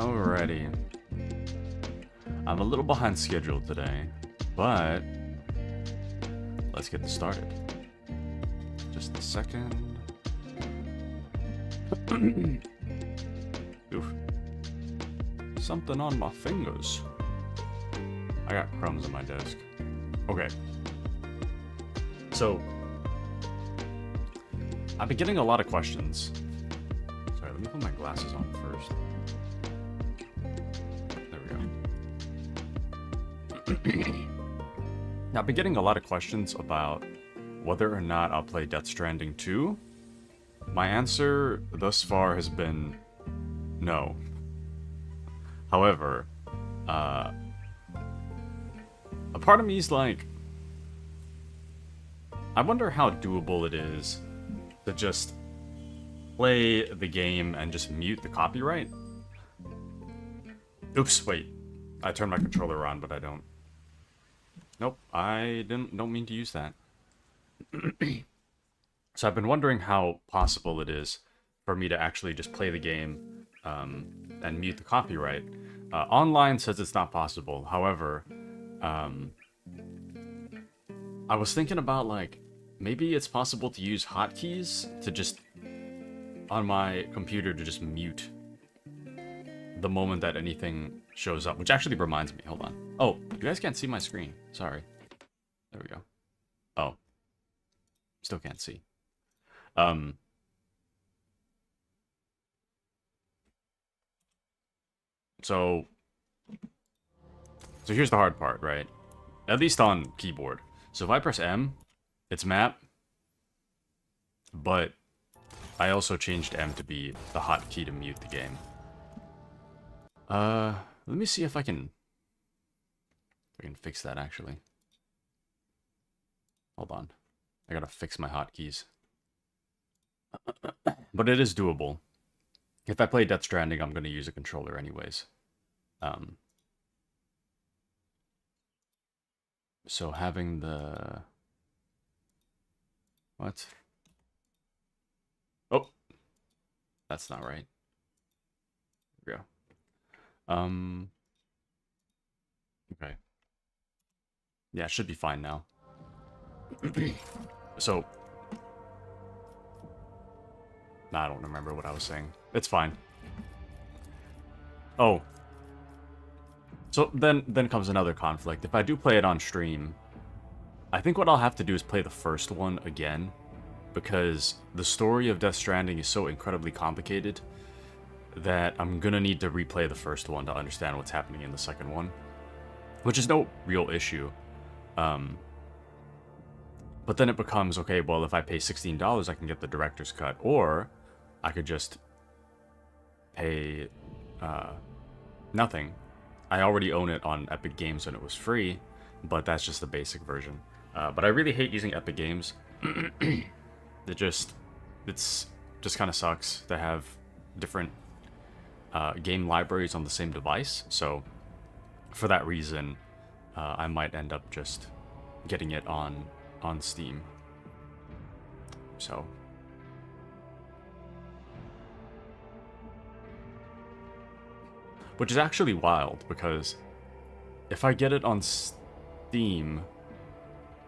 Alrighty. I'm a little behind schedule today, but let's get this started. Just a second. Oof. Something on my fingers. I got crumbs on my desk. Okay. So, I've been getting a lot of questions. Sorry, let me put my glasses on first. Now, I've been getting a lot of questions about whether or not I'll play Death Stranding 2. My answer thus far has been no. However, a part of me is like, I wonder how doable it is to just play the game and just mute the copyright. Oops, wait. I turned my controller on, but I don't. Nope, I don't mean to use that. So I've been wondering how possible it is for me to actually just play the game and mute the copyright. Online says it's not possible. However, I was thinking about, like, maybe it's possible to use hotkeys to just, on my computer, to just mute the moment that anything shows up. Which actually reminds me, hold on. Oh, you guys can't see my screen. Sorry. There we go. Oh. Still can't see. So here's the hard part, right? At least on keyboard. So if I press M, it's map. But I also changed M to be the hotkey to mute the game. Let me see if I can fix that, actually. Hold on. I gotta fix my hotkeys. But it is doable. If I play Death Stranding, I'm gonna use a controller anyways. So having the... What? Oh! That's not right. There we go. Okay. Yeah, it should be fine now. So... Nah, I don't remember what I was saying. It's fine. Oh. So then comes another conflict. If I do play it on stream, I think what I'll have to do is play the first one again, because the story of Death Stranding is so incredibly complicated that I'm gonna need to replay the first one to understand what's happening in the second one, which is no real issue. But then it becomes, okay, well, if I pay $16, I can get the director's cut, or I could just pay nothing. I already own it on Epic Games when it was free, but that's just the basic version. But I really hate using Epic Games. It's just kind of sucks to have different game libraries on the same device. So for that reason, I might end up just getting it on Steam. So which is actually wild, because if I get it on Steam,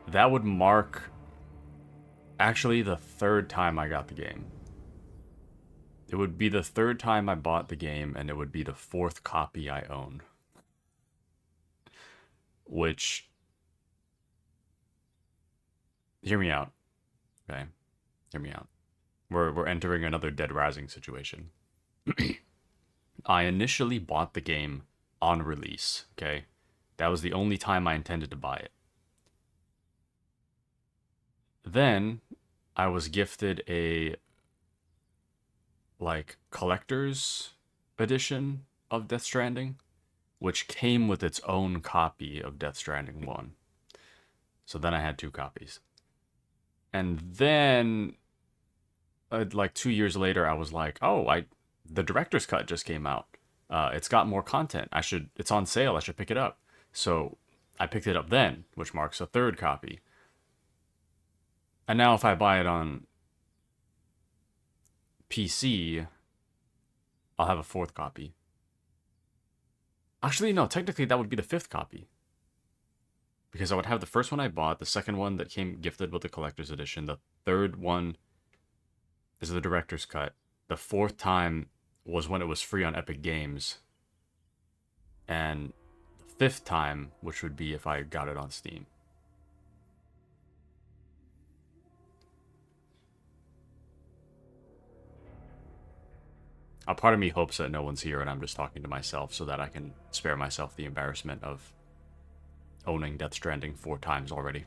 that would mark actually the third time I got the game. It would be the third time I bought the game, and it would be the fourth copy I own. Which... Hear me out. Okay? Hear me out. We're entering another Dead Rising situation. I initially bought the game on release, okay? That was the only time I intended to buy it. Then, I was gifted a, like, collector's edition of Death Stranding, which came with its own copy of Death Stranding 1. So then I had 2 copies. And then, like 2 years later, I was like, oh, the director's cut just came out. It's got more content. It's on sale. I should pick it up. So I picked it up then, which marks a third copy. And now if I buy it on PC, I'll have a fourth copy. Actually, no, technically that would be the 5th copy. Because I would have the first one I bought, the second one that came gifted with the collector's edition, the third one is the director's cut. The 4th time was when it was free on Epic Games. And the 5th time, which would be if I got it on Steam. A part of me hopes that no one's here and I'm just talking to myself so that I can spare myself the embarrassment of owning Death Stranding 4 times already.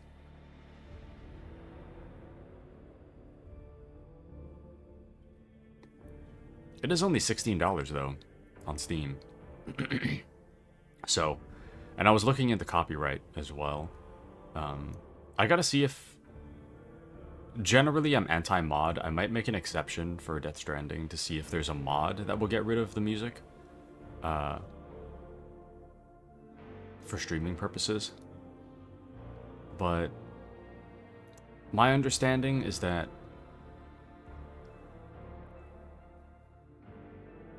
It is only $16 though on Steam. So, and I was looking into copyright as well. I gotta see if... Generally, I'm anti-mod. I might make an exception for Death Stranding to see if there's a mod that will get rid of the music. For streaming purposes. But my understanding is that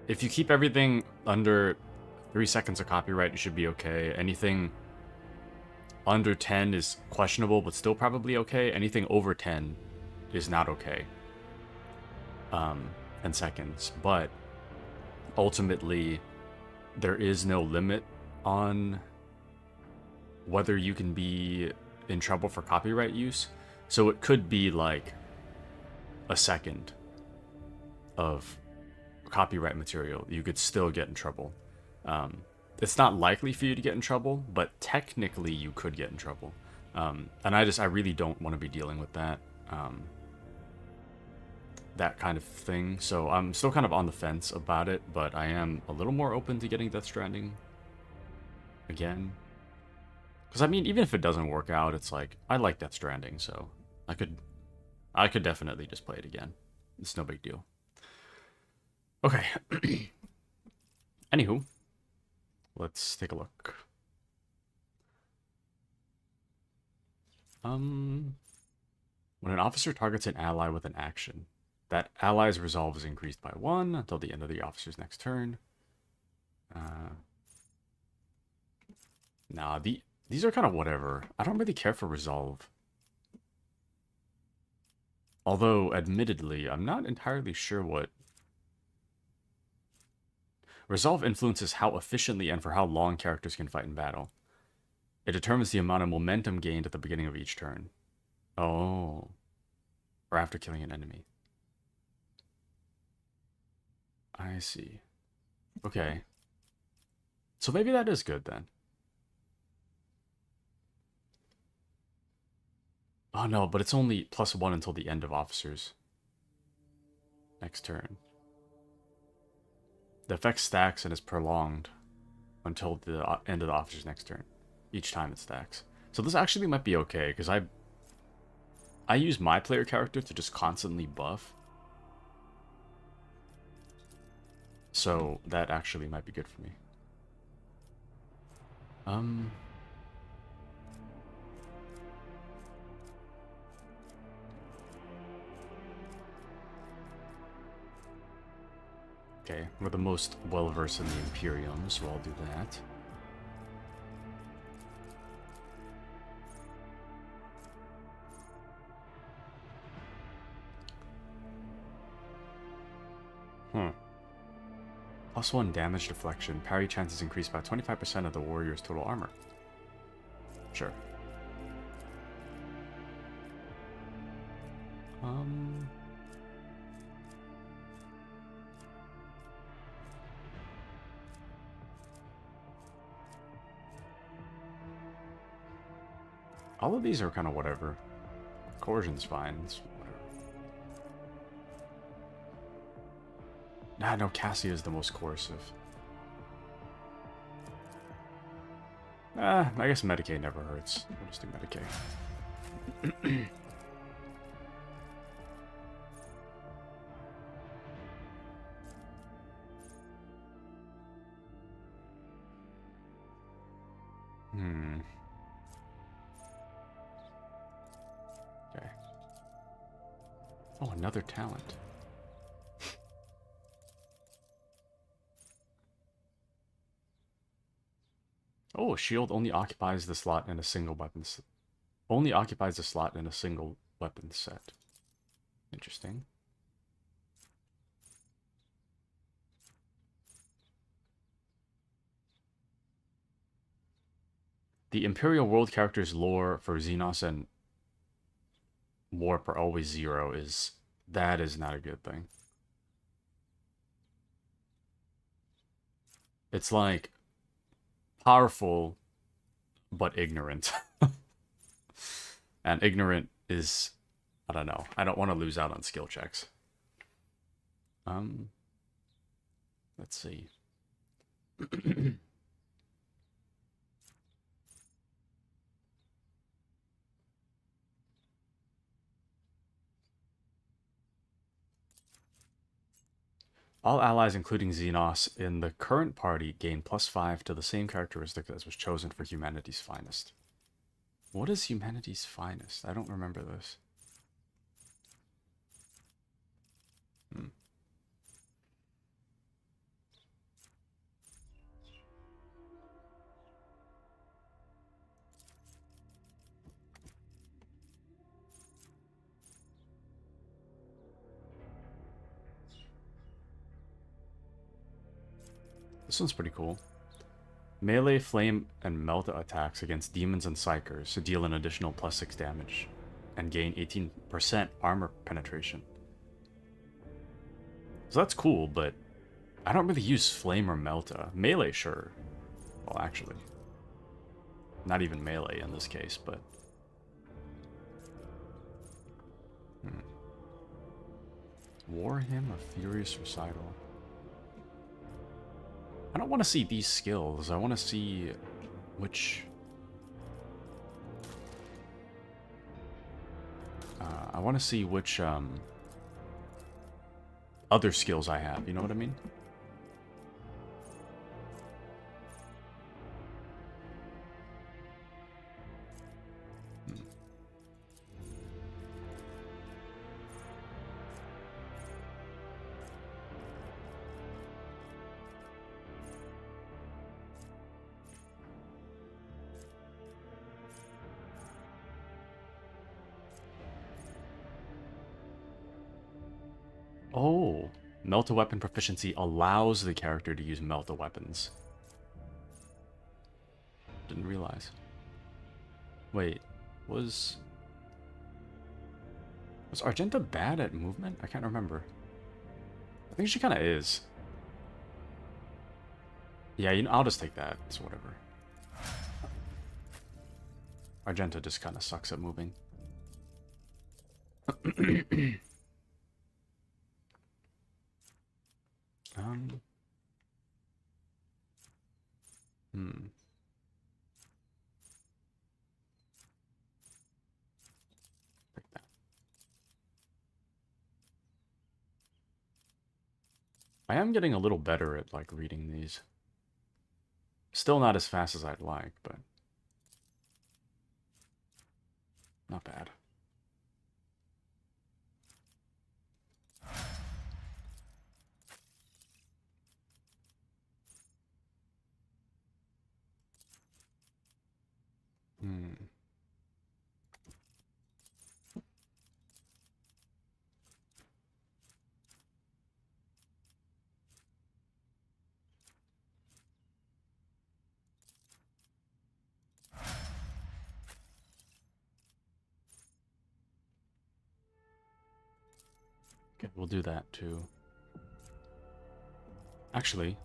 if you keep everything under 3 seconds of copyright, you should be okay. Anything under 10 is questionable, but still probably okay. Anything over 10 is not okay. And seconds. But ultimately, there is no limit on whether you can be in trouble for copyright use. So it could be like a second of copyright material. You could still get in trouble. It's not likely for you to get in trouble, but technically you could get in trouble. And I really don't want to be dealing with that. That kind of thing. So I'm still kind of on the fence about it, but I am a little more open to getting Death Stranding again. Because I mean, even if it doesn't work out, it's like, I like Death Stranding, so I could definitely just play it again. It's no big deal. Okay. Anywho, let's take a look. When an officer targets an ally with an action, that ally's resolve is increased by 1 until the end of the officer's next turn. Nah, these are kind of whatever. I don't really care for resolve. Although, admittedly, I'm not entirely sure what... Resolve influences how efficiently and for how long characters can fight in battle. It determines the amount of momentum gained at the beginning of each turn. Oh. Or after killing an enemy. I see. Okay. So maybe that is good then. Oh no, but it's only +1 until the end of officers. Next turn. The effect stacks and is prolonged until the end of the officer's next turn. Each time it stacks. So this actually might be okay, because I use my player character to just constantly buff. So that actually might be good for me. Okay, we're the most well-versed in the Imperium, so I'll do that. +1 damage deflection. Parry chances increased by 25% of the warrior's total armor. Sure. All of these are kind of whatever. Coercion's fine. It's whatever. Nah, no, Cassia is the most coercive. I guess Medicaid never hurts. We'll just do Medicaid. Okay. Oh, another talent. Oh, shield only occupies the slot in a single weapon. Only occupies the slot in a single weapon set. Interesting. The Imperial World character's lore for Xenos and Warp are always 0 is... That is not a good thing. It's like powerful, but ignorant. And ignorant is... I don't know. I don't want to lose out on skill checks. Let's see. All allies, including Xenos, in the current party gain +5 to the same characteristic as was chosen for Humanity's Finest. What is Humanity's Finest? I don't remember this. This one's pretty cool. Melee, flame, and melta attacks against demons and psychers deal an additional +6 damage and gain 18% armor penetration. So that's cool, but I don't really use flame or melta. Melee, sure. Well, actually, not even melee in this case, but... War Hymn of Furious Recital. I don't want to see these skills. I want to see which... I want to see which other skills I have. You know what I mean? Oh, Melta Weapon Proficiency allows the character to use Melta Weapons. Didn't realize. Wait, was Argenta bad at movement? I can't remember. I think she kind of is. Yeah, you know, I'll just take that. It's whatever. Argenta just kind of sucks at moving. Take that. I am getting a little better at, like, reading these. Still not as fast as I'd like, but... not bad. Okay, we'll do that too. Actually,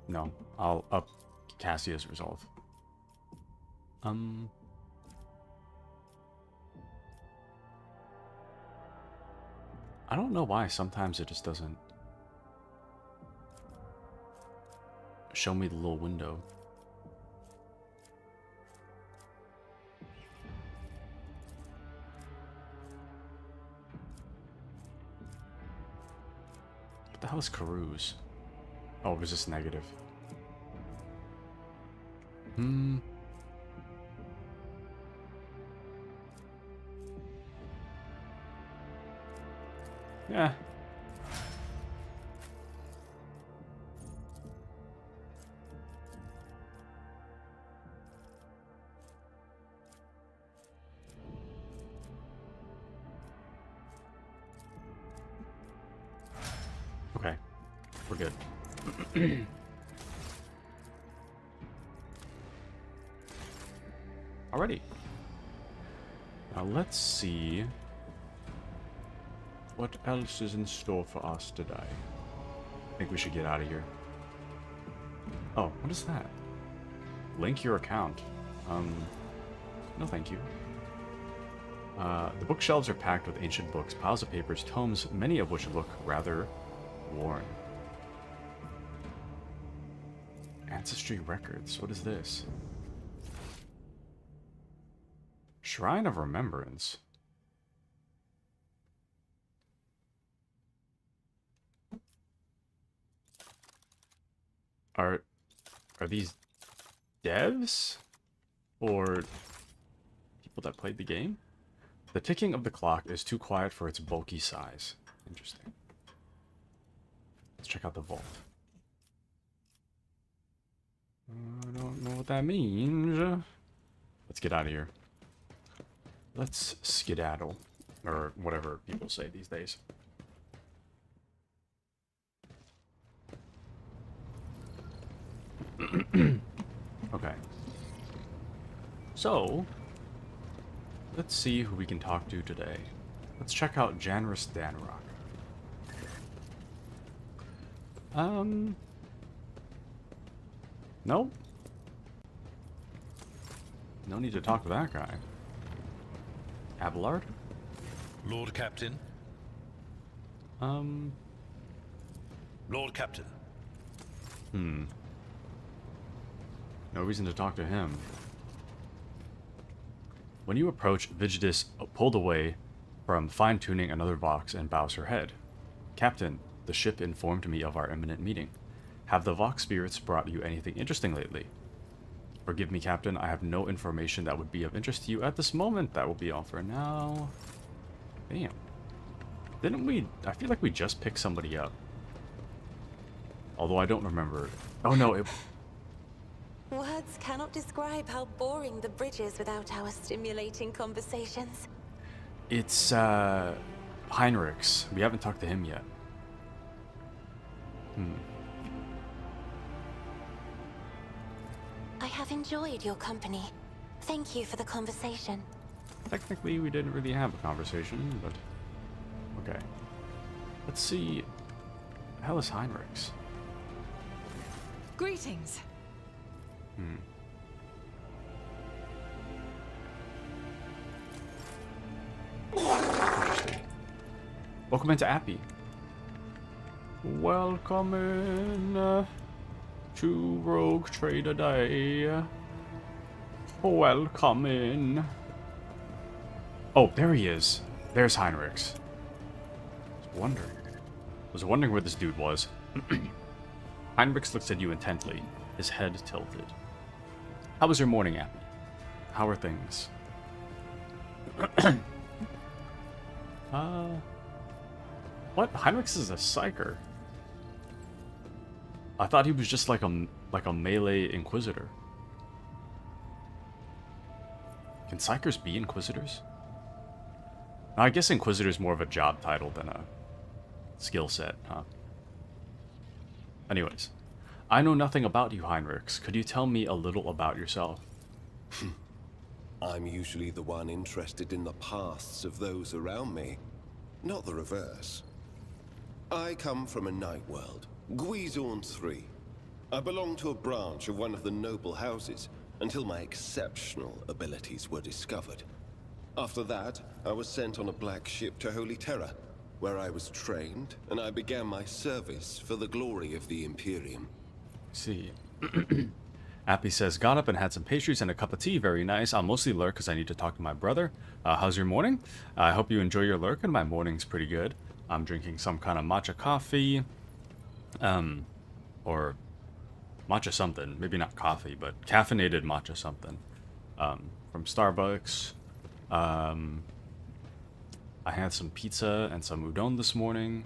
no, I'll up Cassia's resolve. I don't know why sometimes it just doesn't show me the little window. What the hell is Caru's? Oh, resist negative. Yeah. we're good. Alrighty. Now let's see what else is in store for us today. I think we should get out of here. Oh, what is that? Link your account. No thank you. The bookshelves are packed with ancient books, piles of papers, tomes, many of which look rather worn. Ancestry records. What is this? Shrine of Remembrance. Are these devs? Or people that played the game? The ticking of the clock is too quiet for its bulky size. Interesting. Let's check out the vault. I don't know what that means. Let's get out of here. Let's skedaddle. Or whatever people say these days. Okay. So, let's see who we can talk to today. Let's check out Janris Danrock. Nope. No need to talk to that guy. Abelard? Lord Captain? Lord Captain. No reason to talk to him. When you approach, Vigidus pulled away from fine-tuning another Vox and bows her head. Captain, the ship informed me of our imminent meeting. Have the Vox spirits brought you anything interesting lately? Forgive me, Captain, I have no information that would be of interest to you at this moment. That will be all for now. Damn. Didn't we... I feel like we just picked somebody up. Although I don't remember. Oh no, it... Words cannot describe how boring the bridge is without our stimulating conversations. It's, Heinrichs. We haven't talked to him yet. I have enjoyed your company. Thank you for the conversation. Technically, we didn't really have a conversation, but... Okay. Let's see... What the hell is Heinrichs? Greetings. Interesting. Welcome into Appy. Welcome in to Rogue Trader Day. Welcome in. Oh, there he is. There's Heinrichs. Was wondering where this dude was. Heinrichs looks at you intently, his head tilted. How was your morning, Appy? How are things? What? Heinrichs is a psyker. I thought he was just like a melee inquisitor. Can psykers be inquisitors? I guess inquisitor is more of a job title than a skill set, huh? Anyways, I know nothing about you, Heinrichs. Could you tell me a little about yourself? I'm usually the one interested in the pasts of those around me, not the reverse. I come from a night world, Guizorn III. I belong to a branch of one of the noble houses until my exceptional abilities were discovered. After that, I was sent on a black ship to Holy Terra, where I was trained, and I began my service for the glory of the Imperium. See. Appy says, got up and had some pastries and a cup of tea. Very nice. I'll mostly lurk because I need to talk to my brother. How's your morning? I hope you enjoy your lurk, and my morning's pretty good. I'm drinking some kind of matcha coffee. Or matcha something. Maybe not coffee, but caffeinated matcha something. From Starbucks. I had some pizza and some udon this morning.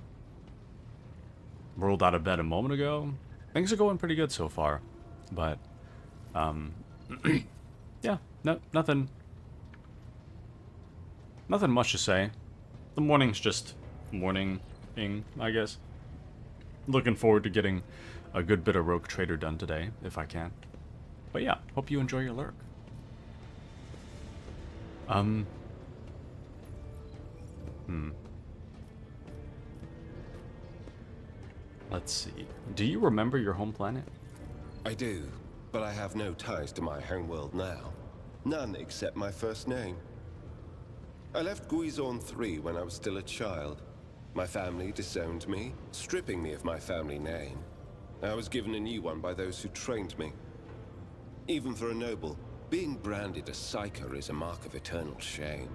Rolled out of bed a moment ago. Things are going pretty good so far. But, yeah, nothing much to say. The morning's just morning-ing, I guess. Looking forward to getting a good bit of Rogue Trader done today, if I can. But yeah, hope you enjoy your lurk. Let's see. Do you remember your home planet? I do, but I have no ties to my homeworld now. None except my first name. I left Guizhorn 3 when I was still a child. My family disowned me, stripping me of my family name. I was given a new one by those who trained me. Even for a noble, being branded a psyker is a mark of eternal shame.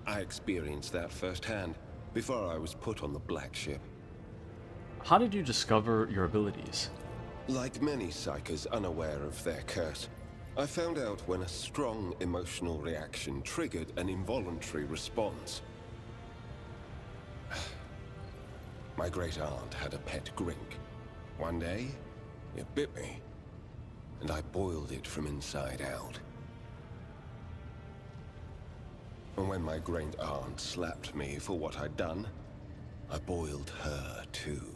I experienced that firsthand before I was put on the Black Ship. How did you discover your abilities? Like many psykers unaware of their curse, I found out when a strong emotional reaction triggered an involuntary response. My great aunt had a pet grink. One day, it bit me, and I boiled it from inside out. And when my great aunt slapped me for what I'd done, I boiled her too.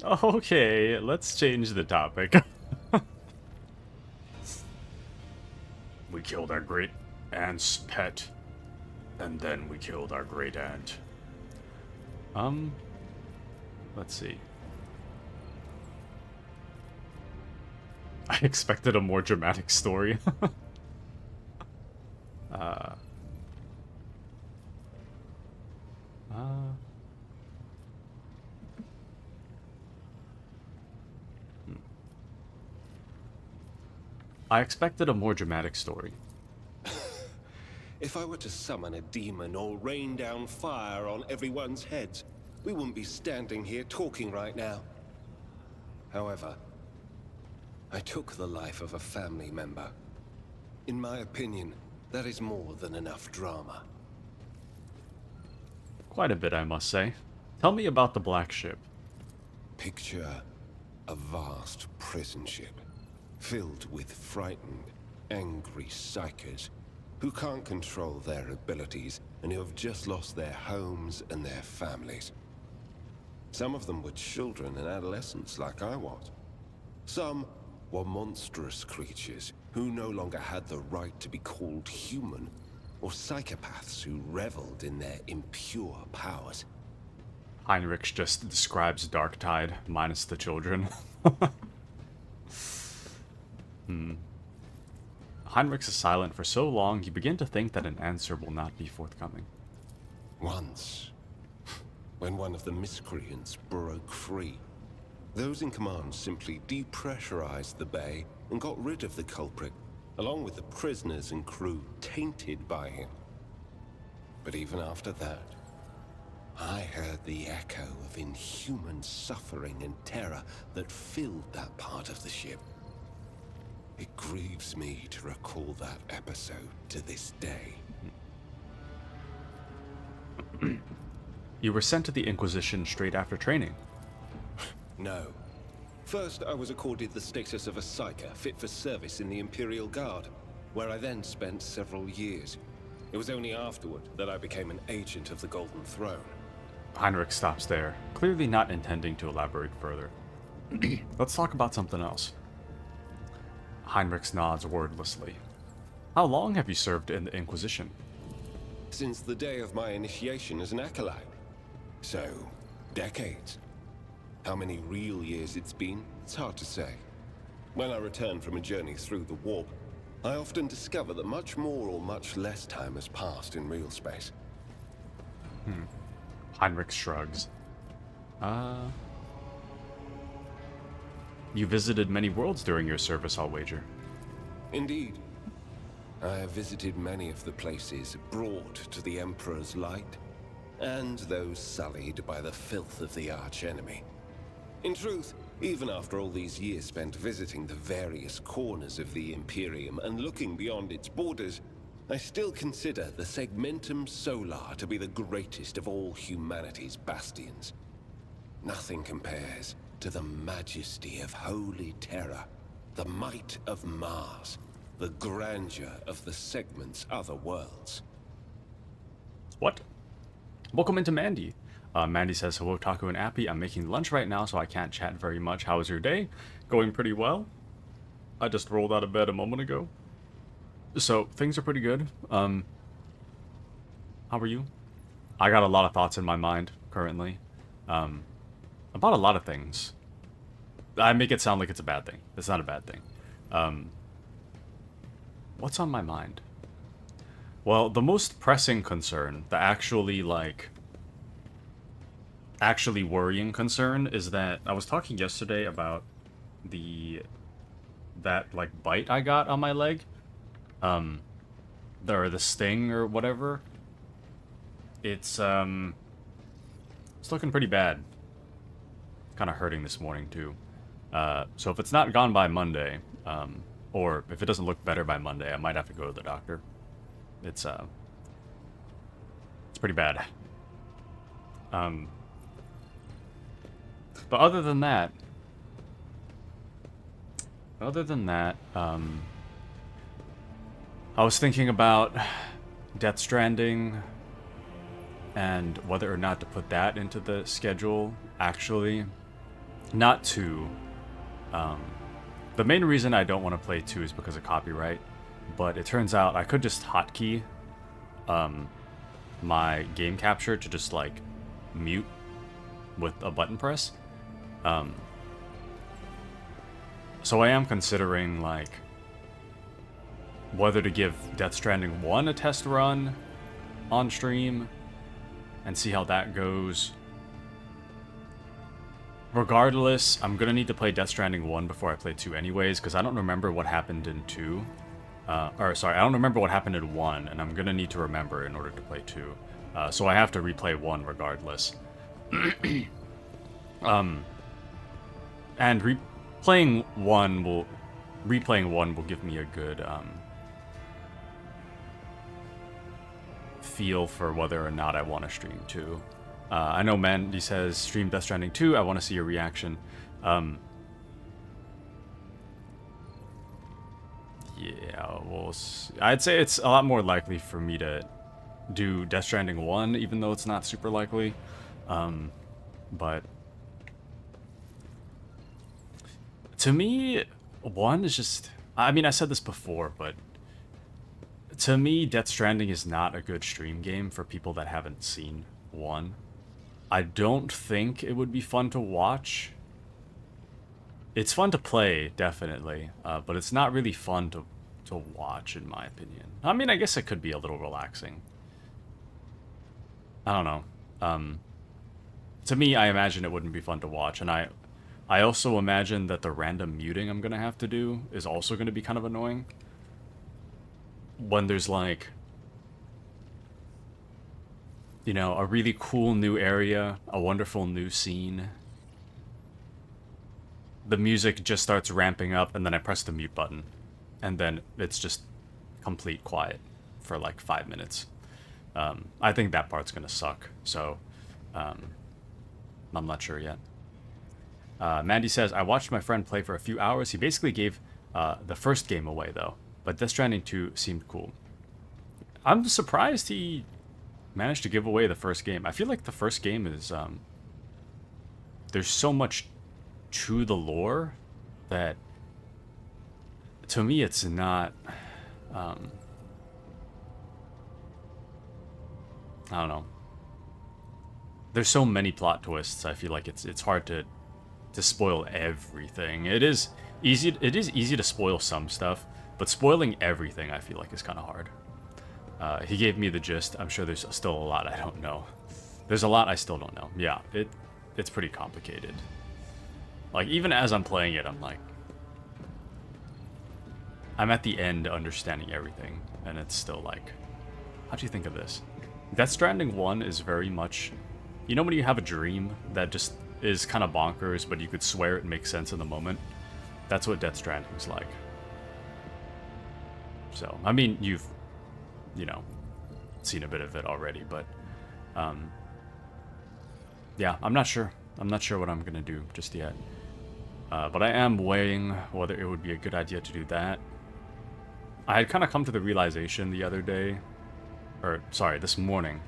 Okay, let's change the topic. We killed our great aunt's pet, and then we killed our great aunt. Let's see. I expected a more dramatic story. I expected a more dramatic story. If I were to summon a demon or rain down fire on everyone's heads, we wouldn't be standing here talking right now. However, I took the life of a family member. In my opinion, that is more than enough drama. Quite a bit, I must say. Tell me about the Black Ship. Picture a vast prison ship, filled with frightened, angry psykers who can't control their abilities and who have just lost their homes and their families. Some of them were children and adolescents like I was. Some were monstrous creatures who no longer had the right to be called human, or psychopaths who reveled in their impure powers. Heinrich just describes Darktide minus the children. Heinrich is silent for so long, you begin to think that an answer will not be forthcoming. Once, when one of the miscreants broke free, those in command simply depressurized the bay and got rid of the culprit, along with the prisoners and crew tainted by him. But even after that, I heard the echo of inhuman suffering and terror that filled that part of the ship. It grieves me to recall that episode to this day. You were sent to the Inquisition straight after training. No. First, I was accorded the status of a psyker fit for service in the Imperial Guard, where I then spent several years. It was only afterward that I became an agent of the Golden Throne. Heinrich stops there, clearly not intending to elaborate further. Let's talk about something else. Heinrich nods wordlessly. How long have you served in the Inquisition? Since the day of my initiation as an acolyte. So, decades. How many real years it's been, it's hard to say. When I return from a journey through the warp, I often discover that much more or much less time has passed in real space. Heinrich shrugs. You visited many worlds during your service, I'll wager. Indeed. I have visited many of the places brought to the Emperor's light, and those sullied by the filth of the archenemy. In truth, even after all these years spent visiting the various corners of the Imperium and looking beyond its borders, I still consider the Segmentum Solar to be the greatest of all humanity's bastions. Nothing compares to the majesty of Holy Terra, the might of Mars, the grandeur of the Segment's other worlds. What? Welcome into Mandy. Mandy says, hello, Taku and Appy. I'm making lunch right now, so I can't chat very much. How was your day? Going pretty well. I just rolled out of bed a moment ago. So, things are pretty good. How are you? I got a lot of thoughts in my mind, currently. About a lot of things. I make it sound like it's a bad thing. It's not a bad thing. What's on my mind? Well, the most pressing concern, the actually worrying concern, is that I was talking yesterday about that bite I got on my leg, or the sting or whatever. It's looking pretty bad. Kind of hurting this morning too. So if it's not gone by Monday, or if it doesn't look better by Monday, I might have to go to the doctor. It's pretty bad. But other than that, I was thinking about Death Stranding and whether or not to put that into the schedule, actually. Not 2. The main reason I don't want to play 2 is because of copyright, but it turns out I could just hotkey my game capture to just mute with a button press. So I am considering whether to give Death Stranding 1 a test run on stream and see how that goes. Regardless, I'm gonna need to play Death Stranding 1 before I play 2 anyways, because I don't remember what happened in 2. I don't remember what happened in 1, and I'm gonna need to remember in order to play 2. So I have to replay 1 regardless. And replaying 1 will give me a good feel for whether or not I want to stream 2. I know Mandy says, stream Death Stranding 2, I want to see your reaction. Yeah, we'll see. I'd say it's a lot more likely for me to do Death Stranding 1, even though it's not super likely. But to me, 1 is just... I mean, I said this before, but to me, Death Stranding is not a good stream game for people that haven't seen 1. I don't think it would be fun to watch. It's fun to play, definitely, but it's not really fun to watch, in my opinion. I mean, I guess it could be a little relaxing. I don't know. To me, I imagine it wouldn't be fun to watch, and I also imagine that the random muting I'm gonna have to do is also gonna be kind of annoying. When there's you know, a really cool new area, a wonderful new scene. The music just starts ramping up, and then I press the mute button. And then it's just complete quiet for 5 minutes. I think that part's gonna suck, so I'm not sure yet. Mandy says, I watched my friend play for a few hours. He basically gave the first game away, though. But Death Stranding 2 seemed cool. I'm surprised he managed to give away the first game. I feel like the first game is... there's so much to the lore that... to me, it's not... I don't know. There's so many plot twists, I feel like it's hard to spoil everything. It is easy to spoil some stuff, but spoiling everything I feel like is kind of hard. He gave me the gist. I'm sure there's still a lot I don't know. There's a lot I still don't know. Yeah, it's pretty complicated. Even as I'm playing it, I'm at the end understanding everything, and it's still how do you think of this? Death Stranding 1 is very much... You know when you have a dream that just is kind of bonkers, but you could swear it makes sense in the moment? That's what Death Stranding is like. So, I mean, you've, you know, seen a bit of it already, but, yeah, I'm not sure. I'm not sure what I'm gonna do just yet. But I am weighing whether it would be a good idea to do that. I had kind of come to the realization the other day, or, sorry, this morning.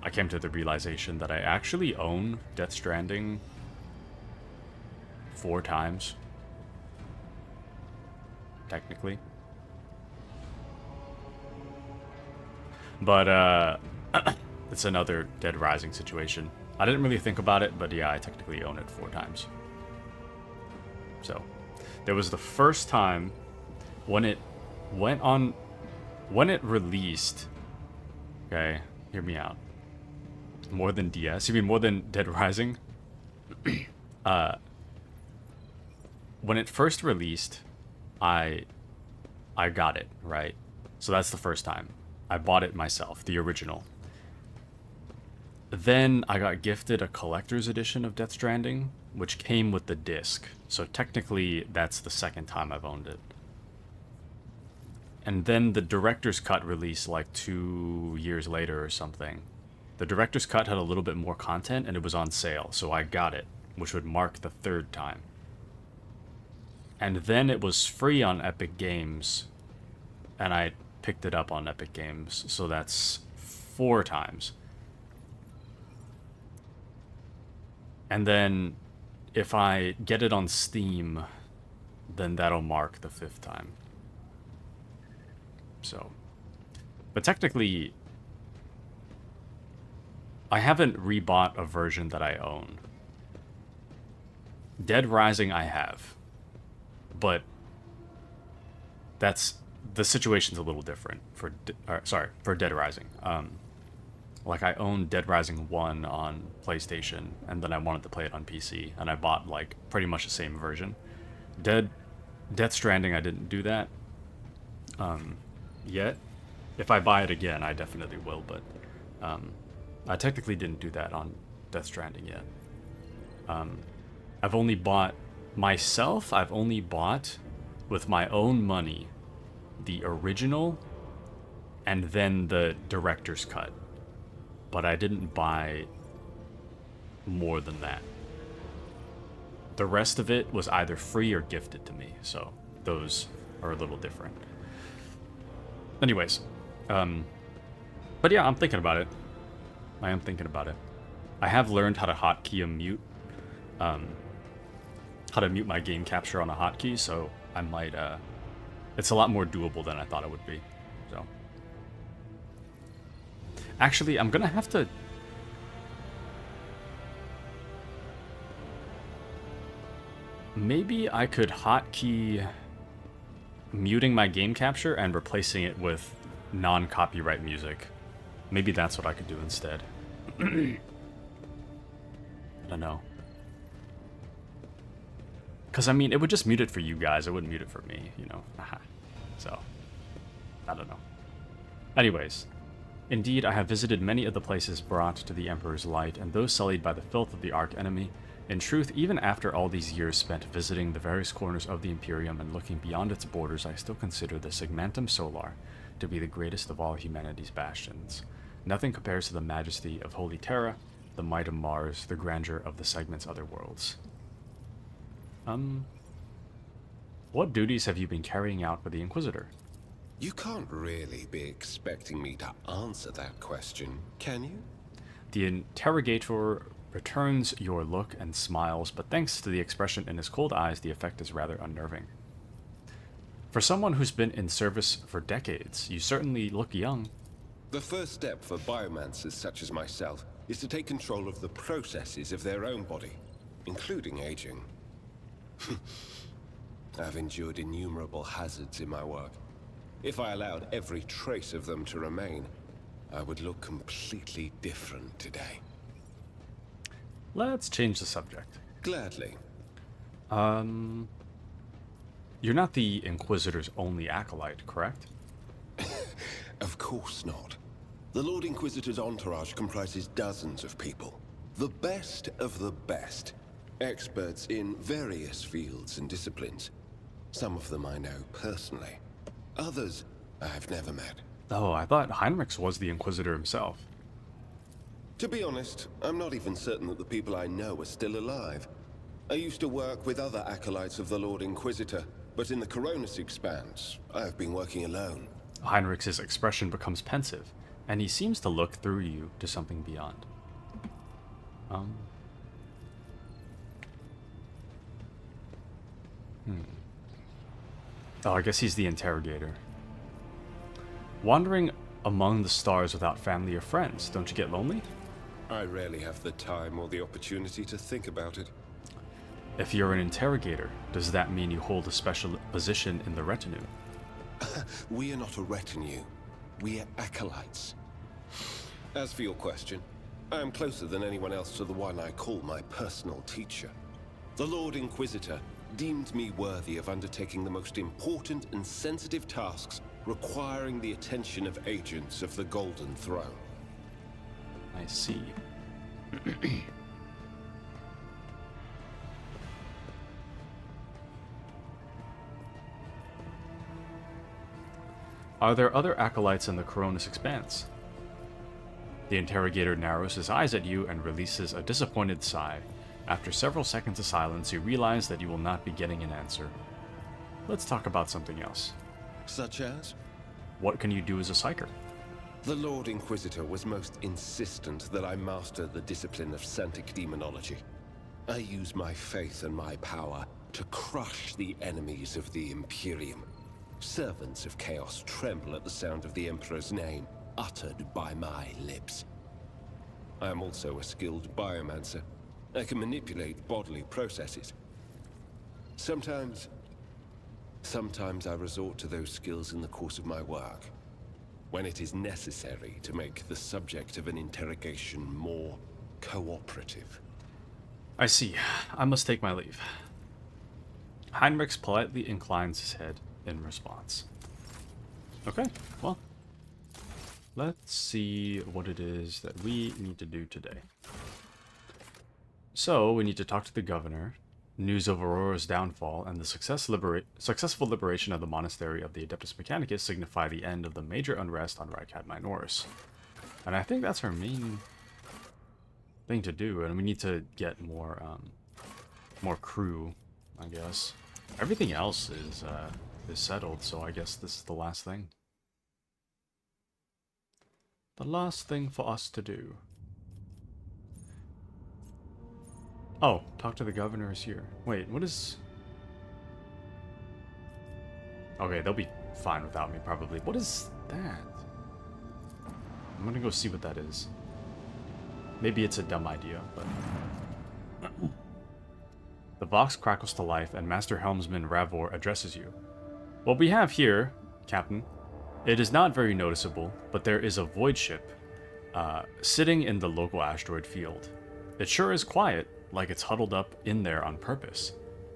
I came to the realization that I actually own Death Stranding 4 times. Technically. But, it's another Dead Rising situation. I didn't really think about it, but yeah, I technically own it 4 times. So, there was the first time when it went on, when it released, okay, hear me out. More than DS, you mean more than Dead Rising? When it first released, I got it, right? So that's the first time. I bought it myself, the original. Then I got gifted a collector's edition of Death Stranding, which came with the disc. So technically, that's the second time I've owned it. And then the director's cut released like 2 years later or something. The director's cut had a little bit more content and it was on sale, so I got it, which would mark the 3rd time. And then it was free on Epic Games, and I picked it up on Epic Games, so that's 4 times. And then if I get it on Steam, then that'll mark the 5th time. So, but technically, I haven't rebought a version that I own. Dead Rising I have, but that's, the situation's a little different for, for Dead Rising. Like I own Dead Rising 1 on PlayStation, and then I wanted to play it on PC, and I bought like pretty much the same version. Death Stranding, I didn't do that yet. If I buy it again, I definitely will, but I technically didn't do that on Death Stranding yet. I've only bought myself, I've only bought with my own money the original and then the director's cut. But I didn't buy more than that. The rest of it was either free or gifted to me, so those are a little different. Anyways, but yeah, I'm thinking about it. I am thinking about it. I have learned how to hotkey a mute, how to mute my game capture on a hotkey, so I might, it's a lot more doable than I thought it would be, so. Actually, I'm gonna have to... Maybe I could hotkey muting my game capture and replacing it with non-copyright music. Maybe that's what I could do instead. I don't know. Because, I mean, it would just mute it for you guys. It wouldn't mute it for me, you know. So, I don't know. Anyways. Indeed, I have visited many of the places brought to the Emperor's light, and those sullied by the filth of the arch-enemy. In truth, even after all these years spent visiting the various corners of the Imperium and looking beyond its borders, I still consider the Segmentum Solar to be the greatest of all humanity's bastions. Nothing compares to the majesty of Holy Terra, the might of Mars, the grandeur of the Segment's other worlds. What duties have you been carrying out for the Inquisitor? You can't really be expecting me to answer that question, can you? The interrogator returns your look and smiles, but thanks to the expression in his cold eyes, the effect is rather unnerving. For someone who's been in service for decades, you certainly look young. The first step for biomancers such as myself is to take control of the processes of their own body, including aging. I've endured innumerable hazards in my work. If I allowed every trace of them to remain, I would look completely different today. Let's change the subject. Gladly. You're not the Inquisitor's only acolyte, correct? Of course not. The Lord Inquisitor's entourage comprises dozens of people. The best of the best. Experts in various fields and disciplines. Some of them I know personally. Others I've never met. Oh, I thought Heinrichs was the Inquisitor himself. To be honest, I'm not even certain that the people I know are still alive. I used to work with other acolytes of the Lord Inquisitor, but in the Coronis Expanse, I have been working alone. Heinrichs' expression becomes pensive. and he seems to look through you to something beyond. Oh, I guess he's the interrogator. Wandering among the stars without family or friends, don't you get lonely? I rarely have the time or the opportunity to think about it. If you're an interrogator, does that mean you hold a special position in the retinue? We are not a retinue. We are acolytes. As for your question, I am closer than anyone else to the one I call my personal teacher. The Lord Inquisitor deemed me worthy of undertaking the most important and sensitive tasks requiring the attention of agents of the Golden Throne. I see. Are there other acolytes in the Coronis Expanse? The interrogator narrows his eyes at you and releases a disappointed sigh. After several seconds of silence, you realize that you will not be getting an answer. Let's talk about something else. Such as? What can you do as a psyker? The Lord Inquisitor was most insistent that I master the discipline of Santic Demonology. I use my faith and my power to crush the enemies of the Imperium. Servants of Chaos tremble at the sound of the Emperor's name, uttered by my lips. I am also a skilled biomancer. I can manipulate bodily processes. Sometimes I resort to those skills in the course of my work, when it is necessary to make the subject of an interrogation more cooperative. I see. I must take my leave. Heinrichs politely inclines his head in response. Okay, well, let's see what it is that we need to do today. So, we need to talk to the governor, news of Aurora's downfall, and the successful liberation of the monastery of the Adeptus Mechanicus signify the end of the major unrest on Rykad Minoris. And I think that's our main thing to do, and we need to get more crew, I guess. Everything else is settled, so I guess this is the last thing. The last thing for us to do. Oh, talk to the governor is here. Wait, what is... Okay, they'll be fine without me, probably. What is that? I'm gonna go see what that is. Maybe it's a dumb idea, but... The Vox crackles to life, and Master Helmsman Ravor addresses you. What we have here, Captain, it is not very noticeable, but there is a void ship sitting in the local asteroid field. It sure is quiet, like it's huddled up in there on purpose.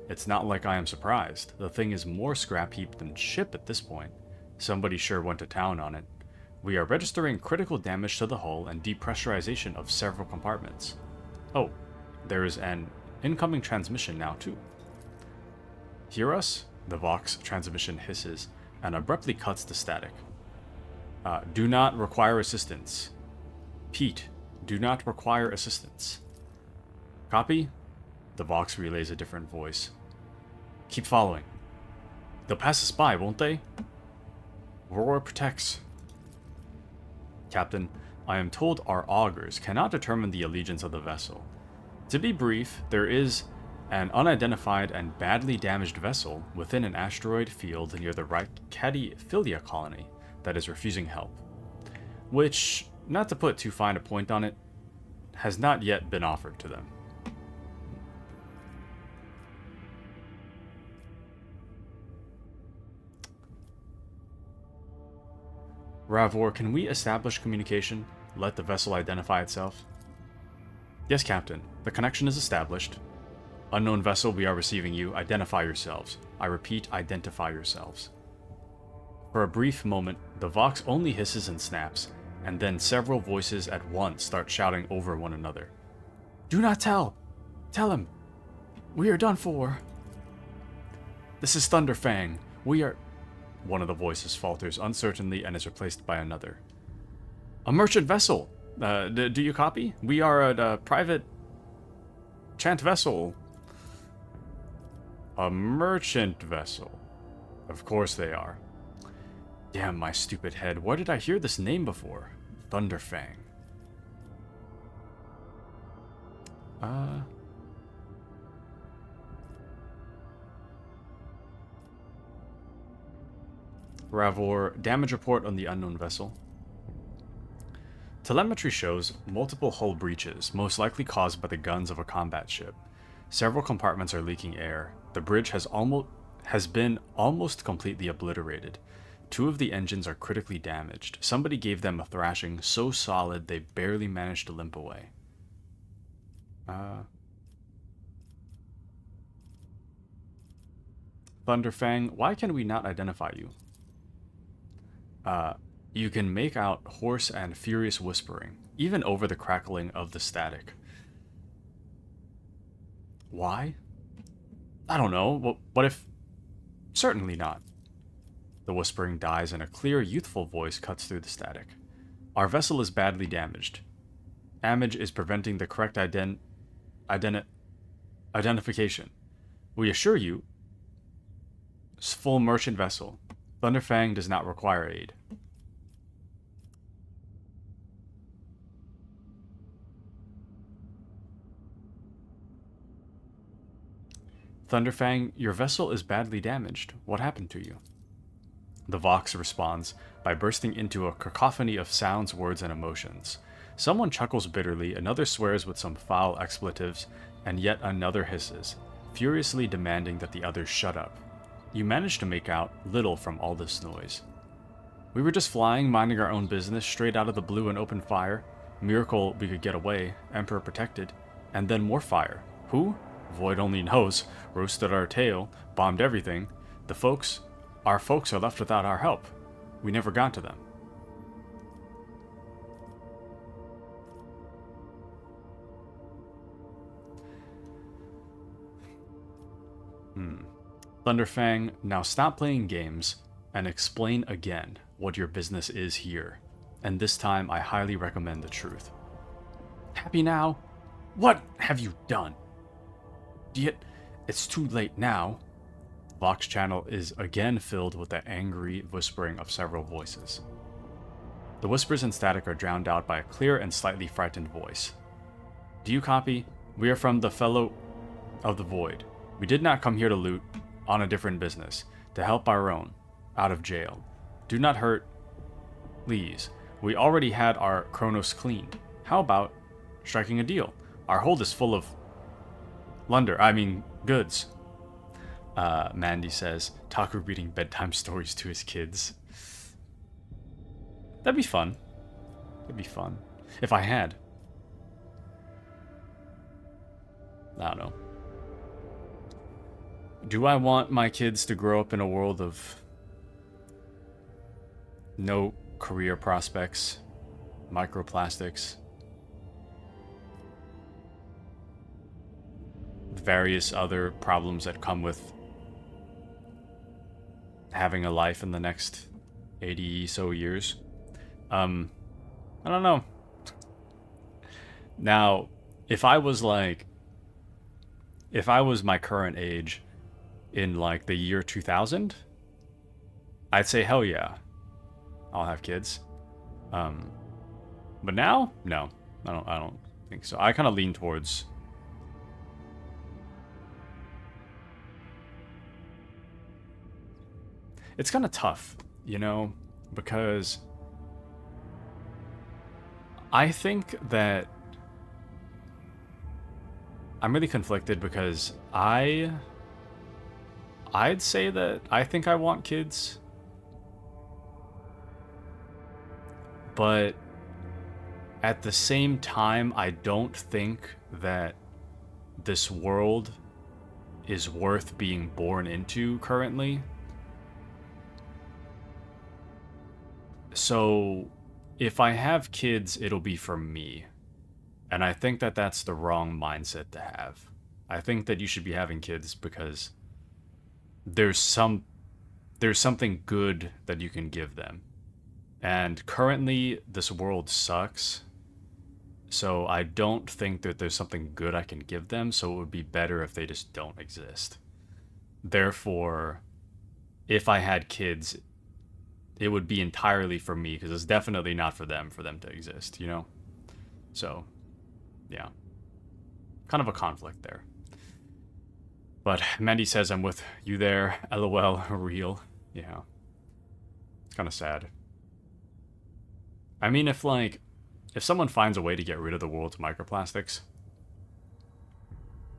It's not like I am surprised. The thing is more scrap heap than ship at this point. Somebody sure went to town on it. We are registering critical damage to the hull and depressurization of several compartments. Oh, there is an incoming transmission now too. Hear us? The Vox transmission hisses and abruptly cuts to static. Do not require assistance. Pete, do not require assistance. Copy? The Vox relays a different voice. Keep following. They'll pass us by, won't they? Aurora protects. Captain, I am told our augurs cannot determine the allegiance of the vessel. To be brief, there is an unidentified and badly damaged vessel within an asteroid field near the Rykadi Philia colony that is refusing help. Which, not to put too fine a point on it, has not yet been offered to them. Ravor, can we establish communication? Let the vessel identify itself? Yes, Captain. The connection is established. Unknown vessel, we are receiving you. Identify yourselves. I repeat, identify yourselves. For a brief moment, the Vox only hisses and snaps, and then several voices at once start shouting over one another. Do not tell! Tell him! We are done for! This is Thunderfang. We are... One of the voices falters uncertainly and is replaced by another. A merchant vessel! Do you copy? We are a private... chant vessel. A merchant vessel. Of course they are. Damn my stupid head, where did I hear this name before? Thunderfang. Ravor, damage report on the unknown vessel. Telemetry shows multiple hull breaches, most likely caused by the guns of a combat ship. Several compartments are leaking air. The bridge has been almost completely obliterated. 2 of the engines are critically damaged. Somebody gave them a thrashing so solid they barely managed to limp away. Thunderfang, why can we not identify you? You can make out hoarse and furious whispering, even over the crackling of the static. Why? I don't know. What if... Certainly not. The whispering dies and a clear, youthful voice cuts through the static. Our vessel is badly damaged. Damage is preventing the correct identification. We assure you, full merchant vessel. Thunderfang does not require aid. Thunderfang, your vessel is badly damaged. What happened to you? The Vox responds by bursting into a cacophony of sounds, words, and emotions. Someone chuckles bitterly, another swears with some foul expletives, and yet another hisses, furiously demanding that the others shut up. You manage to make out little from all this noise. We were just flying, minding our own business, straight out of the blue and open fire. Miracle we could get away, Emperor protected. And then more fire. Who? Void only knows. Roasted our tail, bombed everything. Our folks are left without our help. We never got to them. Thunderfang, now stop playing games and explain again what your business is here. And this time, I highly recommend the truth. Happy now? What have you done? It's too late now. Vox channel is again filled with the angry whispering of several voices. The whispers and static are drowned out by a clear and slightly frightened voice. Do you copy? We are from the Fellow of the Void. We did not come here to loot, on a different business, to help our own, out of jail. Do not hurt, please. We already had our Chronos cleaned. How about striking a deal? Our hold is full of goods. Mandy says, Taku reading bedtime stories to his kids. That'd be fun. It'd be fun. If I had. I don't know. Do I want my kids to grow up in a world of no career prospects, microplastics, various other problems that come with having a life in the next 80 so years? I don't know. Now, if I was my current age in like the year 2000, I'd say hell yeah, I'll have kids. But now, no, I don't think so. I kind of lean towards it's kind of tough, because I think that I'm really conflicted because I'd say that I think I want kids, but at the same time, I don't think that this world is worth being born into currently. So, if I have kids, it'll be for me. And I think that that's the wrong mindset to have. I think that you should be having kids because there's something good that you can give them. And currently, this world sucks. So I don't think that there's something good I can give them, so it would be better if they just don't exist. Therefore, if I had kids, it would be entirely for me, because it's definitely not for them to exist, So, yeah. Kind of a conflict there. But Mandy says, I'm with you there. LOL, real. Yeah. It's kind of sad. I mean, if someone finds a way to get rid of the world's microplastics,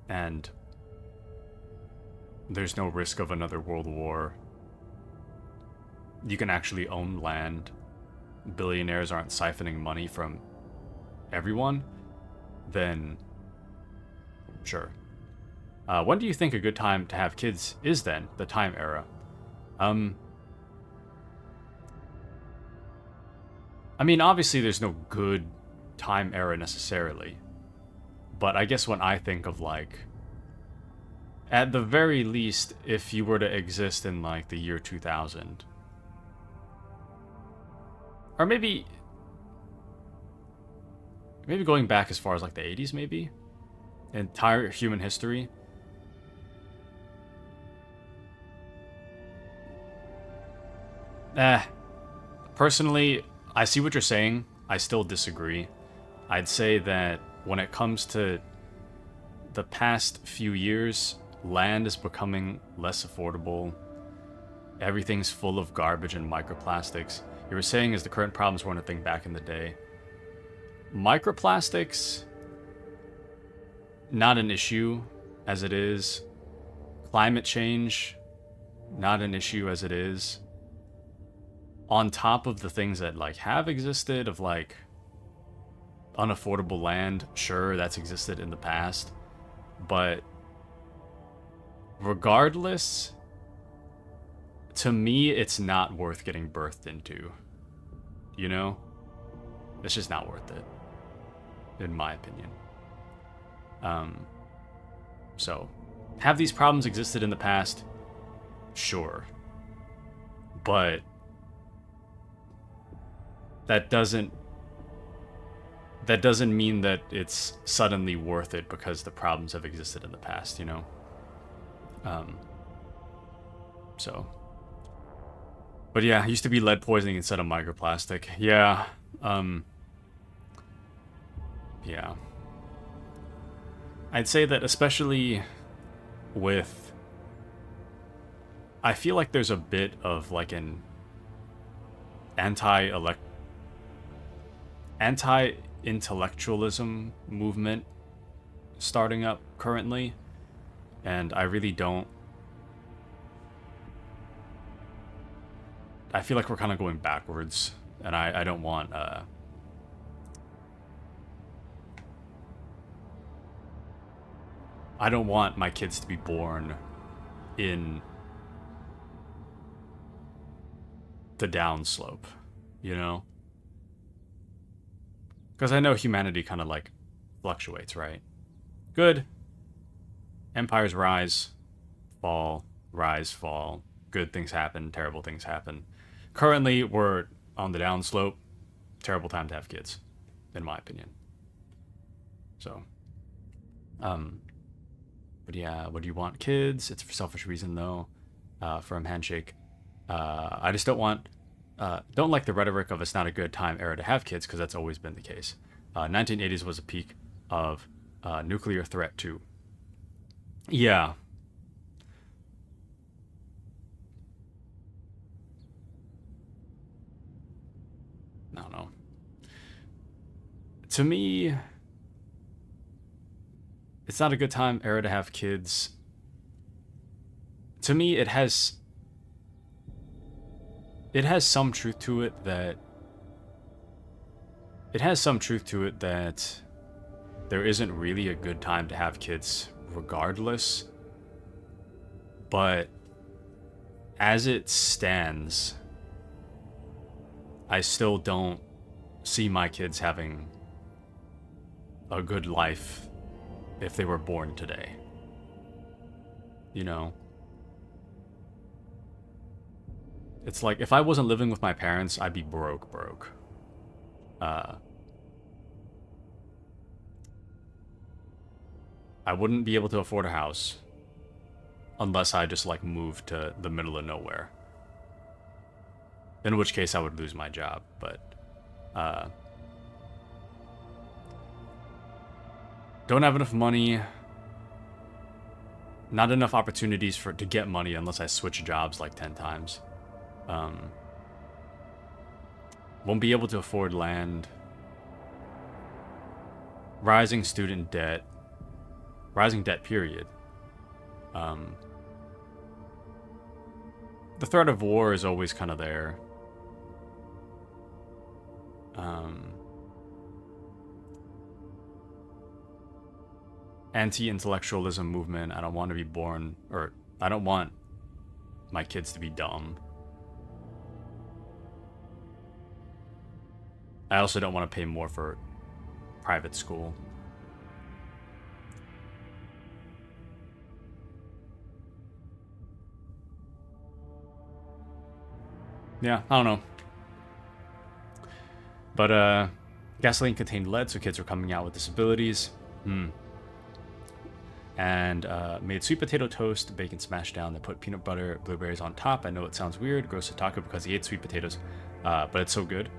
and there's no risk of another world war, you can actually own land, billionaires aren't siphoning money from everyone, then sure. When do you think a good time to have kids is then? The time era. I mean, obviously there's no good time era necessarily. But I guess when I think of at the very least, if you were to exist in the year 2000. Or maybe going back as far as the 80s maybe? Entire human history. Personally, I see what you're saying. I still disagree. I'd say that when it comes to the past few years, land is becoming less affordable. Everything's full of garbage and microplastics. You were saying is the current problems weren't a thing back in the day. Microplastics, not an issue as it is. Climate change, not an issue as it is. On top of the things that have existed of unaffordable land, sure, that's existed in the past. But regardless, to me, it's not worth getting birthed into. It's just not worth it, in my opinion. So, have these problems existed in the past? Sure. But that doesn't mean that it's suddenly worth it because the problems have existed in the past, So. But yeah, it used to be lead poisoning instead of microplastic. Yeah. Yeah. I'd say that especially with... I feel like there's a bit of an anti-intellectualism movement starting up currently, and I really don't... I feel like we're kind of going backwards, and I don't want... I don't want my kids to be born in the downslope, Because I know humanity kind of fluctuates, right? Good. Empires rise, fall, rise, fall. Good things happen, terrible things happen. Currently, we're on the downslope. Terrible time to have kids, in my opinion. So, but yeah, would you want kids? It's for selfish reason, though. From Handshake. I just don't like the rhetoric of it's not a good time era to have kids, because that's always been the case. 1980s was a peak of nuclear threat, too. Yeah. I don't know. To me, it's not a good time era to have kids. To me, it has some truth to it that there isn't really a good time to have kids regardless. But as it stands, I still don't see my kids having a good life if they were born today. It's like, if I wasn't living with my parents, I'd be broke. I wouldn't be able to afford a house unless I just moved to the middle of nowhere. in which case I would lose my job. But don't have enough money. Not enough opportunities to get money unless I switch jobs like 10 times. Won't be able to afford land. Rising student debt. Rising debt, period. The threat of war is always kind of there. Anti-intellectualism movement. I don't want to be born, or I don't want my kids to be dumb. I also don't want to pay more for private school. Yeah, I don't know. But gasoline contained lead, so kids were coming out with disabilities. And made sweet potato toast, bacon smashed down, then put peanut butter, blueberries on top. I know it sounds weird, gross to Taku because he ate sweet potatoes, but it's so good.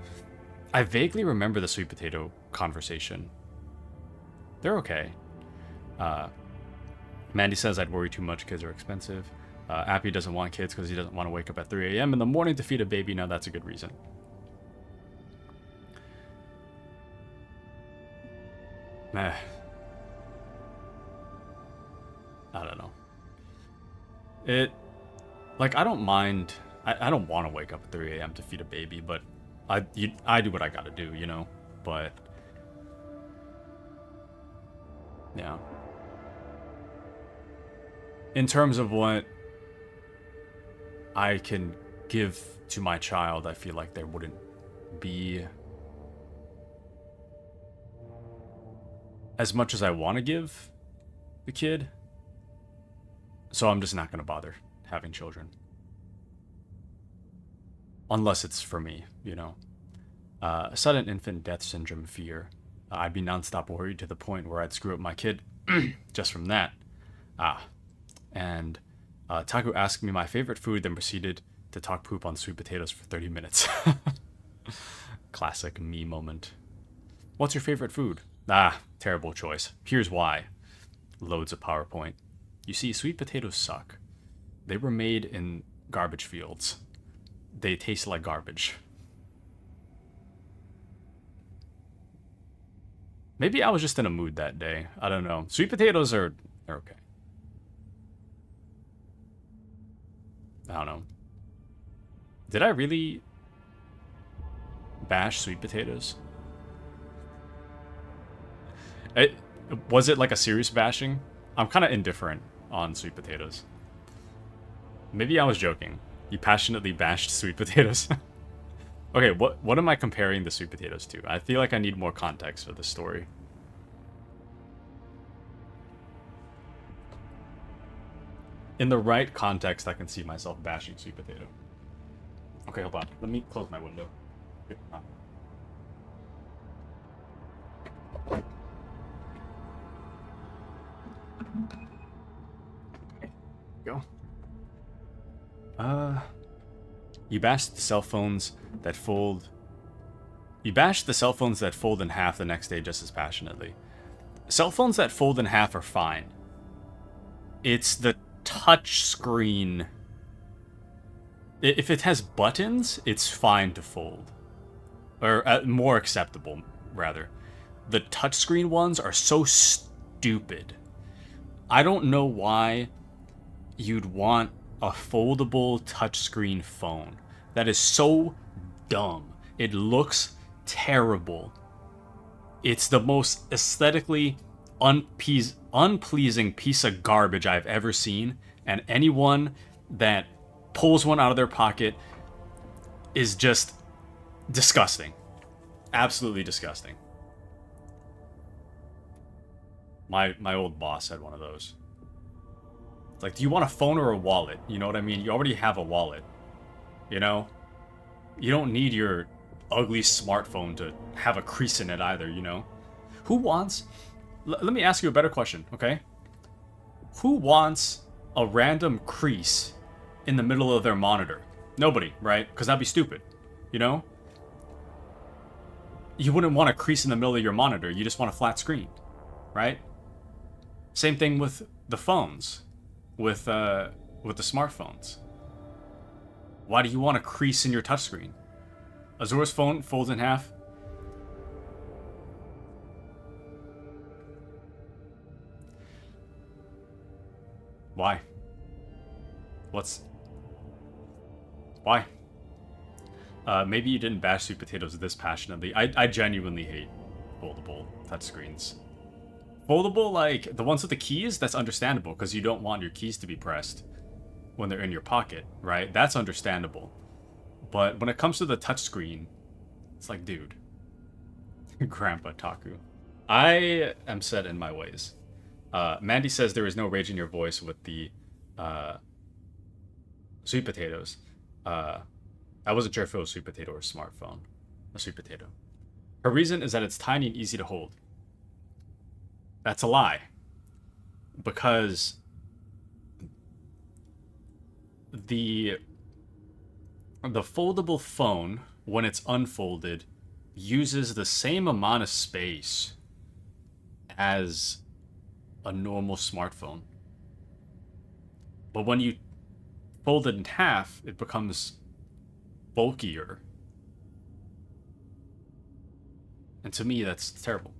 I vaguely remember the sweet potato conversation. They're okay. Mandy says I'd worry too much, kids are expensive. Appy doesn't want kids because he doesn't want to wake up at 3 a.m. in the morning to feed a baby. Now that's a good reason. Meh. I don't know. I don't mind. I don't want to wake up at 3 a.m. to feed a baby, but I do what I gotta do, you know? But yeah. In terms of what I can give to my child, I feel like there wouldn't be as much as I want to give the kid. So I'm just not going to bother having children. Unless it's for me, you know. Sudden infant death syndrome fear. I'd be nonstop worried to the point where I'd screw up my kid just from that. And Taku asked me my favorite food, then proceeded to talk poop on sweet potatoes for 30 minutes. Classic me moment. What's your favorite food? Terrible choice. Here's why. Loads of PowerPoint. You see, sweet potatoes suck. They were made in garbage fields. They taste like garbage. Maybe I was just in a mood that day. I don't know. Sweet potatoes are okay. I don't know. Did I really bash sweet potatoes? Was it like a serious bashing? I'm kind of indifferent on sweet potatoes. Maybe I was joking. You passionately bashed sweet potatoes. Okay, what am I comparing the sweet potatoes to? I feel like I need more context for this story. In the right context, I can see myself bashing sweet potato. Okay, hold on. Let me close my window. Okay, go. You bashed the cell phones that fold. You bashed the cell phones that fold in half the next day just as passionately. Cell phones that fold in half are fine. It's the touch screen. If it has buttons, it's fine to fold. Or more acceptable, rather. The touchscreen ones are so stupid. I don't know why you'd want a foldable touchscreen phone. That is so dumb. It looks terrible. It's the most aesthetically unpleasing piece of garbage I've ever seen, and anyone that pulls one out of their pocket is just disgusting. Absolutely disgusting. My old boss had one of those. It's like, do you want a phone or a wallet? You know what I mean? You already have a wallet. You know? You don't need your ugly smartphone to have a crease in it either, you know? Who wants... Let me ask you a better question, okay? Who wants a random crease in the middle of their monitor? Nobody, right? Because that'd be stupid. you know? You wouldn't want a crease in the middle of your monitor. You just want a flat screen, right? Same thing with the phones, with the smartphones. Why do you want a crease in your touchscreen? Azura's phone folds in half. Why? Why? Maybe you didn't bash sweet potatoes this passionately. I genuinely hate foldable touchscreens. Foldable, like, the ones with the keys, that's understandable, because you don't want your keys to be pressed when they're in your pocket, right? That's understandable. But when it comes to the touchscreen, it's like, dude. Grandpa Taku. I am set in my ways. Mandy says there is no rage in your voice with the sweet potatoes. I wasn't sure if it was sweet potato or smartphone. A sweet potato. Her reason is that it's tiny and easy to hold. That's a lie. Because the foldable phone, when it's unfolded, uses the same amount of space as a normal smartphone. But when you fold it in half, it becomes bulkier. And to me, that's terrible.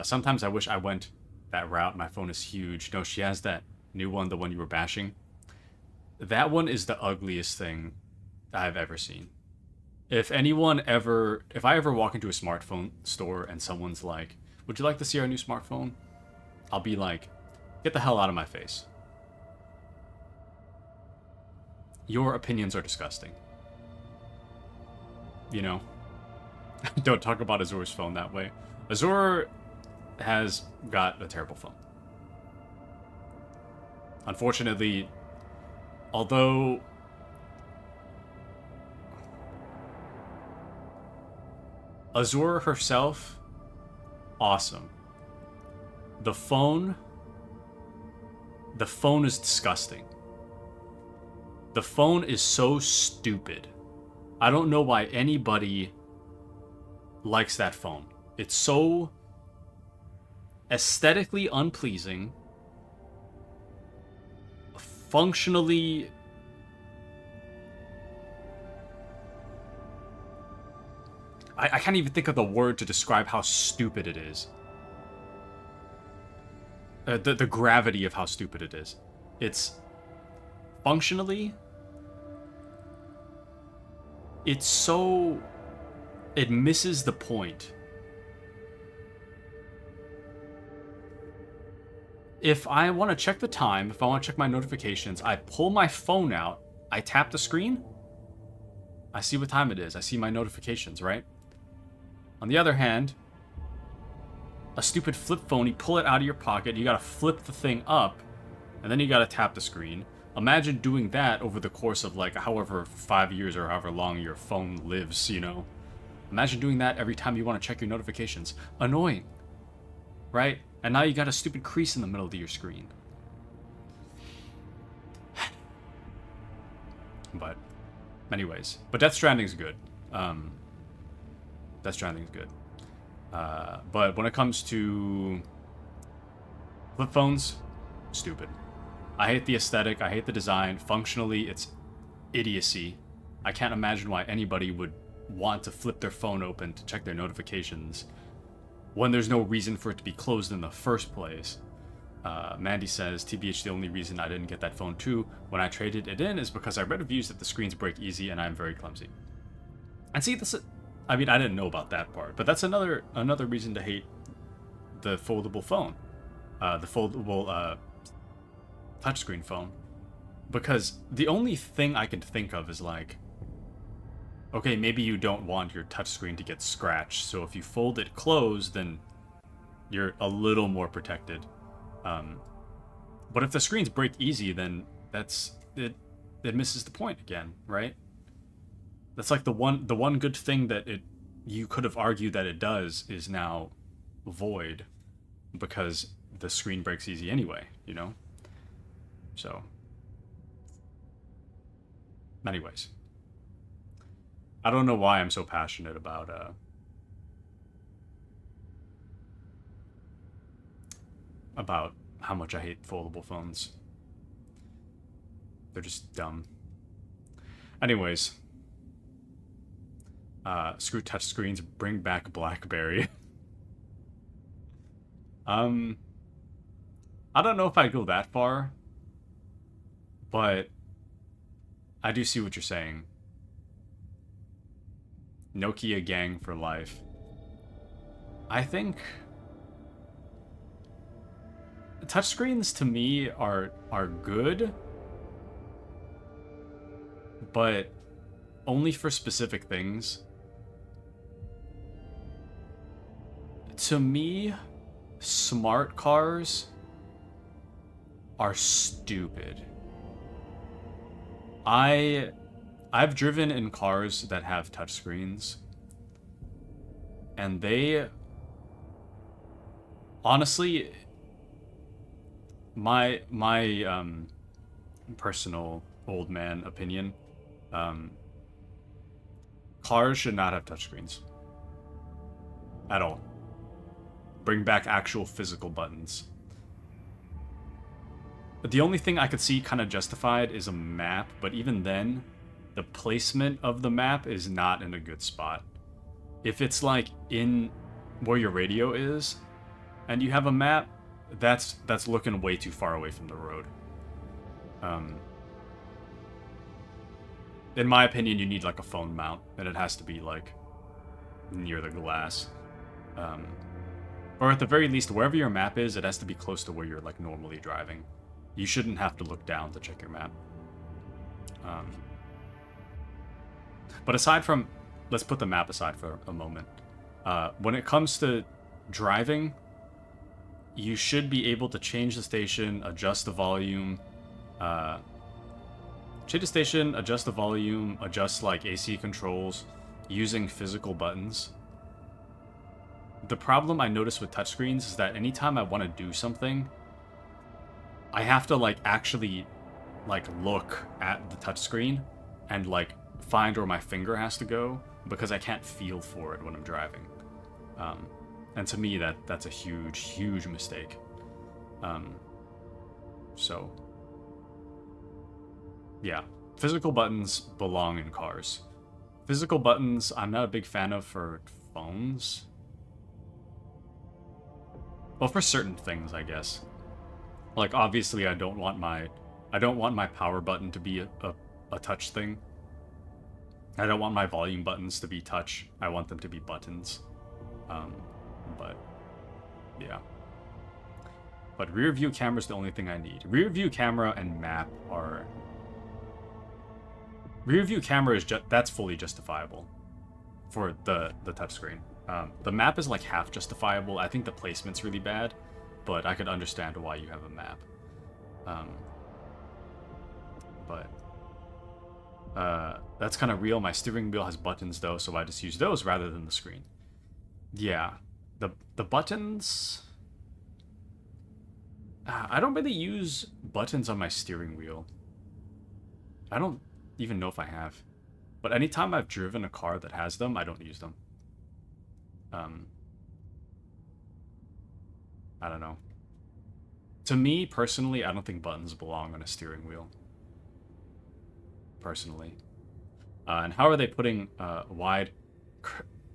Sometimes I wish I went that route. My phone is huge. No, she has that new one, the one you were bashing. That one is the ugliest thing I've ever seen. If I ever walk into a smartphone store and someone's like, would you like to see our new smartphone? I'll be like, get the hell out of my face. Your opinions are disgusting. You know? Don't talk about Azur's phone that way. Azur has got a terrible phone. Unfortunately, although Azur herself, awesome. The phone is disgusting. The phone is so stupid. I don't know why anybody likes that phone. It's so aesthetically unpleasing, functionally I can't even think of the word to describe how stupid it is. The gravity of how stupid it is. It's functionally, it misses the point. If I want to check the time, if I want to check my notifications, I pull my phone out, I tap the screen, I see what time it is, I see my notifications, right? On the other hand, a stupid flip phone, you pull it out of your pocket, you gotta flip the thing up, and then you gotta tap the screen. Imagine doing that over the course of like however 5 years or however long your phone lives, you know? Imagine doing that every time you want to check your notifications. Annoying, right? And now you got a stupid crease in the middle of your screen. But, anyways. But Death Stranding's good. Death Stranding's good. But when it comes to flip phones, stupid. I hate the aesthetic, I hate the design. Functionally, it's idiocy. I can't imagine why anybody would want to flip their phone open to check their notifications when there's no reason for it to be closed in the first place. Mandy says, TBH, the only reason I didn't get that phone too when I traded it in is because I read reviews that the screens break easy and I'm very clumsy. And see, I mean, I didn't know about that part, but that's another reason to hate the foldable phone. The foldable touchscreen phone. Because the only thing I can think of is like, okay, maybe you don't want your touchscreen to get scratched, so if you fold it closed, then you're a little more protected. But if the screens break easy, then it misses the point again, right? That's like the one good thing that you could have argued that it does is now void because the screen breaks easy anyway, you know? So, anyways. I don't know why I'm so passionate about how much I hate foldable phones. They're just dumb. Anyways, screw touchscreens, bring back BlackBerry. I don't know if I'd go that far, but I do see what you're saying. Nokia gang for life. I think touchscreens to me are good, but only for specific things. To me, smart cars are stupid. I've driven in cars that have touchscreens, and they honestly, my personal old man opinion, cars should not have touchscreens at all. Bring back actual physical buttons. The only thing I could see kind of justified is a map, but even then, the placement of the map is not in a good spot. If it's like in where your radio is, and you have a map, that's looking way too far away from the road. In my opinion, you need like a phone mount, and it has to be like near the glass. Or at the very least, wherever your map is, it has to be close to where you're like normally driving. You shouldn't have to look down to check your map. But aside from, let's put the map aside for a moment. When it comes to driving, you should be able to change the station, adjust the volume, adjust like AC controls using physical buttons. The problem I notice with touchscreens is that anytime I want to do something, I have to like actually like look at the touchscreen and like find where my finger has to go because I can't feel for it when I'm driving. And to me, that's a huge mistake. So yeah, physical buttons belong in cars. Physical buttons, I'm not a big fan of for phones. Well, for certain things, I guess. Like, obviously, I don't want my power button to be a touch thing. I don't want my volume buttons to be touch. I want them to be buttons. But, yeah. But rear view camera is the only thing I need. Rear view camera and map are... Rear view camera is that's fully justifiable for the touchscreen. The map is like half justifiable. I think the placement's really bad, but I could understand why you have a map. That's kind of real. My steering wheel has buttons though, so I just use those rather than the screen. Yeah, the buttons... I don't really use buttons on my steering wheel. I don't even know if I have. But anytime I've driven a car that has them, I don't use them. I don't know. To me, personally, I don't think buttons belong on a steering wheel. Personally. And how are they putting wide,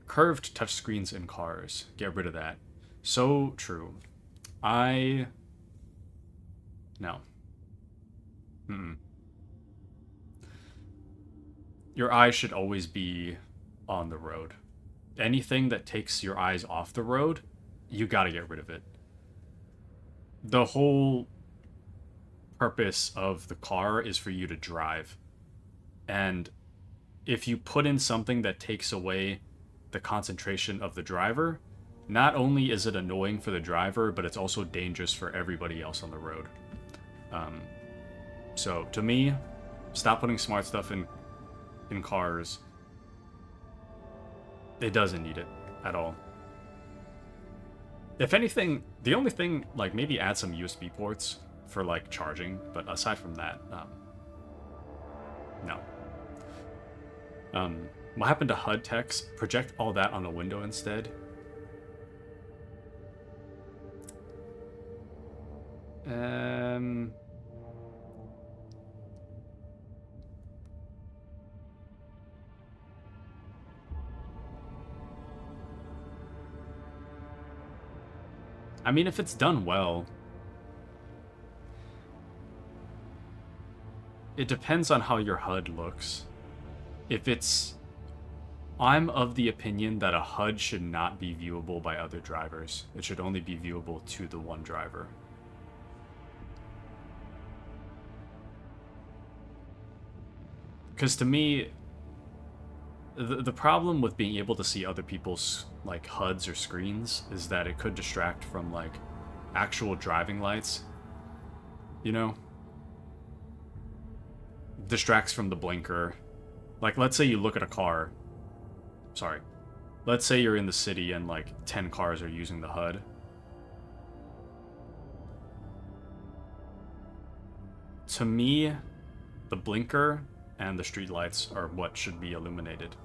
curved touchscreens in cars? Get rid of that. So true. No. Your eyes should always be on the road. Anything that takes your eyes off the road, you gotta get rid of it. The whole purpose of the car is for you to drive. And if you put in something that takes away the concentration of the driver, not only is it annoying for the driver, but it's also dangerous for everybody else on the road. So to me, stop putting smart stuff in cars. It doesn't need it at all. If anything, the only thing, like, maybe add some USB ports for, like, charging, but aside from that, no. What happened to HUD text? Project all that on a window instead. I mean, if it's done well, it depends on how your HUD looks. If it's... I'm of the opinion that a HUD should not be viewable by other drivers. It should only be viewable to the one driver. Because to me, the problem with being able to see other people's like HUDs or screens is that it could distract from like actual driving lights. You know? Distracts from the blinker. Like, let's say you look at a car. Sorry. Let's say you're in the city and like 10 cars are using the HUD. To me, the blinker and the street lights are what should be illuminated.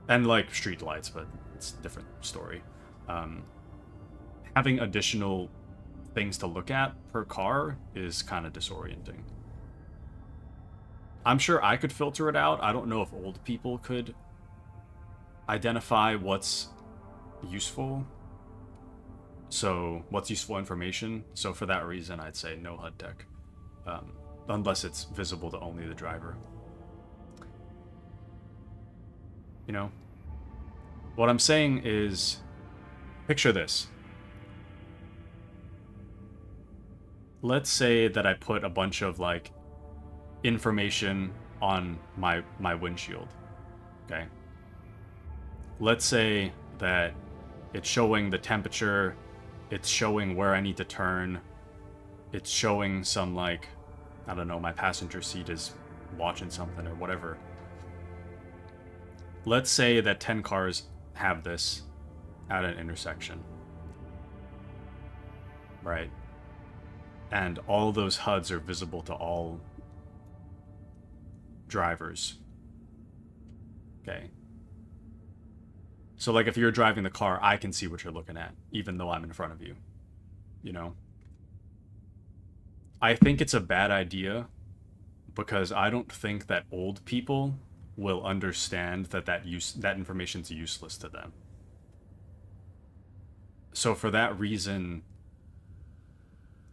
And like street lights, but it's a different story. Having additional things to look at per car is kind of disorienting. I'm sure I could filter it out. I don't know if old people could identify what's useful. So, what's useful information. So for that reason, I'd say no HUD tech. Unless it's visible to only the driver. You know? What I'm saying is, picture this. Let's say that I put a bunch of, like, information on my windshield. Okay? Let's say that it's showing the temperature, it's showing where I need to turn, it's showing some, like, I don't know, my passenger seat is watching something or whatever. Let's say that 10 cars have this at an intersection. Right? And all those HUDs are visible to all drivers. Okay. So, like, if you're driving the car, I can see what you're looking at, even though I'm in front of you. You know? I think it's a bad idea because I don't think that old people will understand that information's useless to them. So for that reason,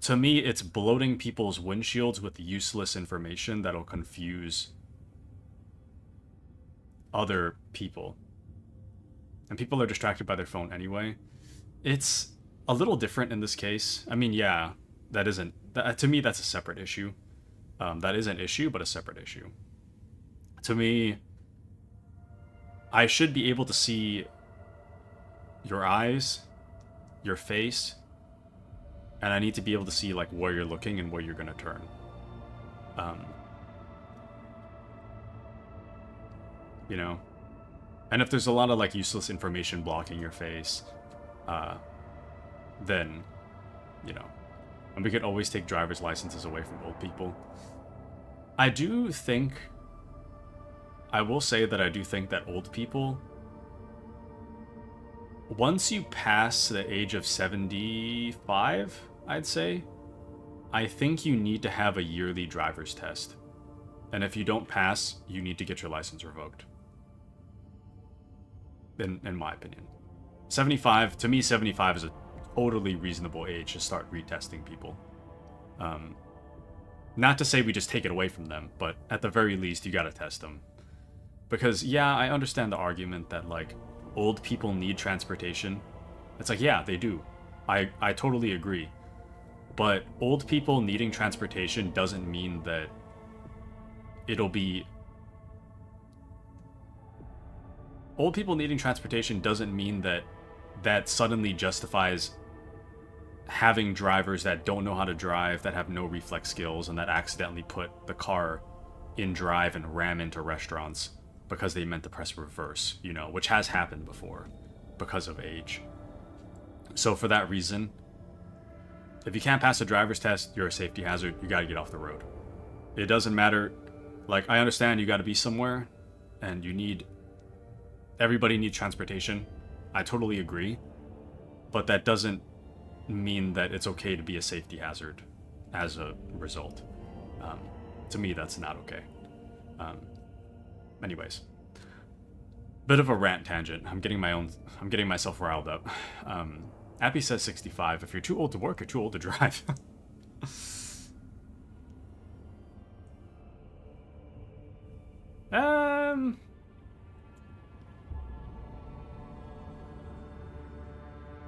to me, it's bloating people's windshields with useless information that'll confuse other people. And people are distracted by their phone anyway. It's a little different in this case. I mean, yeah, to me, that's a separate issue. That is an issue, but a separate issue. To me, I should be able to see your eyes, your face, and I need to be able to see like where you're looking and where you're gonna turn. You know? And if there's a lot of like useless information blocking your face, then, you know, and we could always take driver's licenses away from old people. I will say that I do think that old people, once you pass the age of 75, I'd say, I think you need to have a yearly driver's test. And if you don't pass, you need to get your license revoked. In my opinion. 75, to me, 75 is a totally reasonable age to start retesting people. Not to say we just take it away from them, but at the very least, you gotta test them. Because, yeah, I understand the argument that, like, old people need transportation. It's like, yeah, they do. I totally agree. But old people needing transportation doesn't mean that it'll be... Old people needing transportation doesn't mean that that suddenly justifies having drivers that don't know how to drive, that have no reflex skills, and that accidentally put the car in drive and ram into restaurants because they meant to press reverse, you know, which has happened before because of age. So for that reason, if you can't pass a driver's test, you're a safety hazard, you gotta get off the road. It doesn't matter, like, I understand you gotta be somewhere, and everybody needs transportation. I totally agree, but that doesn't mean that it's okay to be a safety hazard as a result. To me, that's not okay. Anyways, bit of a rant tangent. I'm getting myself riled up. Appy says 65. If you're too old to work, you're too old to drive.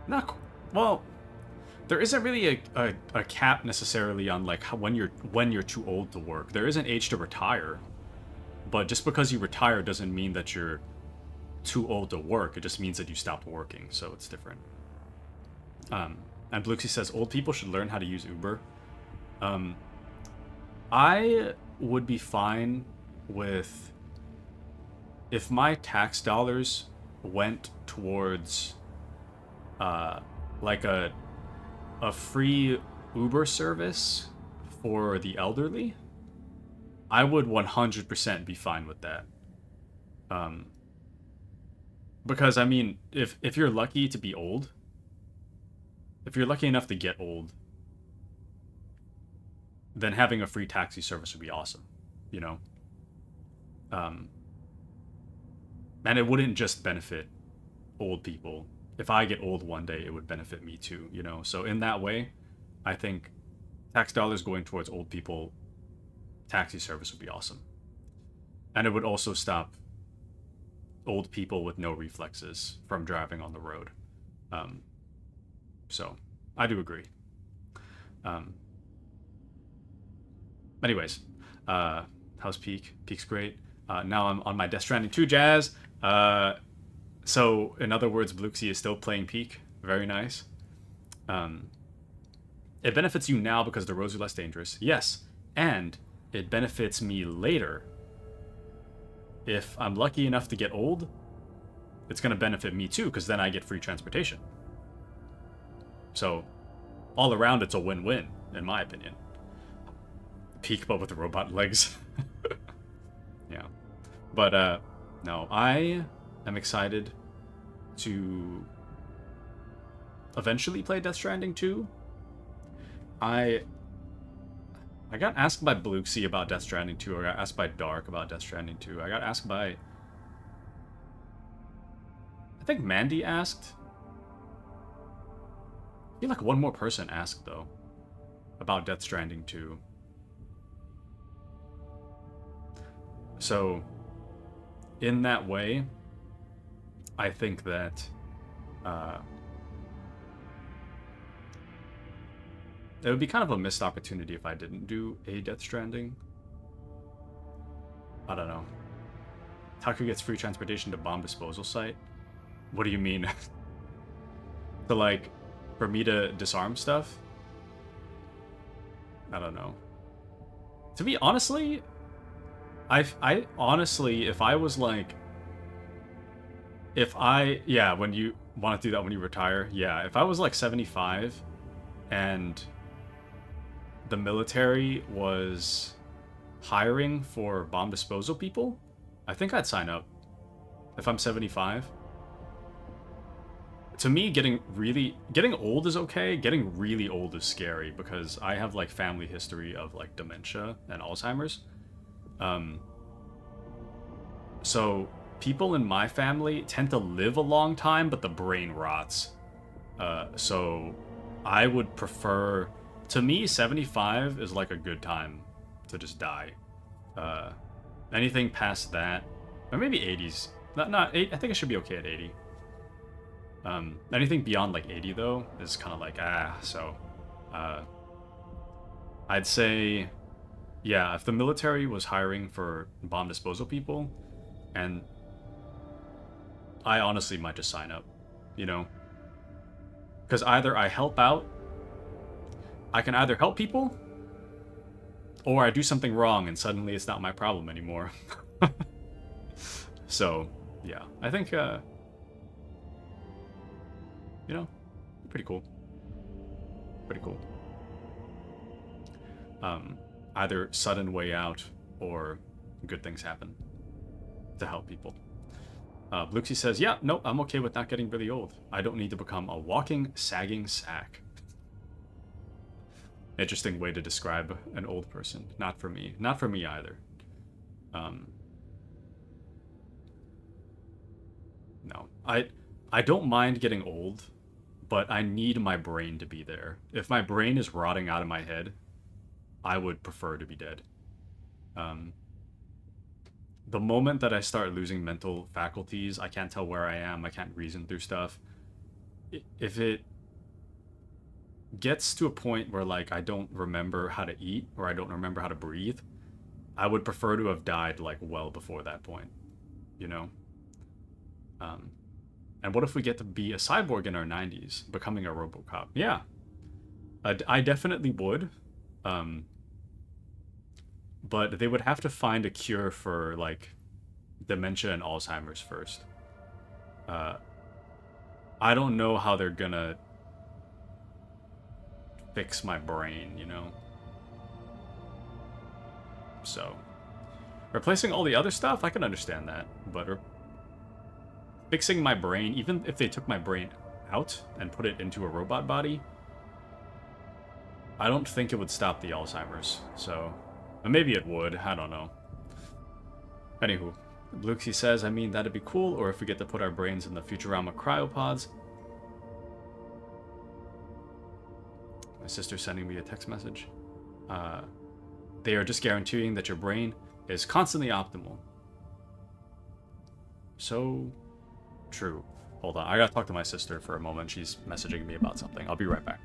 Not well. There isn't really a cap necessarily on like when you're too old to work. There is an age to retire, but just because you retire doesn't mean that you're too old to work. It just means that you stopped working, so it's different. And Bluxy says old people should learn how to use Uber. I would be fine with if my tax dollars went towards like a free Uber service for the elderly. I would 100% be fine with that. Because I mean, if you're lucky to be old, if you're lucky enough to get old, then having a free taxi service would be awesome, you know? And it wouldn't just benefit old people. If I get old one day, it would benefit me too, you know? So in that way, I think tax dollars going towards old people, taxi service would be awesome. And it would also stop old people with no reflexes from driving on the road. So I do agree. Anyways, how's Peak? Peak's great. Now I'm on my Death Stranding 2 jazz. So, in other words, Bluxy is still playing Peak. Very nice. It benefits you now because the roads are less dangerous. Yes, and it benefits me later. If I'm lucky enough to get old, it's going to benefit me too, because then I get free transportation. So, all around, it's a win-win, in my opinion. Peak, but with the robot legs. Yeah. But, no, I am excited to eventually play Death Stranding 2. I got asked by Bluxy about Death Stranding 2. I got asked by Dark about Death Stranding 2. I got asked by... I think Mandy asked. I feel like one more person asked, though, about Death Stranding 2. So, in that way, I think that it would be kind of a missed opportunity if I didn't do a Death Stranding. I don't know. Taku gets free transportation to bomb disposal site? What do you mean? To like, for me to disarm stuff? I don't know. To be honestly, I honestly, if I was like, yeah, when you want to do that when you retire, yeah, if I was like 75 and the military was hiring for bomb disposal people, I think I'd sign up. If I'm 75. To me, getting old is okay. Getting really old is scary because I have like family history of like dementia and Alzheimer's. So people in my family tend to live a long time, but the brain rots. So I would prefer, to me, 75 is like a good time to just die. Anything past that, or maybe 80s. Not 8. I think it should be okay at 80. Anything beyond like 80 though is kind of like so. I'd say, yeah, if the military was hiring for bomb disposal people, and I honestly might just sign up, you know, because either I help out, I can either help people, or I do something wrong and suddenly it's not my problem anymore. So, yeah, I think, you know, pretty cool. Pretty cool. Either sudden way out or good things happen. to help people. Bluxy says, yeah, no, I'm okay with not getting really old. I don't need to become a walking, sagging sack. Interesting way to describe an old person. Not for me. Not for me either. No. I don't mind getting old, but I need my brain to be there. If my brain is rotting out of my head, I would prefer to be dead. The moment that I start losing mental faculties, I can't tell where I am, I can't reason through stuff. If it gets to a point where, like, I don't remember how to eat or I don't remember how to breathe, I would prefer to have died, like, well before that point, you know? And what if we get to be a cyborg in our 90s, becoming a RoboCop? Yeah. I definitely would. But they would have to find a cure for, like, dementia and Alzheimer's first. I don't know how they're gonna fix my brain, you know? So, replacing all the other stuff, I can understand that. But fixing my brain, even if they took my brain out and put it into a robot body, I don't think it would stop the Alzheimer's. So, maybe it would, I don't know. Anywho, Bluxy says, I mean, that'd be cool, or if we get to put our brains in the Futurama cryopods. My sister's sending me a text message. They are just guaranteeing that your brain is constantly optimal. So true. Hold on, I gotta talk to my sister for a moment. She's messaging me about something. I'll be right back.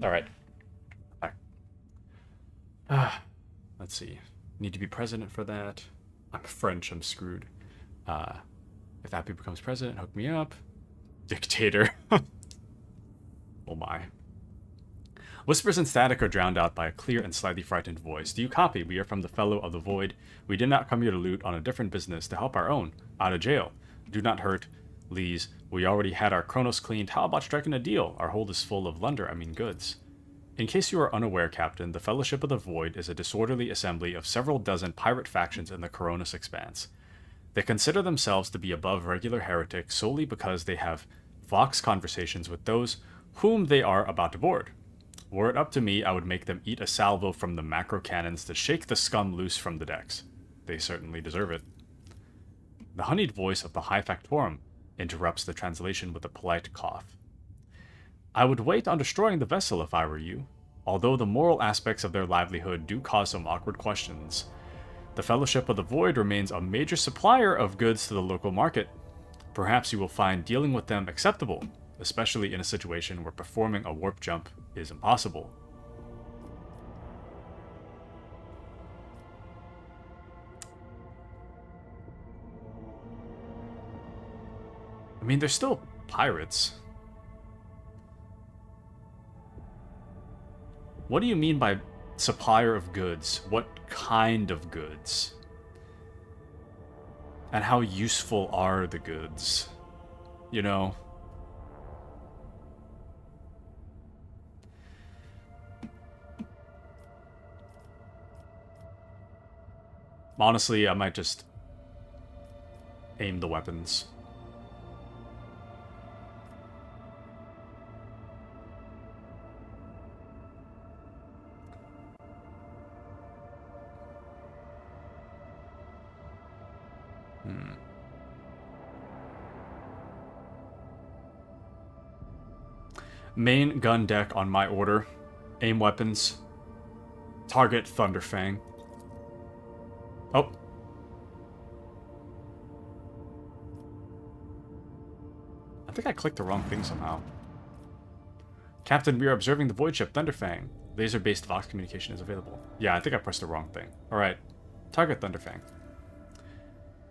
All right. Let's see. Need to be president for that. I'm French. I'm screwed. If Appy becomes president, hook me up. Dictator. Oh my. Whispers and static are drowned out by a clear and slightly frightened voice. Do you copy? We are from the Fellow of the Void. We did not come here to loot on a different business to help our own. Out of jail. Do not hurt. Lees, we already had our Chronos cleaned. How about striking a deal? Our hold is full of goods. In case you are unaware, Captain, the Fellowship of the Void is a disorderly assembly of several dozen pirate factions in the Coronis Expanse. They consider themselves to be above regular heretics solely because they have vox conversations with those whom they are about to board. Were it up to me, I would make them eat a salvo from the macro cannons to shake the scum loose from the decks. They certainly deserve it. The honeyed voice of the High Factorum interrupts the translation with a polite cough. I would wait on destroying the vessel if I were you. Although the moral aspects of their livelihood do cause some awkward questions, the Fellowship of the Void remains a major supplier of goods to the local market. Perhaps you will find dealing with them acceptable, especially in a situation where performing a warp jump is impossible. I mean, they're still pirates. What do you mean by supplier of goods? What kind of goods? And how useful are the goods? You know? Honestly, I might just aim the weapons. Main gun deck on my order. Aim weapons. Target Thunderfang. Oh. I think I clicked the wrong thing somehow. Captain, we are observing the void ship Thunderfang. Laser-based Vox communication is available. Yeah, I think I pressed the wrong thing. Alright. Target Thunderfang.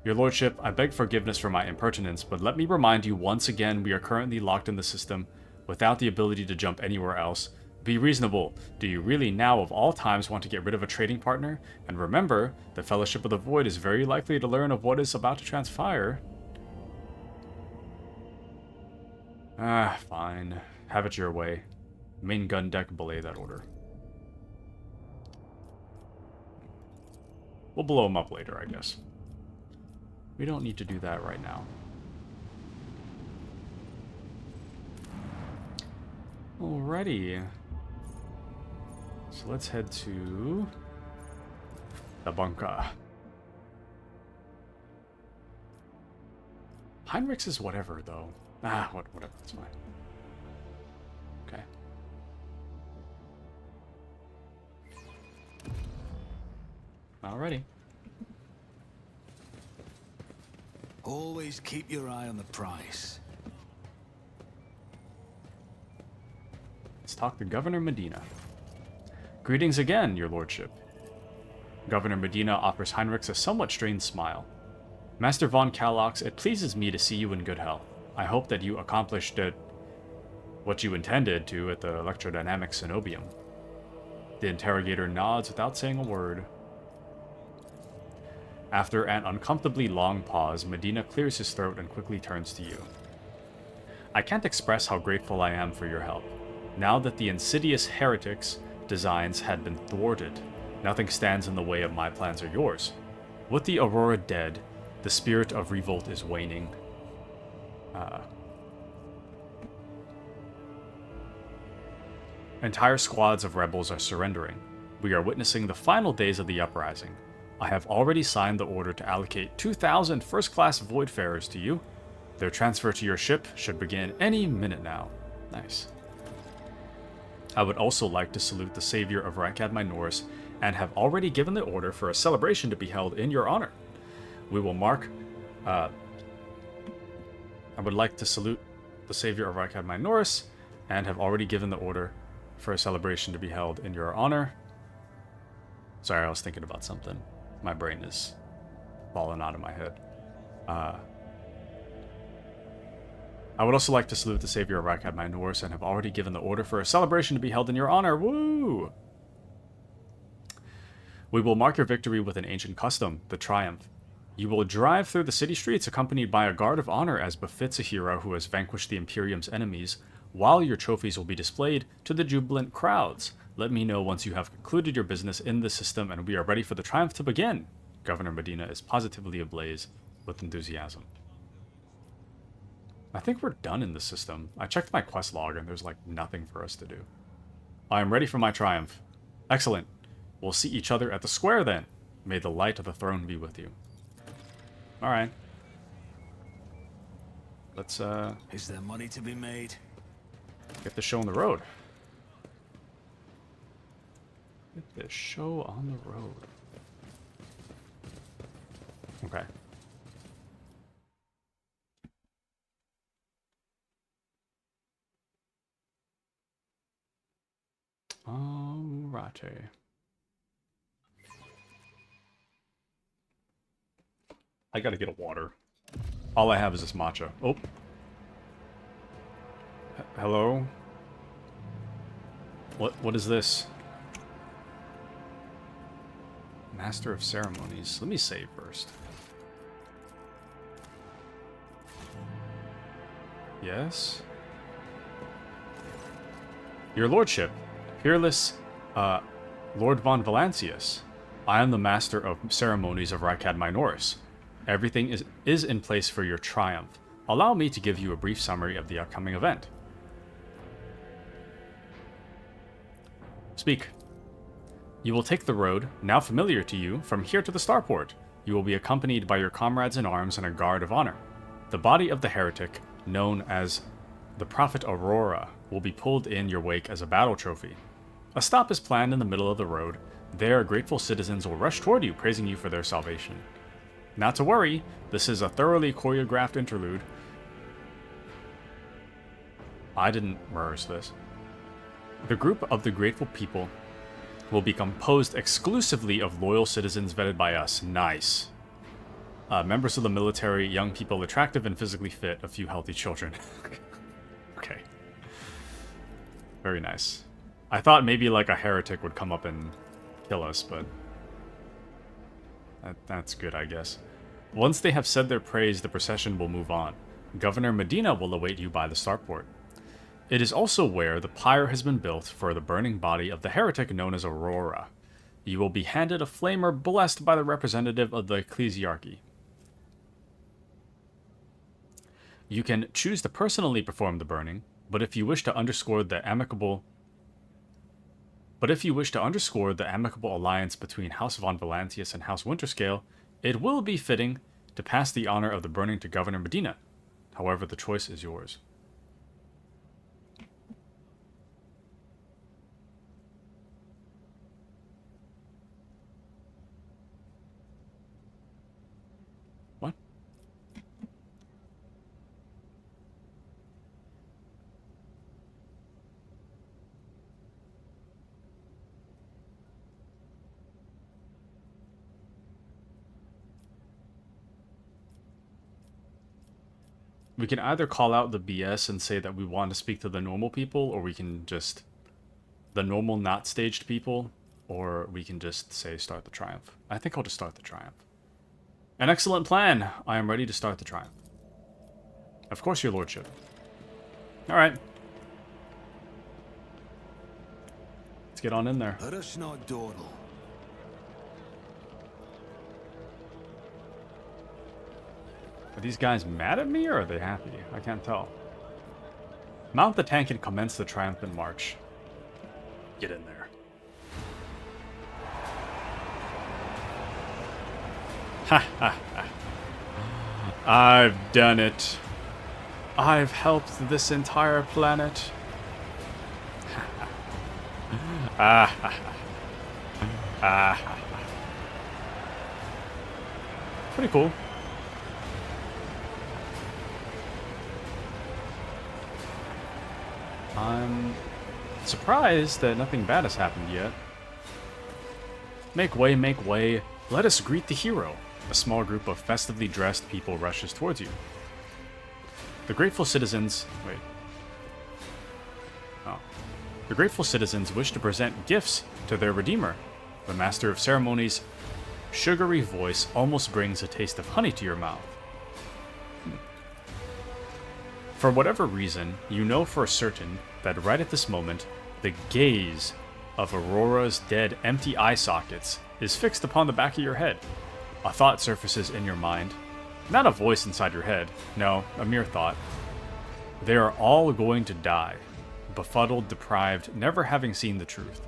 Your Lordship, I beg forgiveness for my impertinence, but let me remind you once again we are currently locked in the system without the ability to jump anywhere else. Be reasonable. Do you really now of all times want to get rid of a trading partner? And remember, the Fellowship of the Void is very likely to learn of what is about to transpire. Ah, fine. Have it your way. Main gun deck, belay that order. We'll blow him up later, I guess. We don't need to do that right now. Alrighty. So let's head to the bunker. Heinrichs is whatever, though. Ah, whatever, that's fine. Okay. Alrighty. Always keep your eye on the price. Let's talk to Governor Medina. Greetings again, your lordship. Governor Medina offers Heinrichs a somewhat strained smile. Master von Kalox, it pleases me to see you in good health. I hope that you accomplished what you intended to at the electrodynamic cenobium. The interrogator nods without saying a word. After an uncomfortably long pause, Medina clears his throat and quickly turns to you. I can't express how grateful I am for your help. Now that the insidious heretics' designs had been thwarted, nothing stands in the way of my plans or yours. With the Aurora dead, the spirit of revolt is waning. Entire squads of rebels are surrendering. We are witnessing the final days of the uprising. I have already signed the order to allocate 2,000 first-class Voidfarers to you. Their transfer to your ship should begin any minute now. Nice. I would also like to salute the savior of Rykad Minoris and have already given the order for a celebration to be held in your honor. We will mark... I would like to salute the savior of Rykad Minoris and have already given the order for a celebration to be held in your honor. Sorry, I was thinking about something. My brain is falling out of my head. I would also like to salute the savior of Rykad Minoris and have already given the order for a celebration to be held in your honor. Woo! We will mark your victory with an ancient custom, the Triumph. You will drive through the city streets accompanied by a guard of honor as befits a hero who has vanquished the Imperium's enemies, while your trophies will be displayed to the jubilant crowds. Let me know once you have concluded your business in the system and we are ready for the Triumph to begin. Governor Medina is positively ablaze with enthusiasm. I think we're done in the system. I checked my quest log and there's like nothing for us to do. I am ready for my Triumph. Excellent. We'll see each other at the square then. May the light of the throne be with you. Alright. Let's Is there money to be made? get the show on the road. Get this show on the road. Okay. Alrighty. I gotta get a water. All I have is this matcha. Oh. Hello? What is this? Master of Ceremonies. Let me save first. Yes? Your lordship, peerless Lord von Valancius. I am the Master of Ceremonies of Rykad Minoris. Everything is in place for your triumph. Allow me to give you a brief summary of the upcoming event. Speak. You will take the road, now familiar to you, from here to the starport. You will be accompanied by your comrades in arms and a guard of honor. The body of the heretic, known as the Prophet Aurora, will be pulled in your wake as a battle trophy. A stop is planned in the middle of the road. There, grateful citizens will rush toward you, praising you for their salvation. Not to worry, this is a thoroughly choreographed interlude. I didn't rehearse this. The group of the grateful people will be composed exclusively of loyal citizens vetted by us. Nice. Members of the military, young people attractive and physically fit, a few healthy children. Okay. Very nice. I thought maybe like a heretic would come up and kill us, but that's good, I guess. Once they have said their praise, the procession will move on. Governor Medina will await you by the starport. It is also where the pyre has been built for the burning body of the heretic known as Aurora. You will be handed a flamer blessed by the representative of the ecclesiarchy. You can choose to personally perform the burning, but if you wish to underscore the amicable alliance between House von Valancius and House Winterscale, it will be fitting to pass the honor of the burning to Governor Medina. However, the choice is yours. What? We can either call out the BS and say that we want to speak to the normal people, or we can just... the normal, not staged people, or we can just say start the triumph. I think I'll just start the triumph. An excellent plan! I am ready to start the triumph. Of course, your lordship. Alright. Let's get on in there. Let us not dawdle. Are these guys mad at me, or are they happy? I can't tell. Mount the tank and commence the triumphant march. Get in there. Ha ha ha. I've done it. I've helped this entire planet. Ah ha ha. Ah ha ha. Pretty cool. I'm surprised that nothing bad has happened yet. Make way, make way. Let us greet the hero. A small group of festively dressed people rushes towards you. The grateful citizens... Wait. Oh. The grateful citizens wish to present gifts to their redeemer. The Master of Ceremonies' sugary voice almost brings a taste of honey to your mouth. For whatever reason, you know for certain that right at this moment, the gaze of Aurora's dead, empty eye sockets is fixed upon the back of your head. A thought surfaces in your mind. Not a voice inside your head. No, a mere thought. They are all going to die. Befuddled, deprived, never having seen the truth.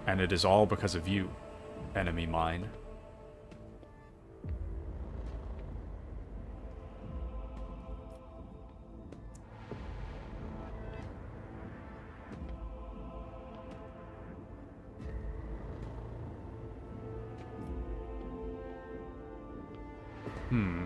And it is all because of you, enemy mine. Hmm.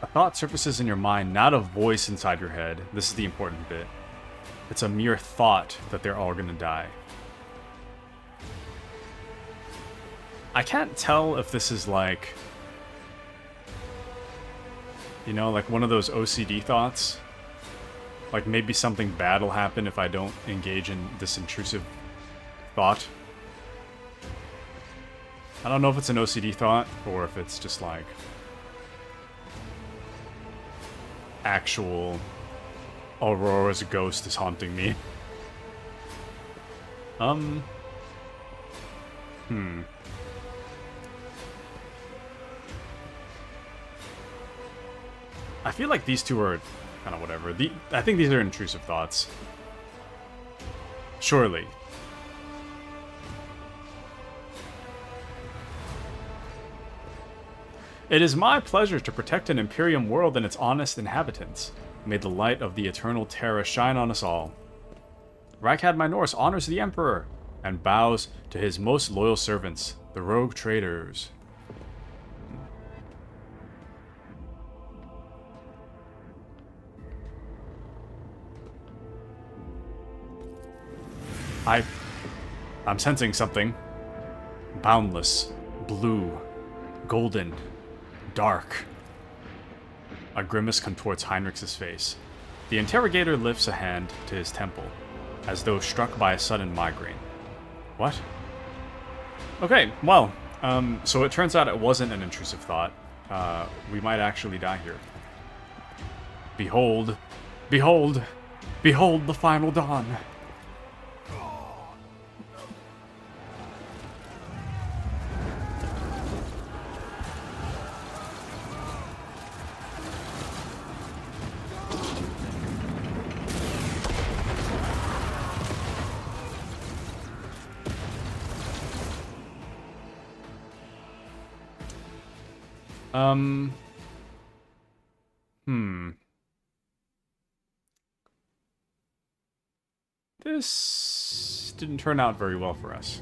A thought surfaces in your mind, not a voice inside your head. This is the important bit. It's a mere thought that they're all gonna die. I can't tell if this is like, you know, like one of those OCD thoughts. Like maybe something bad will happen if I don't engage in this intrusive thought. I don't know if it's an OCD thought or if it's just like actual Aurora's ghost is haunting me. I feel like these two are kind of whatever. I think these are intrusive thoughts. Surely. It is my pleasure to protect an Imperium world and its honest inhabitants. May the light of the eternal Terra shine on us all. Rykad Minorus honors the Emperor and bows to his most loyal servants, the rogue traders. I'm sensing something. Boundless, blue, golden, dark. A grimace contorts Heinrich's face. The interrogator lifts a hand to his temple, as though struck by a sudden migraine. What? Okay, well, so it turns out it wasn't an intrusive thought. We might actually die here. Behold, behold, behold the final dawn. This didn't turn out very well for us.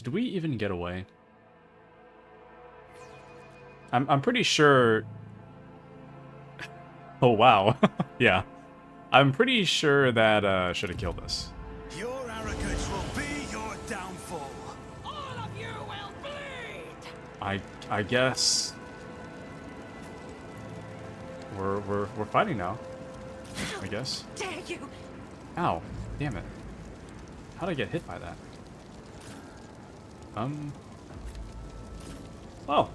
Did we even get away? I'm pretty sure... Oh, wow. Yeah. I'm pretty sure that should have killed us. Your arrogance will be your downfall. All of you will bleed! I guess... We're fighting now. I guess. Dare you? Ow. Damn it. How'd I get hit by that? Well.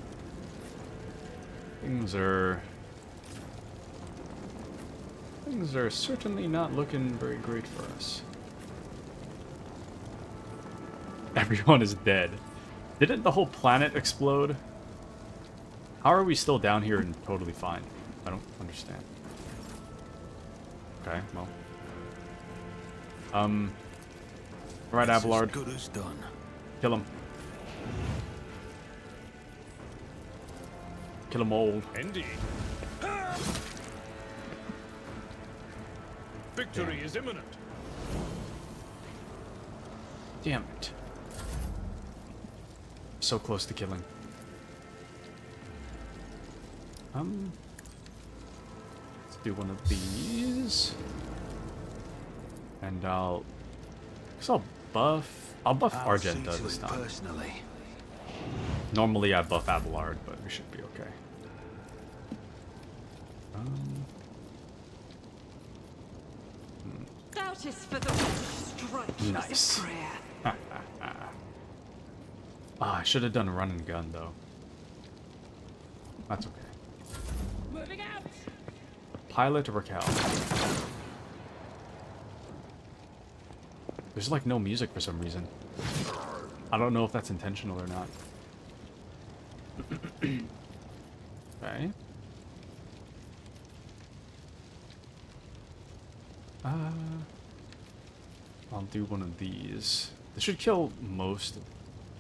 Things are certainly not looking very great for us. Everyone is dead. Didn't the whole planet explode? How are we still down here and totally fine? I don't understand. Okay, well. Alright, Abelard. Good as done. Kill him. Kill them all. Indeed. Victory is imminent. Damn it. So close to killing. Let's do one of these. And I'll buff Argenta this time. Personally. Normally I buff Abelard, but we should be okay. Doubt is for the strike. Nice. I should have done run and gun though. That's okay. Moving out. Pilot Raquel. There's like no music for some reason. I don't know if that's intentional or not. Okay. I'll do one of these. This should kill most of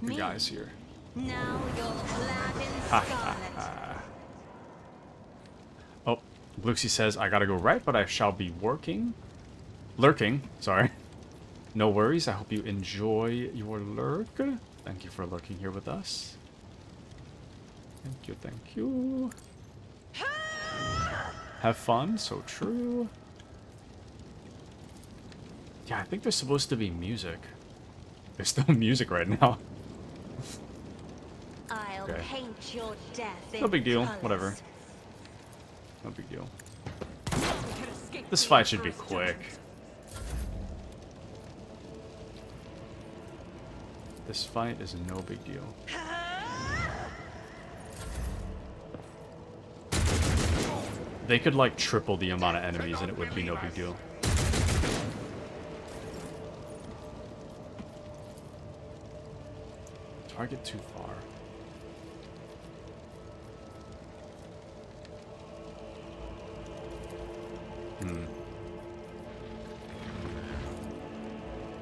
the guys here. Now you're clad in scarlet. Oh, Bluxy says I gotta go right, but I shall be lurking. Sorry. No worries. I hope you enjoy your lurk. Thank you for lurking here with us. Thank you, thank you. Have fun. So true. Yeah, I think there's supposed to be music. There's no music right now. I'll Okay. paint your death in No big deal. colors. Whatever. No big deal. We can escape This the fight should be Emperor's quick. judgment. This fight is no big deal. They could like triple the amount of enemies and it would be no big deal. Target too far.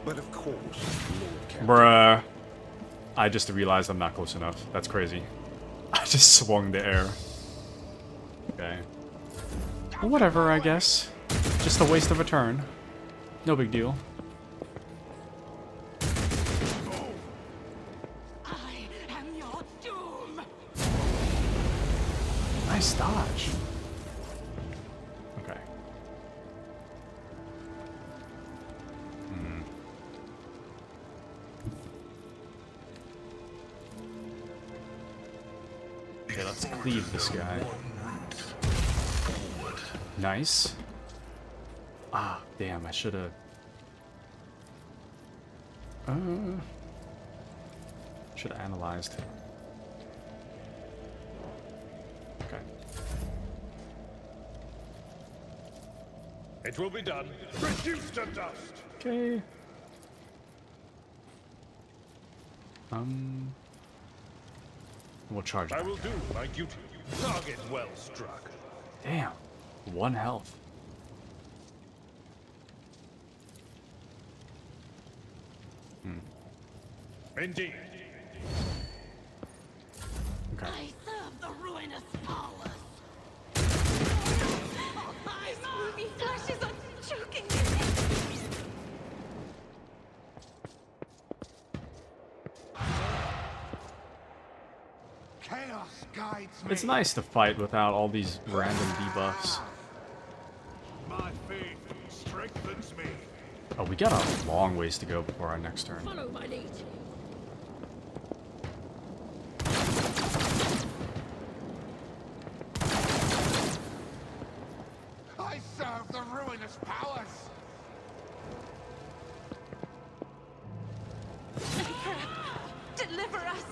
But of course, Lord Captain. Bruh. I just realized I'm not close enough. That's crazy. I just swung the air. Okay. Well, whatever, I guess. Just a waste of a turn. No big deal. I am your doom. Nice dodge. Okay. Okay, let's cleave this guy. Nice. Ah, damn, I should've... Should've analyzed. Okay. It will be done. Reduced to dust. Okay. We'll charge I it. will do my duty. Target well struck. Damn. 1 health. Indeed. Okay. I serve the ruinous powers. My ruby flashes are choking me. Chaos guides me. It's nice to fight without all these random debuffs. My faith strengthens me. Oh, we got a long ways to go before our next turn. Follow my lead. I serve the ruinous powers. Deliver us!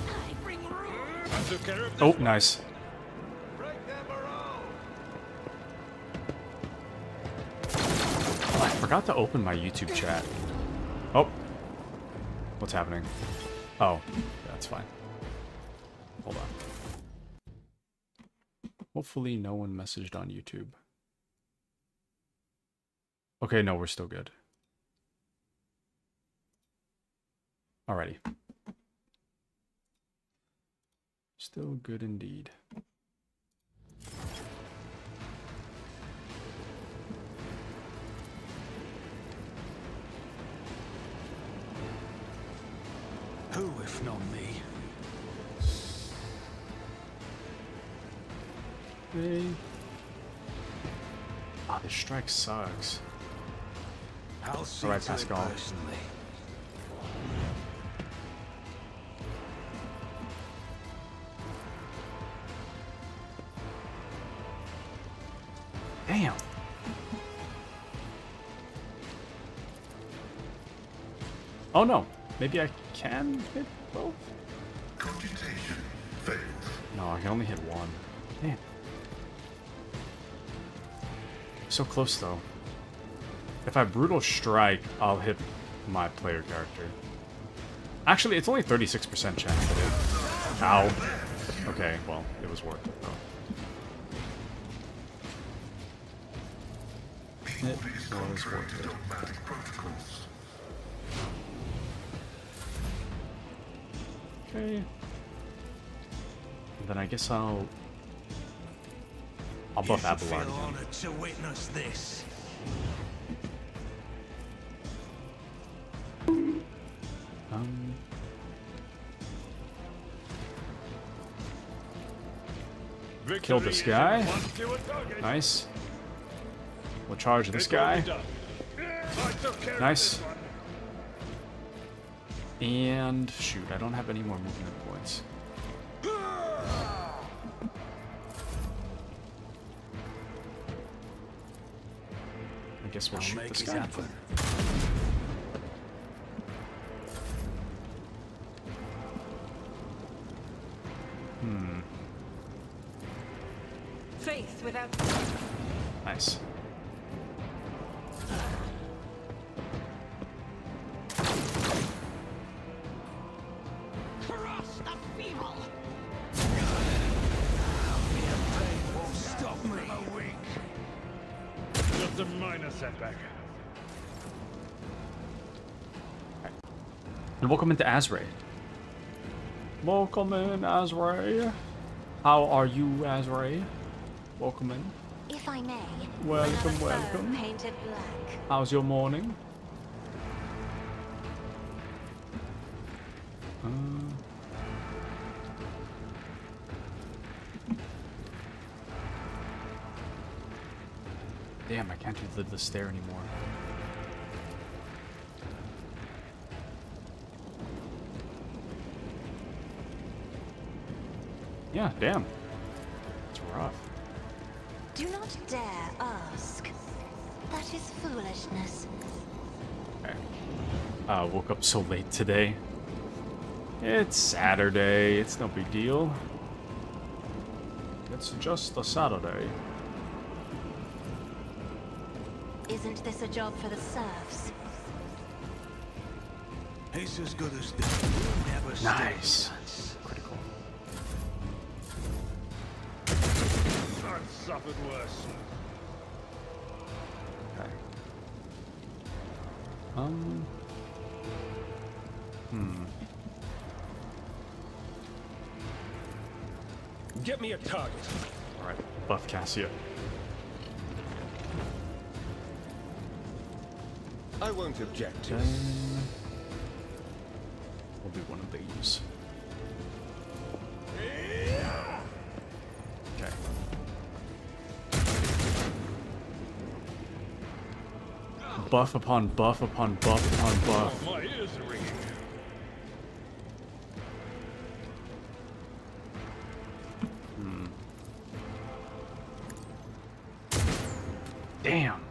I bring ruin. I took care of this. Oh, nice. Break their morale. Oh, I forgot to open my YouTube chat. Oh. What's happening? Oh, that's fine. Hold on. Hopefully no one messaged on YouTube. Okay, no, we're still good. Alrighty. Still good indeed. Who, if not me? Okay. Ah, this strike sucks. I'll see Alright, to it Pascal. personally. Damn. Oh no. Maybe I can hit both? Computation failed. No, I can only hit one. Damn. So close though. If I brutal strike, I'll hit my player character. Actually, it's only 36% chance to hit. Ow. Okay, well, it was worth it though. It was worth it. Dogmatic protocols. Okay. And then I guess I'll buff You should Abelard feel again. honored to witness this. Kill this guy. One fewer target. Nice. We'll charge this It's already guy. done. I took care of Nice. this one. And shoot, I don't have any more movement points. I guess we'll I'll shoot make this it guy. happen. Faith without... Nice. Crush the feeble! Won't stop me. A week. Just a minor setback. And welcome into Azray. Welcome in, Azray. How are you, Azray? Welcome in. If I may, Welcome, another foe welcome. painted black. How's your morning? Damn, I can't do the stair anymore. Yeah, damn. It's rough. Do not dare ask. That is foolishness. Okay. Woke up so late today. It's Saturday. It's no big deal. It's just a Saturday. Isn't this a job for the serfs? It's as good as done. Never stood a Nice. chance. Critical. I've suffered worse. Okay. Get me a target. Alright. Buff Cassia. I won't object to Then it. we'll do one of these. Okay. Buff upon buff upon buff upon buff. My ears are ringing. Damn.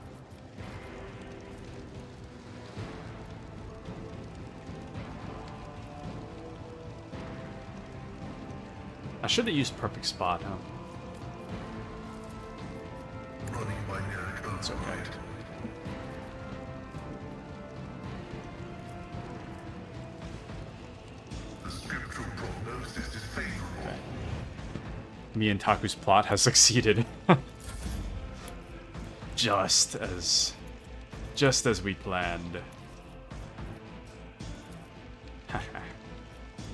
I should have used perfect spot, huh? Running my lyric It's okay. override. The scriptural prognosis is favorable. Okay. Me and Taku's plot has succeeded. Just as we planned.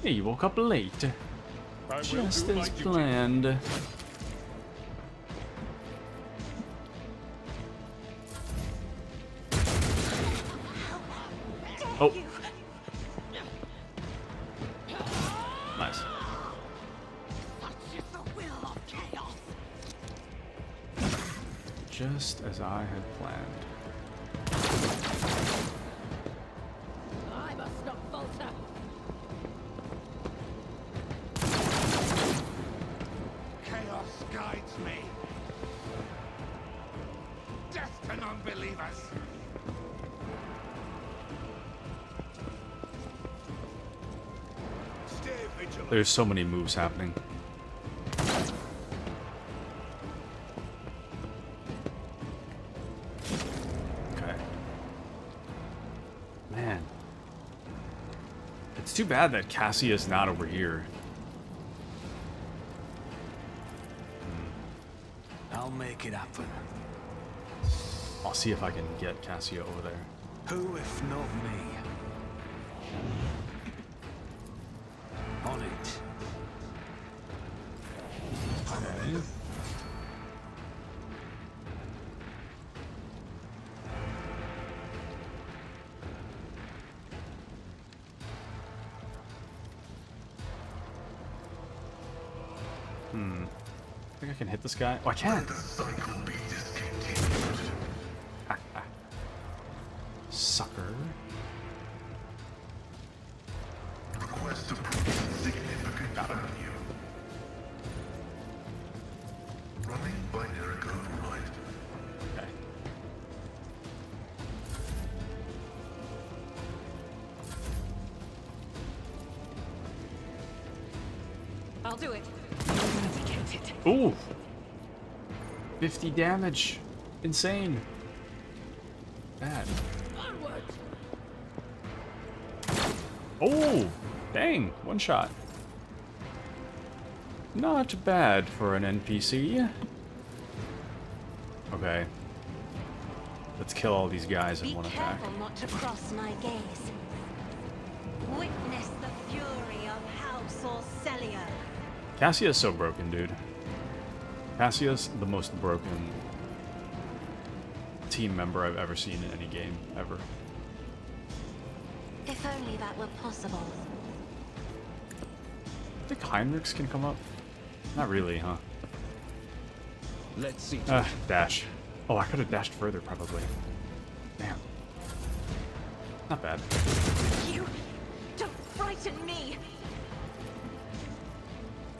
Hey, you woke up late. I will Just do my as duty. planned. Oh. Nice. Such is the will of chaos. Just as I had planned. I must not falter. Chaos guides me. Death to non-believers. Stay vigilant. There's so many moves happening. Okay. Man. It's too bad that Cassia's not over here. I'll make it happen. I'll see if I can get Cassia over there. Who if not me? On it. Okay. I think I can hit this guy. Oh, I can! The cycle be discontinued. Sucker. Request to prove significant value. Running binary override. Okay. I'll do it. Ooh! 50 damage. Insane. Bad. Onward. Oh! Dang! One shot. Not bad for an NPC. Okay. Let's kill all these guys in Be one attack. careful not to cross my gaze. Witness the fury of House Orcelia. Cassia's so broken, dude. Cassia's the most broken team member I've ever seen in any game, ever. If only that were possible. I think Heinrichs can come up. Not really, huh? Let's see. Dash. Oh, I could have dashed further, probably. Damn. Not bad. You don't frighten me.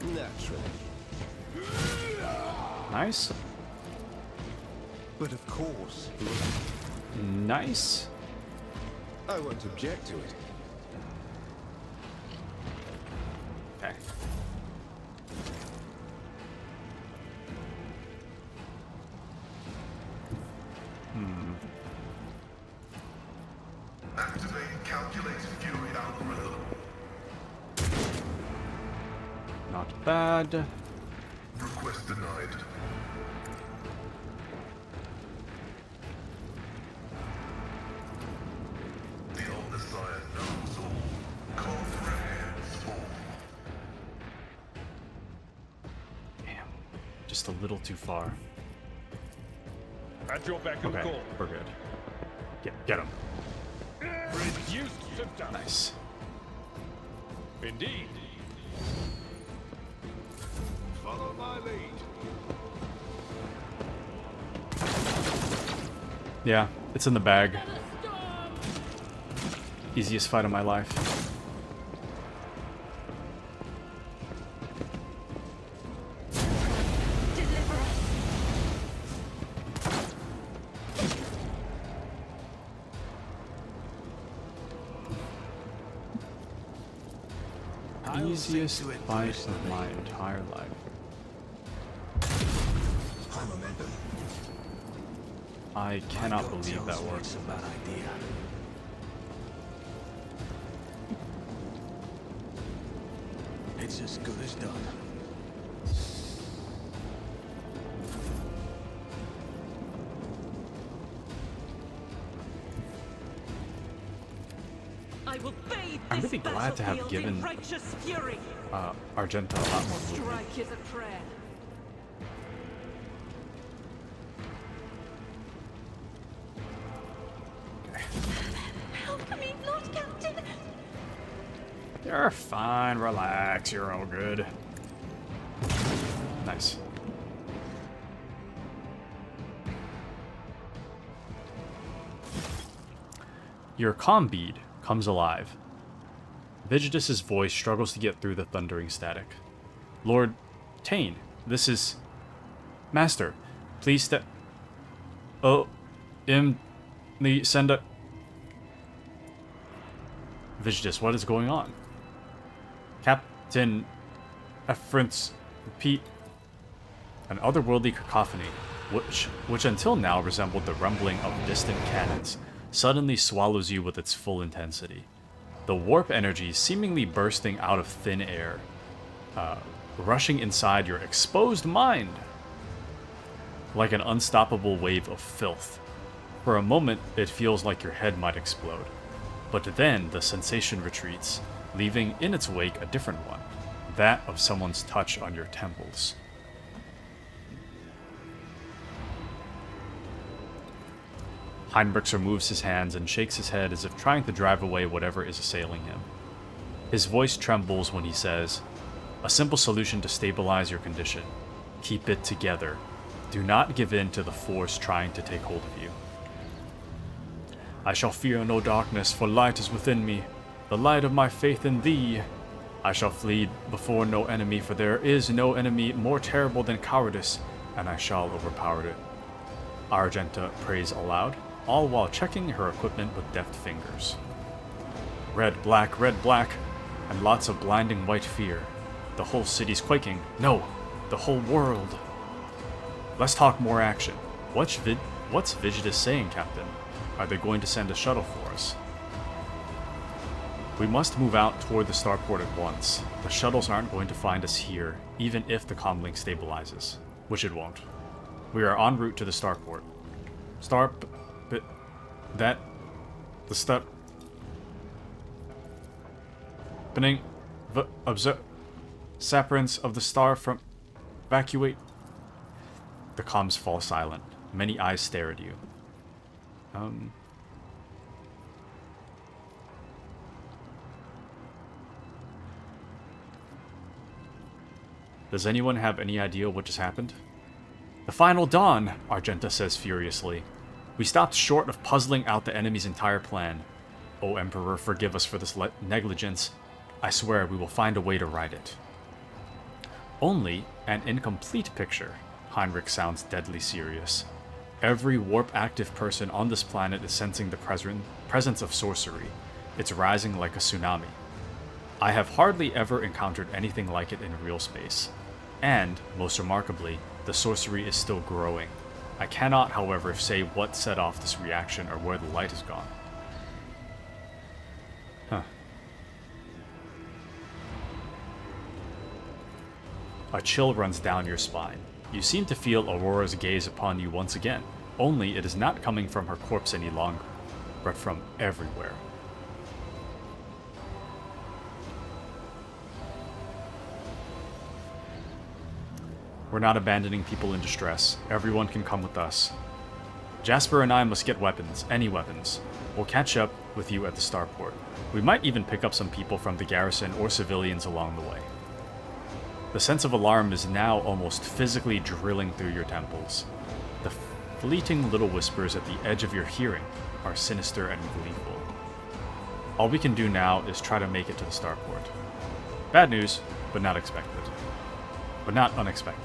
Naturally. Nice. But of course. Nice. I won't object to it. Okay. Activate calculated fury algorithm. Not bad. Request denied. The Omnissiah knows all. Comprehends all. Damn. Just a little too far. At your beck and Okay, call. we're good. Get him. Reduced symptoms. Nice. Indeed. Follow my lead. Yeah, it's in the bag. Easiest fight of my life. Deliver us. Easiest fight of my entire life. I cannot believe that worked. It's a bad idea. It's as good as done. I will bathe I'm this really glad to have battlefield given in righteous fury. Argento a lot more movement. Strike is a prayer. Help me, Lord Captain. You're fine, relax, you're all good. Nice. Your comm bead comes alive. Vigidus's voice struggles to get through the thundering static. Lord Tane, this is... Master, please step... Oh, me send a... Vigidus, what is going on? Captain Efrance Pete... An otherworldly cacophony, which until now resembled the rumbling of distant cannons, suddenly swallows you with its full intensity. The warp energy seemingly bursting out of thin air, rushing inside your exposed mind like an unstoppable wave of filth. For a moment, it feels like your head might explode, but then the sensation retreats, leaving in its wake a different one, that of someone's touch on your temples. Heinrichs removes his hands and shakes his head as if trying to drive away whatever is assailing him. His voice trembles when he says, "A simple solution to stabilize your condition. Keep it together. Do not give in to the force trying to take hold of you." "I shall fear no darkness, for light is within me, the light of my faith in thee. I shall flee before no enemy, for there is no enemy more terrible than cowardice, and I shall overpower it." Argenta prays aloud, all while checking her equipment with deft fingers. Red, black, and lots of blinding white fear. The whole city's quaking. No, the whole world. Let's talk more action. What's Vigidus saying, Captain? Are they going to send a shuttle for us? We must move out toward the starport at once. The shuttles aren't going to find us here, even if the comlink stabilizes. Which it won't. We are en route to the starport. Observe Saprents of the star from evacuate. The comms fall silent. Many eyes stare at you. Does anyone have any idea what just happened? The final dawn, Argenta says furiously. We stopped short of puzzling out the enemy's entire plan. O Emperor, forgive us for this negligence. I swear we will find a way to right it. Only an incomplete picture. Heinrich sounds deadly serious. Every warp-active person on this planet is sensing the presence of sorcery. It's rising like a tsunami. I have hardly ever encountered anything like it in real space. And, most remarkably, the sorcery is still growing. I cannot, however, say what set off this reaction or where the light has gone. Huh. A chill runs down your spine. You seem to feel Aurora's gaze upon you once again, only it is not coming from her corpse any longer, but from everywhere. We're not abandoning people in distress. Everyone can come with us. Jasper and I must get weapons, any weapons. We'll catch up with you at the starport. We might even pick up some people from the garrison or civilians along the way. The sense of alarm is now almost physically drilling through your temples. The fleeting little whispers at the edge of your hearing are sinister and gleeful. All we can do now is try to make it to the starport. Bad news, but not expected. But not unexpected.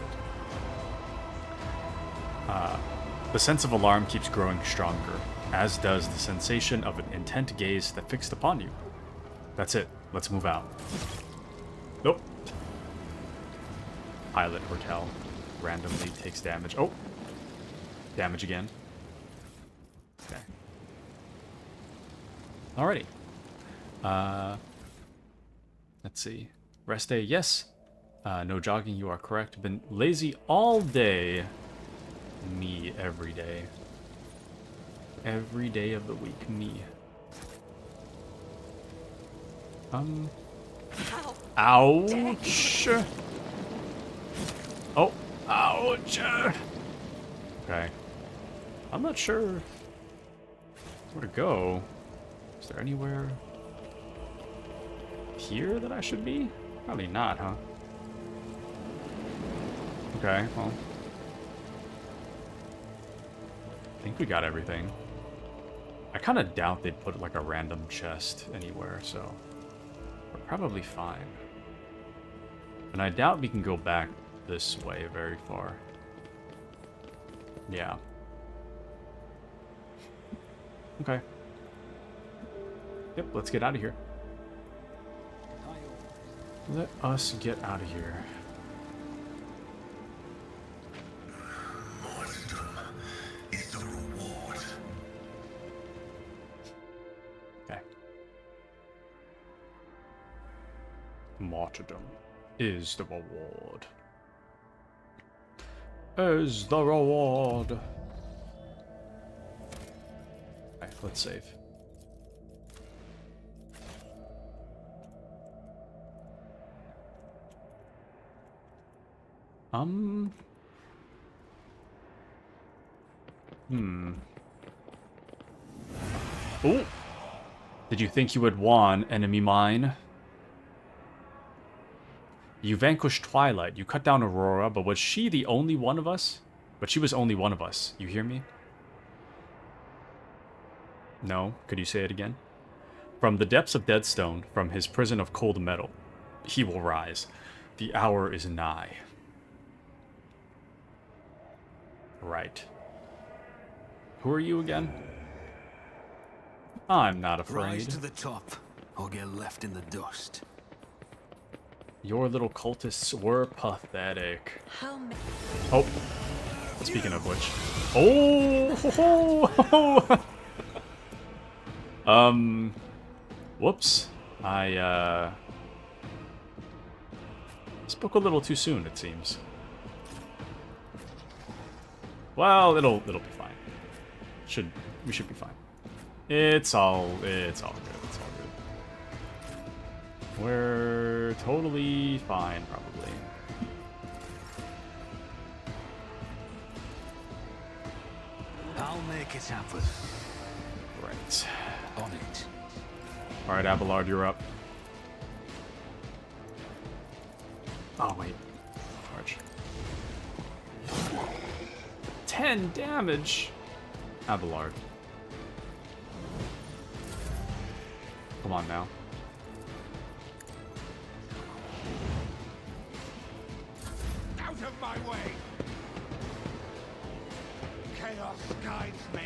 The sense of alarm keeps growing stronger, as does the sensation of an intent gaze that fixed upon you. That's it. Let's move out. Nope. Pilot Hortel randomly takes damage. Oh! Damage again. Okay. Alrighty. Let's see. Rest day, yes. No jogging, you are correct. Been lazy all day. Me, every day. Every day of the week, me. Ouch! Oh, ouch! Okay. I'm not sure where to go. Is there anywhere here that I should be? Probably not, huh? Okay, well. I think we got everything. I kind of doubt they'd put like a random chest anywhere, so we're probably fine. And I doubt we can go back this way very far. Yeah. Okay. Yep, let's get out of here. Let us get out of here. Martyrdom is the reward. Okay. Martyrdom is the reward. Is the reward. Okay, let's save. Oh! Did you think you had won, enemy mine? You vanquished Twilight. You cut down Aurora, but was she the only one of us? But she was only one of us. You hear me? No? Could you say it again? From the depths of Deadstone, from his prison of cold metal, he will rise. The hour is nigh. Right. Who are you again? I'm not Rise afraid. to the top, or get left in the dust. Your little cultists were pathetic. How many? Oh. Speaking of which. Oh! Ho, ho. Whoops. I, spoke a little too soon, it seems. Well, it'll be fine. We should be fine. It's all good. It's all good. We're totally fine, probably. I'll make it happen. Right. On it. Alright, Abelard, you're up. Oh, wait. Charge. 10 damage! Abelard. Come on now. Out of my way! Chaos guides me.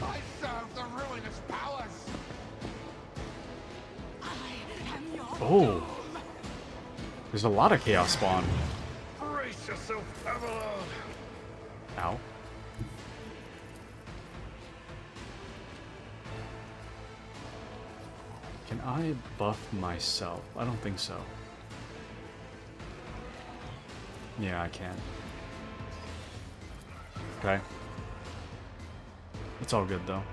I serve the ruinous powers. I am your Oh. doom. There's a lot of chaos spawn. Brace yourself, Abelard. Ow. Can I buff myself? I don't think so. Yeah, I can. Okay. It's all good, though.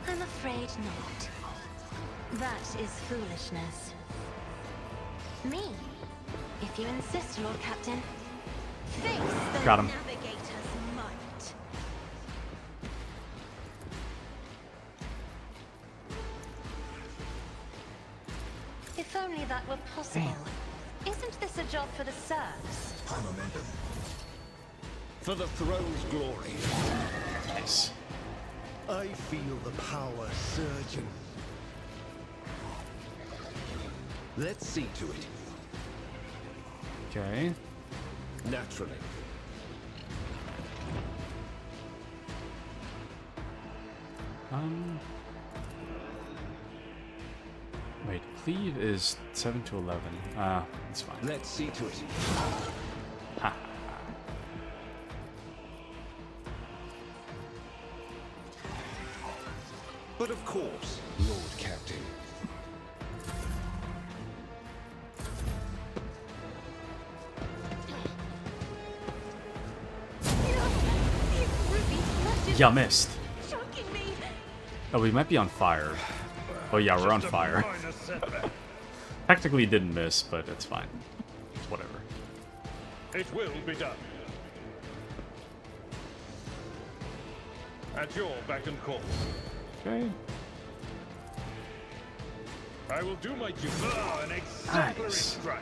I'm afraid not. That is foolishness. Me? If you insist, Lord Captain. Face the Got him. navigator's might. If only that were possible. Isn't this a job for the serfs? For the throne's glory, Nice. I feel the power surging. Let's see to it. Okay. Naturally. Wait, cleave is 7 to 11. That's fine. Let's see to it. Ha. But of course, Lord Captain. Yeah, missed. Choking me. Oh, we might be on fire. Oh yeah, we're on Just a fire. minor setback. Technically didn't miss, but it's fine. It's whatever. It will be done. At your beck and call. Okay. I will do my duty. Ah, an exemplary Nice. strike.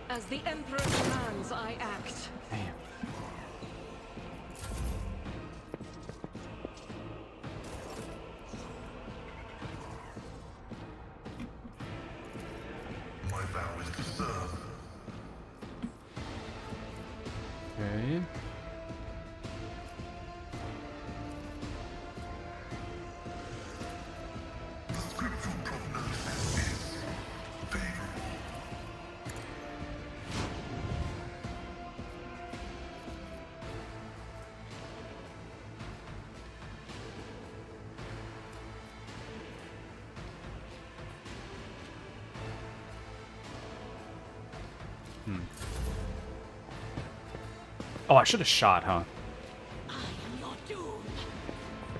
As the Emperor commands, I act. Damn. My vow is to serve. Okay. The scriptural prognosis is favorable. Oh, I should have shot, huh? I am your doom.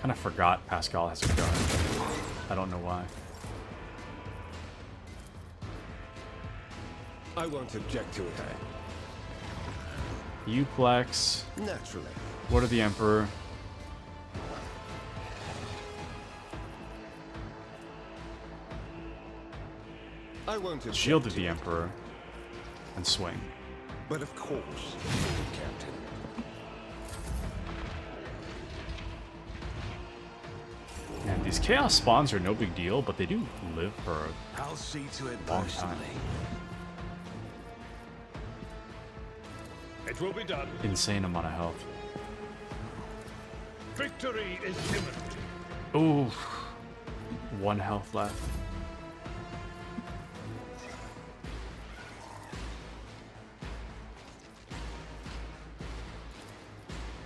Kind of forgot Pascal has a gun. I don't know why. I won't object to it. Uplex. Naturally. What are the Emperor? I won't object Shielded to the it. Emperor. And swing. But of course, Captain. And these Chaos spawns are no big deal, but they do live for a I'll see to it long personally. time. It will be done. Insane amount of health. Victory is imminent. Ooh. 1 health left.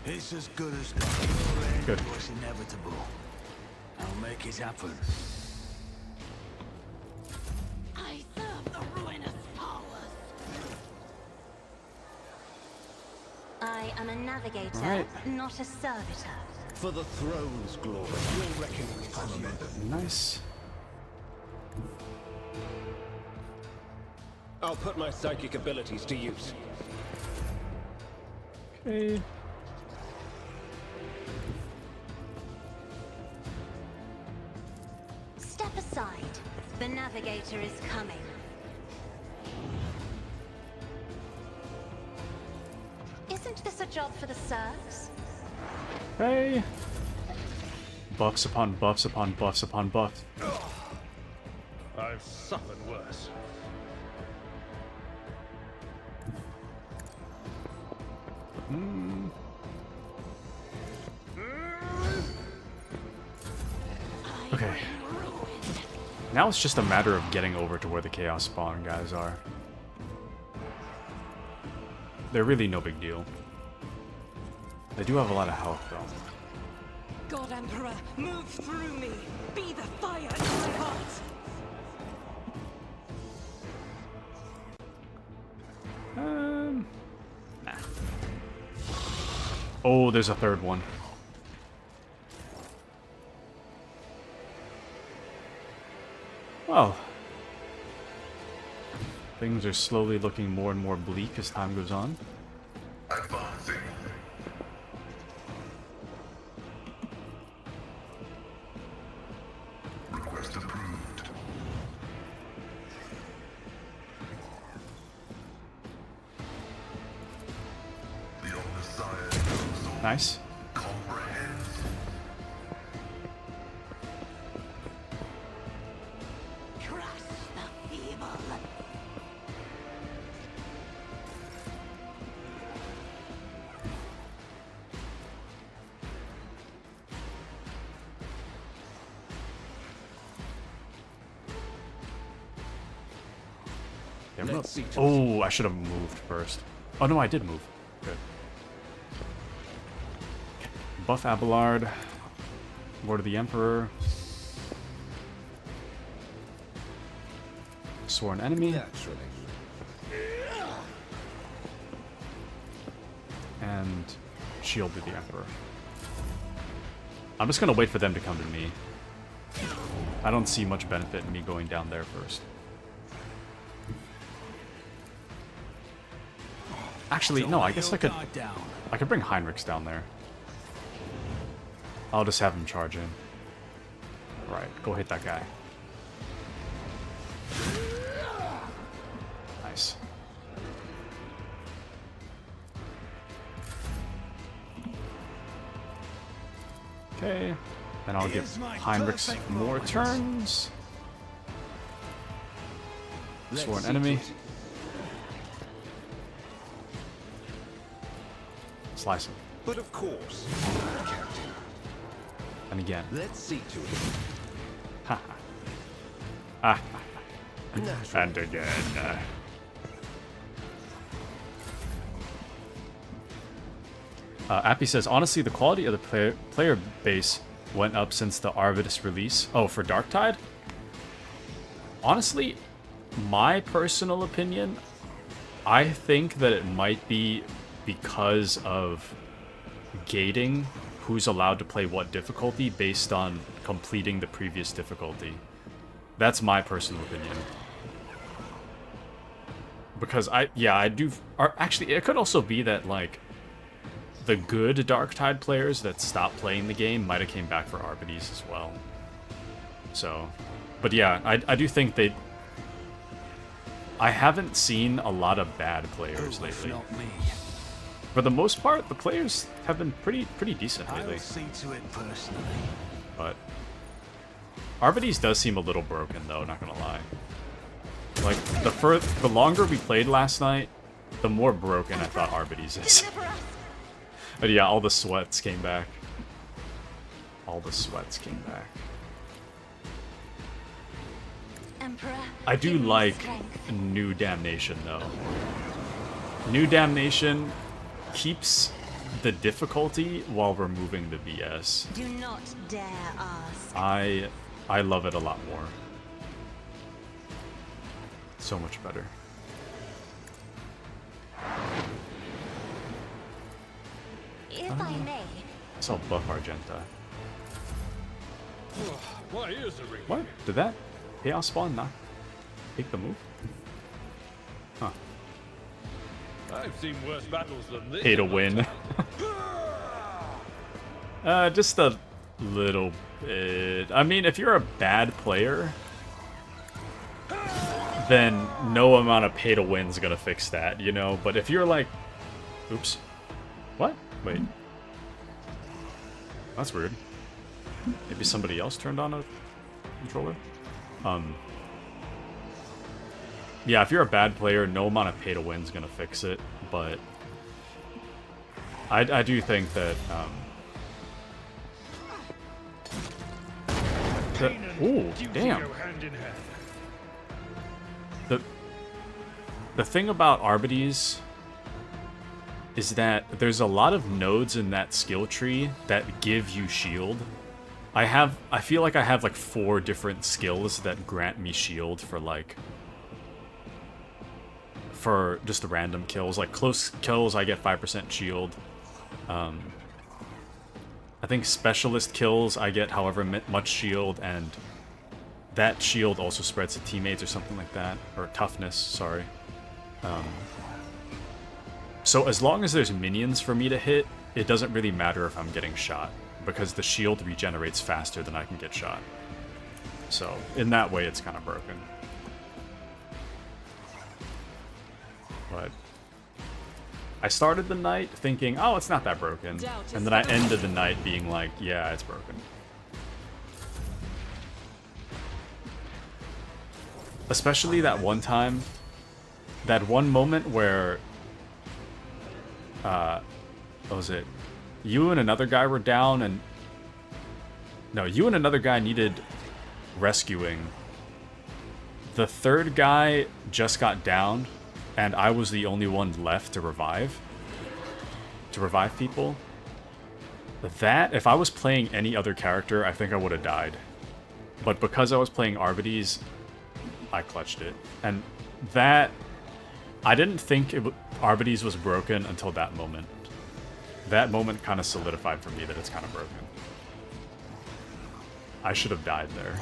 It's as good as done. Your end Good. was inevitable. I'll make it happen. I serve the ruinous powers. I am a navigator, Right. not a servitor. For the throne's glory, we'll reckon with you. Nice. I'll put my psychic abilities to use. Okay. Step aside. The navigator is coming. Isn't this a job for the serfs? Okay. Buffs upon buffs upon buffs upon buffs. I've suffered worse. Okay. Now it's just a matter of getting over to where the Chaos Spawn guys are. They're really no big deal. They do have a lot of health, though. God Emperor, move through me. Be the fire in my heart. Nah. Oh, there's a third one. Well, things are slowly looking more and more bleak as time goes on. Advancing. Request approved. The Omnissiah goes on. Nice. Comprehends. Crush the feeble. Damn Let's it. see to Oh, I should have moved first. Oh no, I did move. Good. Buff Abelard. Lord of the Emperor. Sworn enemy. Naturally. And shielded the Emperor. I'm just gonna wait for them to come to me. I don't see much benefit in me going down there first. Actually, no, I guess I could Guard down. bring Heinrichs down there. I'll just have him charge in. Right, go hit that guy. Nice. Okay, then I'll give Heinrichs more turns. Sworn enemy. Slice him. But of course, Captain. And again. Let's see to it. Ha ha. And again. Appy says, honestly, the quality of the player base went up since the Arvidus release. Oh, for Darktide? Honestly, my personal opinion, I think that it might be because of gating who's allowed to play what difficulty based on completing the previous difficulty. That's my personal opinion. Because I do... Actually, it could also be that, like, the good Darktide players that stopped playing the game might have came back for Arbides as well. So... But yeah, I do think they... I haven't seen a lot of bad players lately. Not me. For the most part, the players have been pretty decent lately. I'll see to it personally. But Arbides does seem a little broken, though. Not gonna lie. Like the longer we played last night, the more broken I thought Arbides is. But yeah, all the sweats came back. All the sweats came back. Emperor, I do give me like strength. New Damnation, though. New Damnation keeps the difficulty while removing the BS. Do not dare ask. I love it a lot more. So much better. If I may, I saw buff Argenta. My ears are ringing. What? Did that Chaos Spawn not take the move? Huh. I've seen worse battles than this. Pay to win. Just a little bit. I mean, if you're a bad player, then no amount of pay to win is gonna fix that, you know? But if you're like... Oops. What? Wait. That's weird. Maybe somebody else turned on a controller? Yeah, if you're a bad player, no amount of pay to win is gonna fix it, but I do think that, ooh, damn. Go hand in hand. The thing about Arbides is that there's a lot of nodes in that skill tree that give you shield. I feel like I have like 4 different skills that grant me shield for like... for just the random kills. Like close kills, I get 5% shield. I think specialist kills, I get however much shield, and that shield also spreads to teammates or something like that. Or toughness, sorry. So as long as there's minions for me to hit, it doesn't really matter if I'm getting shot, because the shield regenerates faster than I can get shot. So in that way, it's kind of broken. But I started the night thinking, oh, it's not that broken. And then I ended the night being like, yeah, it's broken. Especially that one time, that one moment where, what was it? You and another guy were down and... No, you and another guy needed rescuing. The third guy just got down, and I was the only one left to revive. To revive people. That, if I was playing any other character, I think I would have died. But because I was playing Arbides, I clutched it. And that... I didn't think Arbides was broken until that moment. That moment kind of solidified for me that it's kind of broken. I should have died there.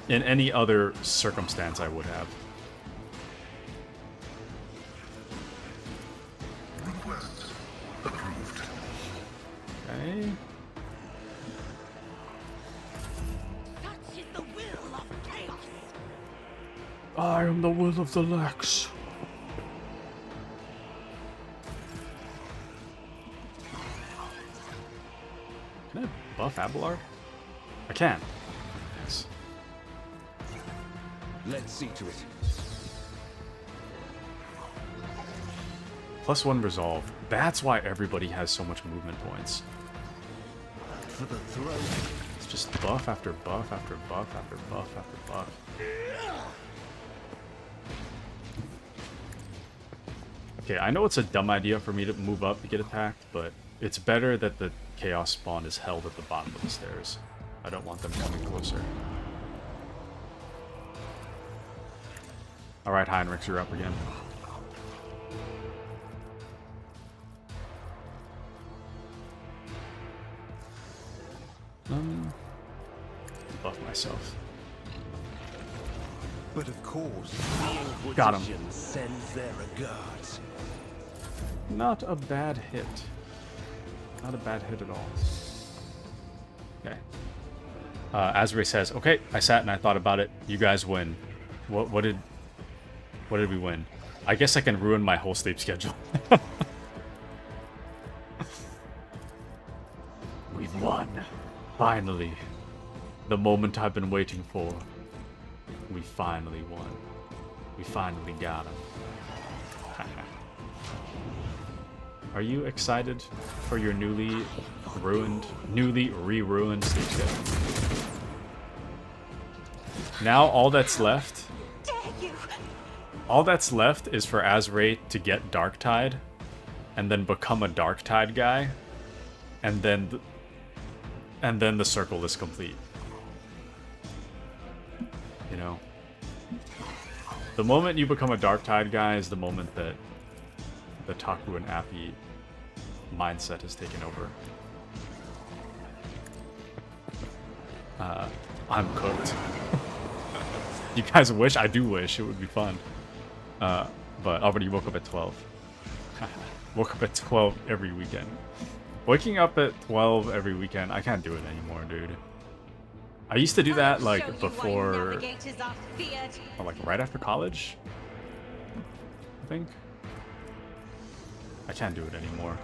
In any other circumstance, I would have. Request approved. Okay. Okay. Such is the will of chaos. I am the will of the Lex. Can I buff Abelard? I can. Yes. Let's see to it. +1 resolve. That's why everybody has so much movement points. For the throne. It's just buff after buff after buff after buff after buff. Okay, I know it's a dumb idea for me to move up to get attacked, but it's better that the Chaos Spawn is held at the bottom of the stairs. I don't want them coming closer. Alright, Heinrichs, you're up again. Buff myself. But of course, Got him. sends their regards. Not a bad hit. Not a bad hit at all. Okay. Azri says, okay, I sat and I thought about it. You guys win. What did we win? I guess I can ruin my whole sleep schedule. We've won. Finally. The moment I've been waiting for. We finally won. We finally got him. Are you excited for your newly re-ruined sleep schedule? Now all that's left... All that's left is for Azray to get Darktide, and then become a Darktide guy, and then the circle is complete. You know? The moment you become a Darktide guy is the moment that the Taku and Appy mindset has taken over. I'm cooked. You guys wish? I do wish. It would be fun. But already woke up at 12. Woke up at 12 every weekend. Waking up at 12 every weekend, I can't do it anymore, dude. I used to do that, like, before... Or, like, right after college? I think. I can't do it anymore.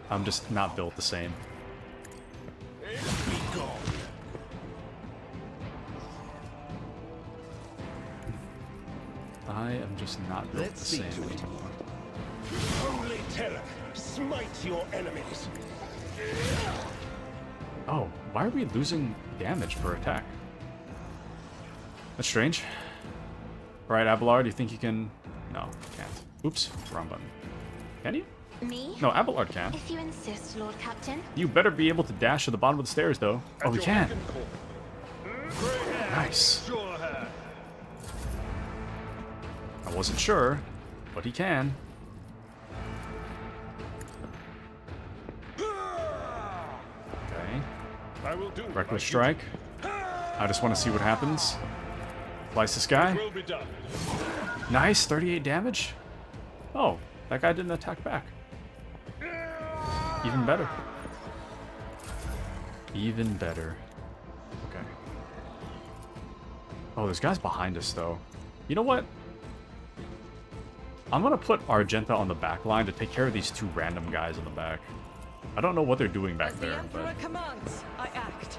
I'm just not built the same. I am just not built the same anymore. Only terror, smite your enemies. Oh, why are we losing damage per attack? That's strange. Alright, Abelard, do you think you can... No, can't. Oops, wrong button. Can you? Me? No, Abelard can. If you insist, Lord Captain. You better be able to dash to the bottom of the stairs, though. Oh, we can. Nice. I wasn't sure, but he can. Okay. I will do Reckless Strike. I just want to see what happens. Slice this guy. will be done. Nice, 38 damage. Oh, that guy didn't attack back. Even better. Even better. Okay. Oh, there's guys behind us, though. You know what? I'm gonna put Argenta on the back line to take care of these two random guys in the back. I don't know what they're doing back there, but... The Emperor commands, I act.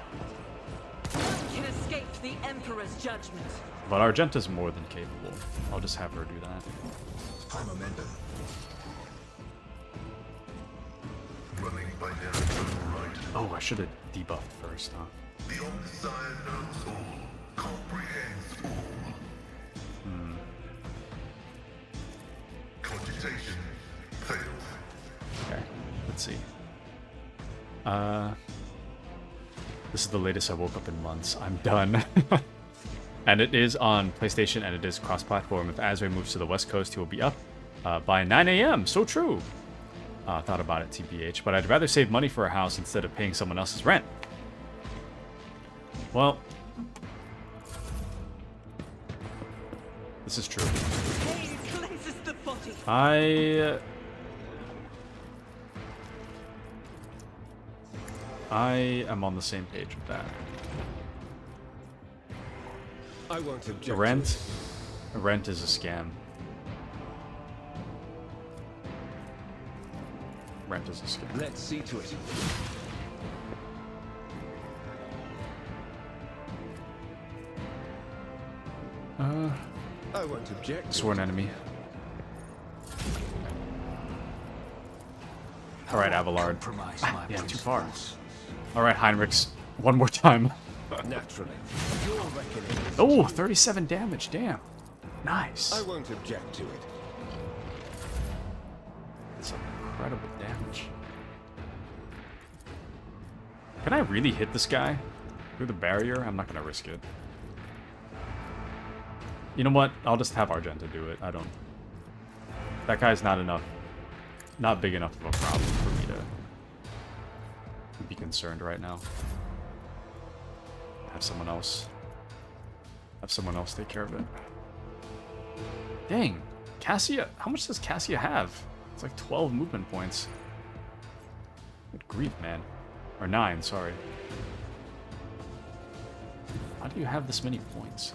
None can escape the Emperor's judgment. But Argenta's more than capable. I'll just have her do that. High momentum. Running by narrative right. Oh, I should have debuffed first, huh? The Omniscient knows all, comprehends all. Cogitation failed. Okay, let's see. This is the latest I woke up in months. I'm done. And it is on PlayStation and it is cross-platform. If Azray moves to the West Coast, he will be up by 9 a.m. So true. Thought about it, TBH. But I'd rather save money for a house instead of paying someone else's rent. Well, this is true. Pain cleanses the body. I am on the same page with that. I won't object. The rent? The rent is a scam. Rent is a scam. Let's see to it. I won't object. Sworn enemy. Alright, Abelard. Compromise my Yeah, too far. principles. Alright, Heinrichs. One more time. Naturally. Your reckoning. Oh, 37 damage, damn. Nice. I won't object to it. That's incredible damage. Can I really hit this guy through the barrier? I'm not gonna risk it. You know what? I'll just have Argenta do it. I don't... That guy's not enough. Not big enough of a problem for me to be concerned right now. Have someone else. Have someone else take care of it. Dang. Cassia... How much does Cassia have? It's like 12 movement points. Good grief, man. Or 9, sorry. How do you have this many points?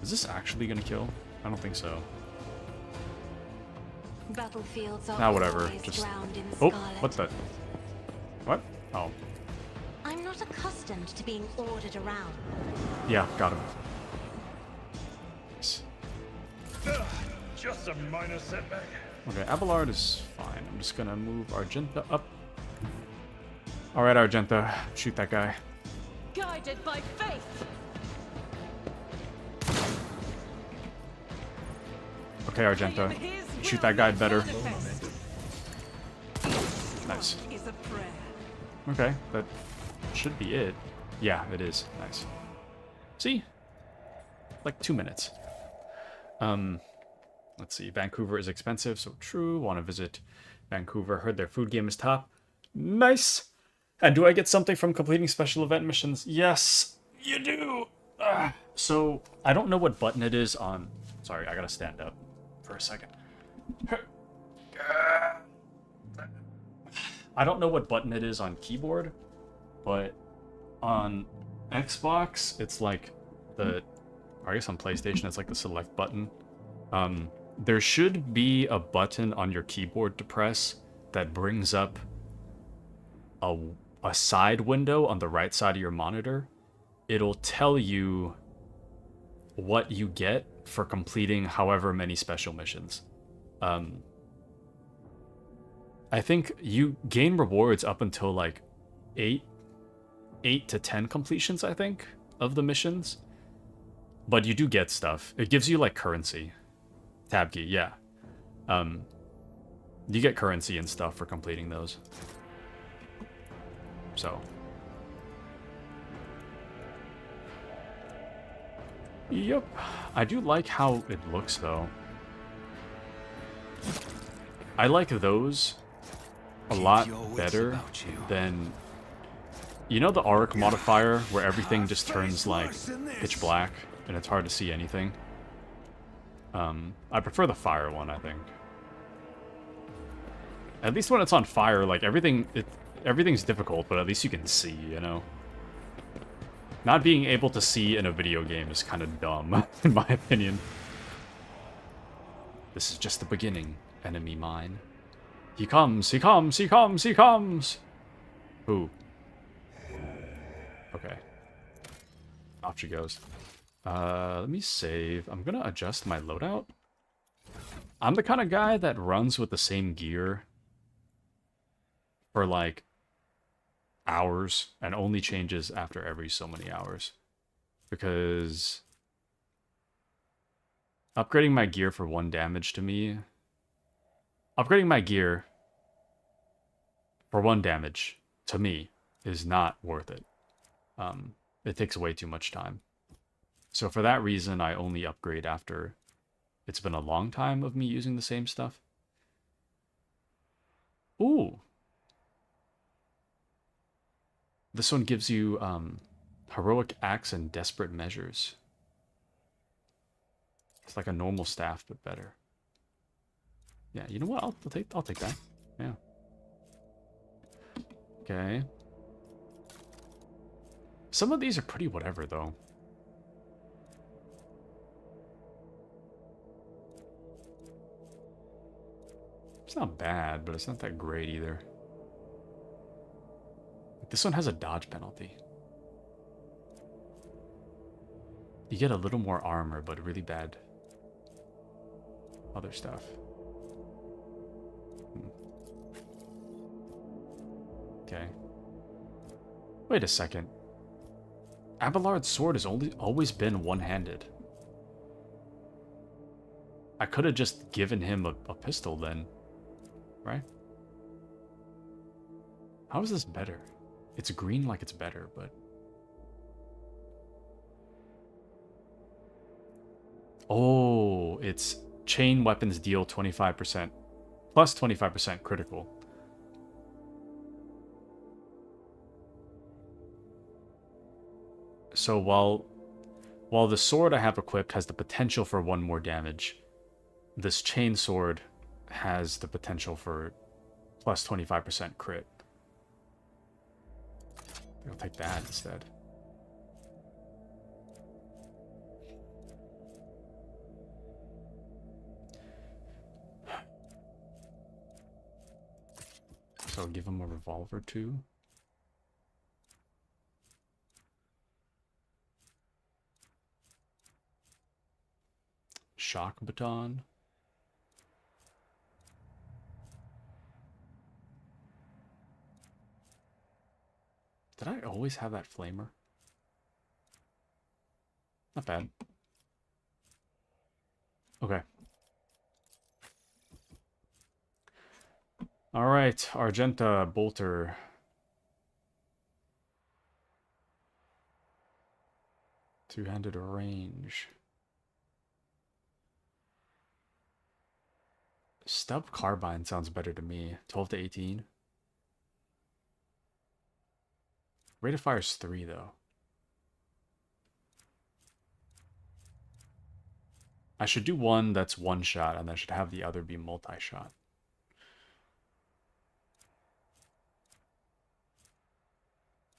Is this actually gonna kill? I don't think so. Battlefields are Nah, whatever. always Just... drowned in Oh, scarlet. what the... What? Oh. I'm not accustomed to being ordered around. Yeah, got him. Nice. Just a minor setback. Okay, Abelard is fine. I'm just gonna move Argenta up. Alright, Argenta. Shoot that guy. Guided by faith. Okay, Argenta. Shoot that guy better. Nice. Is a prayer. Okay, that should be it. Yeah, it is. Nice. See? Like 2 minutes. Let's see. Vancouver is expensive, so true. Want to visit Vancouver. Heard their food game is top. Nice! And do I get something from completing special event missions? Yes, you do! So, I don't know what button it is on... Sorry, I gotta stand up for a second. I don't know what button it is on keyboard, but on Xbox, it's like the... Or I guess on PlayStation, it's like the select button. There should be a button on your keyboard to press that brings up a side window on the right side of your monitor. It'll tell you what you get for completing however many special missions. I think you gain rewards up until like 8 to 10 completions, I think, of the missions. But you do get stuff. It gives you like currency. Tab key, yeah. You get currency and stuff for completing those. So. Yep. I do like how it looks, though. I like those a lot better than... You know the auric modifier, where everything just turns, like, pitch black, and it's hard to see anything? I prefer the fire one, I think. At least when it's on fire, like, everything's difficult, but at least you can see, you know? Not being able to see in a video game is kind of dumb, in my opinion. This is just the beginning, enemy mine. He comes, he comes, he comes, he comes! Who? Okay. Off she goes. Let me save. I'm gonna adjust my loadout. I'm the kind of guy that runs with the same gear for, like, hours and only changes after every so many hours. Because upgrading my gear for 1 damage to me... Upgrading my gear for 1 damage, to me, is not worth it. It takes way too much time. So for that reason, I only upgrade after it's been a long time of me using the same stuff. Ooh! This one gives you heroic acts and desperate measures. It's like a normal staff, but better. Yeah, you know what? I'll take that. Yeah. Okay. Some of these are pretty whatever, though. It's not bad, but it's not that great either. This one has a dodge penalty. You get a little more armor, but really bad other stuff. Okay. Wait a second. Abelard's sword has always been one-handed. I could have just given him a pistol then, right? How is this better? It's green like it's better, but... Oh, it's chain weapons deal 25%, plus 25% critical. So while the sword I have equipped has the potential for 1 more damage, this chain sword has the potential for plus 25% crit. I'll take that instead. So I'll give him a revolver too. Shock baton. Did I always have that flamer? Not bad. Okay. Alright, Argenta Bolter. Two-handed range. Stub carbine sounds better to me. 12 to 18. Rate of fire is 3 though. I should do one that's one shot, and I should have the other be multi-shot.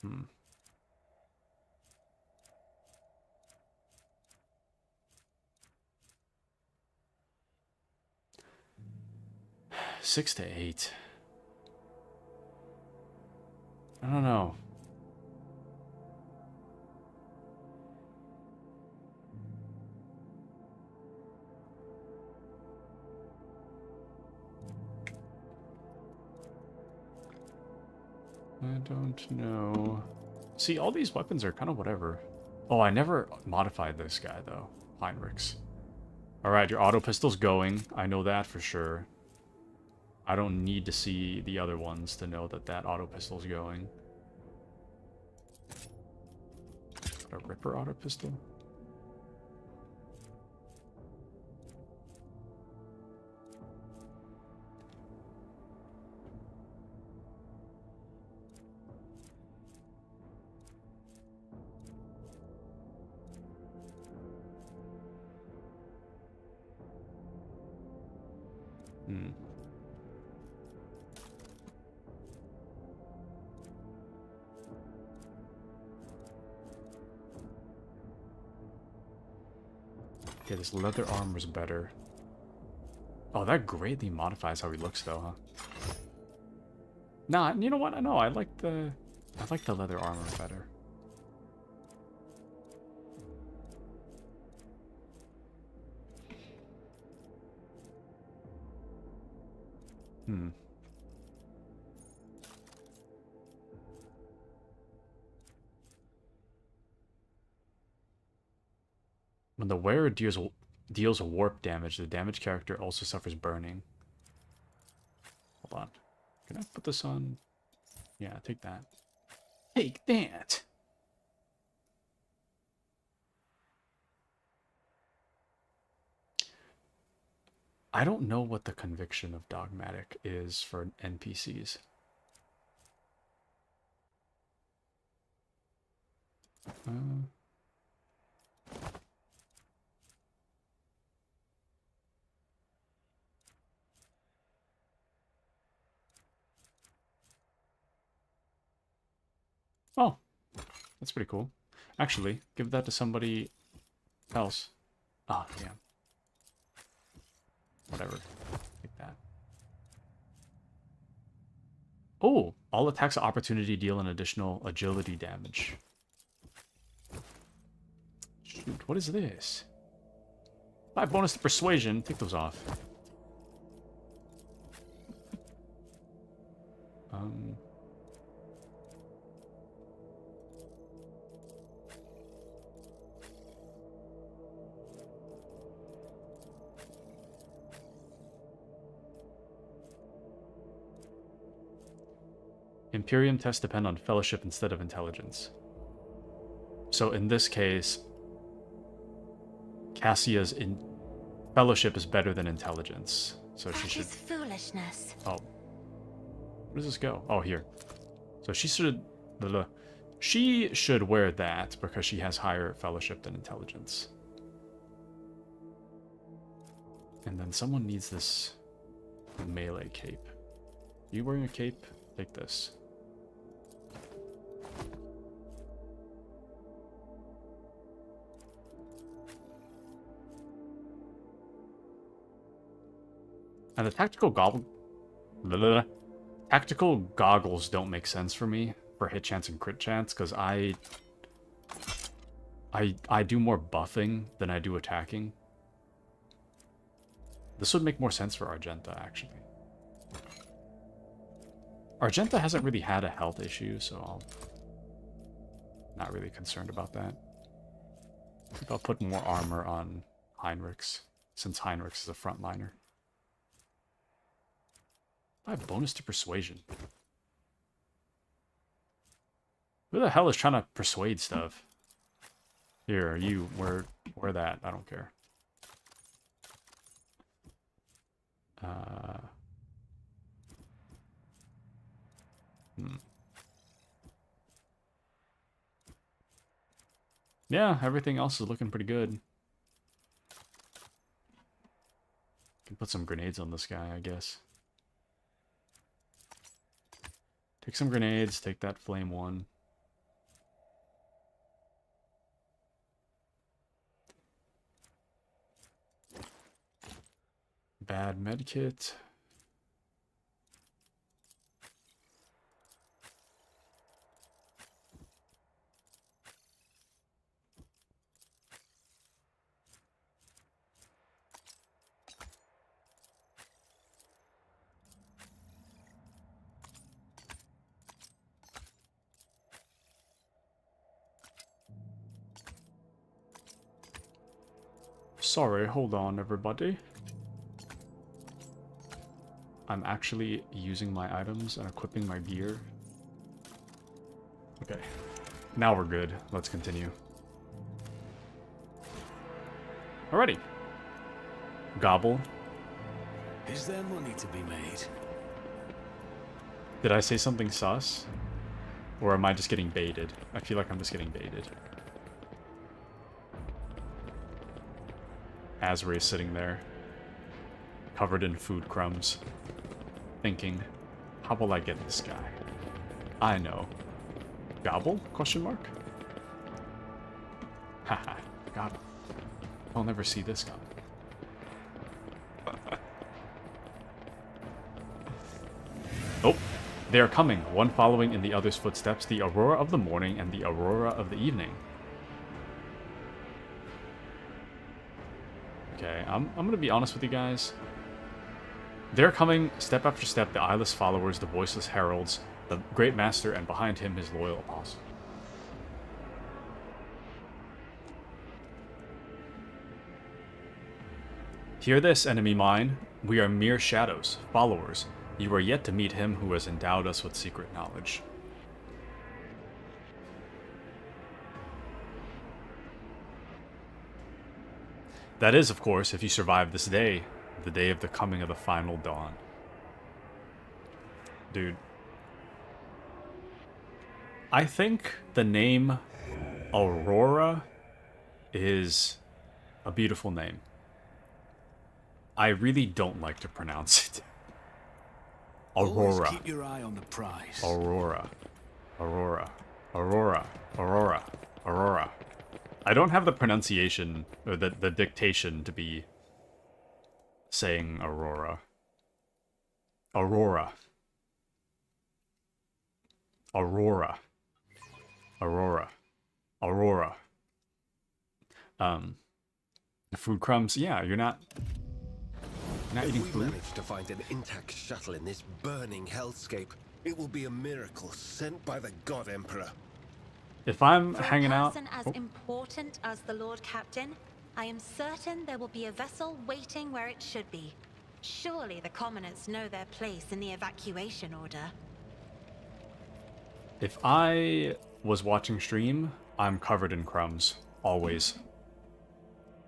Hmm. Six to 8. I don't know. I don't know. See, all these weapons are kind of whatever. Oh, I never modified this guy, though. Heinrichs. Alright, your auto pistol's going. I know that for sure. I don't need to see the other ones to know that that auto pistol's going. A Ripper auto pistol? Hmm. Okay, this leather armor's better. Oh, that greatly modifies how he looks, though, huh? Nah, you know what? No, I like the leather armor better. Hmm. When the wearer deals warp damage, the damaged character also suffers burning. Hold on. Can I put this on? Yeah, take that. Take that! I don't know what the conviction of dogmatic is for NPCs. Oh, that's pretty cool. Actually, give that to somebody else. Ah, yeah. Whatever. Take that. Oh, all attacks of opportunity deal an additional agility damage. Shoot, what is this? 5 bonus to persuasion. Take those off. Imperium tests depend on fellowship instead of intelligence. So in this case, Cassia's fellowship is better than intelligence. So she That should... is foolishness. Oh. Where does this go? Oh, here. So she should... She should wear that because she has higher fellowship than intelligence. And then someone needs this melee cape. You wearing a cape? Take this. And the tactical tactical goggles don't make sense for me for hit chance and crit chance because I do more buffing than I do attacking. This would make more sense for Argenta, actually. Argenta hasn't really had a health issue, so I'm not really concerned about that. I think I'll put more armor on Heinrichs, since Heinrichs is a frontliner. I have bonus to persuasion. Who the hell is trying to persuade stuff? Here, you wear that. I don't care. Yeah, everything else is looking pretty good. Can put some grenades on this guy, I guess. Take some grenades, take that flame one. Bad medkit. Sorry, hold on everybody. I'm actually using my items and equipping my gear. Okay, now we're good. Let's continue. Alrighty. Gobble. Is there money to be made? Did I say something sus? Or am I just getting baited? I feel like I'm just getting baited. Asri is sitting there, covered in food crumbs, thinking, how will I get this guy? I know. Gobble? Question mark? Haha, gobble. I'll never see this coming. Oh, they are coming, one following in the other's footsteps, the aurora of the morning and the aurora of the evening. Okay, I'm gonna be honest with you guys. They're coming step after step, the eyeless followers, the voiceless heralds, the great master, and behind him his loyal apostle. Hear this, enemy mine. We are mere shadows, followers. You are yet to meet him who has endowed us with secret knowledge. That is, of course, if you survive this day, the day of the coming of the final dawn. Dude. I think the name Aurora is a beautiful name. I really don't like to pronounce it. Always Aurora. keep your eye on the prize. Aurora. Aurora. Aurora. Aurora. Aurora. I don't have the pronunciation, or the dictation to be saying Aurora. Aurora. Aurora. Aurora. Aurora. Food crumbs. Yeah, you're not eating If we food. manage to find an intact shuttle in this burning hellscape, it will be a miracle sent by the God Emperor. If I'm For hanging a out, person as important as the Lord Captain, I am certain there will be a vessel waiting where it should be. Surely the commoners know their place in the evacuation order. if I was watching stream, I'm covered in crumbs always.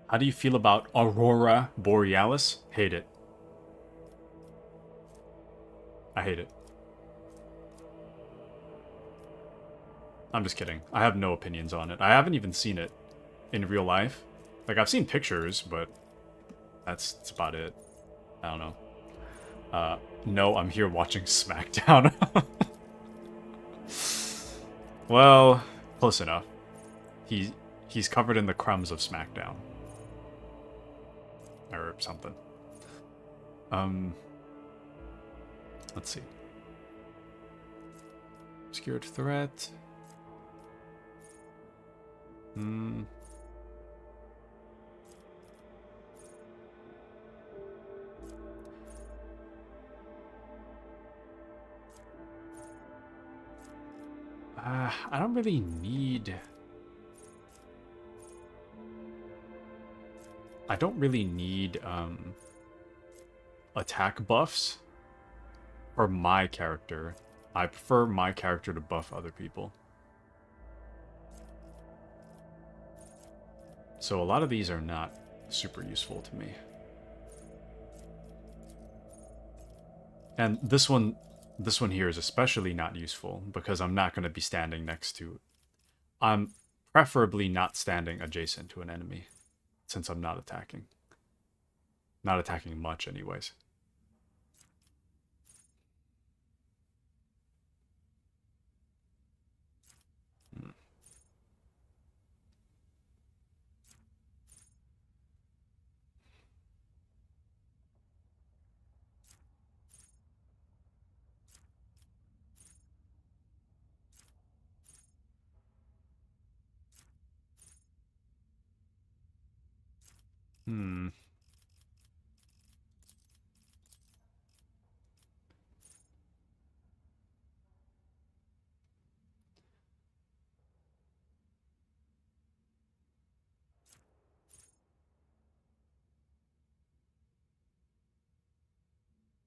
How do you feel about Aurora Borealis? Hate it. I hate it. I'm just kidding. I have no opinions on it. I haven't even seen it in real life. Like, I've seen pictures, but that's about it. I don't know. No, I'm here watching SmackDown. Well, close enough. He's covered in the crumbs of SmackDown. Or something. Let's see. Obscured threat. I don't really need... I don't really need, attack buffs for my character. I prefer my character to buff other people. So a lot of these are not super useful to me. And this one here is especially not useful because I'm not going to be standing next to... I'm preferably not standing adjacent to an enemy since I'm not attacking. Not attacking much anyways.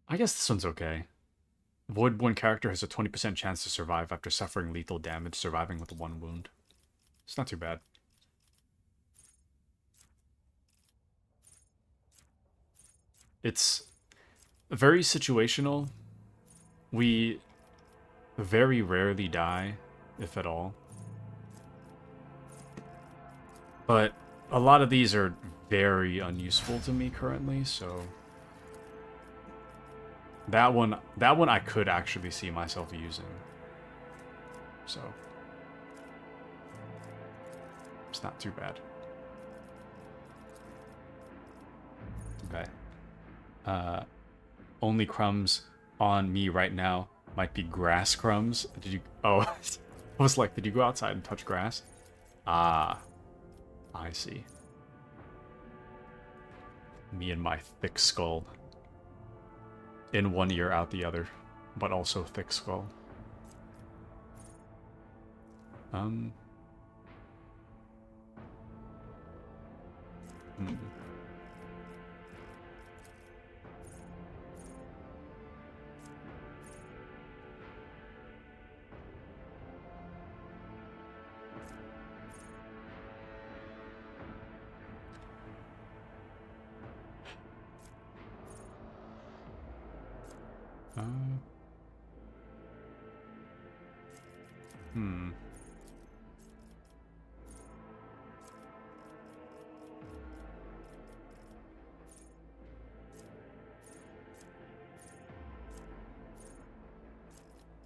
I guess this one's okay. Voidborn character has a 20% chance to survive after suffering lethal damage, surviving with 1 wound. It's not too bad. It's very situational. We very rarely die, if at all. But a lot of these are very unuseful to me currently, so... That one I could actually see myself using. So... It's not too bad. Okay. Only crumbs on me right now might be grass crumbs. Did you... Oh, I was like, did you go outside and touch grass? Ah, I see. Me and my thick skull. In one ear, out the other. But also thick skull. Hmm.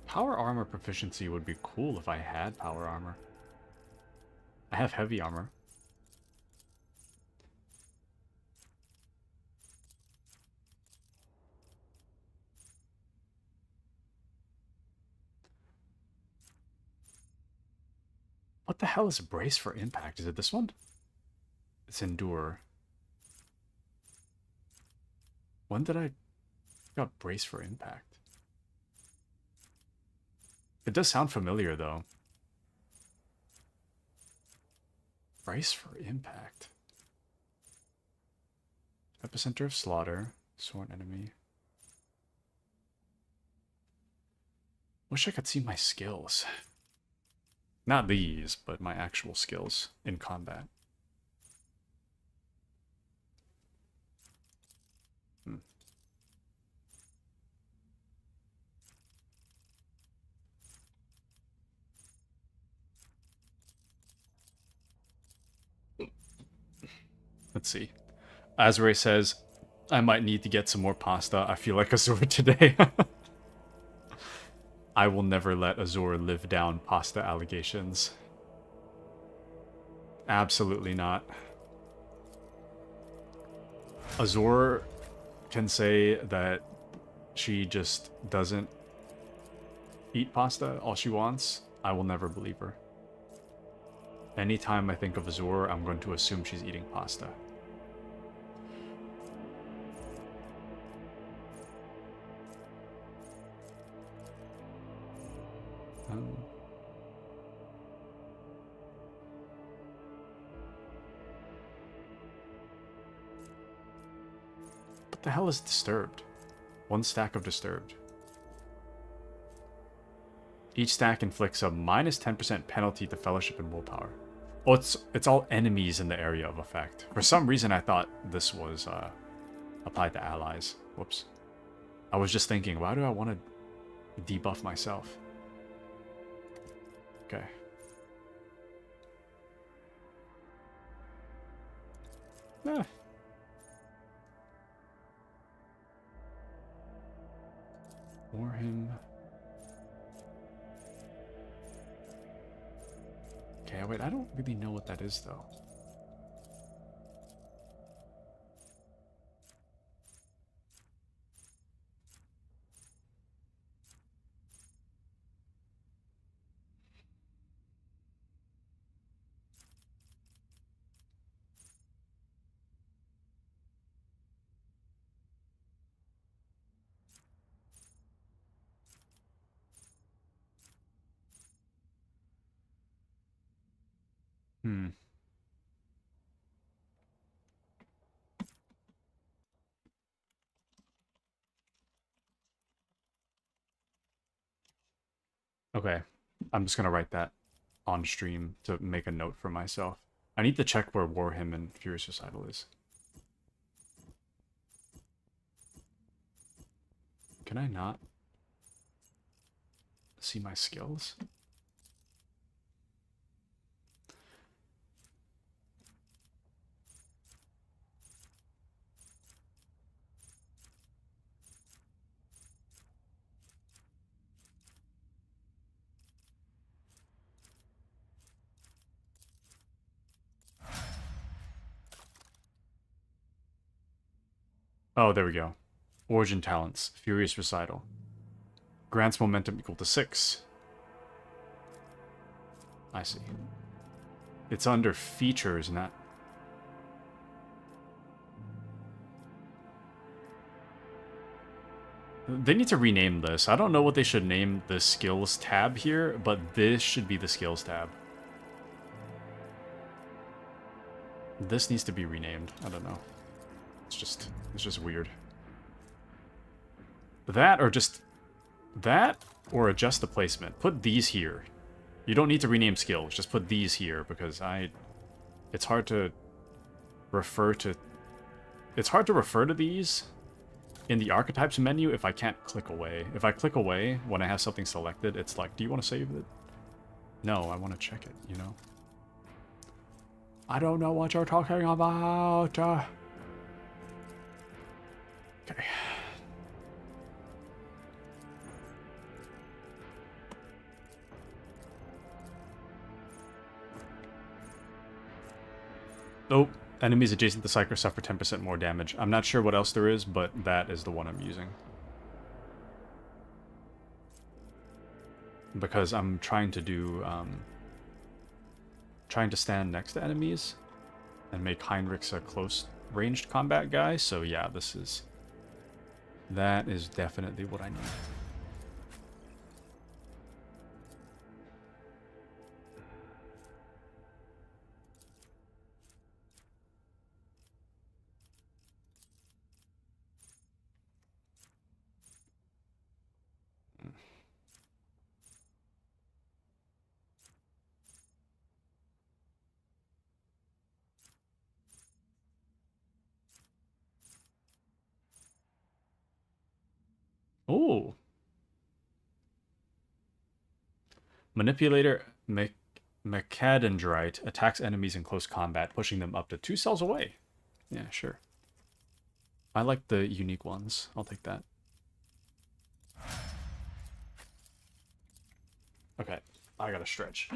Power armor proficiency would be cool if I had power armor. I have heavy armor. What the hell is brace for impact? Is it this one? It's endure. When did I got brace for impact? It does sound familiar though. Brace for impact. Epicenter of slaughter. Sworn enemy. Wish I could see my skills. Not these, but my actual skills in combat. Let's see. Azure says, I might need to get some more pasta. I feel like Azure today. I will never let Azure live down pasta allegations. Absolutely not. Azure can say that she just doesn't eat pasta all she wants. I will never believe her. Anytime I think of Azure, I'm going to assume she's eating pasta. What the hell is disturbed? 1 stack of disturbed. Each stack inflicts a minus 10% penalty to fellowship and willpower. Oh, it's all enemies in the area of effect. For some reason, I thought this was applied to allies. Whoops. I was just thinking, why do I want to debuff myself? Okay. Ah. War him. Okay, wait, I don't really know what that is, though. Okay, I'm just gonna write that on stream to make a note for myself. I need to check where Warhim and Furious Recital is. Can I not see my skills? Oh, there we go. Origin talents. Furious Recital. Grants momentum equal to 6. I see. It's under features, not... They need to rename this. I don't know what they should name the skills tab here, but this should be the skills tab. This needs to be renamed. I don't know. It's just weird. That or adjust the placement. Put these here. You don't need to rename skills. Just put these here because it's hard to refer to these in the archetypes menu if I can't click away. If I click away when I have something selected, it's like, do you want to save it? No, I want to check it, you know? I don't know what you're talking about. Okay. Oh, enemies adjacent to Psyker suffer 10% more damage. I'm not sure what else there is, but that is the one I'm using. Because I'm trying to do, trying to stand next to enemies and make Heinrichs a close ranged combat guy. So yeah, that is definitely what I need. Oh. Manipulator Macadendrite attacks enemies in close combat, pushing them up to 2 cells away. Yeah, sure. I like the unique ones. I'll take that. Okay, I gotta stretch.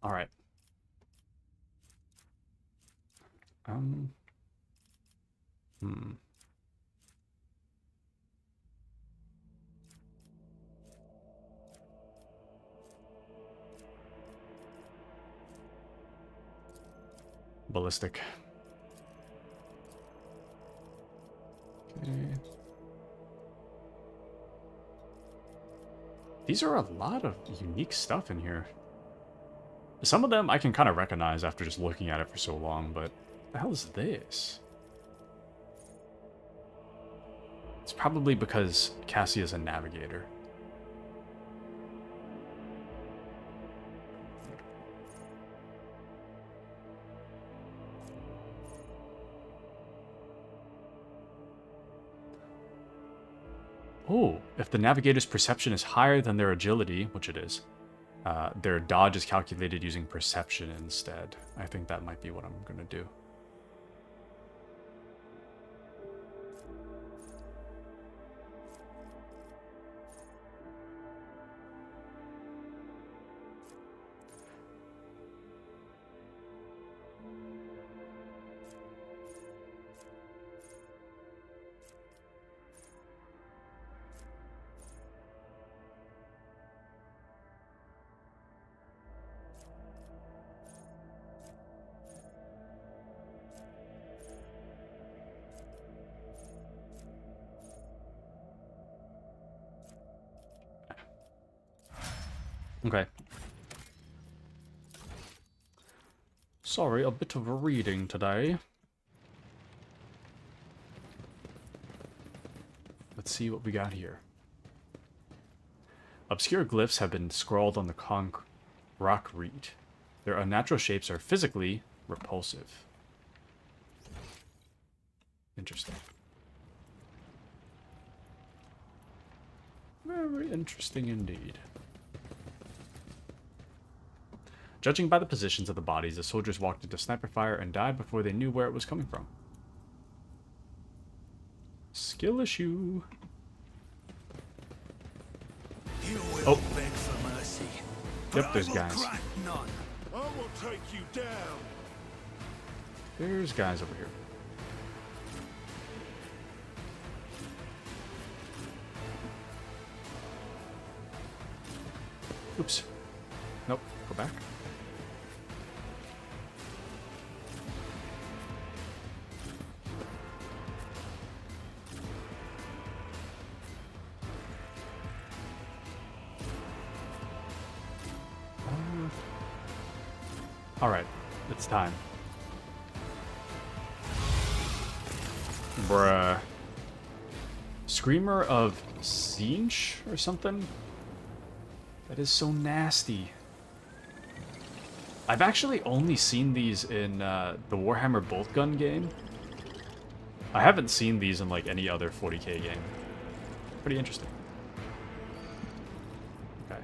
All right. Ballistic. Okay. These are a lot of unique stuff in here. Some of them I can kind of recognize after just looking at it for so long, but what the hell is this? It's probably because Cassie is a navigator. Oh, if the navigator's perception is higher than their agility, which it is, their dodge is calculated using perception instead. I think that might be what I'm going to do. Okay. Sorry, a bit of a reading today. Let's see what we got here. Obscure glyphs have been scrawled on the concrete. Their unnatural shapes are physically repulsive. Interesting. Very interesting indeed. Judging by the positions of the bodies, the soldiers walked into sniper fire and died before they knew where it was coming from. Skill issue. Oh. Beg for mercy. Yep, there's guys. None. I will take you down. There's guys over here. Oops. Nope. Go back. Alright, it's time. Bruh. Screamer of Zinch or something? That is so nasty. I've actually only seen these in the Warhammer Boltgun game. I haven't seen these in like any other 40k game. Pretty interesting. Okay.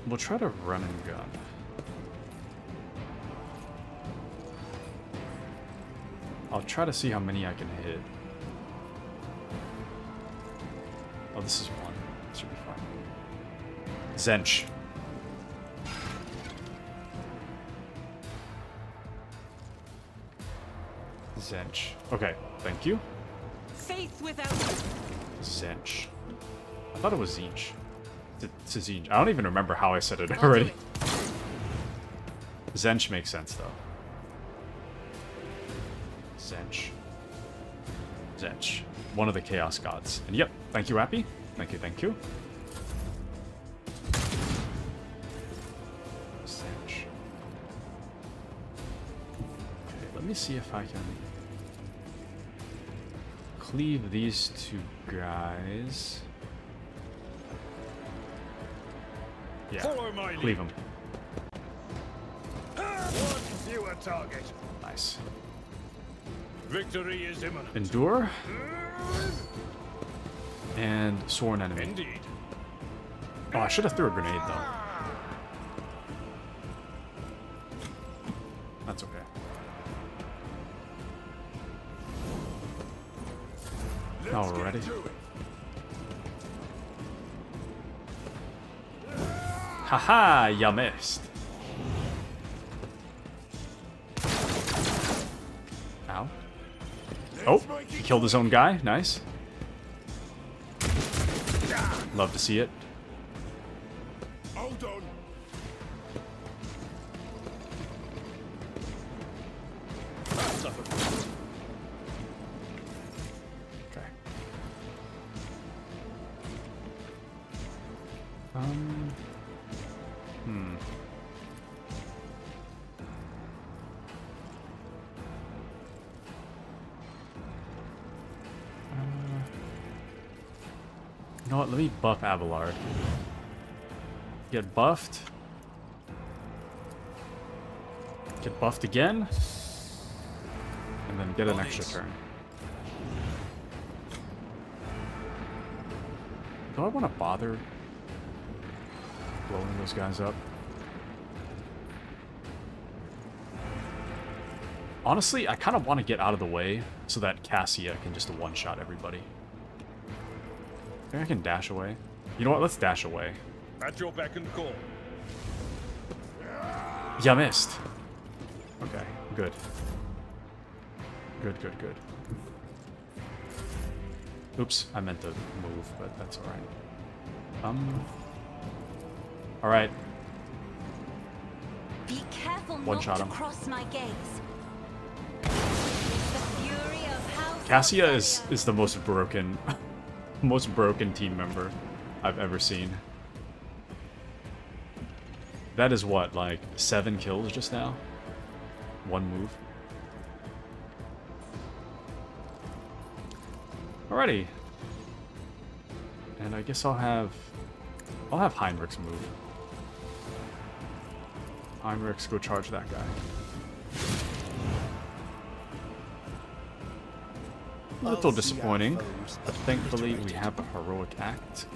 We'll try to run and gun. I'll try to see how many I can hit. Oh, this is one. Should be fine. Zench. Zench. Okay, thank you. Faith without Zench. I thought it was Zench. It's a Zench. I don't even remember how I said it I'll do already. it. Zench makes sense, though. Zench. Zench. One of the Chaos Gods. And yep, thank you, Appy. Thank you, thank you. Zench. Okay, let me see if I can cleave these two guys. Yeah, Follow my cleave lead. them. One fewer target. Nice. Victory is imminent. Endure. And Sworn Enemy. Indeed. Oh, I should have threw a grenade, though. That's okay. Alrighty. Haha, ya missed. Ow. Oh, he killed his own guy. Nice. Love to see it. Hold on. Okay. You know what? Let me buff Abelard. Get buffed. Get buffed again. And then get an extra turn. Do I want to bother blowing those guys up? Honestly, I kind of want to get out of the way so that Cassia can just one-shot everybody. I think I can dash away. You know what? Let's dash away. At your beck and call. Yeah, missed. Okay, good. Good, good, good. Oops, I meant to move, but that's alright. Alright. Be careful One not shot to him. cross my gaze. The fury of House Cassia of is the most broken most broken team member I've ever seen. That is what, like 7 kills just now? One move. Alrighty. And I guess I'll have Heinrich's move. Heinrich's go charge that guy. A little disappointing, but thankfully we have a heroic act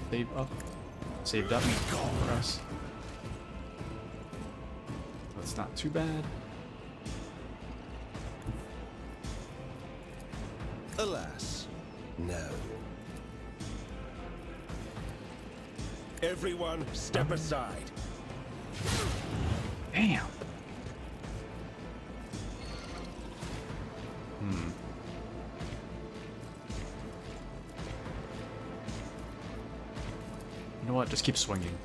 saved up for us. That's not too bad. Alas, no. Everyone, step aside. Damn. You know what? Just keep swinging.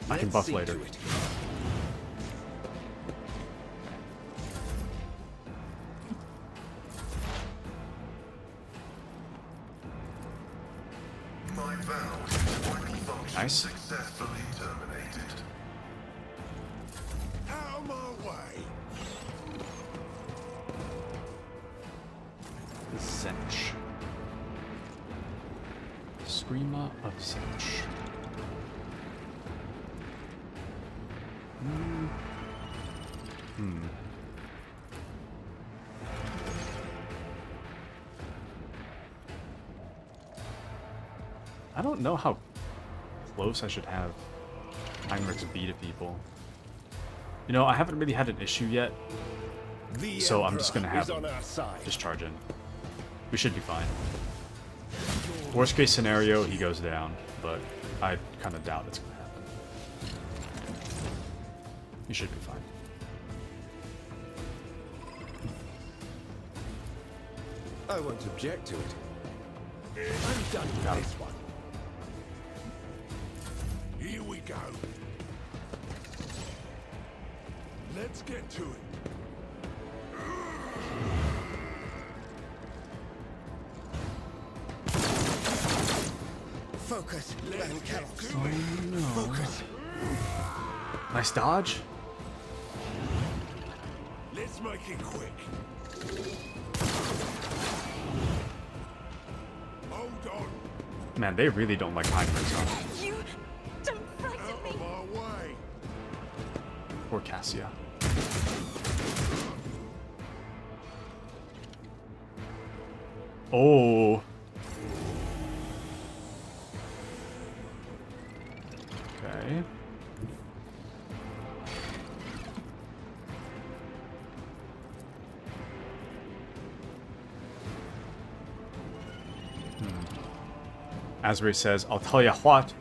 I can Let's buff see later. to it. My valve vital function Nice. successfully terminated. Out of my way. Zench. Screamer of Zench. I don't know how close I should have Heinrich's B to people. You know, I haven't really had an issue yet, The so I'm just gonna Emperor have is on our side. discharge in. We should be fine. Worst case scenario, he goes down, but I kind of doubt it's gonna happen. He should be fine. I won't object to it. I'm done with this one. Here we go. Let's get to it. Focus. Let's get to it. Focus. Nice dodge. Let's make it quick. Hold on. Man, they really don't like high bricks on. You don't frighten Out me. of our way. Poor Cassia. Oh. Okay. Asbury says, I'll tell you what.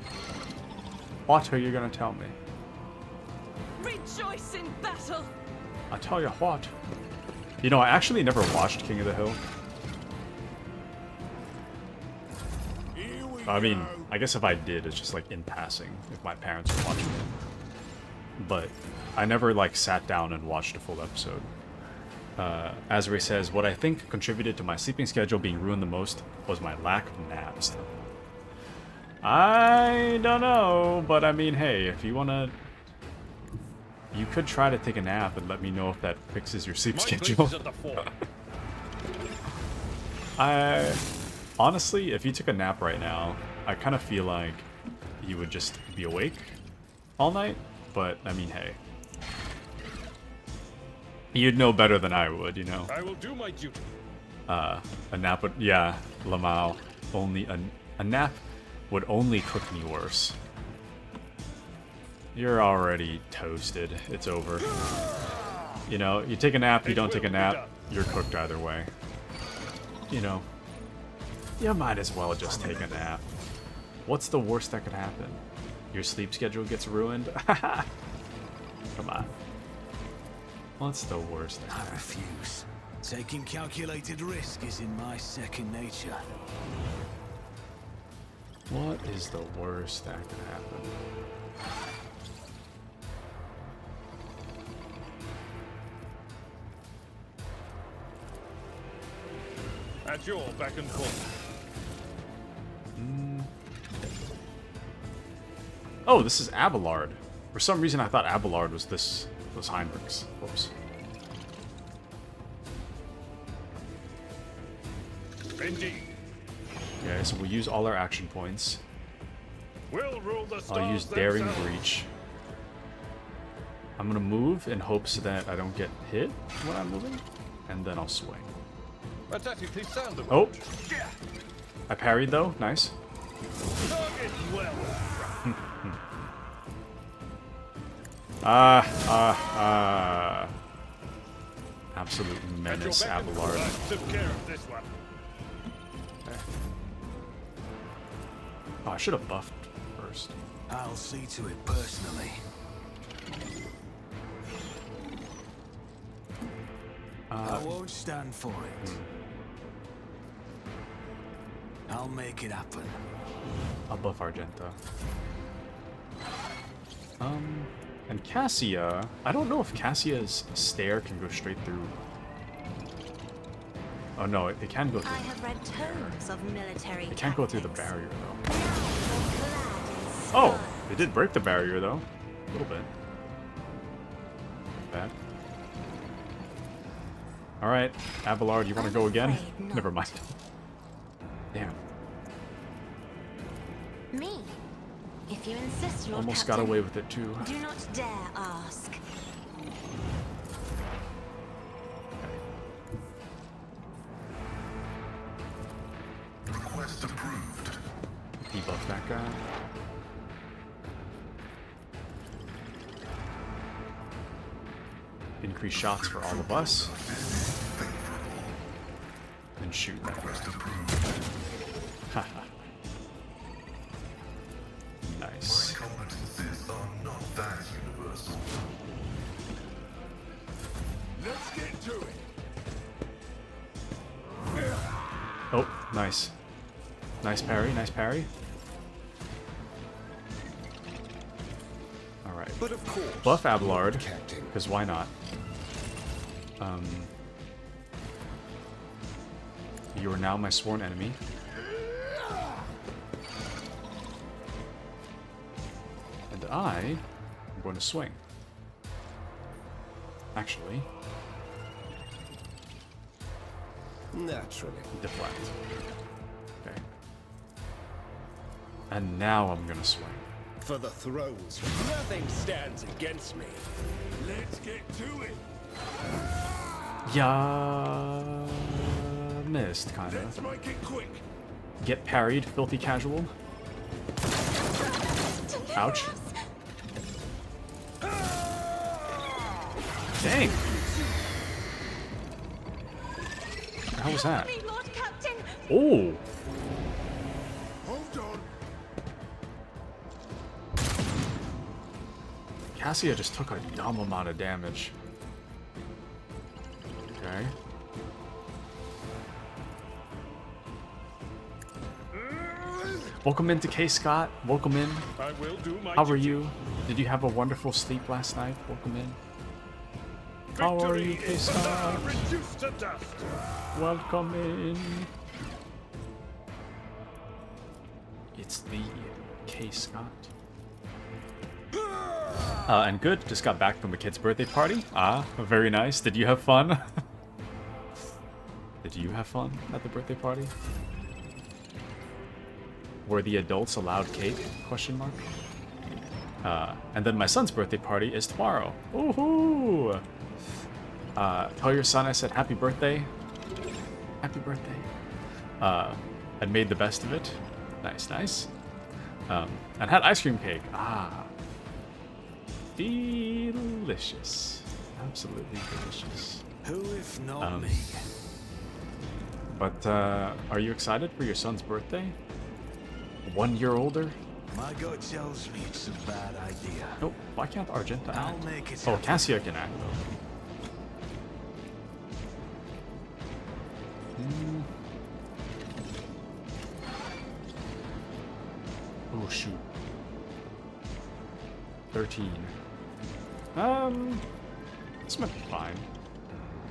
What are you gonna tell me? Rejoice in battle! I'll tell you what. You know, I actually never watched King of the Hill. Here we I mean, go. I guess if I did, it's just like in passing, if my parents were watching it. But I never like sat down and watched a full episode. Asbury says, what I think contributed to my sleeping schedule being ruined the most was my lack of naps. I don't know, but I mean, hey, if you wanna... You could try to take a nap and let me know if that fixes your sleep My schedule. place is at the fort. Honestly, if you took a nap right now, I kind of feel like you would just be awake all night, but I mean, hey. You'd know better than I would, you know? I will do my duty. A nap would... Yeah, Lamau. Only a nap would only cook me worse. You're already toasted. It's over. You know, you take a nap, you don't take a nap, you're cooked either way. You know, you might as well just take a nap. What's the worst that could happen? Your sleep schedule gets ruined? Come on. What's the worst that I could happen? refuse. Taking calculated risk is in my second nature. What is the worst that could happen? At your beck and call. Oh, this is Abelard. For some reason, I thought Abelard was was Heinrichs. Whoops. Indeed. Okay, so we'll use all our action points. We'll rule the stars I'll use Daring themselves. Breach. I'm gonna move in hopes that I don't get hit when I'm moving, and then I'll swing. Aesthetically sound of Oh! it. I parried though, nice. Target well. Absolute At your menace, beck and call. Abelard. I took care of this one. Oh, I should have buffed first. I'll see to it personally. I won't stand for it. I'll make it happen. I'll buff Argenta. And Cassia... I don't know if Cassia's stare can go straight through. Oh no, it can go I through. have read tomes of military It can't go through the tactics. barrier though. Now you're clad in Oh! scars. It did break the barrier though. A little bit. Not bad. Alright, Abelard, you wanna I'm go again? afraid not. Never mind. Damn. Me? If you insist, Lord Almost Captain, got away with it too. do not dare ask. Request approved. Debuff that guy. increased shots for all of us. And shoot that guy. Haha. Nice. Competencies are not that universal. Let's get to it. Oh, nice. Nice parry, nice parry. Alright. But of course, Buff Abelard, Captain. because why not? You are now my sworn enemy. And I am going to swing. Actually, Naturally. deflect. Okay. And now I'm going to swing. For the thrones. Nothing stands against me. Let's get to it. Yeah, missed, kinda. Let's make it quick. Get parried, filthy casual. Ouch. Dang. How was that? Me, Lord Captain! Oh! Hold on. Cassia just took a dumb amount of damage. Okay. Welcome into K Scott. Welcome in. I will do my How are duty. you? Did you have a wonderful sleep last night? Welcome in. How are you, Victory K is Scott? reduced to dust. Welcome in. It's the K Scott. And good, just got back from a kid's birthday party. Ah, very nice. Did you have fun? Did you have fun at the birthday party? Were the adults allowed cake? Question mark. And then my son's birthday party is tomorrow. Woohoo! Tell your son I said happy birthday. Happy birthday. And made the best of it. Nice, nice. And had ice cream cake. Ah. Delicious. Absolutely delicious. Who if not me? But, are you excited for your son's birthday? 1 year older? My gut tells me it's a bad idea. Oh, why can't Argenta I'll act? make it Oh, happen. Cassia can act, though. Oh, shoot. 13. This might be fine.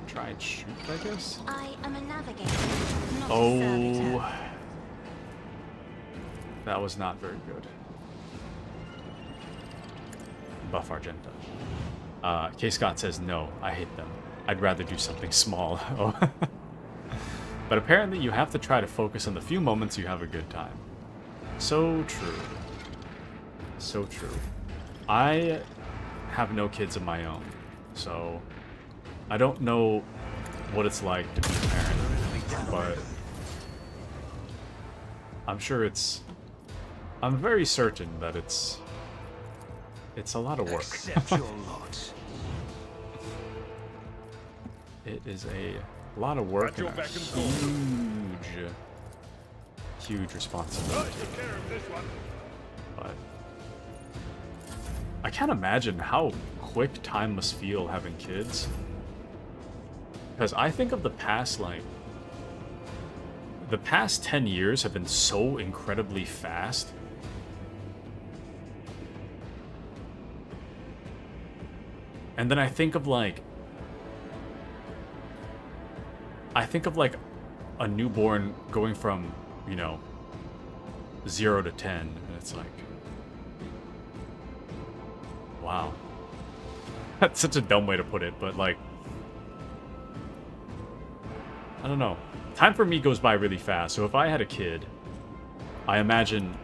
Try and shoot, I guess. I am a navigator, not a Oh. servitor. That was not very good. Buff Argenta. K. Scott says, no, I hate them. I'd rather do something small. Oh. But apparently you have to try to focus on the few moments you have a good time. So true. So true. I have no kids of my own, so I don't know what it's like to be a parent, but I'm sure I'm very certain that it's a lot of work. Accept your lot. It is a lot of work At your and a beck and call. huge I responsibility. took care of this one. But I can't imagine how quick time must feel having kids. Because I think of the past 10 years have been so incredibly fast. And then I think of a newborn going from, 0 to 10, and it's like, wow. That's such a dumb way to put it, but I don't know. Time for me goes by really fast, so if I had a kid, I imagine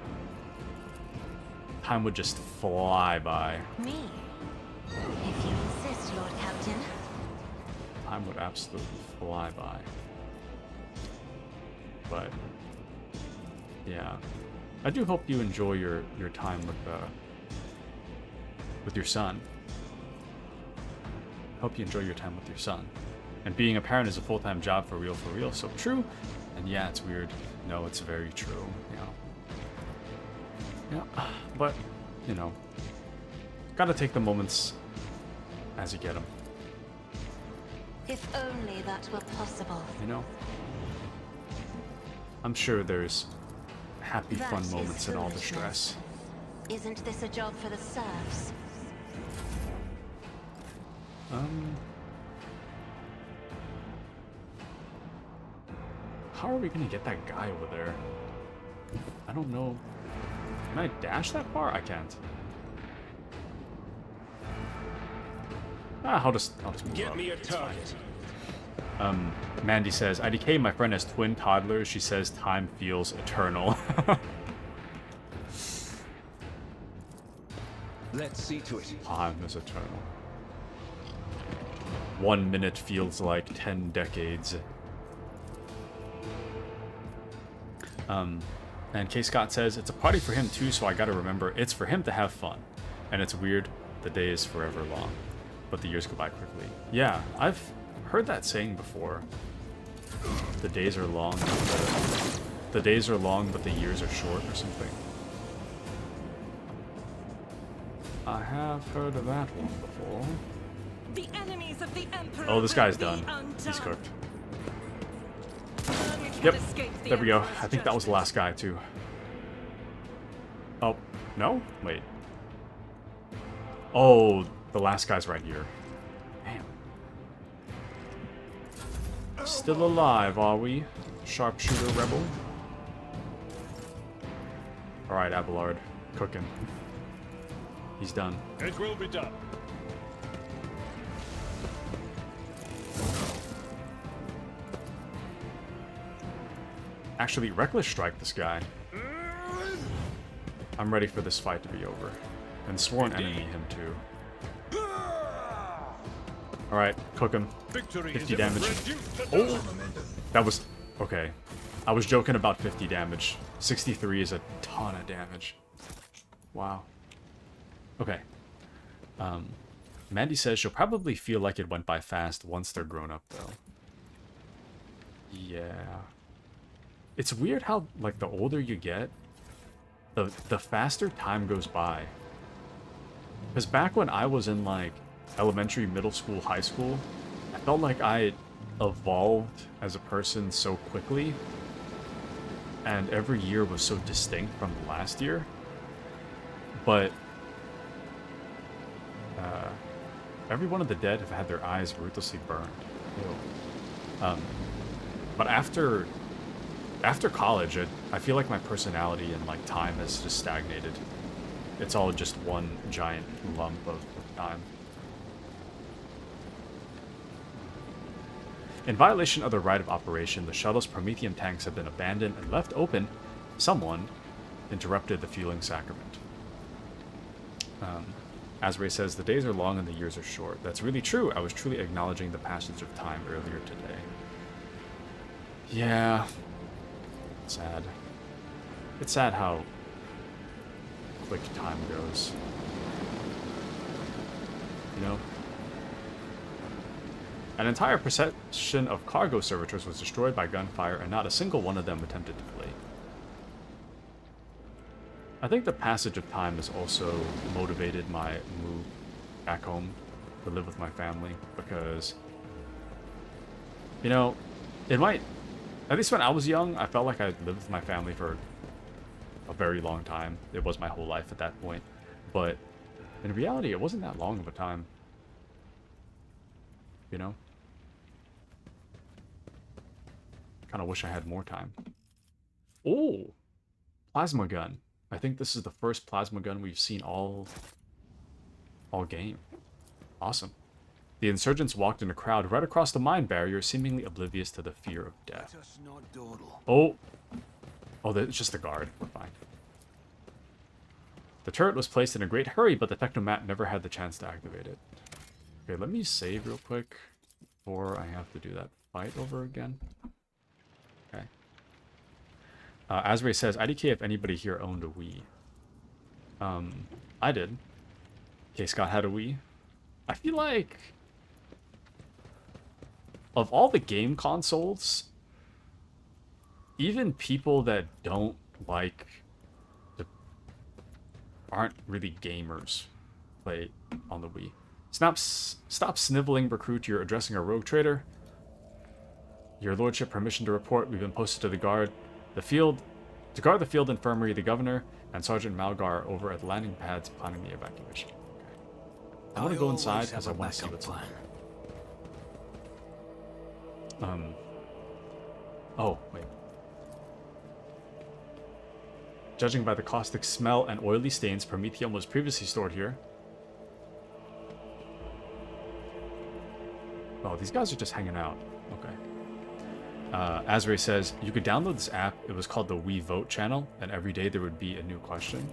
time would just fly by. Me? If you insist, Lord Captain. Time would absolutely fly by. But yeah, I do hope you enjoy your time with your son. Hope you enjoy your time with your son. And being a parent is a full-time job for real, so true. And yeah, it's weird. No, it's very true. Yeah, but, you know, gotta take the moments as you get them. If only that were possible. You know? I'm sure there's happy, That fun is moments in all the foolishness. stress. Isn't this a job for the serfs? How are we gonna get that guy over there? I don't know. Can I dash that far? I can't. I'll just move Get up. me a It's fine. target. Mandy says, IDK, my friend has twin toddlers. She says time feels eternal. Let's see to it. Time is eternal. 1 minute feels like 10 decades. And K. Scott says, it's a party for him too, so I gotta remember, it's for him to have fun. And it's weird, the day is forever long, but the years go by quickly. Yeah, I've heard that saying before. The days are long, but the days are long, but the years are short, or something. I have heard of that one before. The enemies of the Emperor. Oh, this guy's will done. be undone. He's cooked. None can Yep, escape the there we go. Emperor's I think that was the last guy, too. Oh, no? Wait. Oh, the last guy's right here. Damn. Still alive, are we? Sharpshooter rebel? Alright, Abelard. Cook him. He's done. It will be done. Actually, Reckless Strike this guy. I'm ready for this fight to be over. And Sworn Enemy him too. Alright, cook him. Victory 50 is damage. reduced to Oh! dust. That was... Okay. I was joking about 50 damage. 63 is a ton of damage. Wow. Okay. Mandy says she'll probably feel like it went by fast once they're grown up, though. Yeah. It's weird how, like, the older you get, the faster time goes by. Because back when I was in, like, elementary, middle school, high school, I felt like I evolved as a person so quickly, and every year was so distinct from the last year. But every one of the dead have had their eyes ruthlessly burned. Ew. But after college, I feel like my personality and like time has just stagnated. It's all just one giant lump of time. In violation of the right of operation, the shuttle's Prometheum tanks have been abandoned and left open. Someone interrupted the fueling sacrament. Asray says, the days are long and the years are short. That's really true. I was truly acknowledging the passage of time earlier today. Yeah. It's sad. It's sad how quick time goes. You know? An entire procession of cargo servitors was destroyed by gunfire, and not a single one of them attempted to flee. I think the passage of time has also motivated my move back home to live with my family, because, you know, it might, at least when I was young, I felt like I lived with my family for a very long time. It was my whole life at that point. But in reality, it wasn't that long of a time. You know? Kind of wish I had more time. Oh! Plasma gun. I think this is the first plasma gun we've seen all game. Awesome. The insurgents walked in a crowd right across the mine barrier, seemingly oblivious to the fear of death. Let us not dawdle. Oh! Oh, it's just the guard. We're fine. The turret was placed in a great hurry, but the Technomat never had the chance to activate it. Okay, let me save real quick before I have to do that fight over again. Okay. Asray says, IDK if anybody here owned a Wii. I did. Okay, Scott had a Wii. I feel like of all the game consoles, even people that don't like the aren't really gamers play on the Wii. Stop sniveling, recruit. You're addressing a rogue trader. Your lordship, permission to report. We've been posted to the guard to guard the field infirmary, the governor, and Sergeant Malgar over at the landing pads planning the evacuation. Okay. I want to go inside because I want to see what's on there. Oh, wait. Judging by the caustic smell and oily stains, Prometheum was previously stored here. Oh, these guys are just hanging out. Okay. Azray says, you could download this app. It was called the Wii Vote channel, and every day there would be a new question.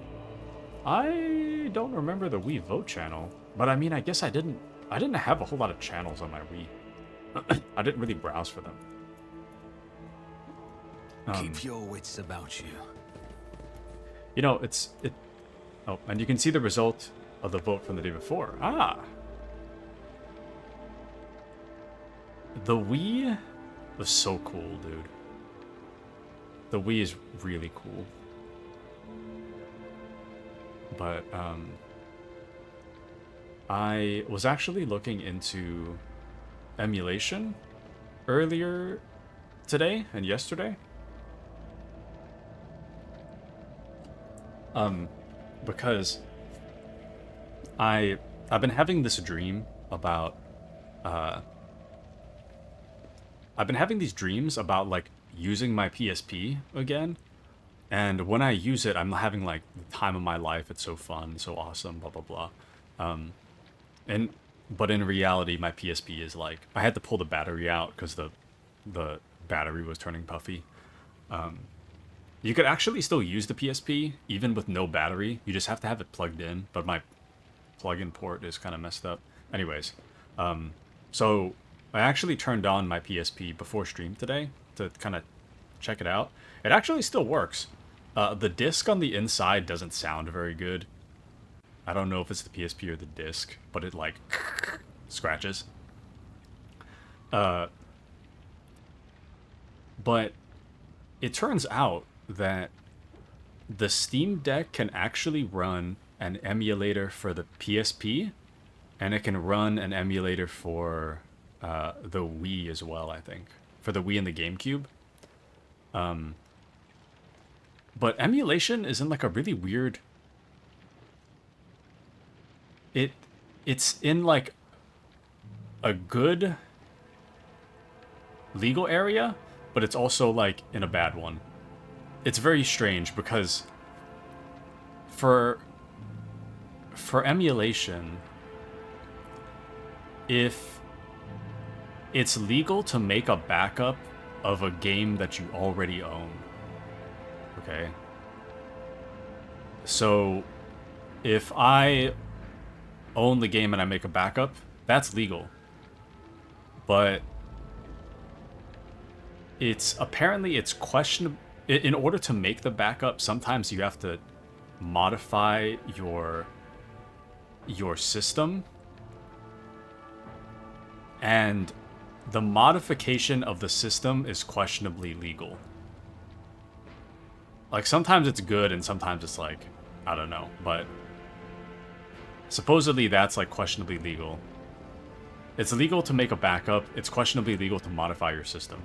I don't remember the Wii Vote channel, but I mean, I guess I didn't have a whole lot of channels on my Wii. I didn't really browse for them. Keep your wits about you. You know, oh, and you can see the result of the vote from the day before. Ah. The Wii was so cool, dude. The Wii is really cool. But, I was actually looking into emulation earlier today and yesterday. Because I've been having this dream about, I've been having these dreams about, like, using my PSP again. And when I use it, I'm having, like, the time of my life. It's so fun, so awesome, blah, blah, blah. But in reality, my PSP is, like, I had to pull the battery out because the battery was turning puffy. You could actually still use the PSP, even with no battery. You just have to have it plugged in, but my plug-in port is kind of messed up. Anyways, so I actually turned on my PSP before stream today to kind of check it out. It actually still works. The disc on the inside doesn't sound very good. I don't know if it's the PSP or the disc, but it, like, scratches. But it turns out that the Steam Deck can actually run an emulator for the PSP, and it can run an emulator for the Wii as well, I think. For the Wii and the GameCube. But emulation is in, like, a really weird... It's in, like, a good legal area, but it's also, like, in a bad one. It's very strange because for emulation, if it's legal to make a backup of a game that you already own, okay? So if I own the game and I make a backup, that's legal. But it's questionable. In order to make the backup, sometimes you have to modify your system, and the modification of the system is questionably legal. Like, sometimes it's good and sometimes it's like, I don't know, but supposedly that's, like, questionably legal. It's legal to make a backup, it's questionably legal to modify your system,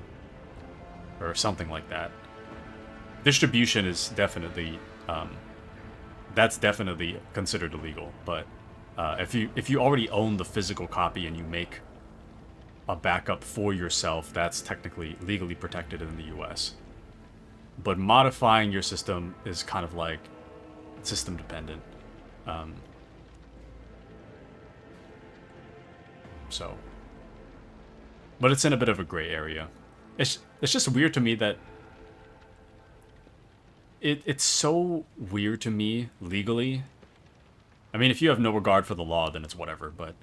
or something like that. Distribution is definitely, that's definitely considered illegal, but if you already own the physical copy and you make a backup for yourself, that's technically legally protected in the US. But modifying your system is kind of like system dependent. So, but it's in a bit of a gray area. It's just weird to me that it's so weird to me legally. I mean, if you have no regard for the law, then it's whatever, but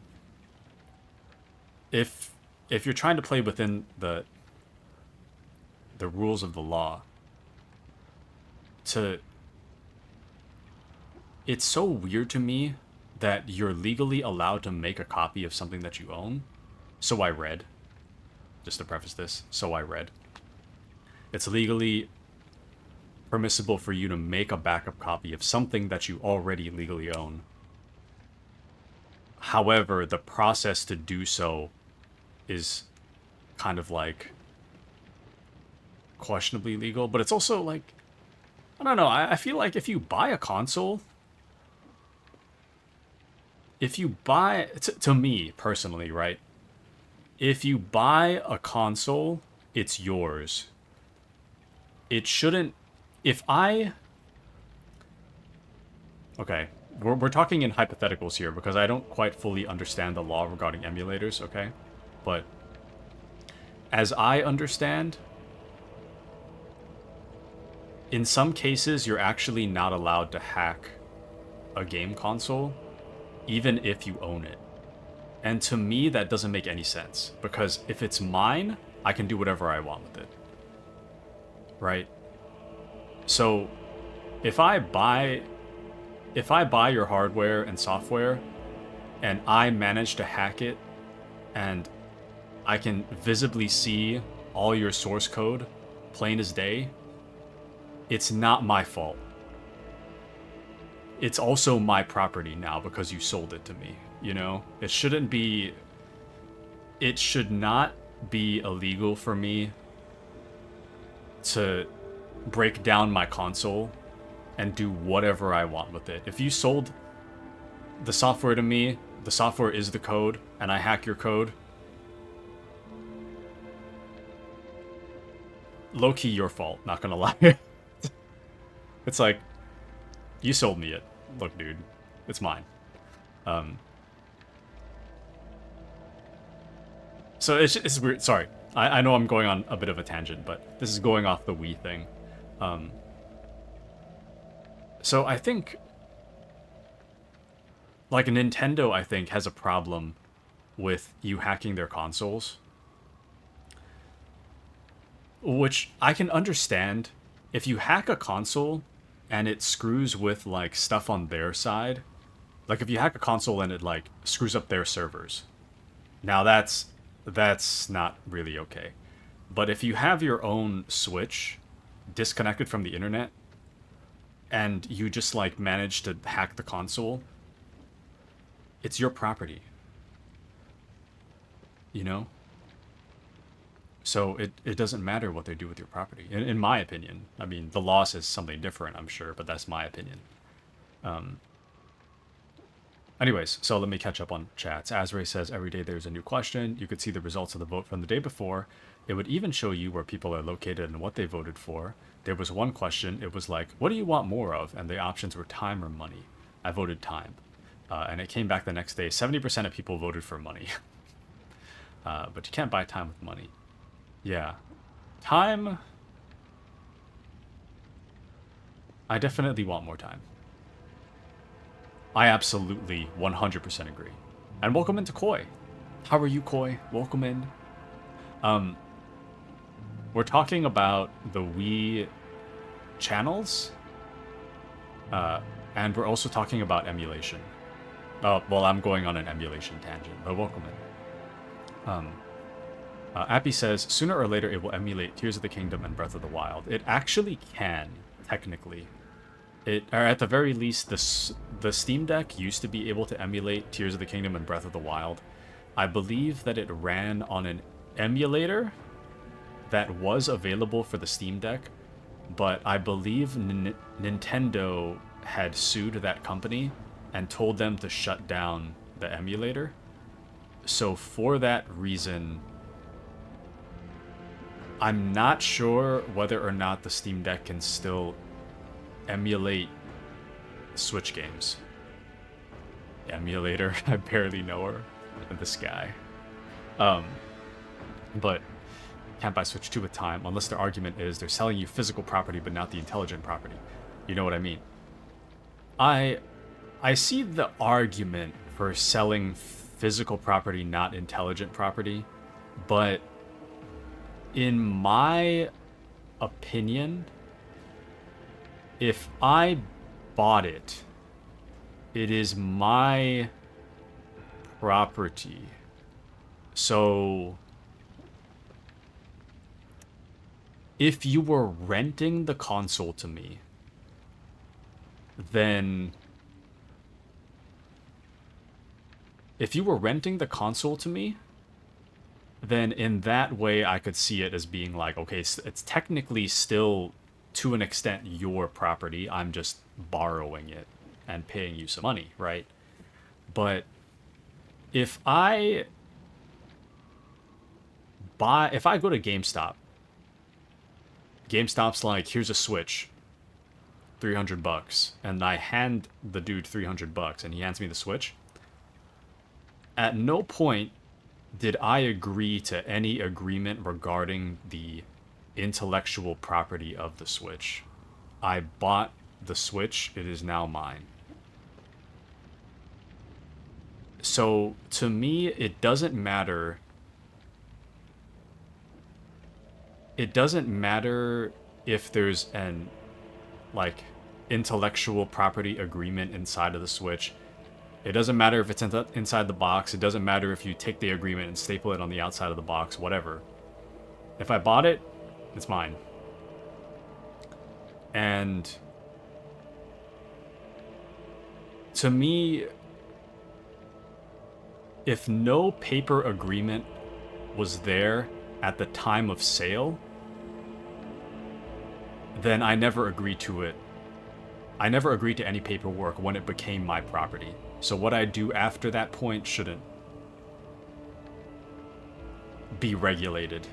if you're trying to play within the rules of the law, it's so weird to me that you're legally allowed to make a copy of something that you own. So I read. just to preface this, so I read. It's legally permissible for you to make a backup copy of something that you already legally own. However, the process to do so is kind of like questionably legal, but it's also like, I don't know, I feel like if you buy a console, if you buy, to me personally, right? If you buy a console, it's yours. It shouldn't, okay, we're talking in hypotheticals here because I don't quite fully understand the law regarding emulators, okay? But as I understand, in some cases, you're actually not allowed to hack a game console, even if you own it. And to me, that doesn't make any sense, because if it's mine, I can do whatever I want with it. Right? So, if I buy your hardware and software, and I manage to hack it, and I can visibly see all your source code, plain as day, it's not my fault. It's also my property now because you sold it to me, you know? It should not be illegal for me to break down my console and do whatever I want with it. If you sold the software to me, the software is the code, and I hack your code, low-key your fault, not gonna lie. It's like, you sold me it. Look, dude, it's mine. So it's weird. Sorry, I know I'm going on a bit of a tangent, but this is going off the Wii thing. So I think, like, Nintendo, I think, has a problem with you hacking their consoles, which I can understand. If you hack a console and it screws with, like, stuff on their side, like, if you hack a console and it, like, screws up their servers, now that's not really okay. But if you have your own Switch disconnected from the internet and you just, like, manage to hack the console, it's your property. You know? So it doesn't matter what they do with your property, in my opinion. I mean, the law says something different, I'm sure, but that's my opinion. Anyways, so let me catch up on chats. Azray says, every day there's a new question. You could see the results of the vote from the day before. It would even show you where people are located and what they voted for. There was one question, it was like, what do you want more of? And the options were time or money. I voted time. And it came back the next day, 70% of people voted for money. But you can't buy time with money. Yeah. Time... I definitely want more time. I absolutely 100% agree. And welcome into Koi. How are you, Koi? Welcome in. We're talking about the Wii channels. And we're also talking about emulation. Well, I'm going on an emulation tangent, but welcome in. Appy says, sooner or later it will emulate Tears of the Kingdom and Breath of the Wild. It actually can, technically. Or at the very least, the Steam Deck used to be able to emulate Tears of the Kingdom and Breath of the Wild. I believe that it ran on an emulator that was available for the Steam Deck, but I believe Nintendo had sued that company and told them to shut down the emulator. So for that reason, I'm not sure whether or not the Steam Deck can still emulate Switch games. Emulator, I barely know her. This guy. But can't buy Switch 2 with time unless their argument is they're selling you physical property but not the intelligent property. You know what I mean? I see the argument for selling physical property, not intelligent property, but in my opinion, if I bought it, it is my property. So if you were renting the console to me, then... If you were renting the console to me, then in that way I could see it as being like, okay, it's technically still, to an extent, your property. I'm just borrowing it and paying you some money, right? But if I go to GameStop's like, here's a Switch, $300, and I hand the dude $300 and he hands me the Switch, at no point did I agree to any agreement regarding the intellectual property of the Switch. I bought the Switch, it is now mine. So, to me, it doesn't matter... It doesn't matter if there's an, like, intellectual property agreement inside of the Switch. It doesn't matter if it's inside the box. It doesn't matter if you take the agreement and staple it on the outside of the box, whatever. If I bought it, it's mine. And to me, if no paper agreement was there at the time of sale, then I never agreed to it. I never agreed to any paperwork when it became my property. So what I do after that point shouldn't be regulated.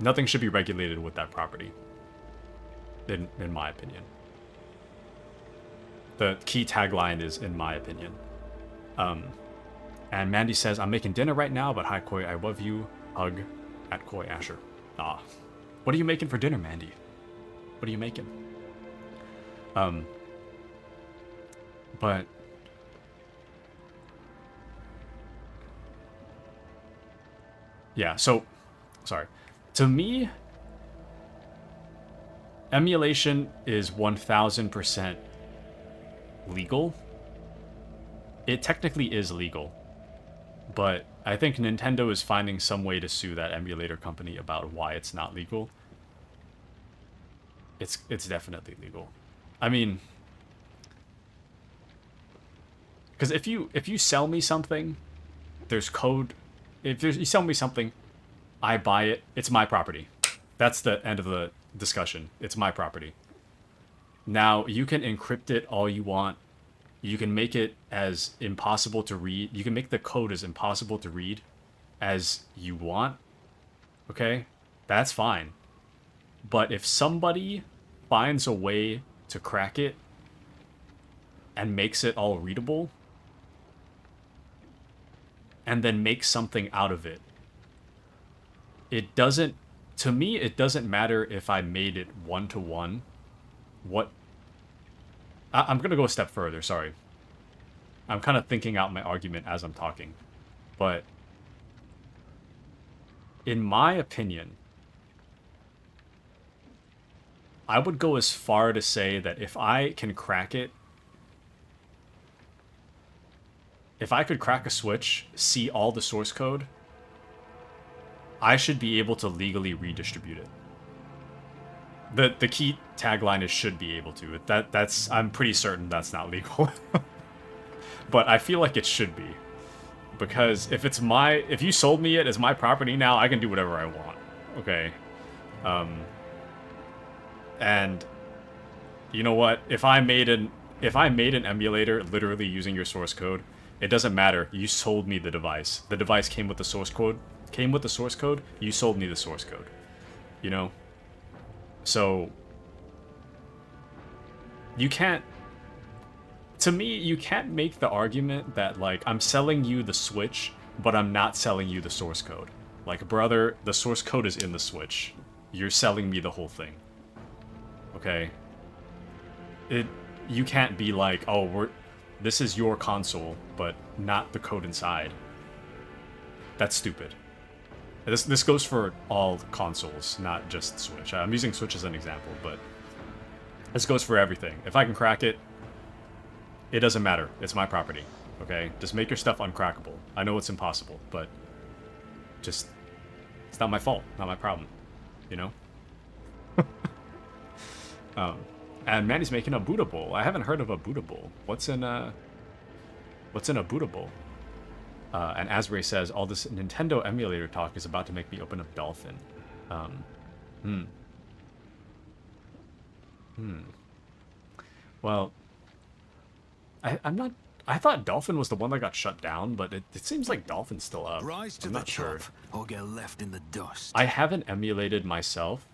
Nothing should be regulated with that property, in my opinion. The key tagline is, in my opinion. And Mandy says, I'm making dinner right now, but hi Koi, I love you. Hug at Koi Asher. Ah. What are you making for dinner, Mandy? What are you making? But yeah, so sorry. To me, emulation is 1000% legal. It technically is legal, but I think Nintendo is finding some way to sue that emulator company about why it's not legal. It's definitely legal. I mean, because if you sell me something, there's code. You sell me something, I buy it, it's my property. That's the end of the discussion. It's my property. Now, you can encrypt it all you want. You can make it as impossible to read. You can make the code as impossible to read as you want. Okay? That's fine. But if somebody finds a way to crack it and makes it all readable, and then makes something out of it, it doesn't, to me, it doesn't matter if I made it one-to-one. I'm going to go a step further, sorry. I'm kind of thinking out my argument as I'm talking. But in my opinion, I would go as far to say that if I can crack it, if I could crack a Switch, see all the source code, I should be able to legally redistribute it. The key tagline is should be able to. That's I'm pretty certain that's not legal. But I feel like it should be. Because if you sold me it as my property now, I can do whatever I want. Okay. And you know what? If I made an emulator literally using your source code, it doesn't matter. You sold me the device. The device came with the source code. You sold me the source code. You know? So you can't, to me, you can't make the argument that, like, I'm selling you the Switch, but I'm not selling you the source code. Like, brother, the source code is in the Switch. You're selling me the whole thing. Okay? You can't be like, oh, this is your console, but not the code inside. That's stupid. This goes for all consoles, not just Switch. I'm using Switch as an example, but this goes for everything. If I can crack it, it doesn't matter. It's my property, okay? Just make your stuff uncrackable. I know it's impossible, but just It's not my fault, not my problem, you know? And Manny's making a Buddha Bowl. I haven't heard of a Buddha Bowl. What's in a Buddha Bowl? And Asbury says, all this Nintendo emulator talk is about to make me open up Dolphin. Well, I'm not... I thought Dolphin was the one that got shut down, but it seems like Dolphin's still up. Rise to I'm the not sure. top, or get left in the dust. I haven't emulated myself,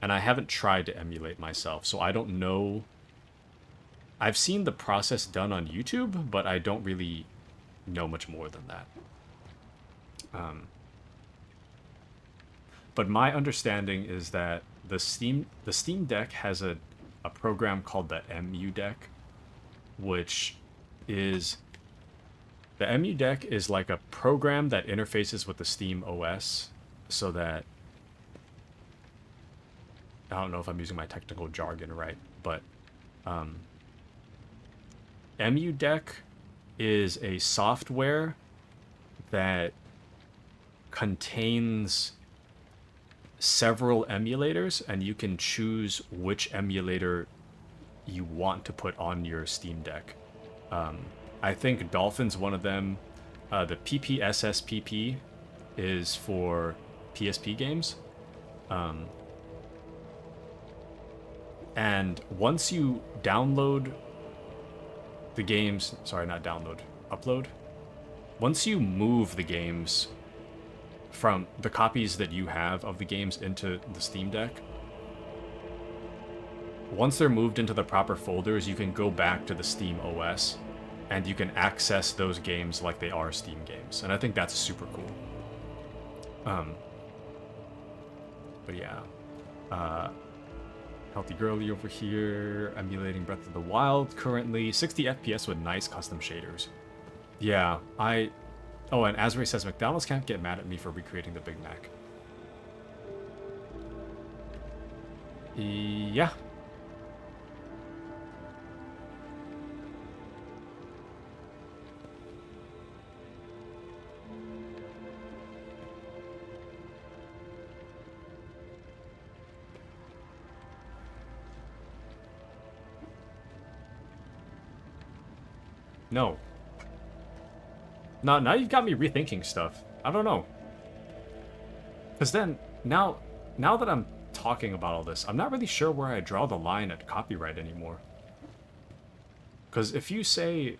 and I haven't tried to emulate myself, so I don't know. I've seen the process done on YouTube, but I don't really know much more than that. But my understanding is that the Steam Deck has a program called the MU Deck, which is... The MU Deck is like a program that interfaces with the Steam OS so that... I don't know if I'm using my technical jargon right, but MU Deck is a software that contains several emulators, and you can choose which emulator you want to put on your Steam Deck. I think Dolphin's one of them. The PPSSPP is for PSP games. And once you download the games, sorry, not download, upload. Once you move the games from the copies that you have of the games into the Steam Deck, once they're moved into the proper folders, you can go back to the Steam OS and you can access those games like they are Steam games. And I think that's super cool. But yeah. Healthy Girly over here, emulating Breath of the Wild currently. 60 FPS with nice custom shaders. Yeah, Oh, and Asbury says, McDonald's can't get mad at me for recreating the Big Mac. Yeah. No. Now you've got me rethinking stuff. I don't know. Because then, now that I'm talking about all this, I'm not really sure where I draw the line at copyright anymore. Because if you say...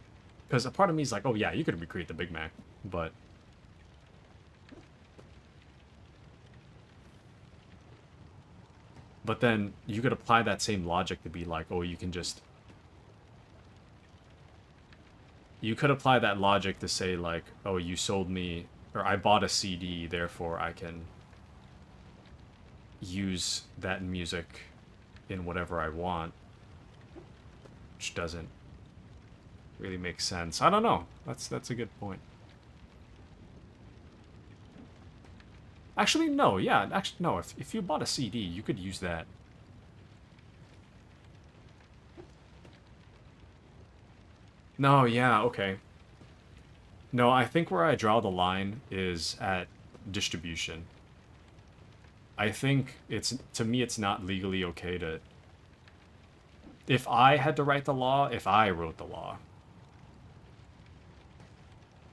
Because a part of me is like, oh yeah, you could recreate the Big Mac, but... But then, you could apply that same logic to be like, oh, you can just... You could apply that logic to say, like, oh, you sold me, or I bought a CD, therefore I can use that music in whatever I want. Which doesn't really make sense. I don't know. That's a good point. Actually, no, yeah. Actually, no, if you bought a CD, you could use that. No, yeah, okay. No, I think where I draw the line is at distribution. I think to me, it's not legally okay to... If I had to write the law, if I wrote the law,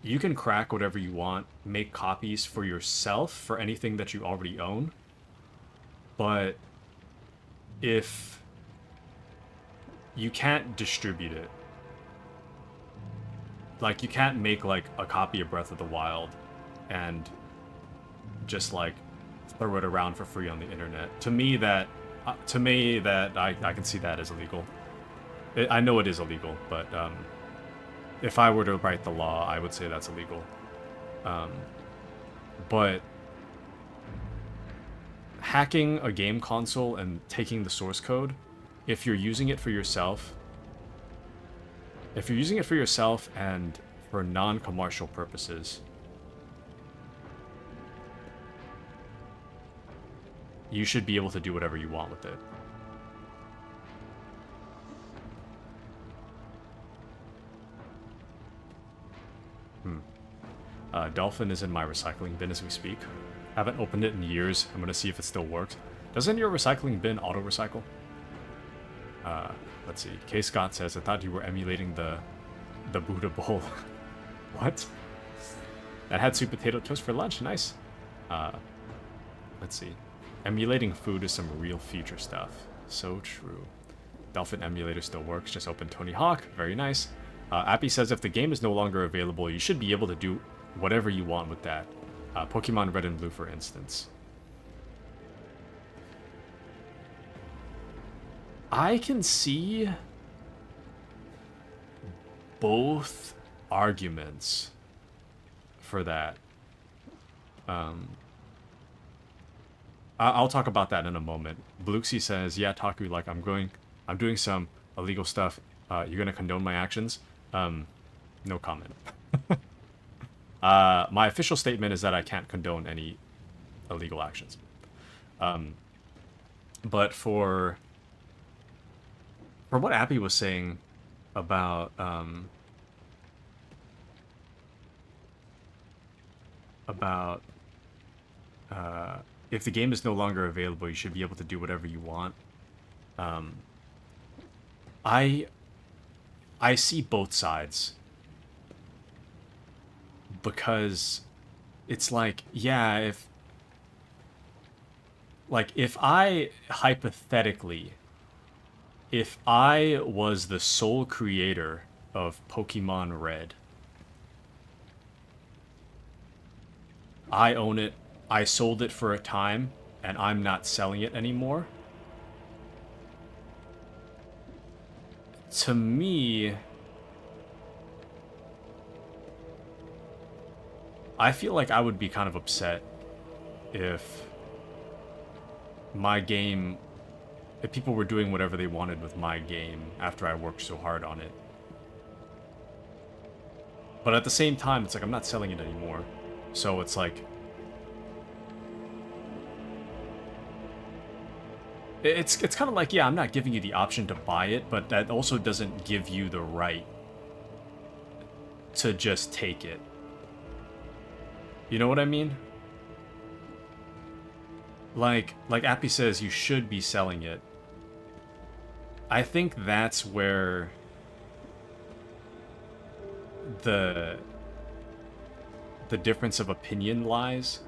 you can crack whatever you want, make copies for yourself for anything that you already own. But if you can't distribute it, like, you can't make, like, a copy of Breath of the Wild and just, like, throw it around for free on the internet. To me, I can see that as illegal. I know it is illegal, but if I were to write the law, I would say that's illegal. But hacking a game console and taking the source code, if you're using it for yourself... If you're using it for yourself and for non-commercial purposes, you should be able to do whatever you want with it. Dolphin is in my recycling bin as we speak. Haven't opened it in years. I'm gonna see if it still works. Doesn't your recycling bin auto-recycle? Let's see. K. Scott says, I thought you were emulating the Buddha bowl. What? That had sweet potato toast for lunch. Nice. Let's see. Emulating food is some real future stuff. So true. Dolphin emulator still works. Just open Tony Hawk. Very nice. Appy says, if the game is no longer available, you should be able to do whatever you want with that. Pokemon Red and Blue, for instance. I can see both arguments for that. I'll talk about that in a moment. Bluxy says, yeah, Taku, like, I'm doing some illegal stuff. You're gonna condone my actions? No comment. My official statement is that I can't condone any illegal actions. But for what Appy was saying about if the game is no longer available, you should be able to do whatever you want. I see both sides. Because it's like, yeah, if I, hypothetically, if I was the sole creator of Pokemon Red, I own it, I sold it for a time, and I'm not selling it anymore, to me, I feel like I would be kind of upset if my game, if people were doing whatever they wanted with my game after I worked so hard on it. But at the same time, it's like I'm not selling it anymore. So it's like, it's kind of like, yeah, I'm not giving you the option to buy it, but that also doesn't give you the right to just take it. You know what I mean? Like Appy says, you should be selling it. I think that's where the difference of opinion lies.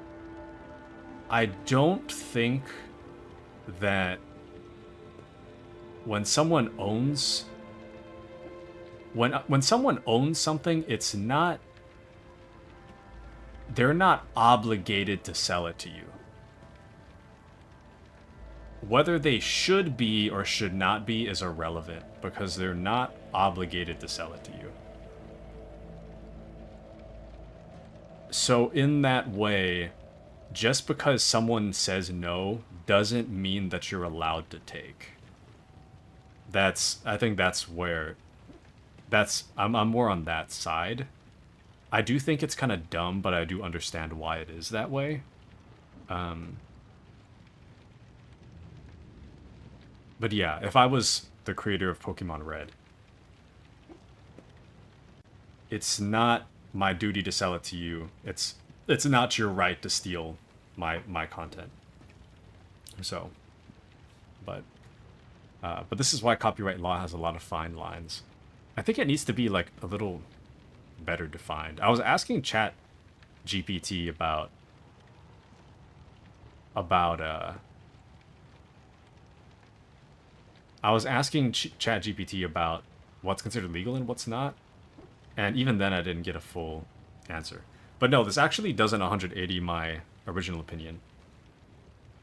I don't think that when someone owns when someone owns something, it's not, they're not obligated to sell it to you. Whether they should be or should not be is irrelevant, because they're not obligated to sell it to you. So in that way, just because someone says no doesn't mean that you're allowed to take. I think that's where, I'm more on that side. I do think it's kind of dumb, but I do understand why it is that way. But yeah, if I was the creator of Pokemon Red, it's not my duty to sell it to you. It's not your right to steal my content. So, but this is why copyright law has a lot of fine lines. I think it needs to be like a little better defined. I was asking Chat GPT about I was asking Chat GPT about what's considered legal and what's not, and even then I didn't get a full answer. But no, this actually doesn't 180 my original opinion.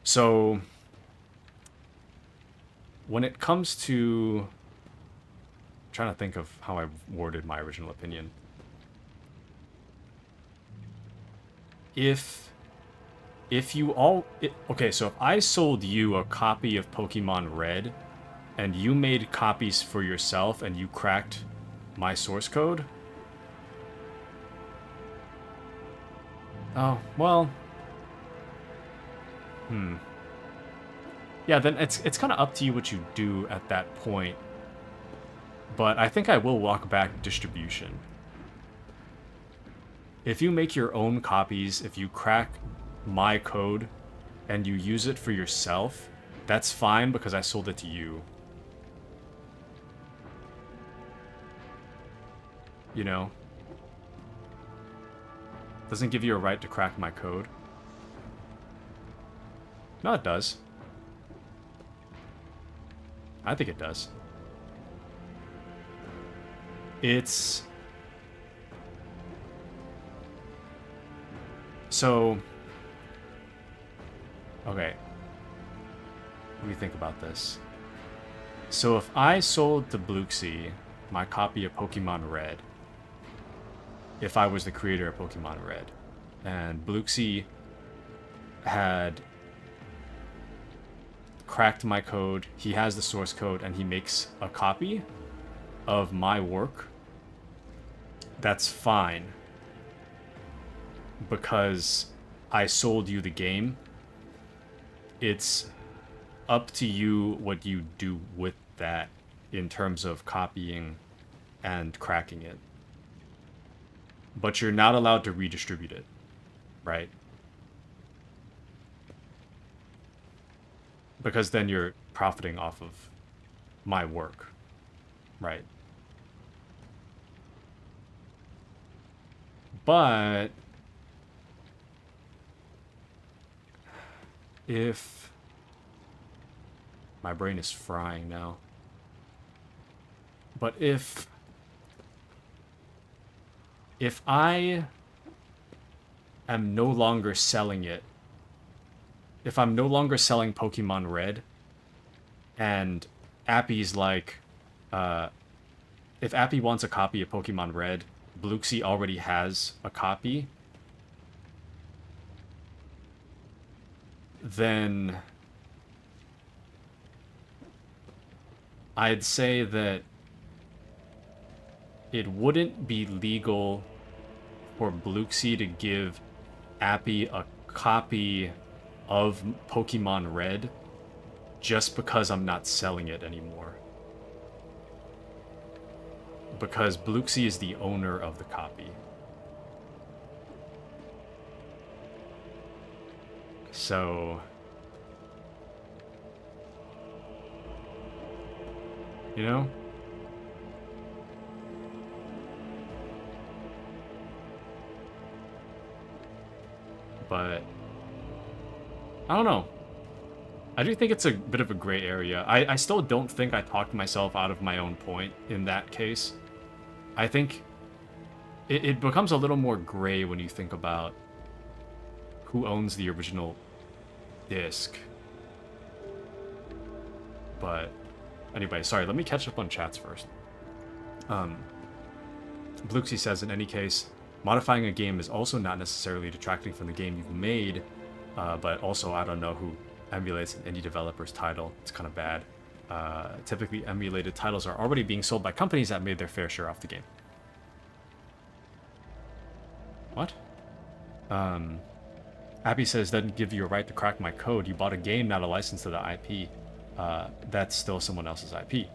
So when it comes to, I'm trying to think of how I worded my original opinion. If you all, okay, so if I sold you a copy of Pokemon Red and you made copies for yourself and you cracked my source code, oh, well, yeah, then it's kind of up to you what you do at that point. But I think I will walk back distribution. If you make your own copies, if you crack my code and you use it for yourself, that's fine because I sold it to you. You know? Doesn't give you a right to crack my code. No, it does. I think it does. It's... So... Okay. What do you think about this? So if I sold to Bluxy my copy of Pokemon Red, if I was the creator of Pokemon Red, and Bluxy had cracked my code, he has the source code, and he makes a copy of my work, that's fine. Because I sold you the game. It's up to you what you do with that in terms of copying and cracking it. But you're not allowed to redistribute it, right? Because then you're profiting off of my work, right? But if my brain is frying now, but if I am no longer selling it, if I'm no longer selling Pokemon Red, and Appy's like, if Appy wants a copy of Pokemon Red, Bluxy already has a copy, then I'd say that it wouldn't be legal for Bluxy to give Appy a copy of Pokemon Red just because I'm not selling it anymore. Because Bluxy is the owner of the copy. So, you know? But I don't know. I do think it's a bit of a gray area. I still don't think I talked myself out of my own point in that case. I think it becomes a little more gray when you think about who owns the original disc. But anyway, sorry, let me catch up on chats first. Bluxy says, in any case, modifying a game is also not necessarily detracting from the game you've made, but also I don't know who emulates an indie developer's title. It's kind of bad. Typically, emulated titles are already being sold by companies that made their fair share off the game. What? Abby says, doesn't give you a right to crack my code. You bought a game, not a license to the IP. That's still someone else's IP.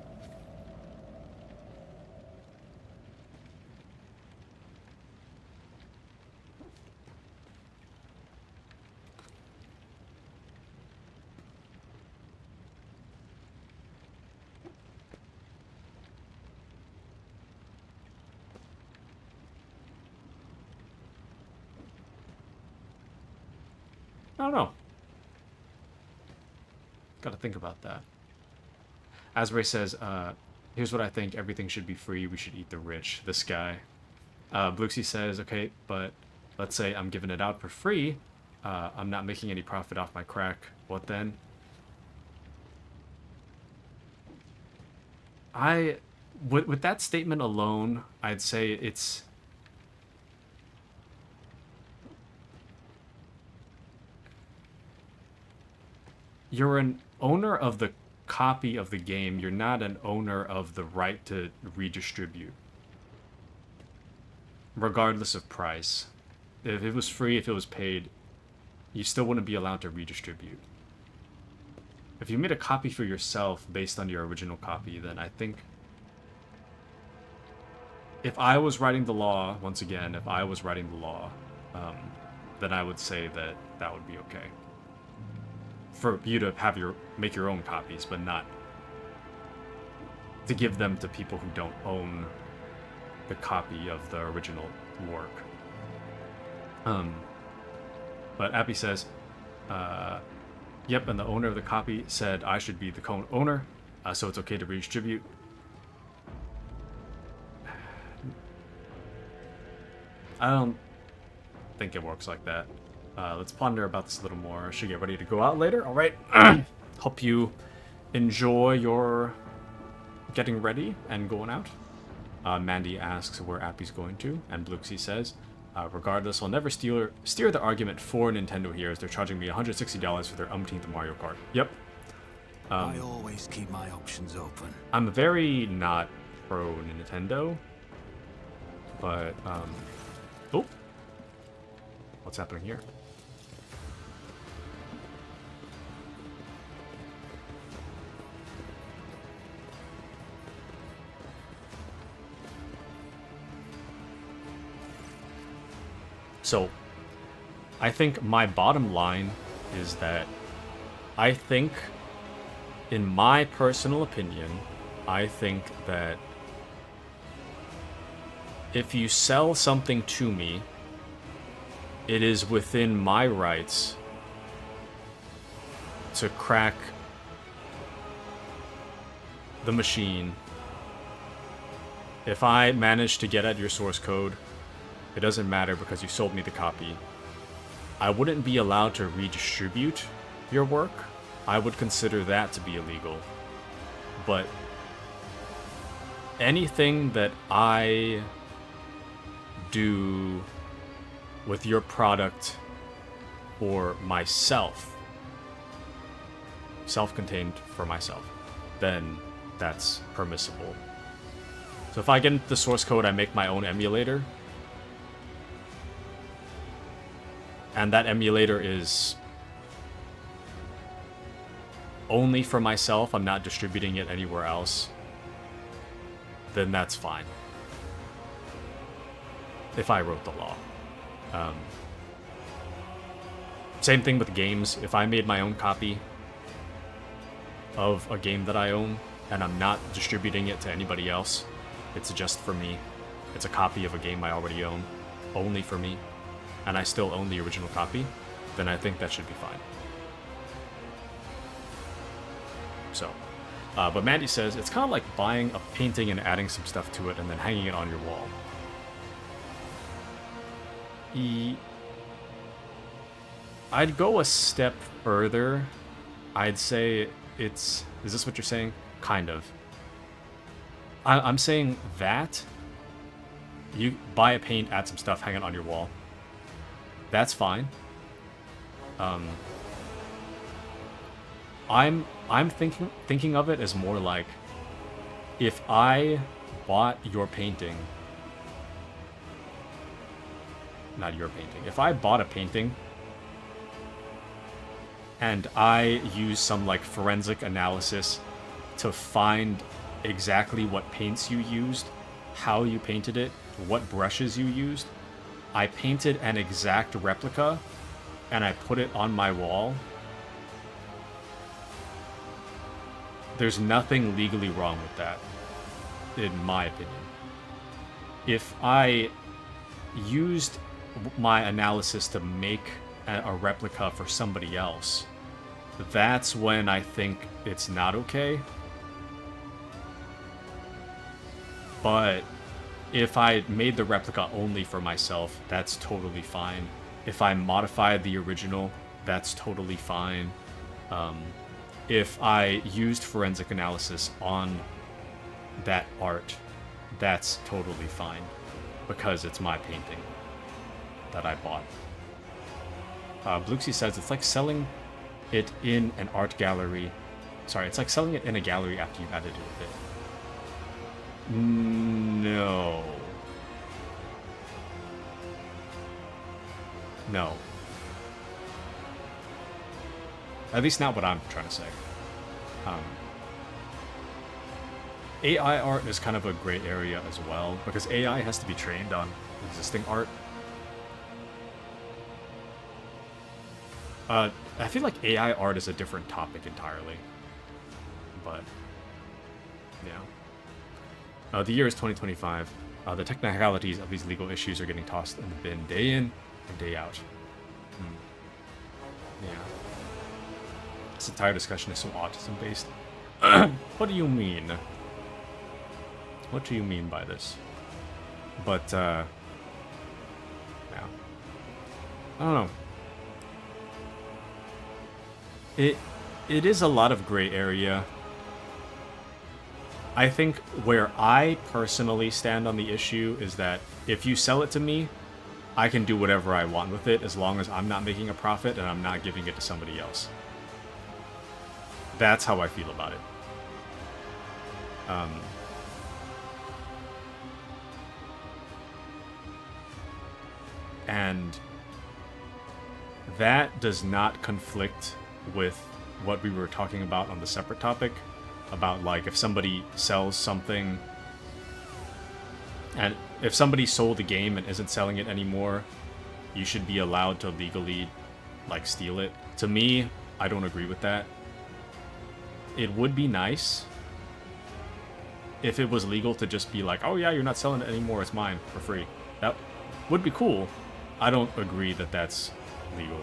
I don't know. Gotta think about that. Asbury says, here's what I think. Everything should be free. We should eat the rich. This guy. Bluxy says, okay, but let's say I'm giving it out for free. I'm not making any profit off my crack. What then? With that statement alone, I'd say it's... You're an owner of the copy of the game. You're not an owner of the right to redistribute. Regardless of price. If it was free, if it was paid, you still wouldn't be allowed to redistribute. If you made a copy for yourself based on your original copy, then I think... If I was writing the law, once again, if I was writing the law, then I would say that that would be okay. For you to have make your own copies, but not to give them to people who don't own the copy of the original work. But Appy says, yep, and the owner of the copy said I should be the owner, so it's okay to redistribute. I don't think it works like that. Let's ponder about this a little more. I should get ready to go out later. All right. Hope you enjoy your getting ready and going out. Mandy asks where Appy's going to, and Bluxy says, regardless, I'll never steer the argument for Nintendo here, as they're charging me $160 for their umpteenth Mario Kart. Yep. I always keep my options open. I'm very not pro Nintendo, but oh, what's happening here? So, I think my bottom line is that I think, in my personal opinion, I think that if you sell something to me, it is within my rights to crack the machine. If I manage to get at your source code, it doesn't matter because you sold me the copy. I wouldn't be allowed to redistribute your work. I would consider that to be illegal. But anything that I do with your product or myself, self-contained for myself, then that's permissible. So if I get into the source code, I make my own emulator, and that emulator is only for myself, I'm not distributing it anywhere else, then that's fine. If I wrote the law. Same thing with games. If I made my own copy of a game that I own, and I'm not distributing it to anybody else, it's just for me. It's a copy of a game I already own, only for me, and I still own the original copy, then I think that should be fine. So, but Mandy says, it's kind of like buying a painting and adding some stuff to it and then hanging it on your wall. I'd go a step further. I'd say it's... Is this what you're saying? Kind of. I'm saying that you buy a paint, add some stuff, hang it on your wall. That's fine. I'm thinking of it as more like, if I bought your painting, not your painting, if I bought a painting and I use some like forensic analysis to find exactly what paints you used, how you painted it, what brushes you used, I painted an exact replica and I put it on my wall, there's nothing legally wrong with that, in my opinion. If I used my analysis to make a replica for somebody else, that's when I think it's not okay. But if I made the replica only for myself, that's totally fine. If I modified the original, that's totally fine. If I used forensic analysis on that art, that's totally fine, because it's my painting that I bought. Bluxy says it's like selling it in an art gallery. Sorry, it's like selling it in a gallery after you've edited it. No. No. At least not what I'm trying to say. AI art is kind of a gray area as well, because AI has to be trained on existing art. I feel like AI art is a different topic entirely. But, yeah. The year is 2025. The technicalities of these legal issues are getting tossed in the bin day in and day out. Yeah. This entire discussion is so autism-based. What do you mean? What do you mean by this? But, yeah. I don't know. It is a lot of gray area. I think where I personally stand on the issue is that if you sell it to me, I can do whatever I want with it as long as I'm not making a profit and I'm not giving it to somebody else. That's how I feel about it. And that does not conflict with what we were talking about on the separate topic about, like, if somebody sells something and if somebody sold a game and isn't selling it anymore, you should be allowed to legally, like, steal it. To me, I don't agree with that. It would be nice if it was legal to just be like, oh yeah, you're not selling it anymore, it's mine for free. That would be cool. I don't agree that that's legal.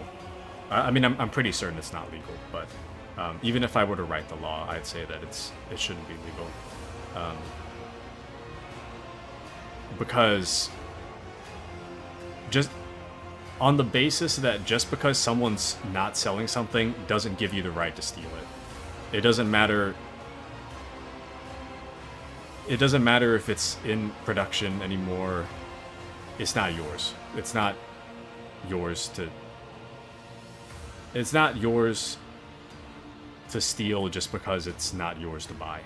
I mean, I'm pretty certain it's not legal, but even if I were to write the law, I'd say that it shouldn't be legal. Because just on the basis that just because someone's not selling something doesn't give you the right to steal it. It doesn't matter. It doesn't matter if it's in production anymore. It's not yours. It's not yours to... It's not yours to steal just because it's not yours to buy.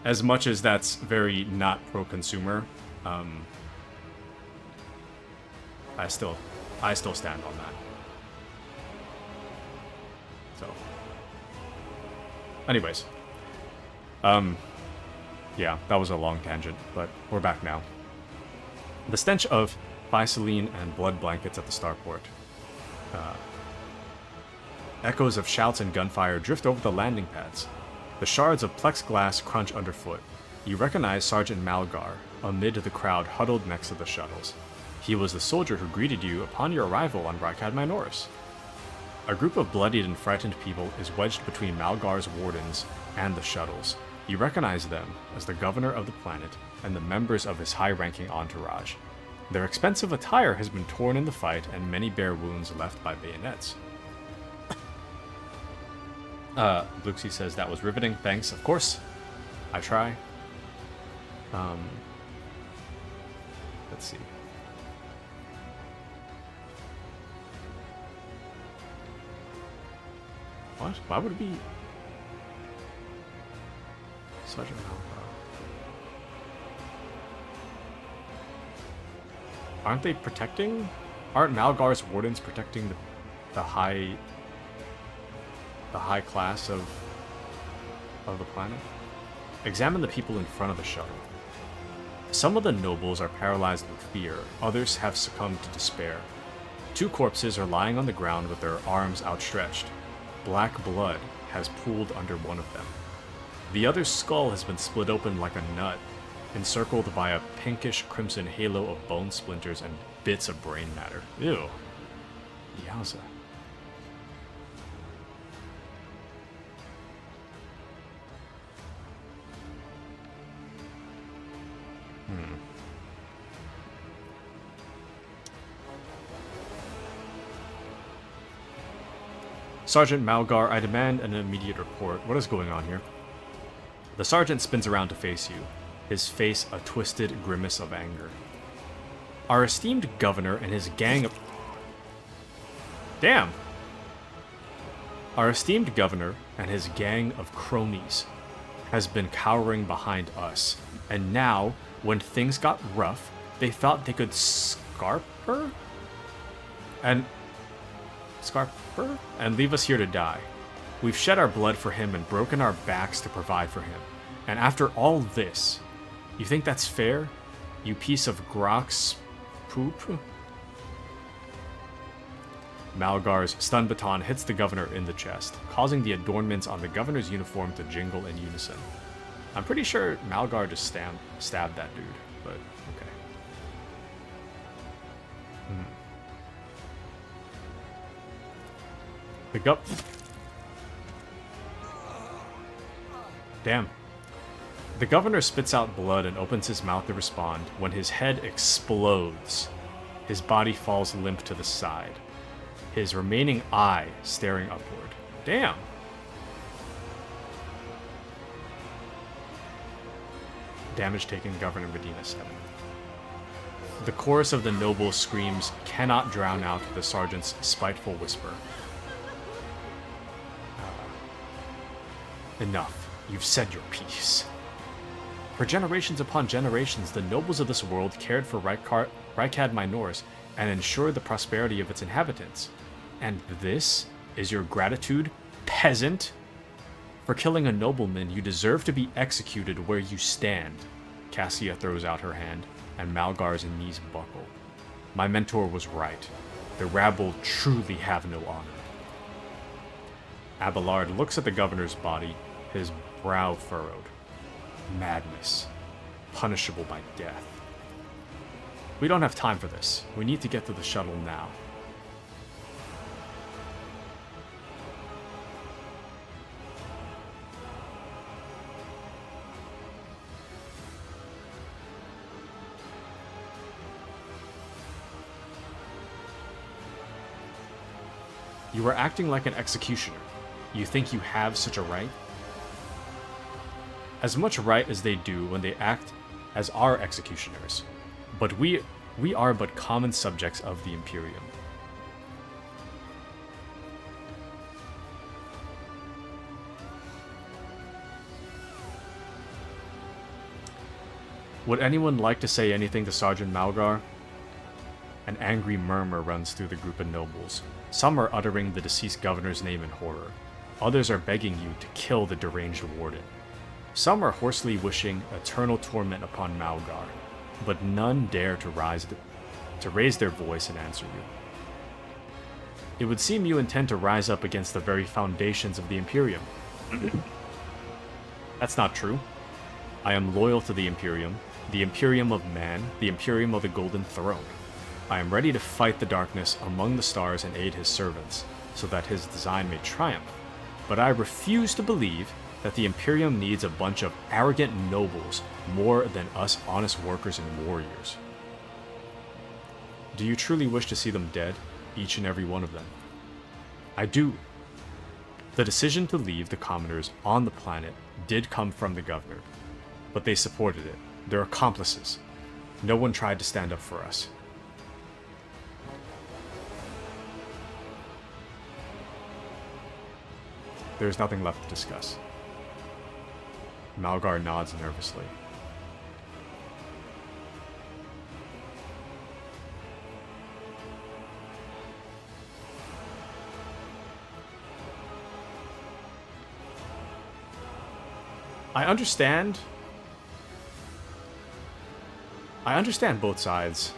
As much as that's very not pro-consumer, I still stand on that. So, anyways, yeah, that was a long tangent, but we're back now. The stench of Visaline and blood blankets at the starport. Echoes of shouts and gunfire drift over the landing pads. The shards of plexiglass crunch underfoot. You recognize Sergeant Malgar amid the crowd huddled next to the shuttles. He was the soldier who greeted you upon your arrival on Rykad Minoris. A group of bloodied and frightened people is wedged between Malgar's wardens and the shuttles. You recognize them as the governor of the planet and the members of his high-ranking entourage. Their expensive attire has been torn in the fight and many bear wounds left by bayonets. Bluxy says that was riveting. Thanks, of course. I try. Let's see. What? Why would it be Sergeant Malgar? Aren't they protecting? Aren't Malgar's wardens protecting the high class of the planet? Examine the people in front of the shuttle. Some of the nobles are paralyzed with fear, others have succumbed to despair. 2 corpses are lying on the ground with their arms outstretched. Black blood has pooled under one of them. The other's skull has been split open like a nut, encircled by a pinkish crimson halo of bone splinters and bits of brain matter. Ew. Yowza. Sergeant Malgar, I demand an immediate report. What is going on here? The sergeant spins around to face you, his face a twisted grimace of anger. Our esteemed governor and his gang of... Damn! Our esteemed governor and his gang of cronies has been cowering behind us, and now, when things got rough, they thought they could scarp her? And leave us here to die. We've shed our blood for him and broken our backs to provide for him. And after all this, you think that's fair? You piece of Grok's poop? Malgar's stun baton hits the governor in the chest, causing the adornments on the governor's uniform to jingle in unison. I'm pretty sure Malgar just stabbed that dude, but okay. Damn. The governor spits out blood and opens his mouth to respond when his head explodes. His body falls limp to the side, his remaining eye staring upward. Damn. Damage taken, Governor Medina 7. The chorus of the noble screams cannot drown out the sergeant's spiteful whisper. Enough. You've said your piece. For generations upon generations, the nobles of this world cared for Rykad Minors and ensured the prosperity of its inhabitants. And this is your gratitude, peasant? For killing a nobleman, you deserve to be executed where you stand. Cassia throws out her hand, and Malgar's knees buckle. My mentor was right. The rabble truly have no honor. Abelard looks at the governor's body, his brow furrowed. Madness. Punishable by death. We don't have time for this. We need to get to the shuttle now. You are acting like an executioner. You think you have such a right? As much right as they do when they act as our executioners. But we are but common subjects of the Imperium. Would anyone like to say anything to Sergeant Malgar? An angry murmur runs through the group of nobles. Some are uttering the deceased governor's name in horror. Others are begging you to kill the deranged warden. Some are hoarsely wishing eternal torment upon Malgar, but none dare to raise their voice and answer you. It would seem you intend to rise up against the very foundations of the Imperium. That's not true. I am loyal to the Imperium of man, the Imperium of the Golden Throne. I am ready to fight the darkness among the stars and aid his servants, so that his design may triumph. But I refuse to believe that the Imperium needs a bunch of arrogant nobles more than us honest workers and warriors. Do you truly wish to see them dead, each and every one of them? I do. The decision to leave the commoners on the planet did come from the governor, but they supported it. They're accomplices. No one tried to stand up for us. There's nothing left to discuss. Malgar nods nervously. I understand both sides.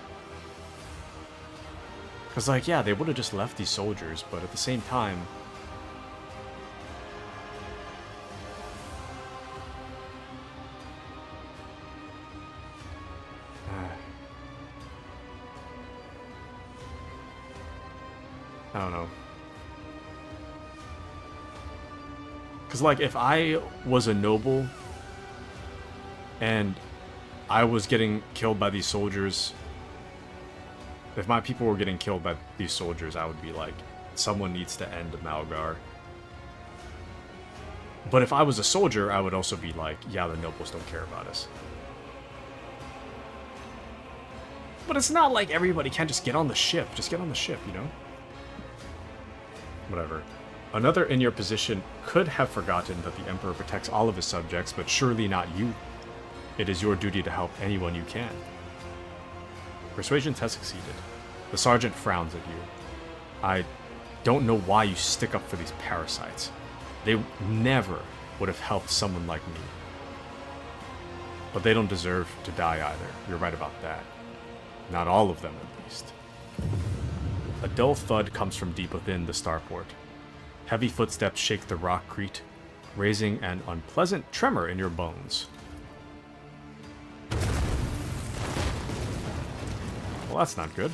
Because, like, yeah, they would have just left these soldiers, but at the same time, I don't know. Because, like, if I was a noble and I was getting killed by these soldiers, if my people were getting killed by these soldiers, I would be like, someone needs to end Malgar. But if I was a soldier, I would also be like, yeah, the nobles don't care about us. But it's not like everybody can't just get on the ship. Just get on the ship, you know? Whatever. Another in your position could have forgotten that the Emperor protects all of his subjects, but surely not you. It is your duty to help anyone you can. Persuasion has succeeded. The sergeant frowns at you. I don't know why you stick up for these parasites. They never would have helped someone like me. But they don't deserve to die either. You're right about that. Not all of them, at least. A dull thud comes from deep within the starport. Heavy footsteps shake the rockcrete, raising an unpleasant tremor in your bones. Well, that's not good.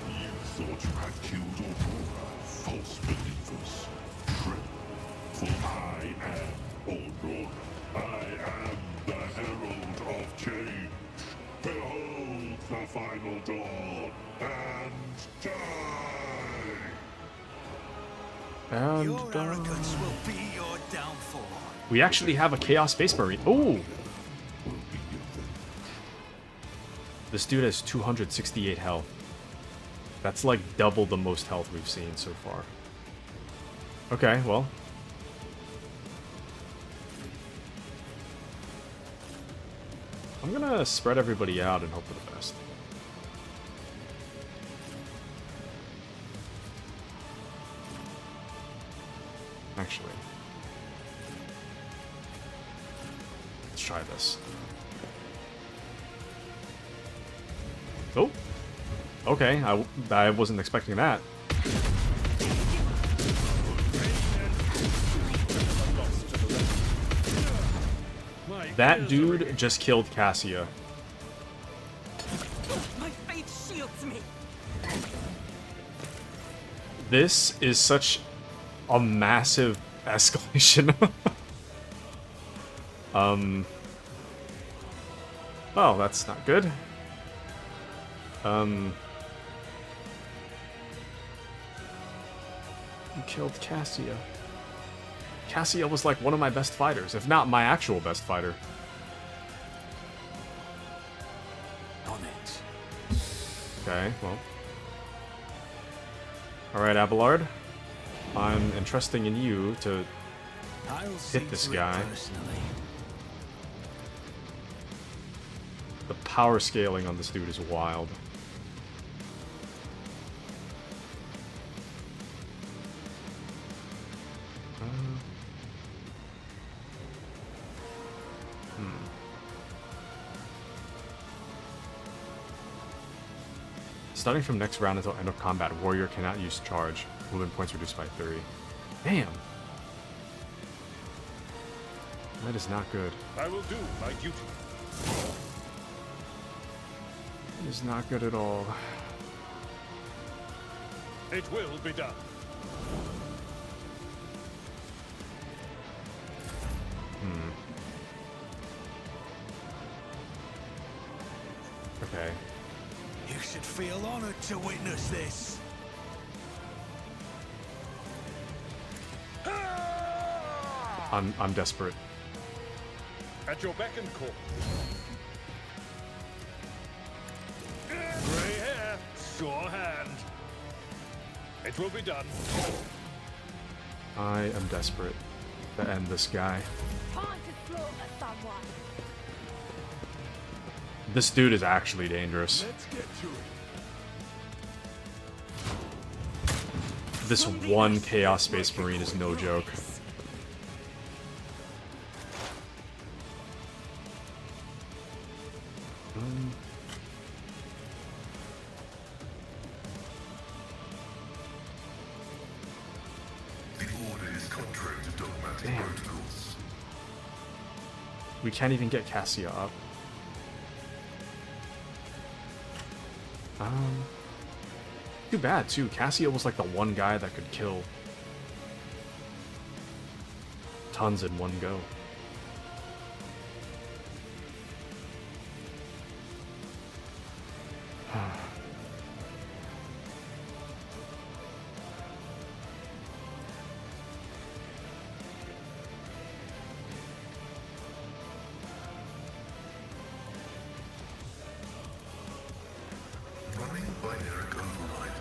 You thought you had killed Aurora, false believers. True. For I am Aurora. I am the herald of change. Behold the final dawn, and die! And Your arrogance will be your downfall. we actually have a Chaos Space Marine. Ooh! This dude has 268 health. That's like double the most health we've seen so far. Okay, well. I'm gonna spread everybody out and hope for the best. Actually. Let's try this. Oh! Okay, I wasn't expecting that. That dude just killed Cassia. My faith shields me. This is such a massive escalation. Oh, that's not good. You killed Cassia. Cassia was like one of my best fighters, if not my actual best fighter. On it. Okay, well. Alright, Abelard. I'm entrusting in you to I'll see hit this to it guy. personally. The power scaling on this dude is wild. Starting from next round until end of combat, warrior cannot use charge. Movement points reduced by 30. Damn! That is not good. I will do my duty. That is not good at all. It will be done. Okay. You should feel honored to witness this. I'm desperate. At your beck and call. Gray hair, sure hand. It will be done. I am desperate to end this guy. Time to slaughter someone. This dude is actually dangerous. Let's get to it. This one Chaos Space Marine is no joke. The order is contrary to dogmatic Damn. protocols. We can't even get Cassia up. Too bad, too. Cassia was like the one guy that could kill tons in one go. Running binary override.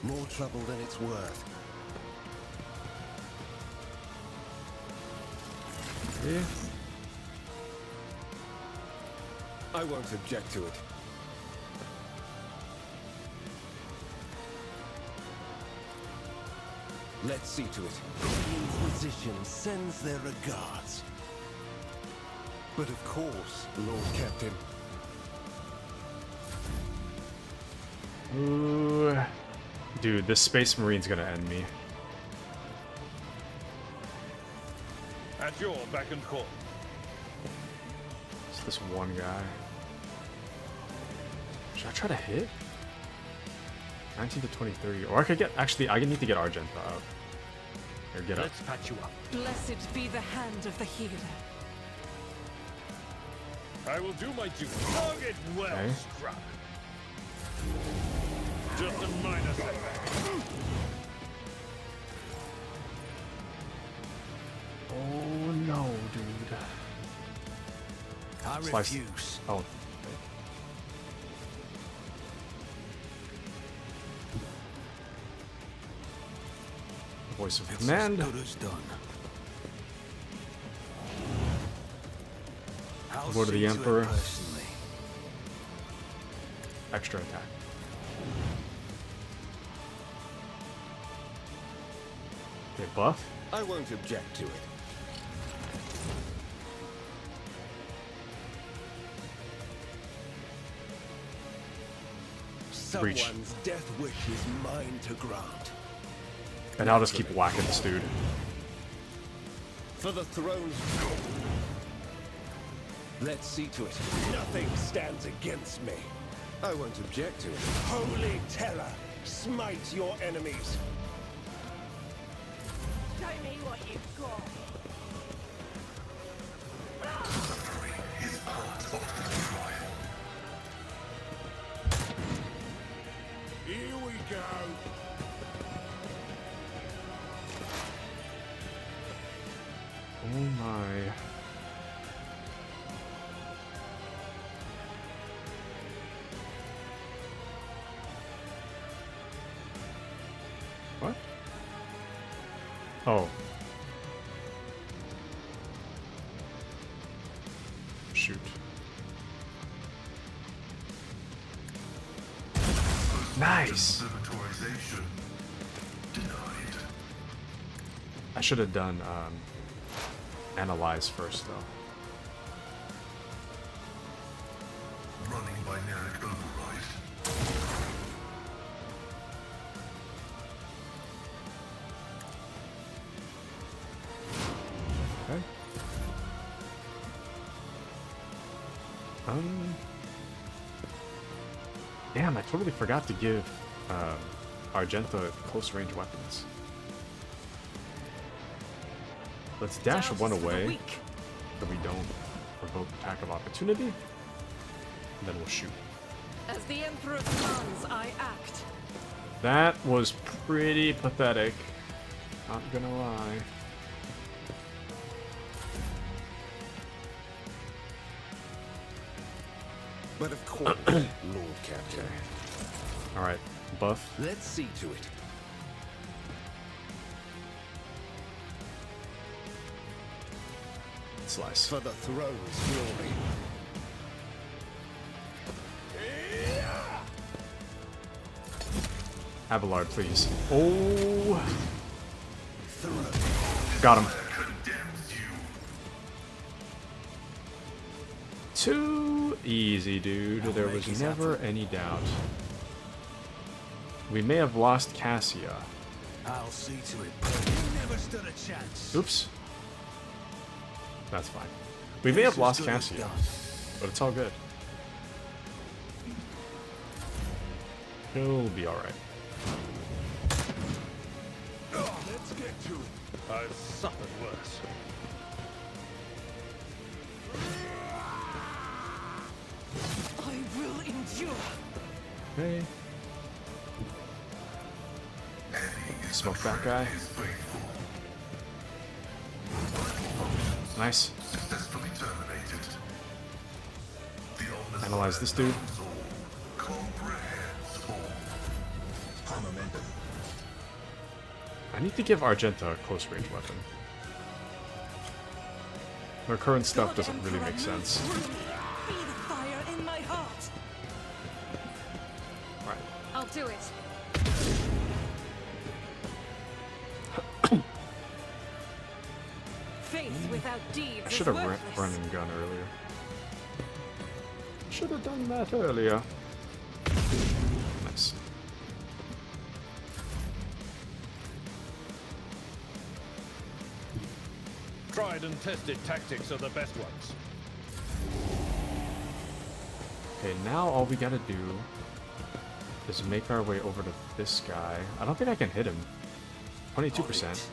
More trouble than it's worth. Yeah. I won't object to it. Let's see to it. The Inquisition sends their regards. But of course, Lord Captain. Ooh. Dude, this Space Marine's gonna end me. At your beck and call. It's this one guy. Should I try to hit? 19 to 20, 30. Or I could get... Actually, I need to get Argenta up. Here, get up. Let's patch you up. Blessed be the hand of the healer. I will do my duty. Target well Okay. struck. Just a minor setback. Oh, no, dude. I Slice. refuse. Oh. Voice of It's command. as good as done. I'll Go to see the it Emperor. personally. Extra attack. Okay, buff. I won't object to it. Breach. Someone's death wish is mine to grant. And I'll just keep whacking this dude. For the throne's good. Let's see to it. Nothing stands against me. I won't object to it. Holy terror, smite your enemies. Show me what you've got. Here we go. Oh my. What? Oh. Shoot. Nice! Authorization denied. I should have done, analyze first, though. Running binaric override. Okay. Damn, I totally forgot to give Argenta close range weapons. Let's dash one away so we don't provoke attack of opportunity. And then we'll shoot. As the Emperor commands, I act. That was pretty pathetic. Not gonna lie. But of course, Lord Captain. Alright, buff. Let's see to it. Slice. For the throne's glory. Abelard, please. Oh! Got him. Too easy, dude. There was never any doubt. We may have lost Cassia. I'll see to it. You never stood a chance. Oops. That's fine. We may have lost Cassia, but it's all good. He'll be alright. Let's get to it. I've suffered worse. I will endure. Okay. Smoke that guy. Nice. Successfully terminated. The Analyze this dude. comprehends all. Armamentum I need to give Argenta a close range weapon. Her current stuff doesn't really make sense. Be the fire in my heart. Right. I'll do it. Faith without deeds I is should have worthless. run and gun earlier. Should have done that earlier. Nice. Tried and tested tactics are the best ones. Okay, now all we gotta do is make our way over to this guy. I don't think I can hit him. 22%.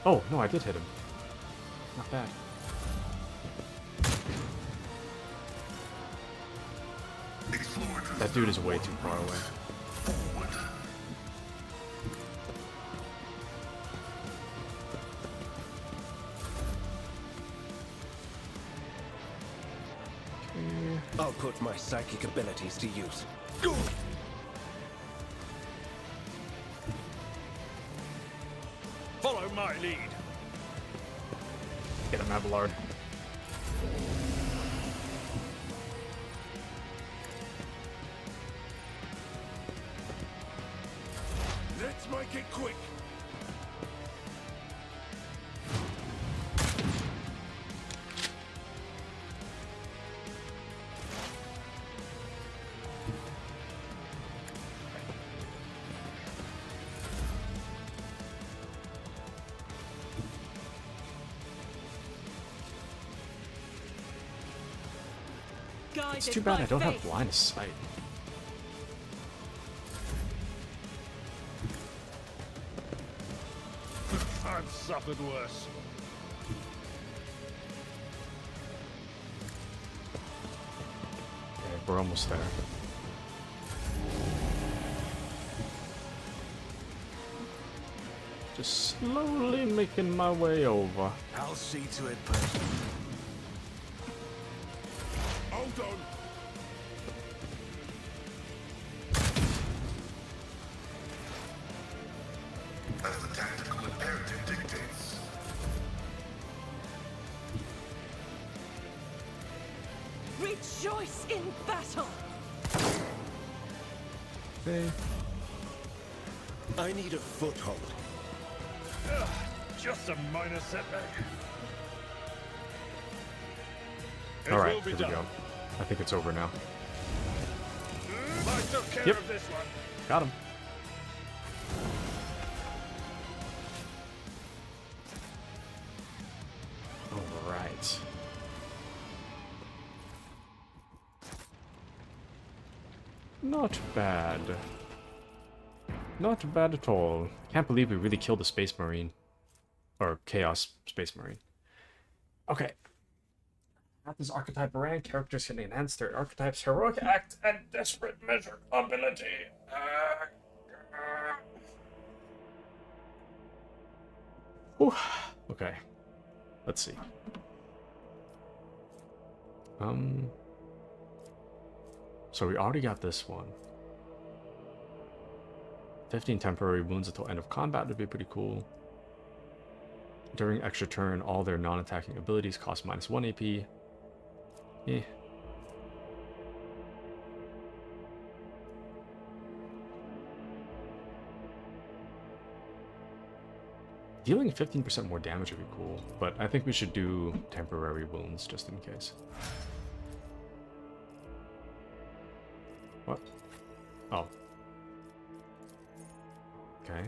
Oh, no, I did hit him. Not bad. That dude is way too far away. I'll put my psychic abilities to use. Follow my lead. Get him, Abelard. Let's make it quick. It's too bad I don't have line of sight. I've suffered worse. Okay, we're almost there. Just slowly making my way over. I'll see to it personally. Hold on. As the tactical imperative dictates. Rejoice in battle. Okay. I need a foothold. Just a minor setback. It Alright, will be good to done. go. I think it's over now. I took care Yep. of this one. Got him. Alright. Not bad. Not bad at all. Can't believe we really killed the Space Marine. Or Chaos Space Marine. Okay. At this archetype rank, characters can enhance their archetype's heroic act and desperate measure ability. Whew. Okay. Let's see. So we already got this one. 15 temporary wounds until end of combat would be pretty cool. During extra turn, all their non-attacking abilities cost -1 AP. Eh. Dealing 15% more damage would be cool, but I think we should do temporary wounds just in case. What? Oh. Okay.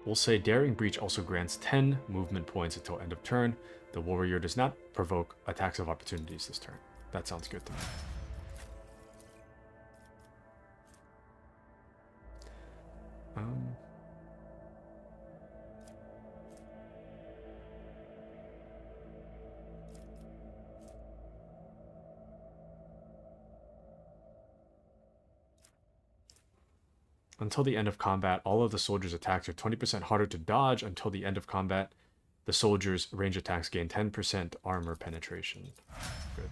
We'll say Daring Breach also grants 10 movement points until end of turn. The warrior does not provoke attacks of opportunities this turn. That sounds good to me. Until the end of combat, all of the soldiers' attacks are 20% harder to dodge. Until the end of combat, the soldiers' range attacks gain 10% armor penetration. Good.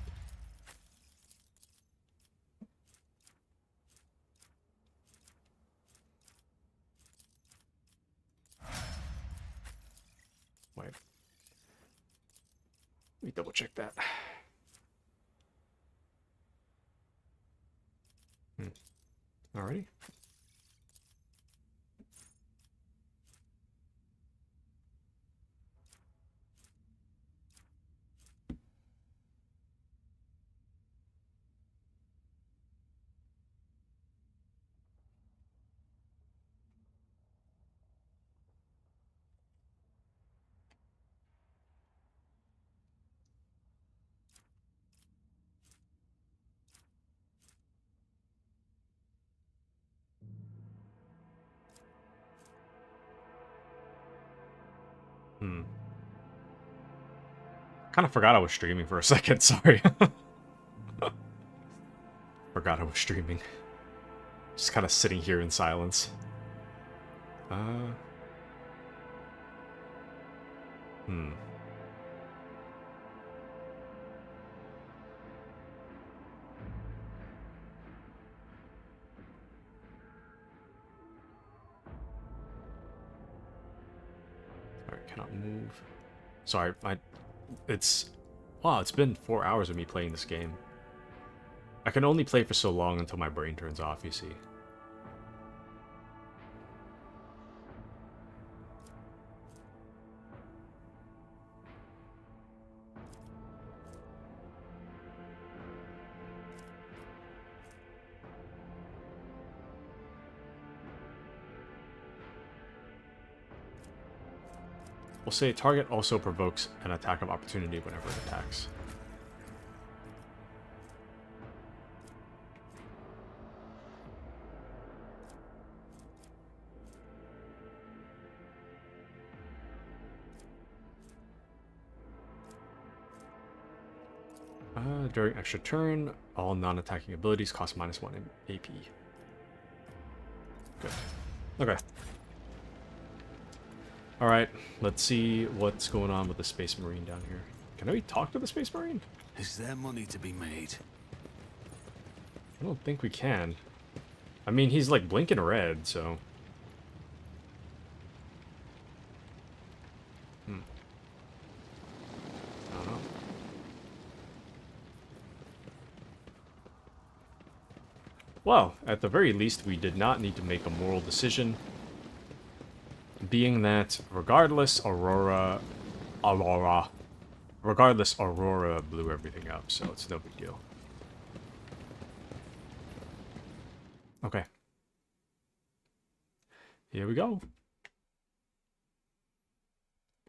Wait. Let me double check that. Alrighty. Kind of forgot I was streaming for a second, sorry. Forgot I was streaming. Just kind of sitting here in silence. Alright, cannot move. Sorry, it's been 4 hours of me playing this game. I can only play for so long until my brain turns off, you see. We'll say target also provokes an attack of opportunity whenever it attacks. During extra turn, all non-attacking abilities cost -1 AP. Good. Okay. Alright, let's see what's going on with the Space Marine down here. Can we talk to the Space Marine? Is there money to be made? I don't think we can. I mean, he's like blinking red, so... I don't know. Well, at the very least, we did not need to make a moral decision. Being that, regardless, Aurora blew everything up, so it's no big deal. Okay. Here we go.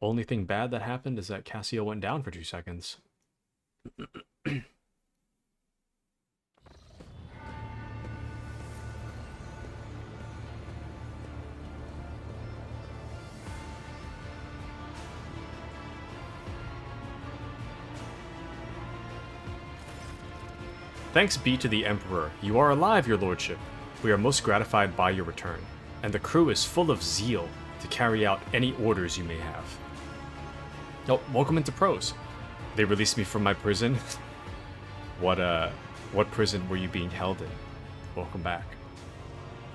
Only thing bad that happened is that Cassio went down for 2 seconds. Thanks be to the Emperor. You are alive, your lordship. We are most gratified by your return, and the crew is full of zeal to carry out any orders you may have. Oh, welcome into Pros. They released me from my prison. What prison were you being held in? Welcome back.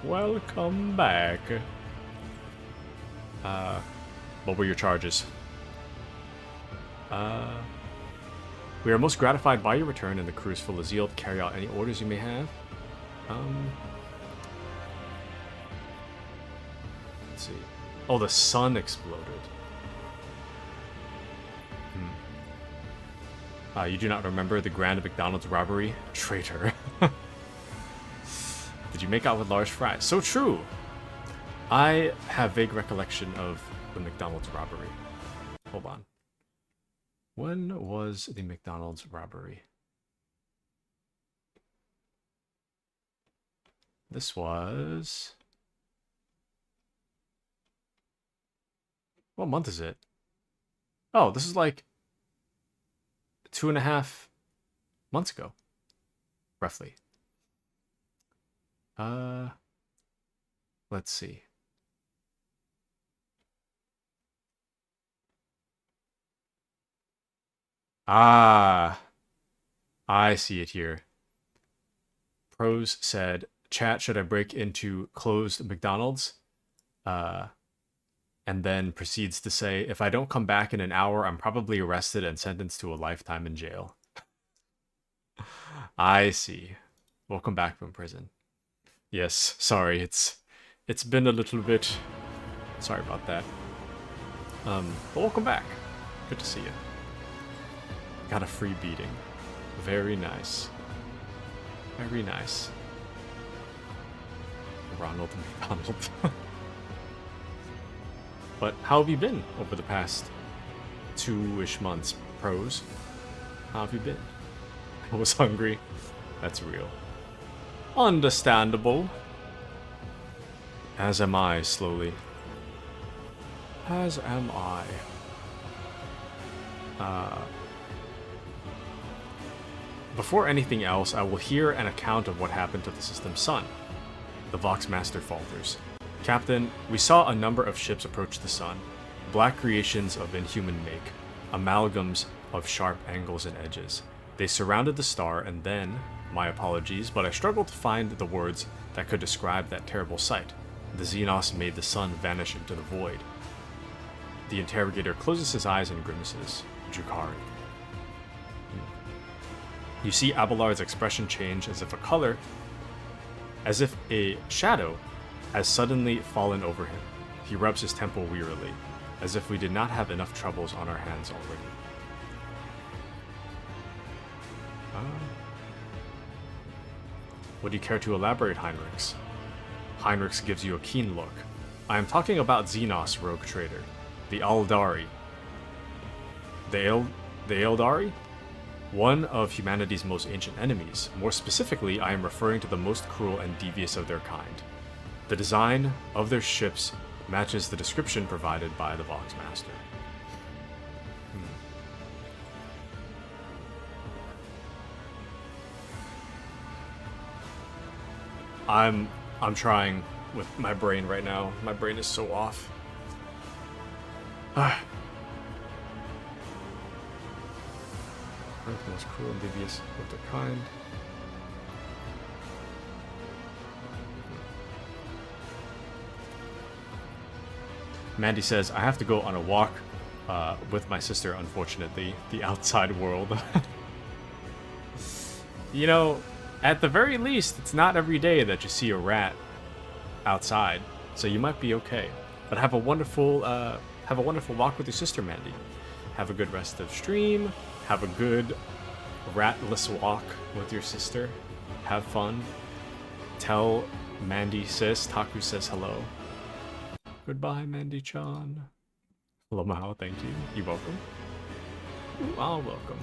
Welcome back. What were your charges? We are most gratified by your return, and the crew is full of zeal to carry out any orders you may have. Let's see. Oh, the sun exploded. You do not remember the Grand McDonald's robbery? Traitor. Did you make out with large fries? So true! I have vague recollection of the McDonald's robbery. Hold on. When was the McDonald's robbery? This was... What month is it? Oh, this is like 2.5 months ago, roughly. Let's see. Ah, I see it here. Pros said, chat, should I break into closed McDonald's? And then proceeds to say, if I don't come back in an hour, I'm probably arrested and sentenced to a lifetime in jail. I see. Welcome back from prison. Yes, sorry, it's been a little bit... Sorry about that. But welcome back. Good to see you. Got a free beating. Very nice. Very nice. Ronald McDonald. But how have you been over the past 2-ish months, Pros? How have you been? I was hungry. That's real. Understandable. As am I, slowly. As am I. Before anything else, I will hear an account of what happened to the system's sun. The Voxmaster falters. Captain, we saw a number of ships approach the sun. Black creations of inhuman make. Amalgams of sharp angles and edges. They surrounded the star and then, my apologies, but I struggled to find the words that could describe that terrible sight. The Xenos made the sun vanish into the void. The interrogator closes his eyes and grimaces. Drukhari. You see Abelard's expression change as if a shadow has suddenly fallen over him. He rubs his temple wearily, as if we did not have enough troubles on our hands already. Would you care to elaborate, Heinrichs? Heinrichs gives you a keen look. I am talking about Xenos, rogue trader. The Aldari. The Eldari? One of humanity's most ancient enemies. More specifically, I am referring to the most cruel and devious of their kind. The design of their ships matches the description provided by the Voxmaster. I'm trying with my brain right now. My brain is so off. The most cruel and devious of their kind. Mandy says, I have to go on a walk with my sister, unfortunately. The outside world. You know, at the very least, it's not every day that you see a rat outside, so you might be okay. But have a wonderful walk with your sister, Mandy. Have a good rest of stream. Have a good ratless walk with your sister. Have fun. Tell Mandy sis Taku says hello. Goodbye, Mandy-chan. Hello, Mao, thank you. You're welcome. Well, welcome.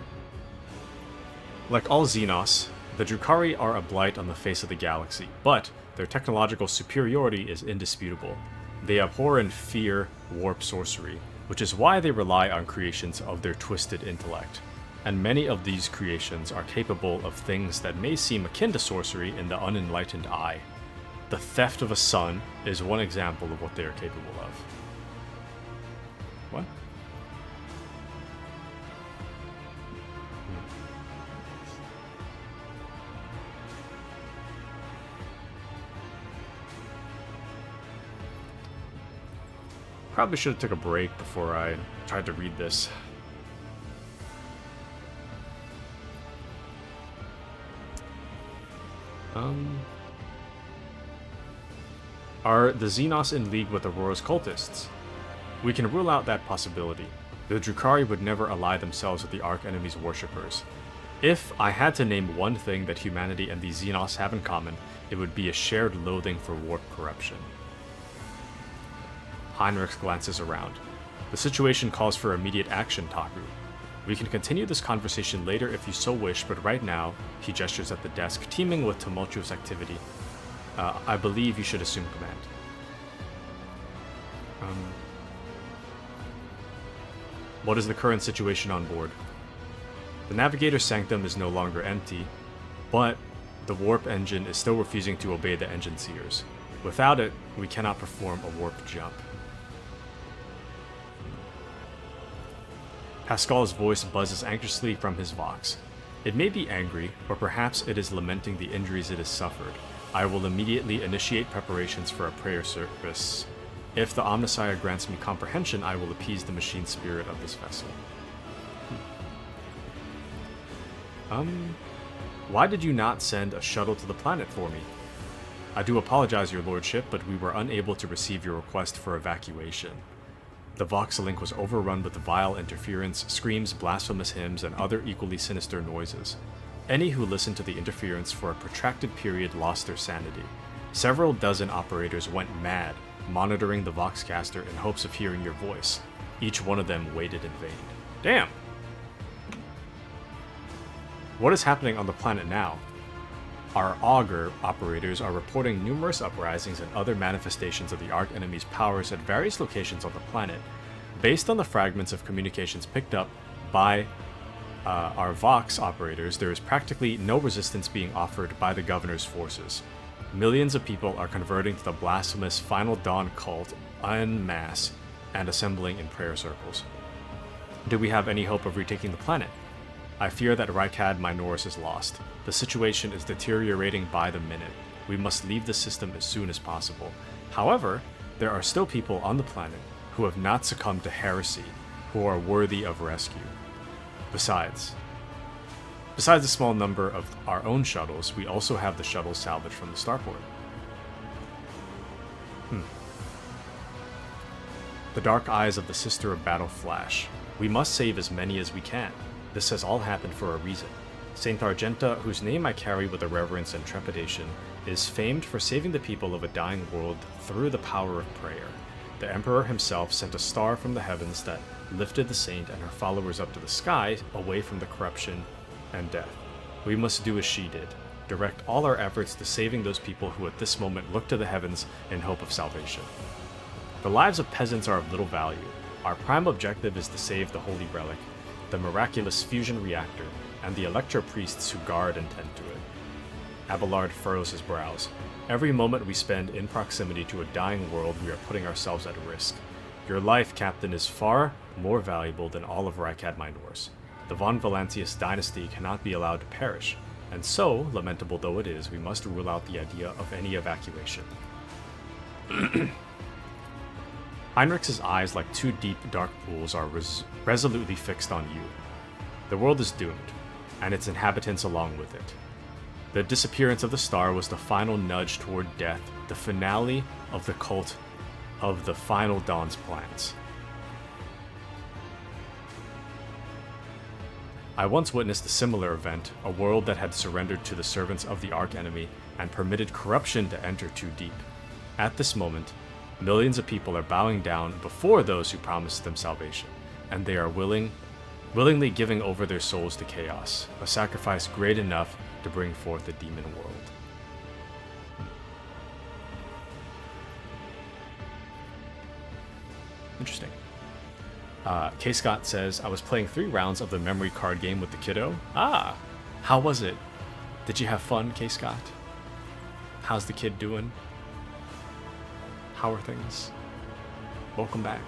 Like all Xenos, the Drukhari are a blight on the face of the galaxy, but their technological superiority is indisputable. They abhor and fear warp sorcery, which is why they rely on creations of their twisted intellect. And many of these creations are capable of things that may seem akin to sorcery in the unenlightened eye. The theft of a sun is one example of what they are capable of. What? Probably should have took a break before I tried to read this. Are the Xenos in league with Aurora's cultists? We can rule out that possibility. The Drukhari would never ally themselves with the Arch-Enemy's worshippers. If I had to name one thing that humanity and the Xenos have in common, it would be a shared loathing for warp corruption. Heinrich glances around. The situation calls for immediate action, Taku. We can continue this conversation later if you so wish, but right now, he gestures at the desk, teeming with tumultuous activity. I believe you should assume command. What is the current situation on board? The Navigator's sanctum is no longer empty, but the warp engine is still refusing to obey the engine seers. Without it, we cannot perform a warp jump. Pascal's voice buzzes anxiously from his vox. It may be angry, or perhaps it is lamenting the injuries it has suffered. I will immediately initiate preparations for a prayer service. If the Omnissiah grants me comprehension, I will appease the machine spirit of this vessel. Why did you not send a shuttle to the planet for me? I do apologize, your lordship, but we were unable to receive your request for evacuation. The Voxelink was overrun with vile interference, screams, blasphemous hymns, and other equally sinister noises. Any who listened to the interference for a protracted period lost their sanity. Several dozen operators went mad, monitoring the Voxcaster in hopes of hearing your voice. Each one of them waited in vain. Damn! What is happening on the planet now? Our Augur operators are reporting numerous uprisings and other manifestations of the Arch enemy's powers at various locations on the planet. Based on the fragments of communications picked up by our Vox operators, there is practically no resistance being offered by the governor's forces. Millions of people are converting to the blasphemous Final Dawn cult en masse and assembling in prayer circles. Do we have any hope of retaking the planet? I fear that Rykad Minoris is lost. The situation is deteriorating by the minute. We must leave the system as soon as possible. However, there are still people on the planet who have not succumbed to heresy, who are worthy of rescue. Besides a small number of our own shuttles, we also have the shuttles salvaged from the starport. The dark eyes of the Sister of Battle flash. We must save as many as we can. This has all happened for a reason. Saint Argenta, whose name I carry with a reverence and trepidation, is famed for saving the people of a dying world through the power of prayer. The Emperor himself sent a star from the heavens that lifted the saint and her followers up to the sky, away from the corruption and death. We must do as she did, direct all our efforts to saving those people who at this moment look to the heavens in hope of salvation. The lives of peasants are of little value. Our prime objective is to save the Holy Relic, the miraculous fusion reactor, and the Electro priests who guard and tend to it. Abelard furrows his brows. Every moment we spend in proximity to a dying world, we are putting ourselves at risk. Your life, Captain, is far more valuable than all of Rykad Minoris. The Von Valentius dynasty cannot be allowed to perish, and so, lamentable though it is, we must rule out the idea of any evacuation. Heinrich's eyes, like two deep, dark pools, are resolutely fixed on you. The world is doomed, and its inhabitants along with it. The disappearance of the star was the final nudge toward death, the finale of the cult of the Final Dawn's plans. I once witnessed a similar event, a world that had surrendered to the servants of the Arch-Enemy and permitted corruption to enter too deep. At this moment, millions of people are bowing down before those who promised them salvation, and they are willingly giving over their souls to chaos, a sacrifice great enough to bring forth a demon world. Interesting. K. Scott says, I was playing 3 rounds of the memory card game with the kiddo. Ah, how was it? Did you have fun, K. Scott? How's the kid doing? How are things? Welcome back.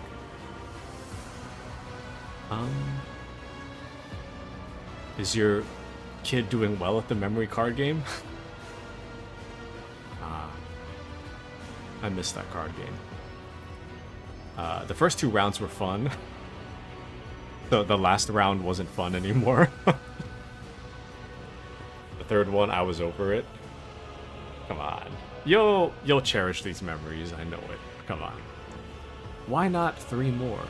Is your kid doing well at the memory card game? I missed that card game. The first 2 rounds were fun. The last round wasn't fun anymore. The third one, I was over it. Come on. You'll cherish these memories, I know it. Come on. Why not 3 more?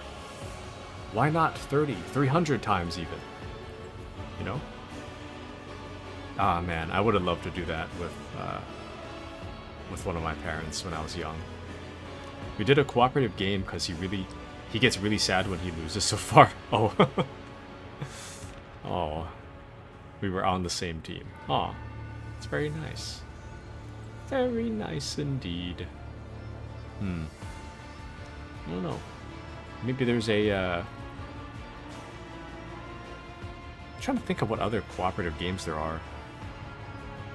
Why not 30, 300 times even? You know? Ah, man, I would have loved to do that with one of my parents when I was young. We did a cooperative game because he gets really sad when he loses so far. Oh. Oh. We were on the same team. Aw. It's very nice. Very nice indeed. I don't know. Maybe there's a, I'm trying to think of what other cooperative games there are.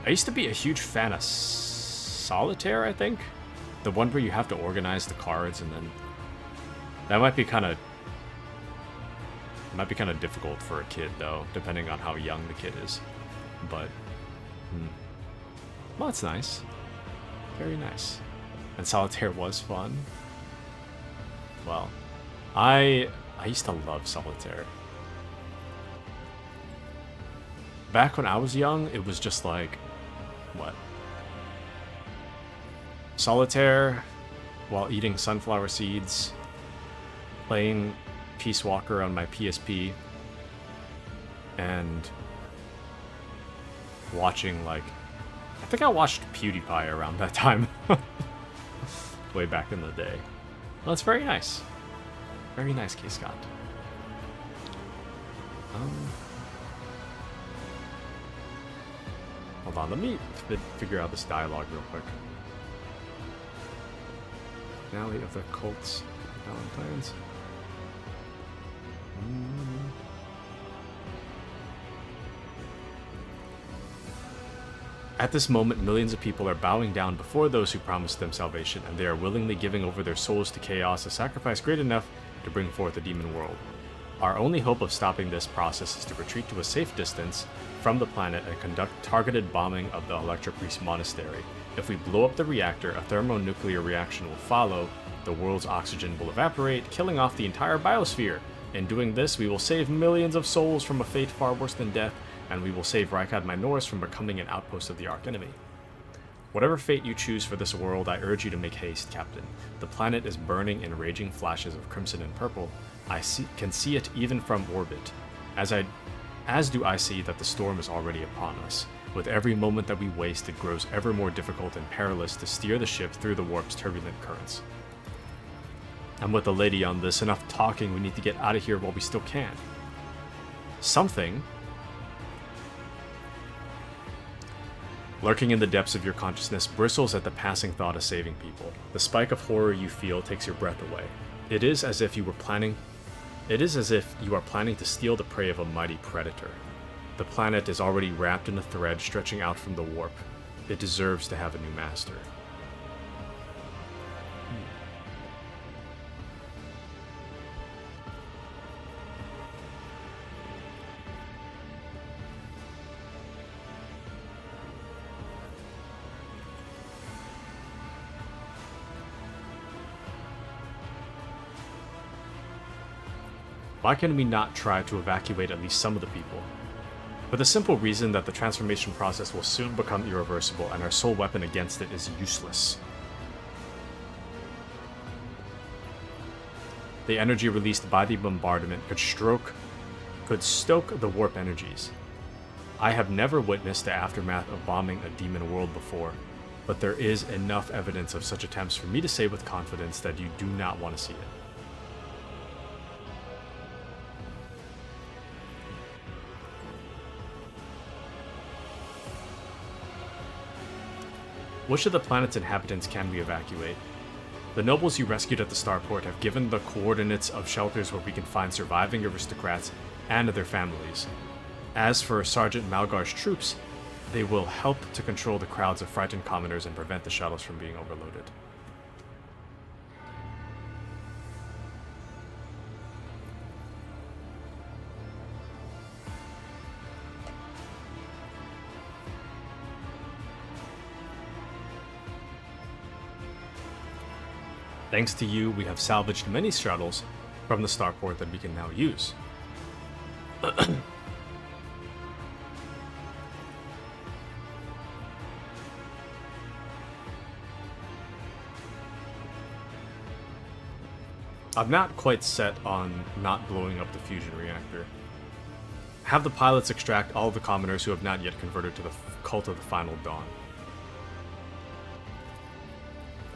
I used to be a huge fan of Solitaire, I think. The one where you have to organize the cards and then... That might be kind of... Might be kind of difficult for a kid, though, depending on how young the kid is. But... Well, it's nice. Very nice. And Solitaire was fun. Well, I used to love Solitaire. Back when I was young, it was just like... What? Solitaire, while eating sunflower seeds, playing Peace Walker on my PSP, and watching, like... I think I watched PewDiePie around that time. Way back in the day. Well, it's very nice. Very nice, K. Scott. Hold on, let me figure out this dialogue real quick. Finale of the Cults Valentines. At this moment, millions of people are bowing down before those who promised them salvation, and they are willingly giving over their souls to chaos, a sacrifice great enough to bring forth a demon world. Our only hope of stopping this process is to retreat to a safe distance from the planet and conduct targeted bombing of the Electro Priest Monastery. If we blow up the reactor, a thermonuclear reaction will follow, the world's oxygen will evaporate, killing off the entire biosphere. In doing this, we will save millions of souls from a fate far worse than death, and we will save Rykad Minoris from becoming an outpost of the Archenemy. Whatever fate you choose for this world, I urge you to make haste, Captain. The planet is burning in raging flashes of crimson and purple. I can see it even from orbit. As do I see that the storm is already upon us. With every moment that we waste, it grows ever more difficult and perilous to steer the ship through the warp's turbulent currents. I'm with the lady on this. Enough talking, we need to get out of here while we still can. Something lurking in the depths of your consciousness bristles at the passing thought of saving people. The spike of horror you feel takes your breath away. It is as if you are planning to steal the prey of a mighty predator. The planet is already wrapped in a thread stretching out from the warp. It deserves to have a new master. Why can we not try to evacuate at least some of the people? For the simple reason that the transformation process will soon become irreversible and our sole weapon against it is useless. The energy released by the bombardment could stoke the warp energies. I have never witnessed the aftermath of bombing a demon world before, but there is enough evidence of such attempts for me to say with confidence that you do not want to see it. Which of the planet's inhabitants can we evacuate? The nobles you rescued at the starport have given the coordinates of shelters where we can find surviving aristocrats and their families. As for Sergeant Malgar's troops, they will help to control the crowds of frightened commoners and prevent the shuttles from being overloaded. Thanks to you, we have salvaged many shuttles from the starport that we can now use. I'm not quite set on not blowing up the fusion reactor. Have the pilots extract all of the commoners who have not yet converted to the cult of the Final Dawn.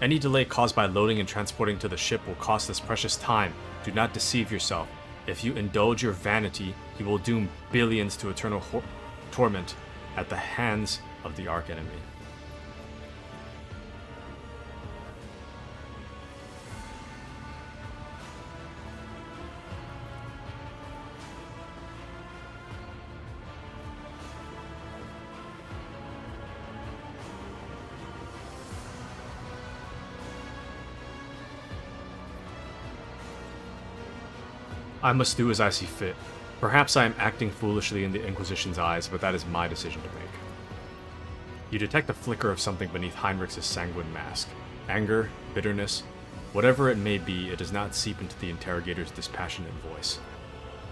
Any delay caused by loading and transporting to the ship will cost us precious time. Do not deceive yourself. If you indulge your vanity, you will doom billions to eternal torment at the hands of the Archenemy. I must do as I see fit. Perhaps I am acting foolishly in the Inquisition's eyes, but that is my decision to make. You detect a flicker of something beneath Heinrich's sanguine mask. Anger, bitterness, whatever it may be, it does not seep into the interrogator's dispassionate voice.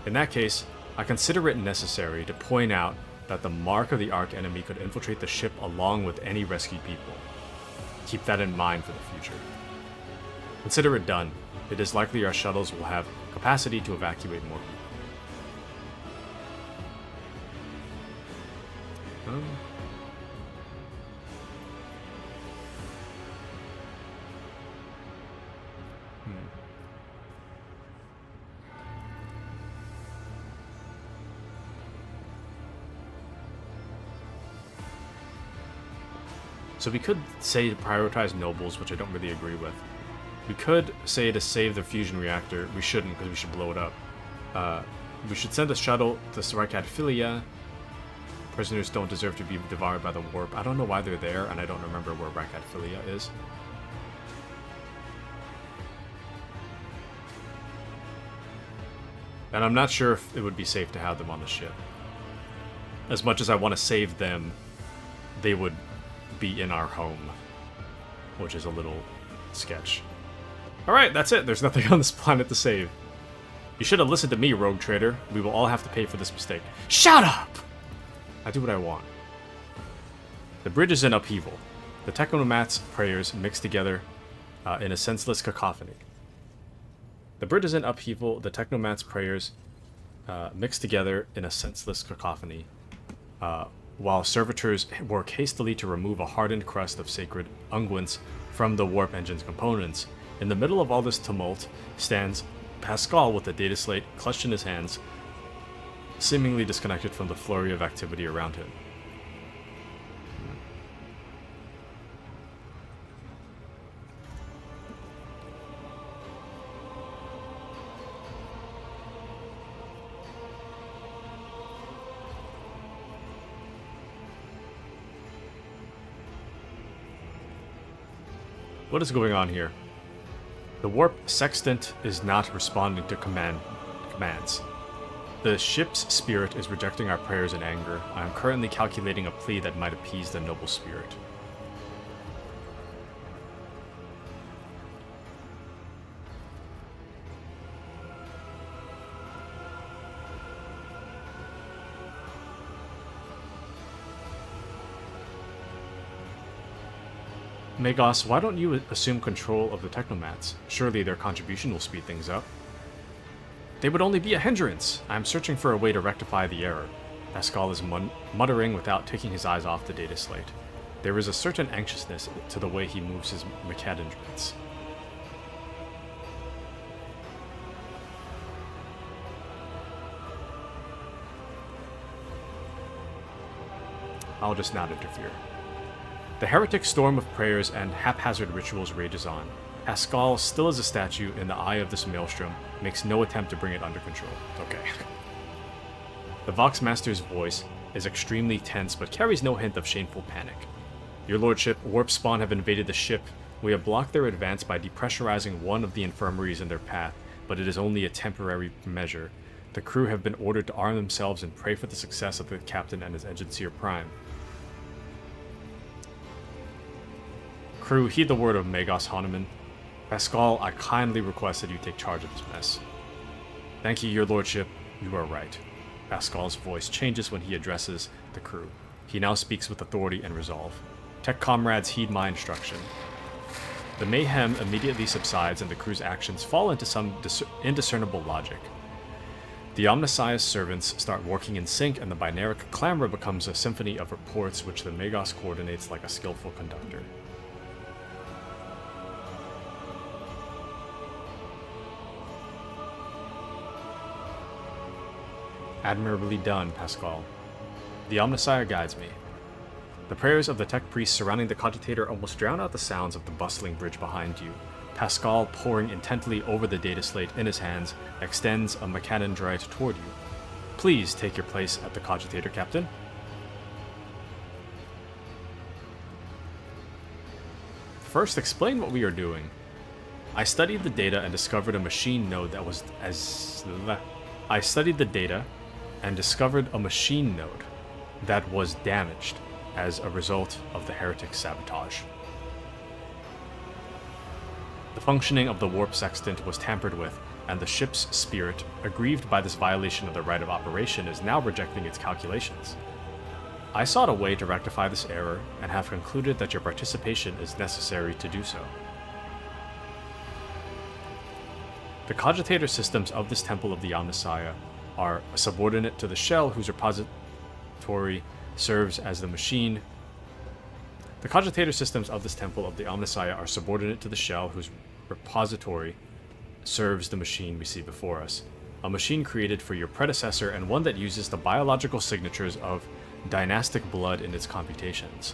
In that case, I consider it necessary to point out that the mark of the Arch-Enemy could infiltrate the ship along with any rescued people. Keep that in mind for the future. Consider it done. It is likely our shuttles will have capacity to evacuate more people. So we could say to prioritize nobles, which I don't really agree with. We could say to save the fusion reactor. We shouldn't, because we should blow it up. We should send a shuttle to Sarikat Philia. Prisoners don't deserve to be devoured by the warp. I don't know why they're there, and I don't remember where Rakat Philia is. And I'm not sure if it would be safe to have them on the ship. As much as I want to save them, they would be in our home, which is a little sketch. Alright, that's it. There's nothing on this planet to save. You should have listened to me, rogue trader. We will all have to pay for this mistake. Shut up! I do what I want. The bridge is in upheaval. The Technomat's prayers mix together in a senseless cacophony. The bridge is in upheaval. The Technomat's prayers mix together in a senseless cacophony. While servitors work hastily to remove a hardened crust of sacred unguents from the warp engine's components, in the middle of all this tumult stands Pascal with the data slate clutched in his hands, seemingly disconnected from the flurry of activity around him. What is going on here? The warp sextant is not responding to commands. The ship's spirit is rejecting our prayers in anger. I am currently calculating a plea that might appease the noble spirit. Magos, why don't you assume control of the Technomats? Surely their contribution will speed things up. They would only be a hindrance. I am searching for a way to rectify the error. Pascal is muttering without taking his eyes off the data slate. There is a certain anxiousness to the way he moves his mechadendrites. I'll just not interfere. The heretic storm of prayers and haphazard rituals rages on. Pascal, still as a statue in the eye of this maelstrom, makes no attempt to bring it under control. Okay. The Voxmaster's voice is extremely tense, but carries no hint of shameful panic. Your lordship, warp spawn have invaded the ship. We have blocked their advance by depressurizing one of the infirmaries in their path, but it is only a temporary measure. The crew have been ordered to arm themselves and pray for the success of the captain and his Engineer Prime. Crew, heed the word of Magos Hahnemann. Pascal, I kindly request that you take charge of this mess. Thank you, your lordship. You are right. Pascal's voice changes when he addresses the crew. He now speaks with authority and resolve. Tech comrades, heed my instruction. The mayhem immediately subsides and the crew's actions fall into some indiscernible logic. The Omnissiah's servants start working in sync and the binaric clamor becomes a symphony of reports which the Magos coordinates like a skillful conductor. Admirably done, Pascal. The Omnissiah guides me. The prayers of the tech priests surrounding the TakuTetra almost drown out the sounds of the bustling bridge behind you. Pascal, poring intently over the data slate in his hands, extends a mechadendrite toward you. Please take your place at the TakuTetra, Captain. First, explain what we are doing. I studied the data and discovered a machine node that was I studied the data and discovered a machine node that was damaged as a result of the heretic sabotage. The functioning of the warp sextant was tampered with, and the ship's spirit, aggrieved by this violation of the right of operation, is now rejecting its calculations. I sought a way to rectify this error and have concluded that your participation is necessary to do so. The cogitator systems of this temple of the Omnissiah are subordinate to the shell whose repository serves as the machine. The cogitator systems of this temple of the Omnissiah are subordinate to the shell whose repository serves the machine we see before us. A machine created for your predecessor and one that uses the biological signatures of dynastic blood in its computations.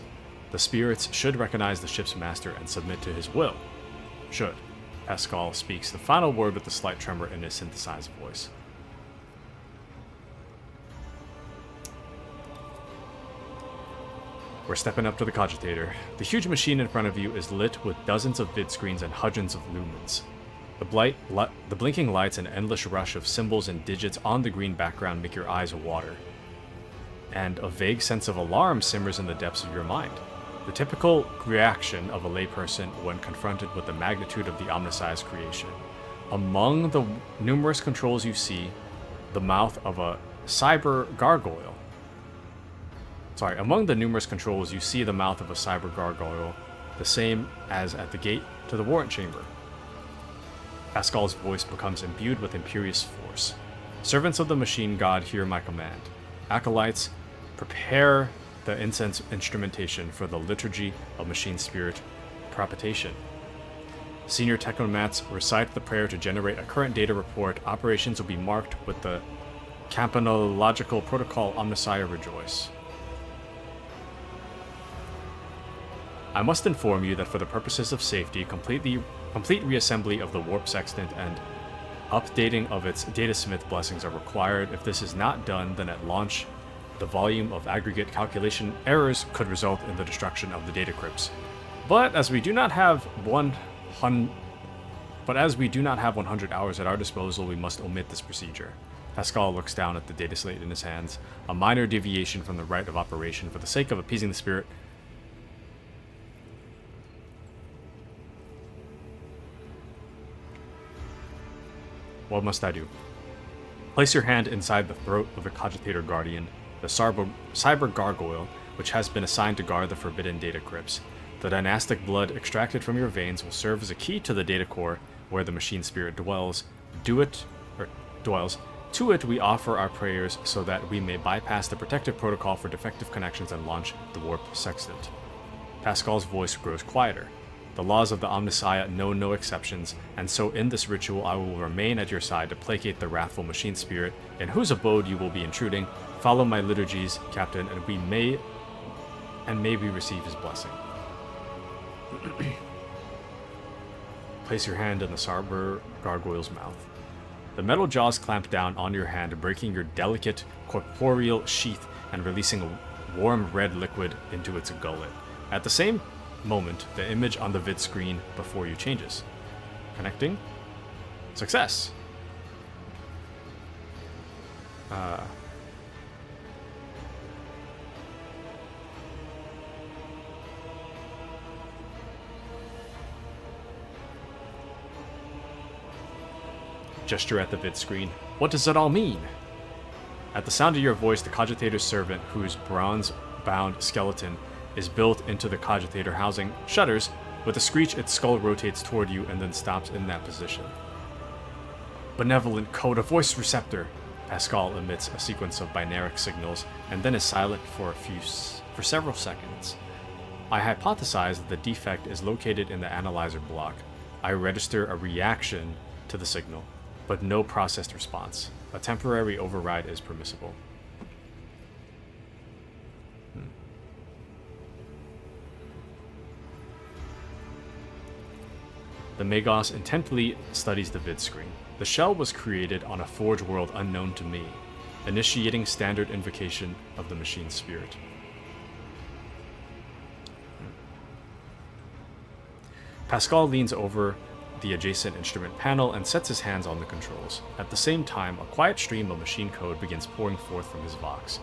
The spirits should recognize the ship's master and submit to his will. Should. Pascal speaks the final word with a slight tremor in his synthesized voice. We're stepping up to the cogitator. The huge machine in front of you is lit with dozens of vid screens and hundreds of lumens. The blinking lights and endless rush of symbols and digits on the green background make your eyes water. And a vague sense of alarm simmers in the depths of your mind. The typical reaction of a layperson when confronted with the magnitude of the Omnissiah's creation. Among the numerous controls you see, the mouth of a cyber gargoyle. Among the numerous controls you see the mouth of a cyber gargoyle, the same as at the gate to the warrant chamber. Pascal's voice becomes imbued with imperious force. Servants of the machine god, hear my command. Acolytes, prepare the incense instrumentation for the liturgy of machine spirit propitiation. Senior technomats recite the prayer to generate a current data report. Operations will be marked with the campanological protocol Omnissiah Rejoice. I must inform you that for the purposes of safety, complete reassembly of the warp sextant and updating of its datasmith blessings are required. If this is not done, then at launch, the volume of aggregate calculation errors could result in the destruction of the data crypts. But as we do not have 100 hours at our disposal, we must omit this procedure. Pascal looks down at the data slate in his hands, a minor deviation from the right of operation for the sake of appeasing the spirit. What must I do? Place your hand inside the throat of the cogitator guardian, the cyber gargoyle, which has been assigned to guard the forbidden data crypts. The dynastic blood extracted from your veins will serve as a key to the data core where the machine spirit dwells. To it we offer our prayers so that we may bypass the protective protocol for defective connections and launch the warp sextant. Pascal's voice grows quieter. The laws of the Omnissiah know no exceptions, and so in this ritual I will remain at your side to placate the wrathful machine spirit, in whose abode you will be intruding. Follow my liturgies, Captain, and may we receive his blessing. Place your hand in the cyber gargoyle's mouth. The metal jaws clamp down on your hand, breaking your delicate corporeal sheath and releasing a warm red liquid into its gullet. At the same moment, the image on the vid screen before you changes. Connecting. Success. Gesture at the vid screen. What does it all mean? At the sound of your voice, the cogitator's servant, whose bronze-bound skeleton is built into the cogitator housing, shudders. With a screech, its skull rotates toward you and then stops in that position. Benevolent code, a voice receptor. Pascal emits a sequence of binary signals and then is silent for several seconds. I hypothesize that the defect is located in the analyzer block. I register a reaction to the signal, but no processed response. A temporary override is permissible. The Magos intently studies the vid screen. The shell was created on a forge world unknown to me, initiating standard invocation of the machine spirit. Pascal leans over the adjacent instrument panel and sets his hands on the controls. At the same time, a quiet stream of machine code begins pouring forth from his Vox.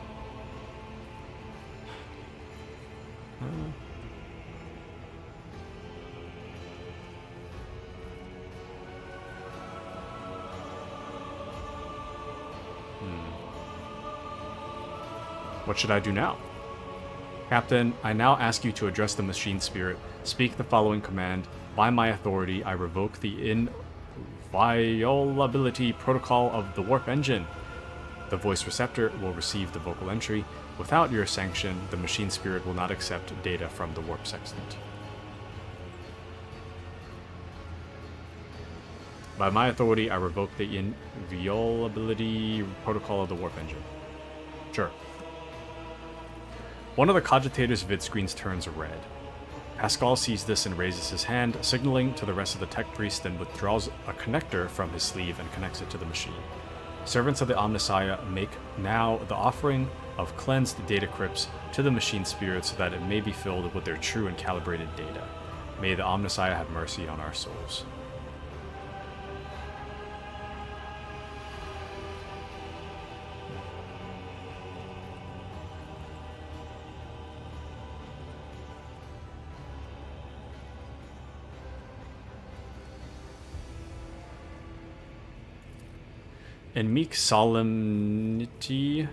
What should I do now? Captain, I now ask you to address the machine spirit. Speak the following command. By my authority, I revoke the inviolability protocol of the warp engine. The voice receptor will receive the vocal entry. Without your sanction, the machine spirit will not accept data from the warp sextant. By my authority, I revoke the inviolability protocol of the warp engine. Sure. One of the Cogitator's vid screens turns red. Pascal sees this and raises his hand, signaling to the rest of the tech priest, then withdraws a connector from his sleeve and connects it to the machine. Servants of the Omnissiah make now the offering of cleansed data crypts to the machine spirit so that it may be filled with their true and calibrated data. May the Omnissiah have mercy on our souls. In meek solemnity,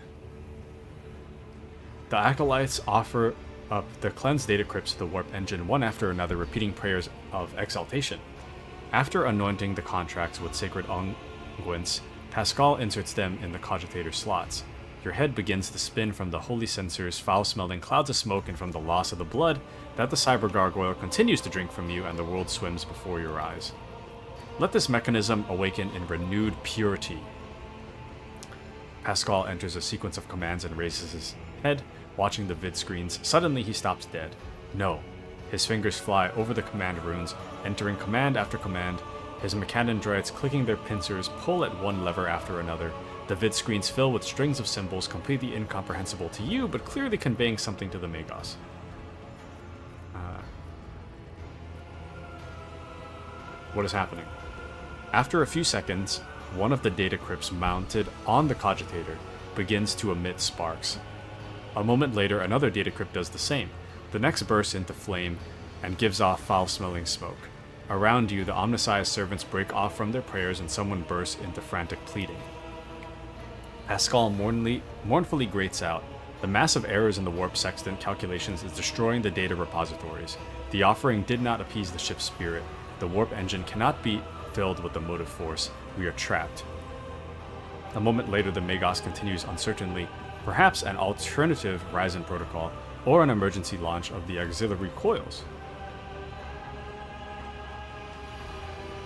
the acolytes offer up the cleansed data crypts to the warp engine one after another, repeating prayers of exaltation. After anointing the contracts with sacred unguents, Pascal inserts them in the cogitator slots. Your head begins to spin from the holy censers, foul-smelling clouds of smoke, and from the loss of the blood that the cyber gargoyle continues to drink from you, and the world swims before your eyes. Let this mechanism awaken in renewed purity. Pascal enters a sequence of commands and raises his head, watching the vid screens. Suddenly, he stops dead. No. His fingers fly over the command runes, entering command after command. His Mechanic droids, clicking their pincers, pull at one lever after another. The vid screens fill with strings of symbols, completely incomprehensible to you, but clearly conveying something to the Magos. What is happening? After a few seconds, one of the data crypts mounted on the cogitator begins to emit sparks. A moment later, another data crypt does the same. The next bursts into flame and gives off foul-smelling smoke. Around you, the Omnissiah's servants break off from their prayers and someone bursts into frantic pleading. Pascal mournfully grates out. The massive errors in the warp sextant calculations is destroying the data repositories. The offering did not appease the ship's spirit. The warp engine cannot be filled with the motive force. We are trapped. A moment later, the Magos continues uncertainly, perhaps an alternative Ryzen protocol, or an emergency launch of the auxiliary coils.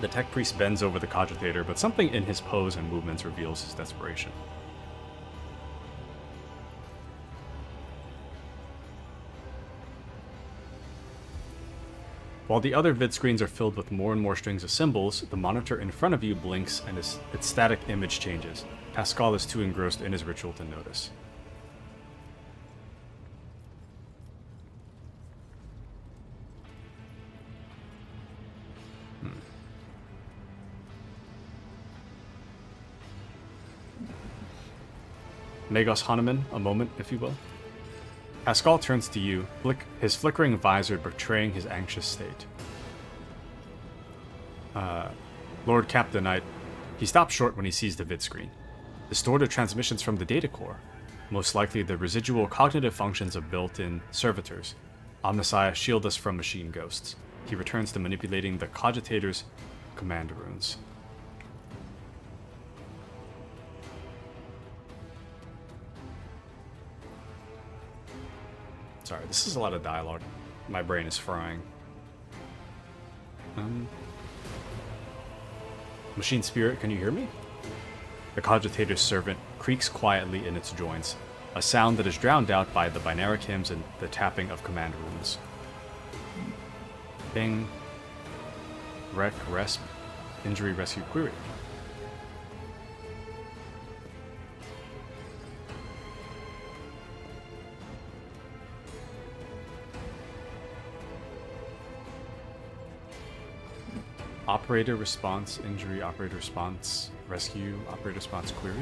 The tech priest bends over the cogitator, but something in his pose and movements reveals his desperation. While the other vid screens are filled with more and more strings of symbols, the monitor in front of you blinks and its static image changes. Pascal is too engrossed in his ritual to notice. Magos Hanuman, a moment, if you will. Pascal turns to you, his flickering visor betraying his anxious state. Lord Captain, He stops short when he sees the vid screen. Distorted transmissions from the data core. Most likely the residual cognitive functions of built-in servitors. Omnissiah, shield us from machine ghosts. He returns to manipulating the cogitator's command runes. Sorry, this is a lot of dialogue. My brain is frying. Machine spirit, can you hear me? The cogitator's servant creaks quietly in its joints, a sound that is drowned out by the binary hymns and the tapping of command runes. Bing. Rec, resp, injury, rescue, query. Operator response, injury, operator response, rescue, operator response query.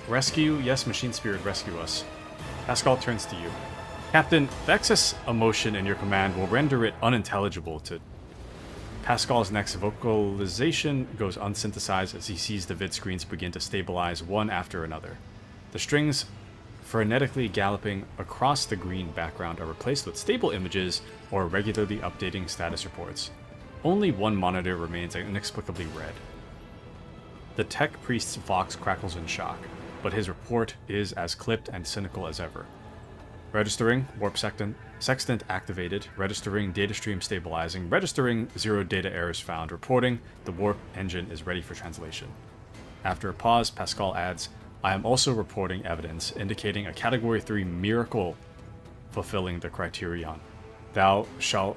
Rescue, yes, machine spirit, rescue us. Pascal turns to you. Captain, the excess emotion in your command will render it unintelligible to... Pascal's next vocalization goes unsynthesized as he sees the vid screens begin to stabilize one after another. The strings frenetically galloping across the green background are replaced with stable images or regularly updating status reports. Only one monitor remains inexplicably red. The tech priest's vox crackles in shock, but his report is as clipped and cynical as ever. Registering, warp sextant activated, registering, data stream stabilizing, registering, 0 data errors found, reporting, the warp engine is ready for translation. After a pause, Pascal adds, I am also reporting evidence indicating a Category 3 miracle fulfilling the criterion. Thou shalt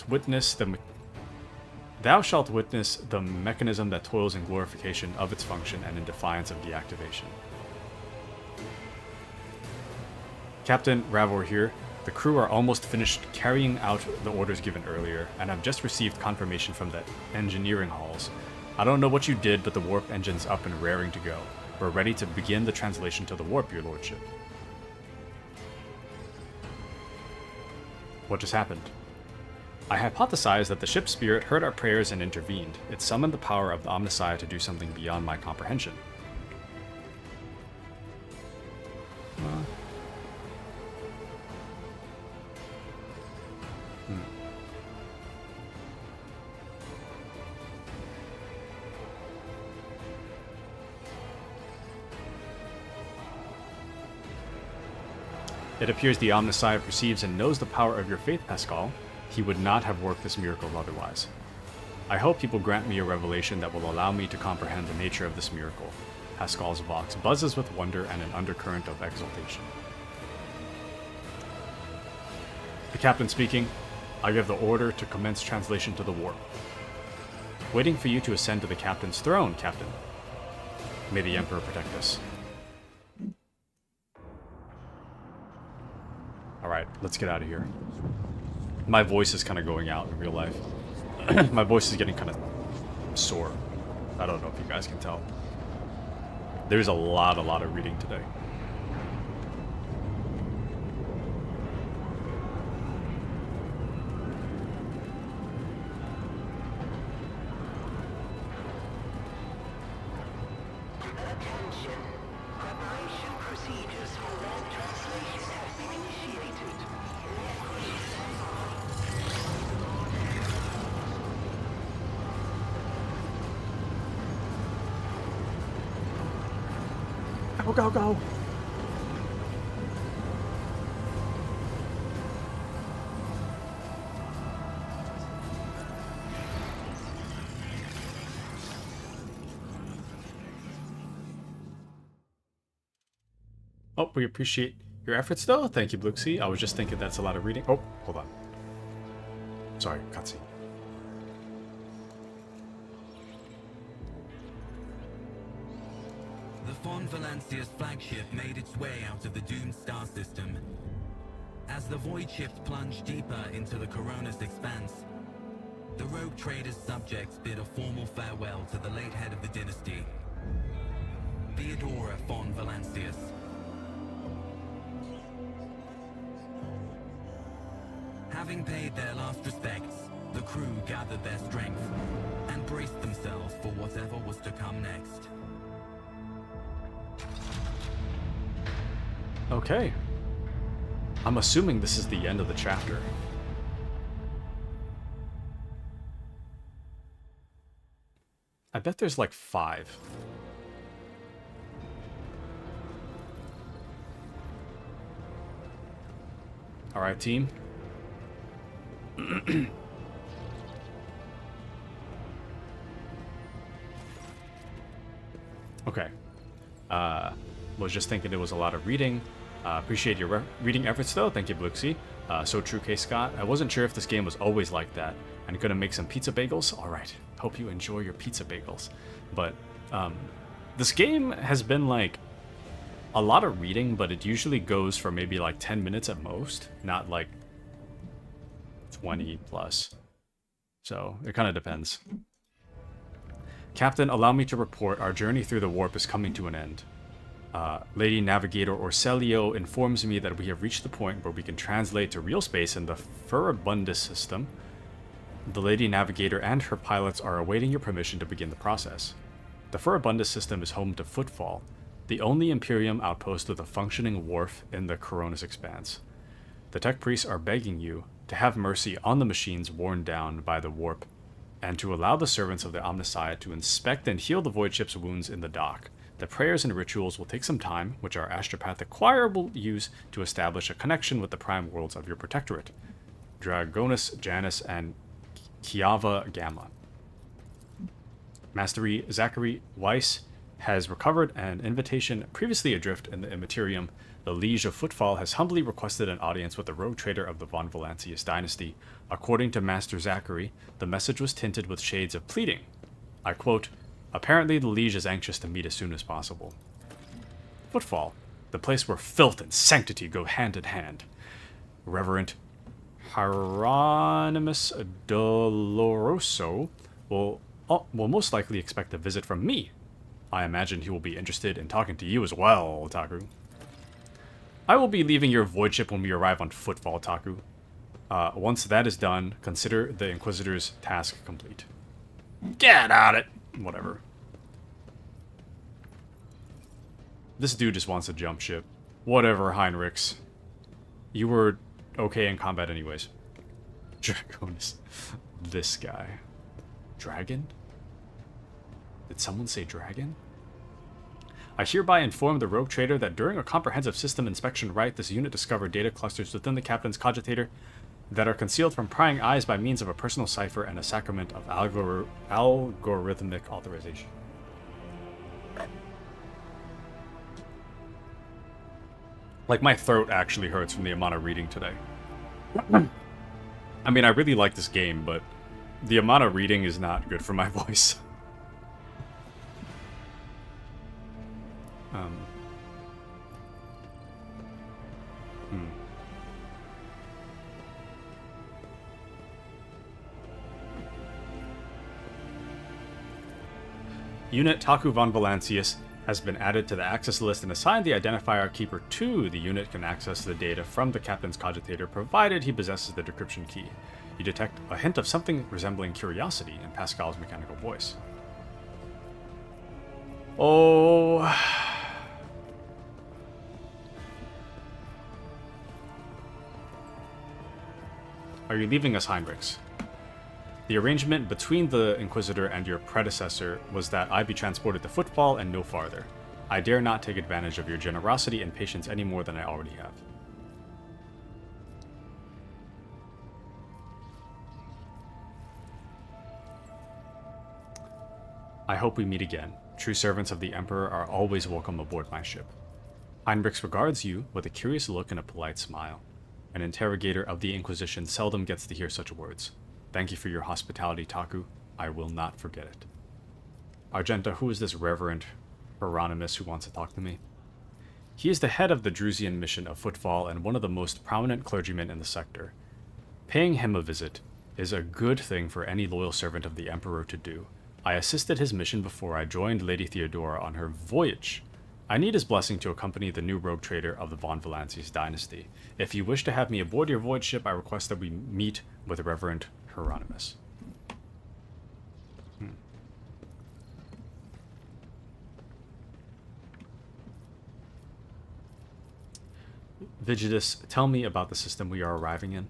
witness the mechanism that toils in glorification of its function and in defiance of deactivation. Captain Ravor here. The crew are almost finished carrying out the orders given earlier, and I've just received confirmation from the engineering halls. I don't know what you did, but the warp engine's up and raring to go. We're ready to begin the translation to the warp, your lordship. What just happened? I hypothesized that the ship's spirit heard our prayers and intervened. It summoned the power of the Omnissiah to do something beyond my comprehension. It appears the Omnissiah perceives and knows the power of your faith, Pascal. He would not have worked this miracle otherwise. I hope he will grant me a revelation that will allow me to comprehend the nature of this miracle. Pascal's vox buzzes with wonder and an undercurrent of exultation. The captain speaking. I give the order to commence translation to the warp. Waiting for you to ascend to the captain's throne, Captain. May the Emperor protect us. Alright, let's get out of here. My voice is kind of going out in real life. My voice is getting kind of sore. I don't know if you guys can tell. There's a lot of reading today. Go, go! Oh, we appreciate your efforts, though. Thank you, Bluxy. I was just thinking that's a lot of reading. Oh, hold on. Sorry, cutscene. The Von Valancia's flagship made its way out of the doomed star system. As the void shift plunged deeper into the Corona's expanse, the rogue trader's subjects bid a formal farewell to the late head of the dynasty, Theodora von Valancius. Having paid their last respects, the crew gathered their strength and braced themselves for whatever was to come next. Okay. I'm assuming this is the end of the chapter. I bet there's like 5. Alright, team. Okay. Was just thinking it was a lot of reading. Appreciate your reading efforts though. Thank you, Bluxy. So true, K. Scott. I wasn't sure if this game was always like that. And gonna make some pizza bagels? Alright. Hope you enjoy your pizza bagels. But, this game has been like a lot of reading, but it usually goes for maybe like 10 minutes at most, not like 20 plus. So it kind of depends. Captain, allow me to report our journey through the warp is coming to an end. Lady Navigator Orcelio informs me that we have reached the point where we can translate to real space in the Furibundus system. The Lady Navigator and her pilots are awaiting your permission to begin the process. The Furibundus system is home to Footfall, the only Imperium outpost with a functioning wharf in the Coronis Expanse. The tech priests are begging you to have mercy on the machines worn down by the warp, and to allow the servants of the Omnissiah to inspect and heal the void ship's wounds in the dock. The prayers and rituals will take some time, which our astropathic choir will use to establish a connection with the prime worlds of your protectorate, Dragonus, Janus, and Kiava Gamma. Mastery Zachary Weiss has recovered an invitation previously adrift in the Immaterium. The Liege of Footfall has humbly requested an audience with the rogue trader of the Von Valancius dynasty. According to Master Zachary, the message was tinted with shades of pleading. I quote, "Apparently the Liege is anxious to meet as soon as possible." Footfall, the place where filth and sanctity go hand in hand. Reverend Hieronymus Doloroso will most likely expect a visit from me. I imagine he will be interested in talking to you as well, Taku. I will be leaving your void ship when we arrive on Footfall, Taku. Once that is done, consider the Inquisitor's task complete. Get at it! Whatever. This dude just wants to jump ship. Whatever, Heinrichs. You were okay in combat anyways. Dragonus. This guy. Dragon? Did someone say dragon? I hereby inform the rogue trader that during a comprehensive system inspection right, this unit discovered data clusters within the captain's cogitator that are concealed from prying eyes by means of a personal cipher and a sacrament of algorithmic authorization. Like, my throat actually hurts from the amount of reading today. I mean, I really like this game, but the amount of reading is not good for my voice. Unit Taku Von Valancius has been added to the access list and assigned the identifier keeper 2. The unit can access the data from the captain's cogitator provided he possesses the decryption key. You detect a hint of something resembling curiosity in Pascal's mechanical voice. Oh. Are you leaving us, Heinrichs? The arrangement between the Inquisitor and your predecessor was that I be transported to Footfall and no farther. I dare not take advantage of your generosity and patience any more than I already have. I hope we meet again. True servants of the Emperor are always welcome aboard my ship. Heinrichs regards you with a curious look and a polite smile. An interrogator of the Inquisition seldom gets to hear such words. Thank you for your hospitality, Taku. I will not forget it. Argenta, who is this Reverend Hieronymus who wants to talk to me? He is the head of the Drusian mission of Footfall and one of the most prominent clergymen in the sector. Paying him a visit is a good thing for any loyal servant of the Emperor to do. I assisted his mission before I joined Lady Theodora on her voyage. I need his blessing to accompany the new rogue trader of the Von Valancius dynasty. If you wish to have me aboard your voyage ship, I request that we meet with Reverend Hieronymus. Vigidus, tell me about the system we are arriving in.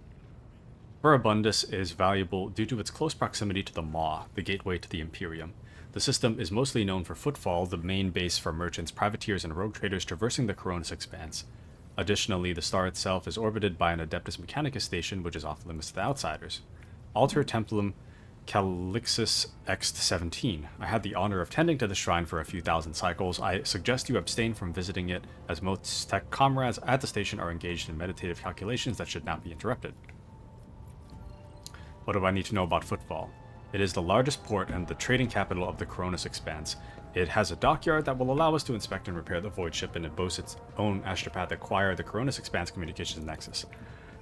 Furibundus is valuable due to its close proximity to the Maw, the gateway to the Imperium. The system is mostly known for Footfall, the main base for merchants, privateers, and rogue traders traversing the Coronis Expanse. Additionally, the star itself is orbited by an Adeptus Mechanicus station, which is off limits to the outsiders. Alter Templum Calixus X17. I had the honor of tending to the shrine for a few thousand cycles. I suggest you abstain from visiting it, as most tech comrades at the station are engaged in meditative calculations that should not be interrupted. What do I need to know about Footfall? It is the largest port and the trading capital of the Coronis Expanse. It has a dockyard that will allow us to inspect and repair the Void Ship, and it boasts its own astropathic choir, the Coronis Expanse Communications Nexus.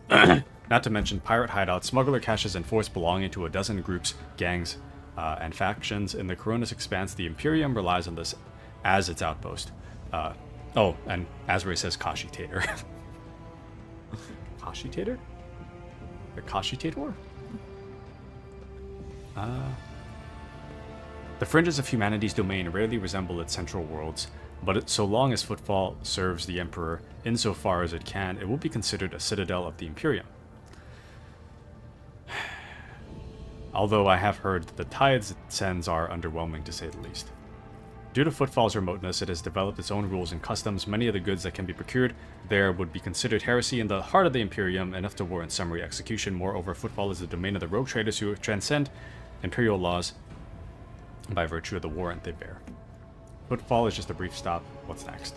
Not to mention pirate hideouts, smuggler caches, and forts belonging to a dozen groups, gangs, and factions. In the Coronis Expanse, the Imperium relies on this as its outpost. Oh, and Azrae says TakuTetra. TakuTetra? The TakuTetra? The fringes of humanity's domain rarely resemble its central worlds, but so long as Footfall serves the Emperor insofar as it can, it will be considered a citadel of the Imperium. Although I have heard that the tithes it sends are underwhelming to say the least. Due to Footfall's remoteness, it has developed its own rules and customs. Many of the goods that can be procured there would be considered heresy in the heart of the Imperium, enough to warrant summary execution. Moreover, Footfall is the domain of the rogue traders who transcend Imperial laws by virtue of the warrant they bear. Footfall is just a brief stop. What's next?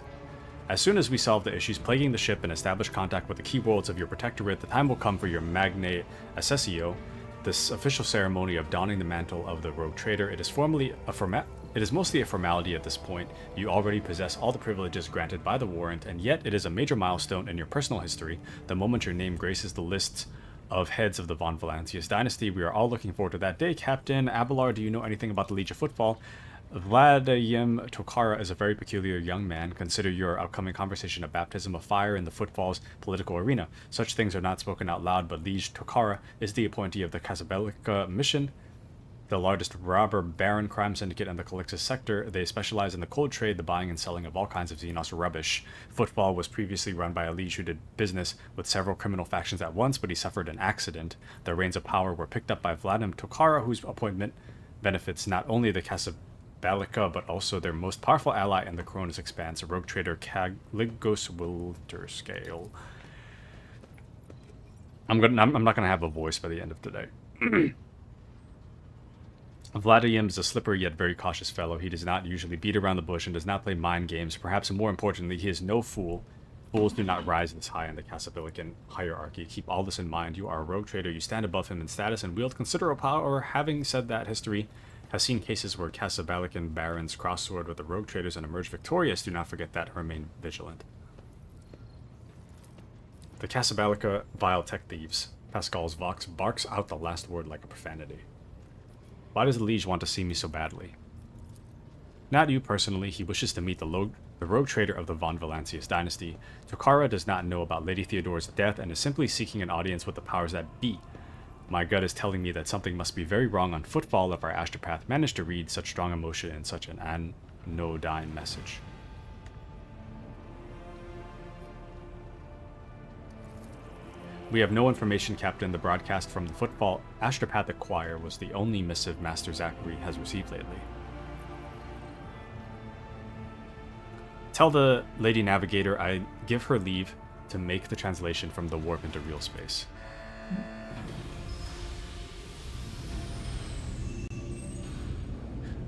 As soon as we solve the issues plaguing the ship and establish contact with the key worlds of your protectorate, the time will come for your Magna Accessio, this official ceremony of donning the mantle of the rogue trader. It is mostly a formality at this point. You already possess all the privileges granted by the warrant, and yet it is a major milestone in your personal history. The moment your name graces the lists of heads of the Von Valancius dynasty, we are all looking forward to that day. Captain Abelard, do you know anything about the Liege of Footfall? Vladimir Tokara is a very peculiar young man. Consider your upcoming conversation a baptism of fire in the Footfall's political arena. Such things are not spoken out loud, but Liege Tokara is the appointee of the Casabelica mission, the largest robber baron crime syndicate in the Calixus sector. They specialize in the cold trade, the buying and selling of all kinds of Xenos rubbish. Footfall was previously run by a liege who did business with several criminal factions at once, but he suffered an accident. The reins of power were picked up by Vladimir Tokara, whose appointment benefits not only the Casabelica, but also their most powerful ally in the Coronis Expanse, rogue trader Caligos Wilderscale. I'm not gonna have a voice by the end of today. Vladimir is a slippery yet very cautious fellow. He does not usually beat around the bush and does not play mind games. Perhaps more importantly, he is no fool. Fools do not rise this high in the Casabelican hierarchy. Keep all this in mind. You are a rogue trader. You stand above him in status and wield considerable power. Having said that, history has seen cases where Casabelican barons cross-sword with the rogue traders and emerge victorious. Do not forget that and remain vigilant. The Casabelica vile tech thieves. Pascal's Vox barks out the last word like a profanity. Why does the liege want to see me so badly? Not you personally. He wishes to meet the rogue trader of the Von Valancius dynasty. Tokara does not know about Lady Theodore's death and is simply seeking an audience with the powers that be. My gut is telling me that something must be very wrong on Footfall if our astropath managed to read such strong emotion in such an anodyne message. We have no information, Captain. The broadcast from the Footfall Astropathic Choir was the only missive Master Zachary has received lately. Tell the Lady Navigator I give her leave to make the translation from the warp into real space.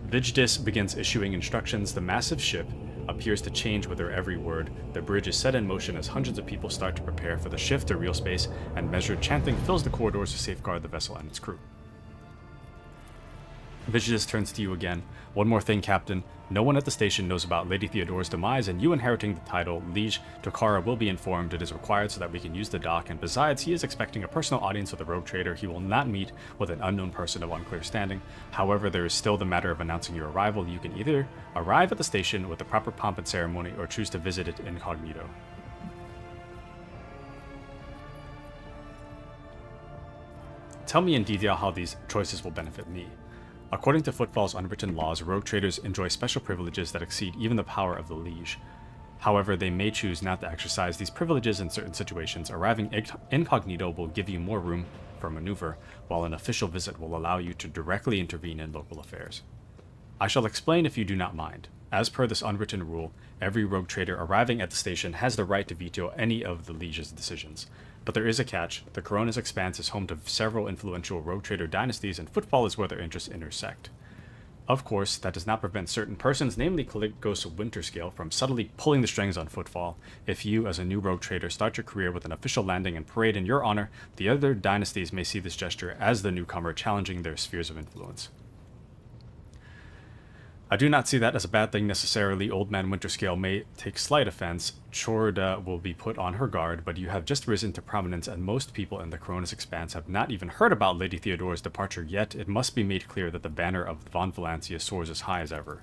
Vigdis begins issuing instructions. The massive ship appears to change with her every word. The bridge is set in motion as hundreds of people start to prepare for the shift to real space, and measured chanting fills the corridors to safeguard the vessel and its crew. Vigdis turns to you again. One more thing, Captain. No one at the station knows about Lady Theodore's demise, and you inheriting the title, Liege Tokara, will be informed. It is required so that we can use the dock, and besides, he is expecting a personal audience with a rogue trader. He will not meet with an unknown person of unclear standing. However, there is still the matter of announcing your arrival. You can either arrive at the station with the proper pomp and ceremony, or choose to visit it incognito. Tell me in detail how these choices will benefit me. According to Footfall's unwritten laws, rogue traders enjoy special privileges that exceed even the power of the liege. However, they may choose not to exercise these privileges in certain situations. Arriving incognito will give you more room for maneuver, while an official visit will allow you to directly intervene in local affairs. I shall explain if you do not mind. As per this unwritten rule, every rogue trader arriving at the station has the right to veto any of the Liege's decisions. But there is a catch. The Corona's expanse is home to several influential rogue trader dynasties, and footfall is where their interests intersect. Of course, that does not prevent certain persons, namely Caligos Winterscale, from subtly pulling the strings on footfall. If you, as a new rogue trader, start your career with an official landing and parade in your honor, the other dynasties may see this gesture as the newcomer challenging their spheres of influence. I do not see that as a bad thing necessarily. Old Man Winterscale may take slight offense. Chorda will be put on her guard, but you have just risen to prominence, and most people in the Corona's expanse have not even heard about Lady Theodora's departure yet. It must be made clear that the banner of Von Valancia soars as high as ever.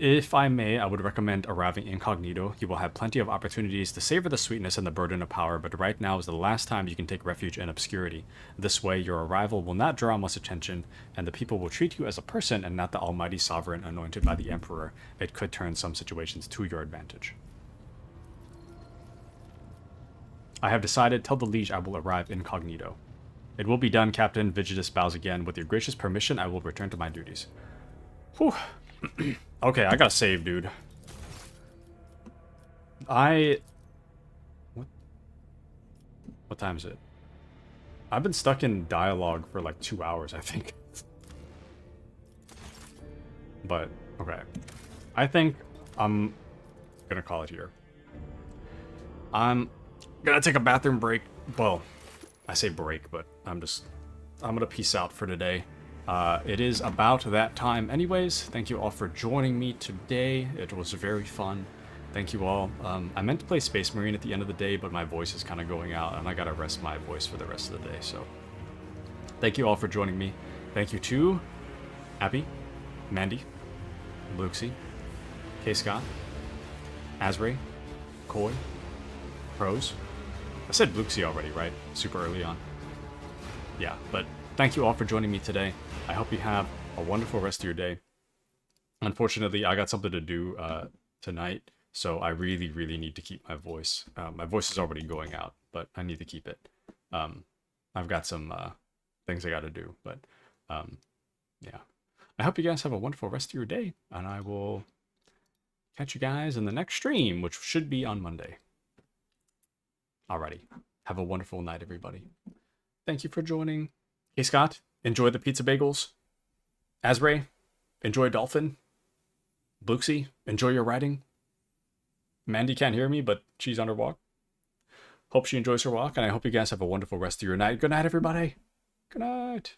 If I may, I would recommend arriving incognito. You will have plenty of opportunities to savor the sweetness and the burden of power, but right now is the last time you can take refuge in obscurity. This way, your arrival will not draw much attention, and the people will treat you as a person and not the almighty sovereign anointed by the Emperor. It could turn some situations to your advantage. I have decided, tell the Liege I will arrive incognito. It will be done, Captain. Vigidus bows again. With your gracious permission, I will return to my duties. Whew. Okay, I gotta save, dude. What time is it? I've been stuck in dialogue for like 2 hours, I think. But, okay. I think I'm gonna call it here. I'm gonna take a bathroom break. Well, I say break, but I'm gonna peace out for today. It is about that time anyways. Thank you all for joining me today. It was very fun. Thank you all. I meant to play Space Marine at the end of the day, but my voice is kind of going out, and I gotta rest my voice for the rest of the day, so. Thank you all for joining me. Thank you to Abby, Mandy, Bluxy, K. Scott, Asray, Coy, Pros. I said Bluxy already, right? Super early on. Yeah, but thank you all for joining me today. I hope you have a wonderful rest of your day. Unfortunately, I got something to do tonight, so I really, really need to keep my voice. My voice is already going out, but I need to keep it. I've got some things I got to do, but yeah. I hope you guys have a wonderful rest of your day, and I will catch you guys in the next stream, which should be on Monday. Alrighty. Have a wonderful night, everybody. Thank you for joining. Hey, Scott, enjoy the pizza bagels. Asray, enjoy Dolphin. Bluxy, enjoy your riding. Mandy can't hear me, but she's on her walk. Hope she enjoys her walk, and I hope you guys have a wonderful rest of your night. Good night, everybody. Good night.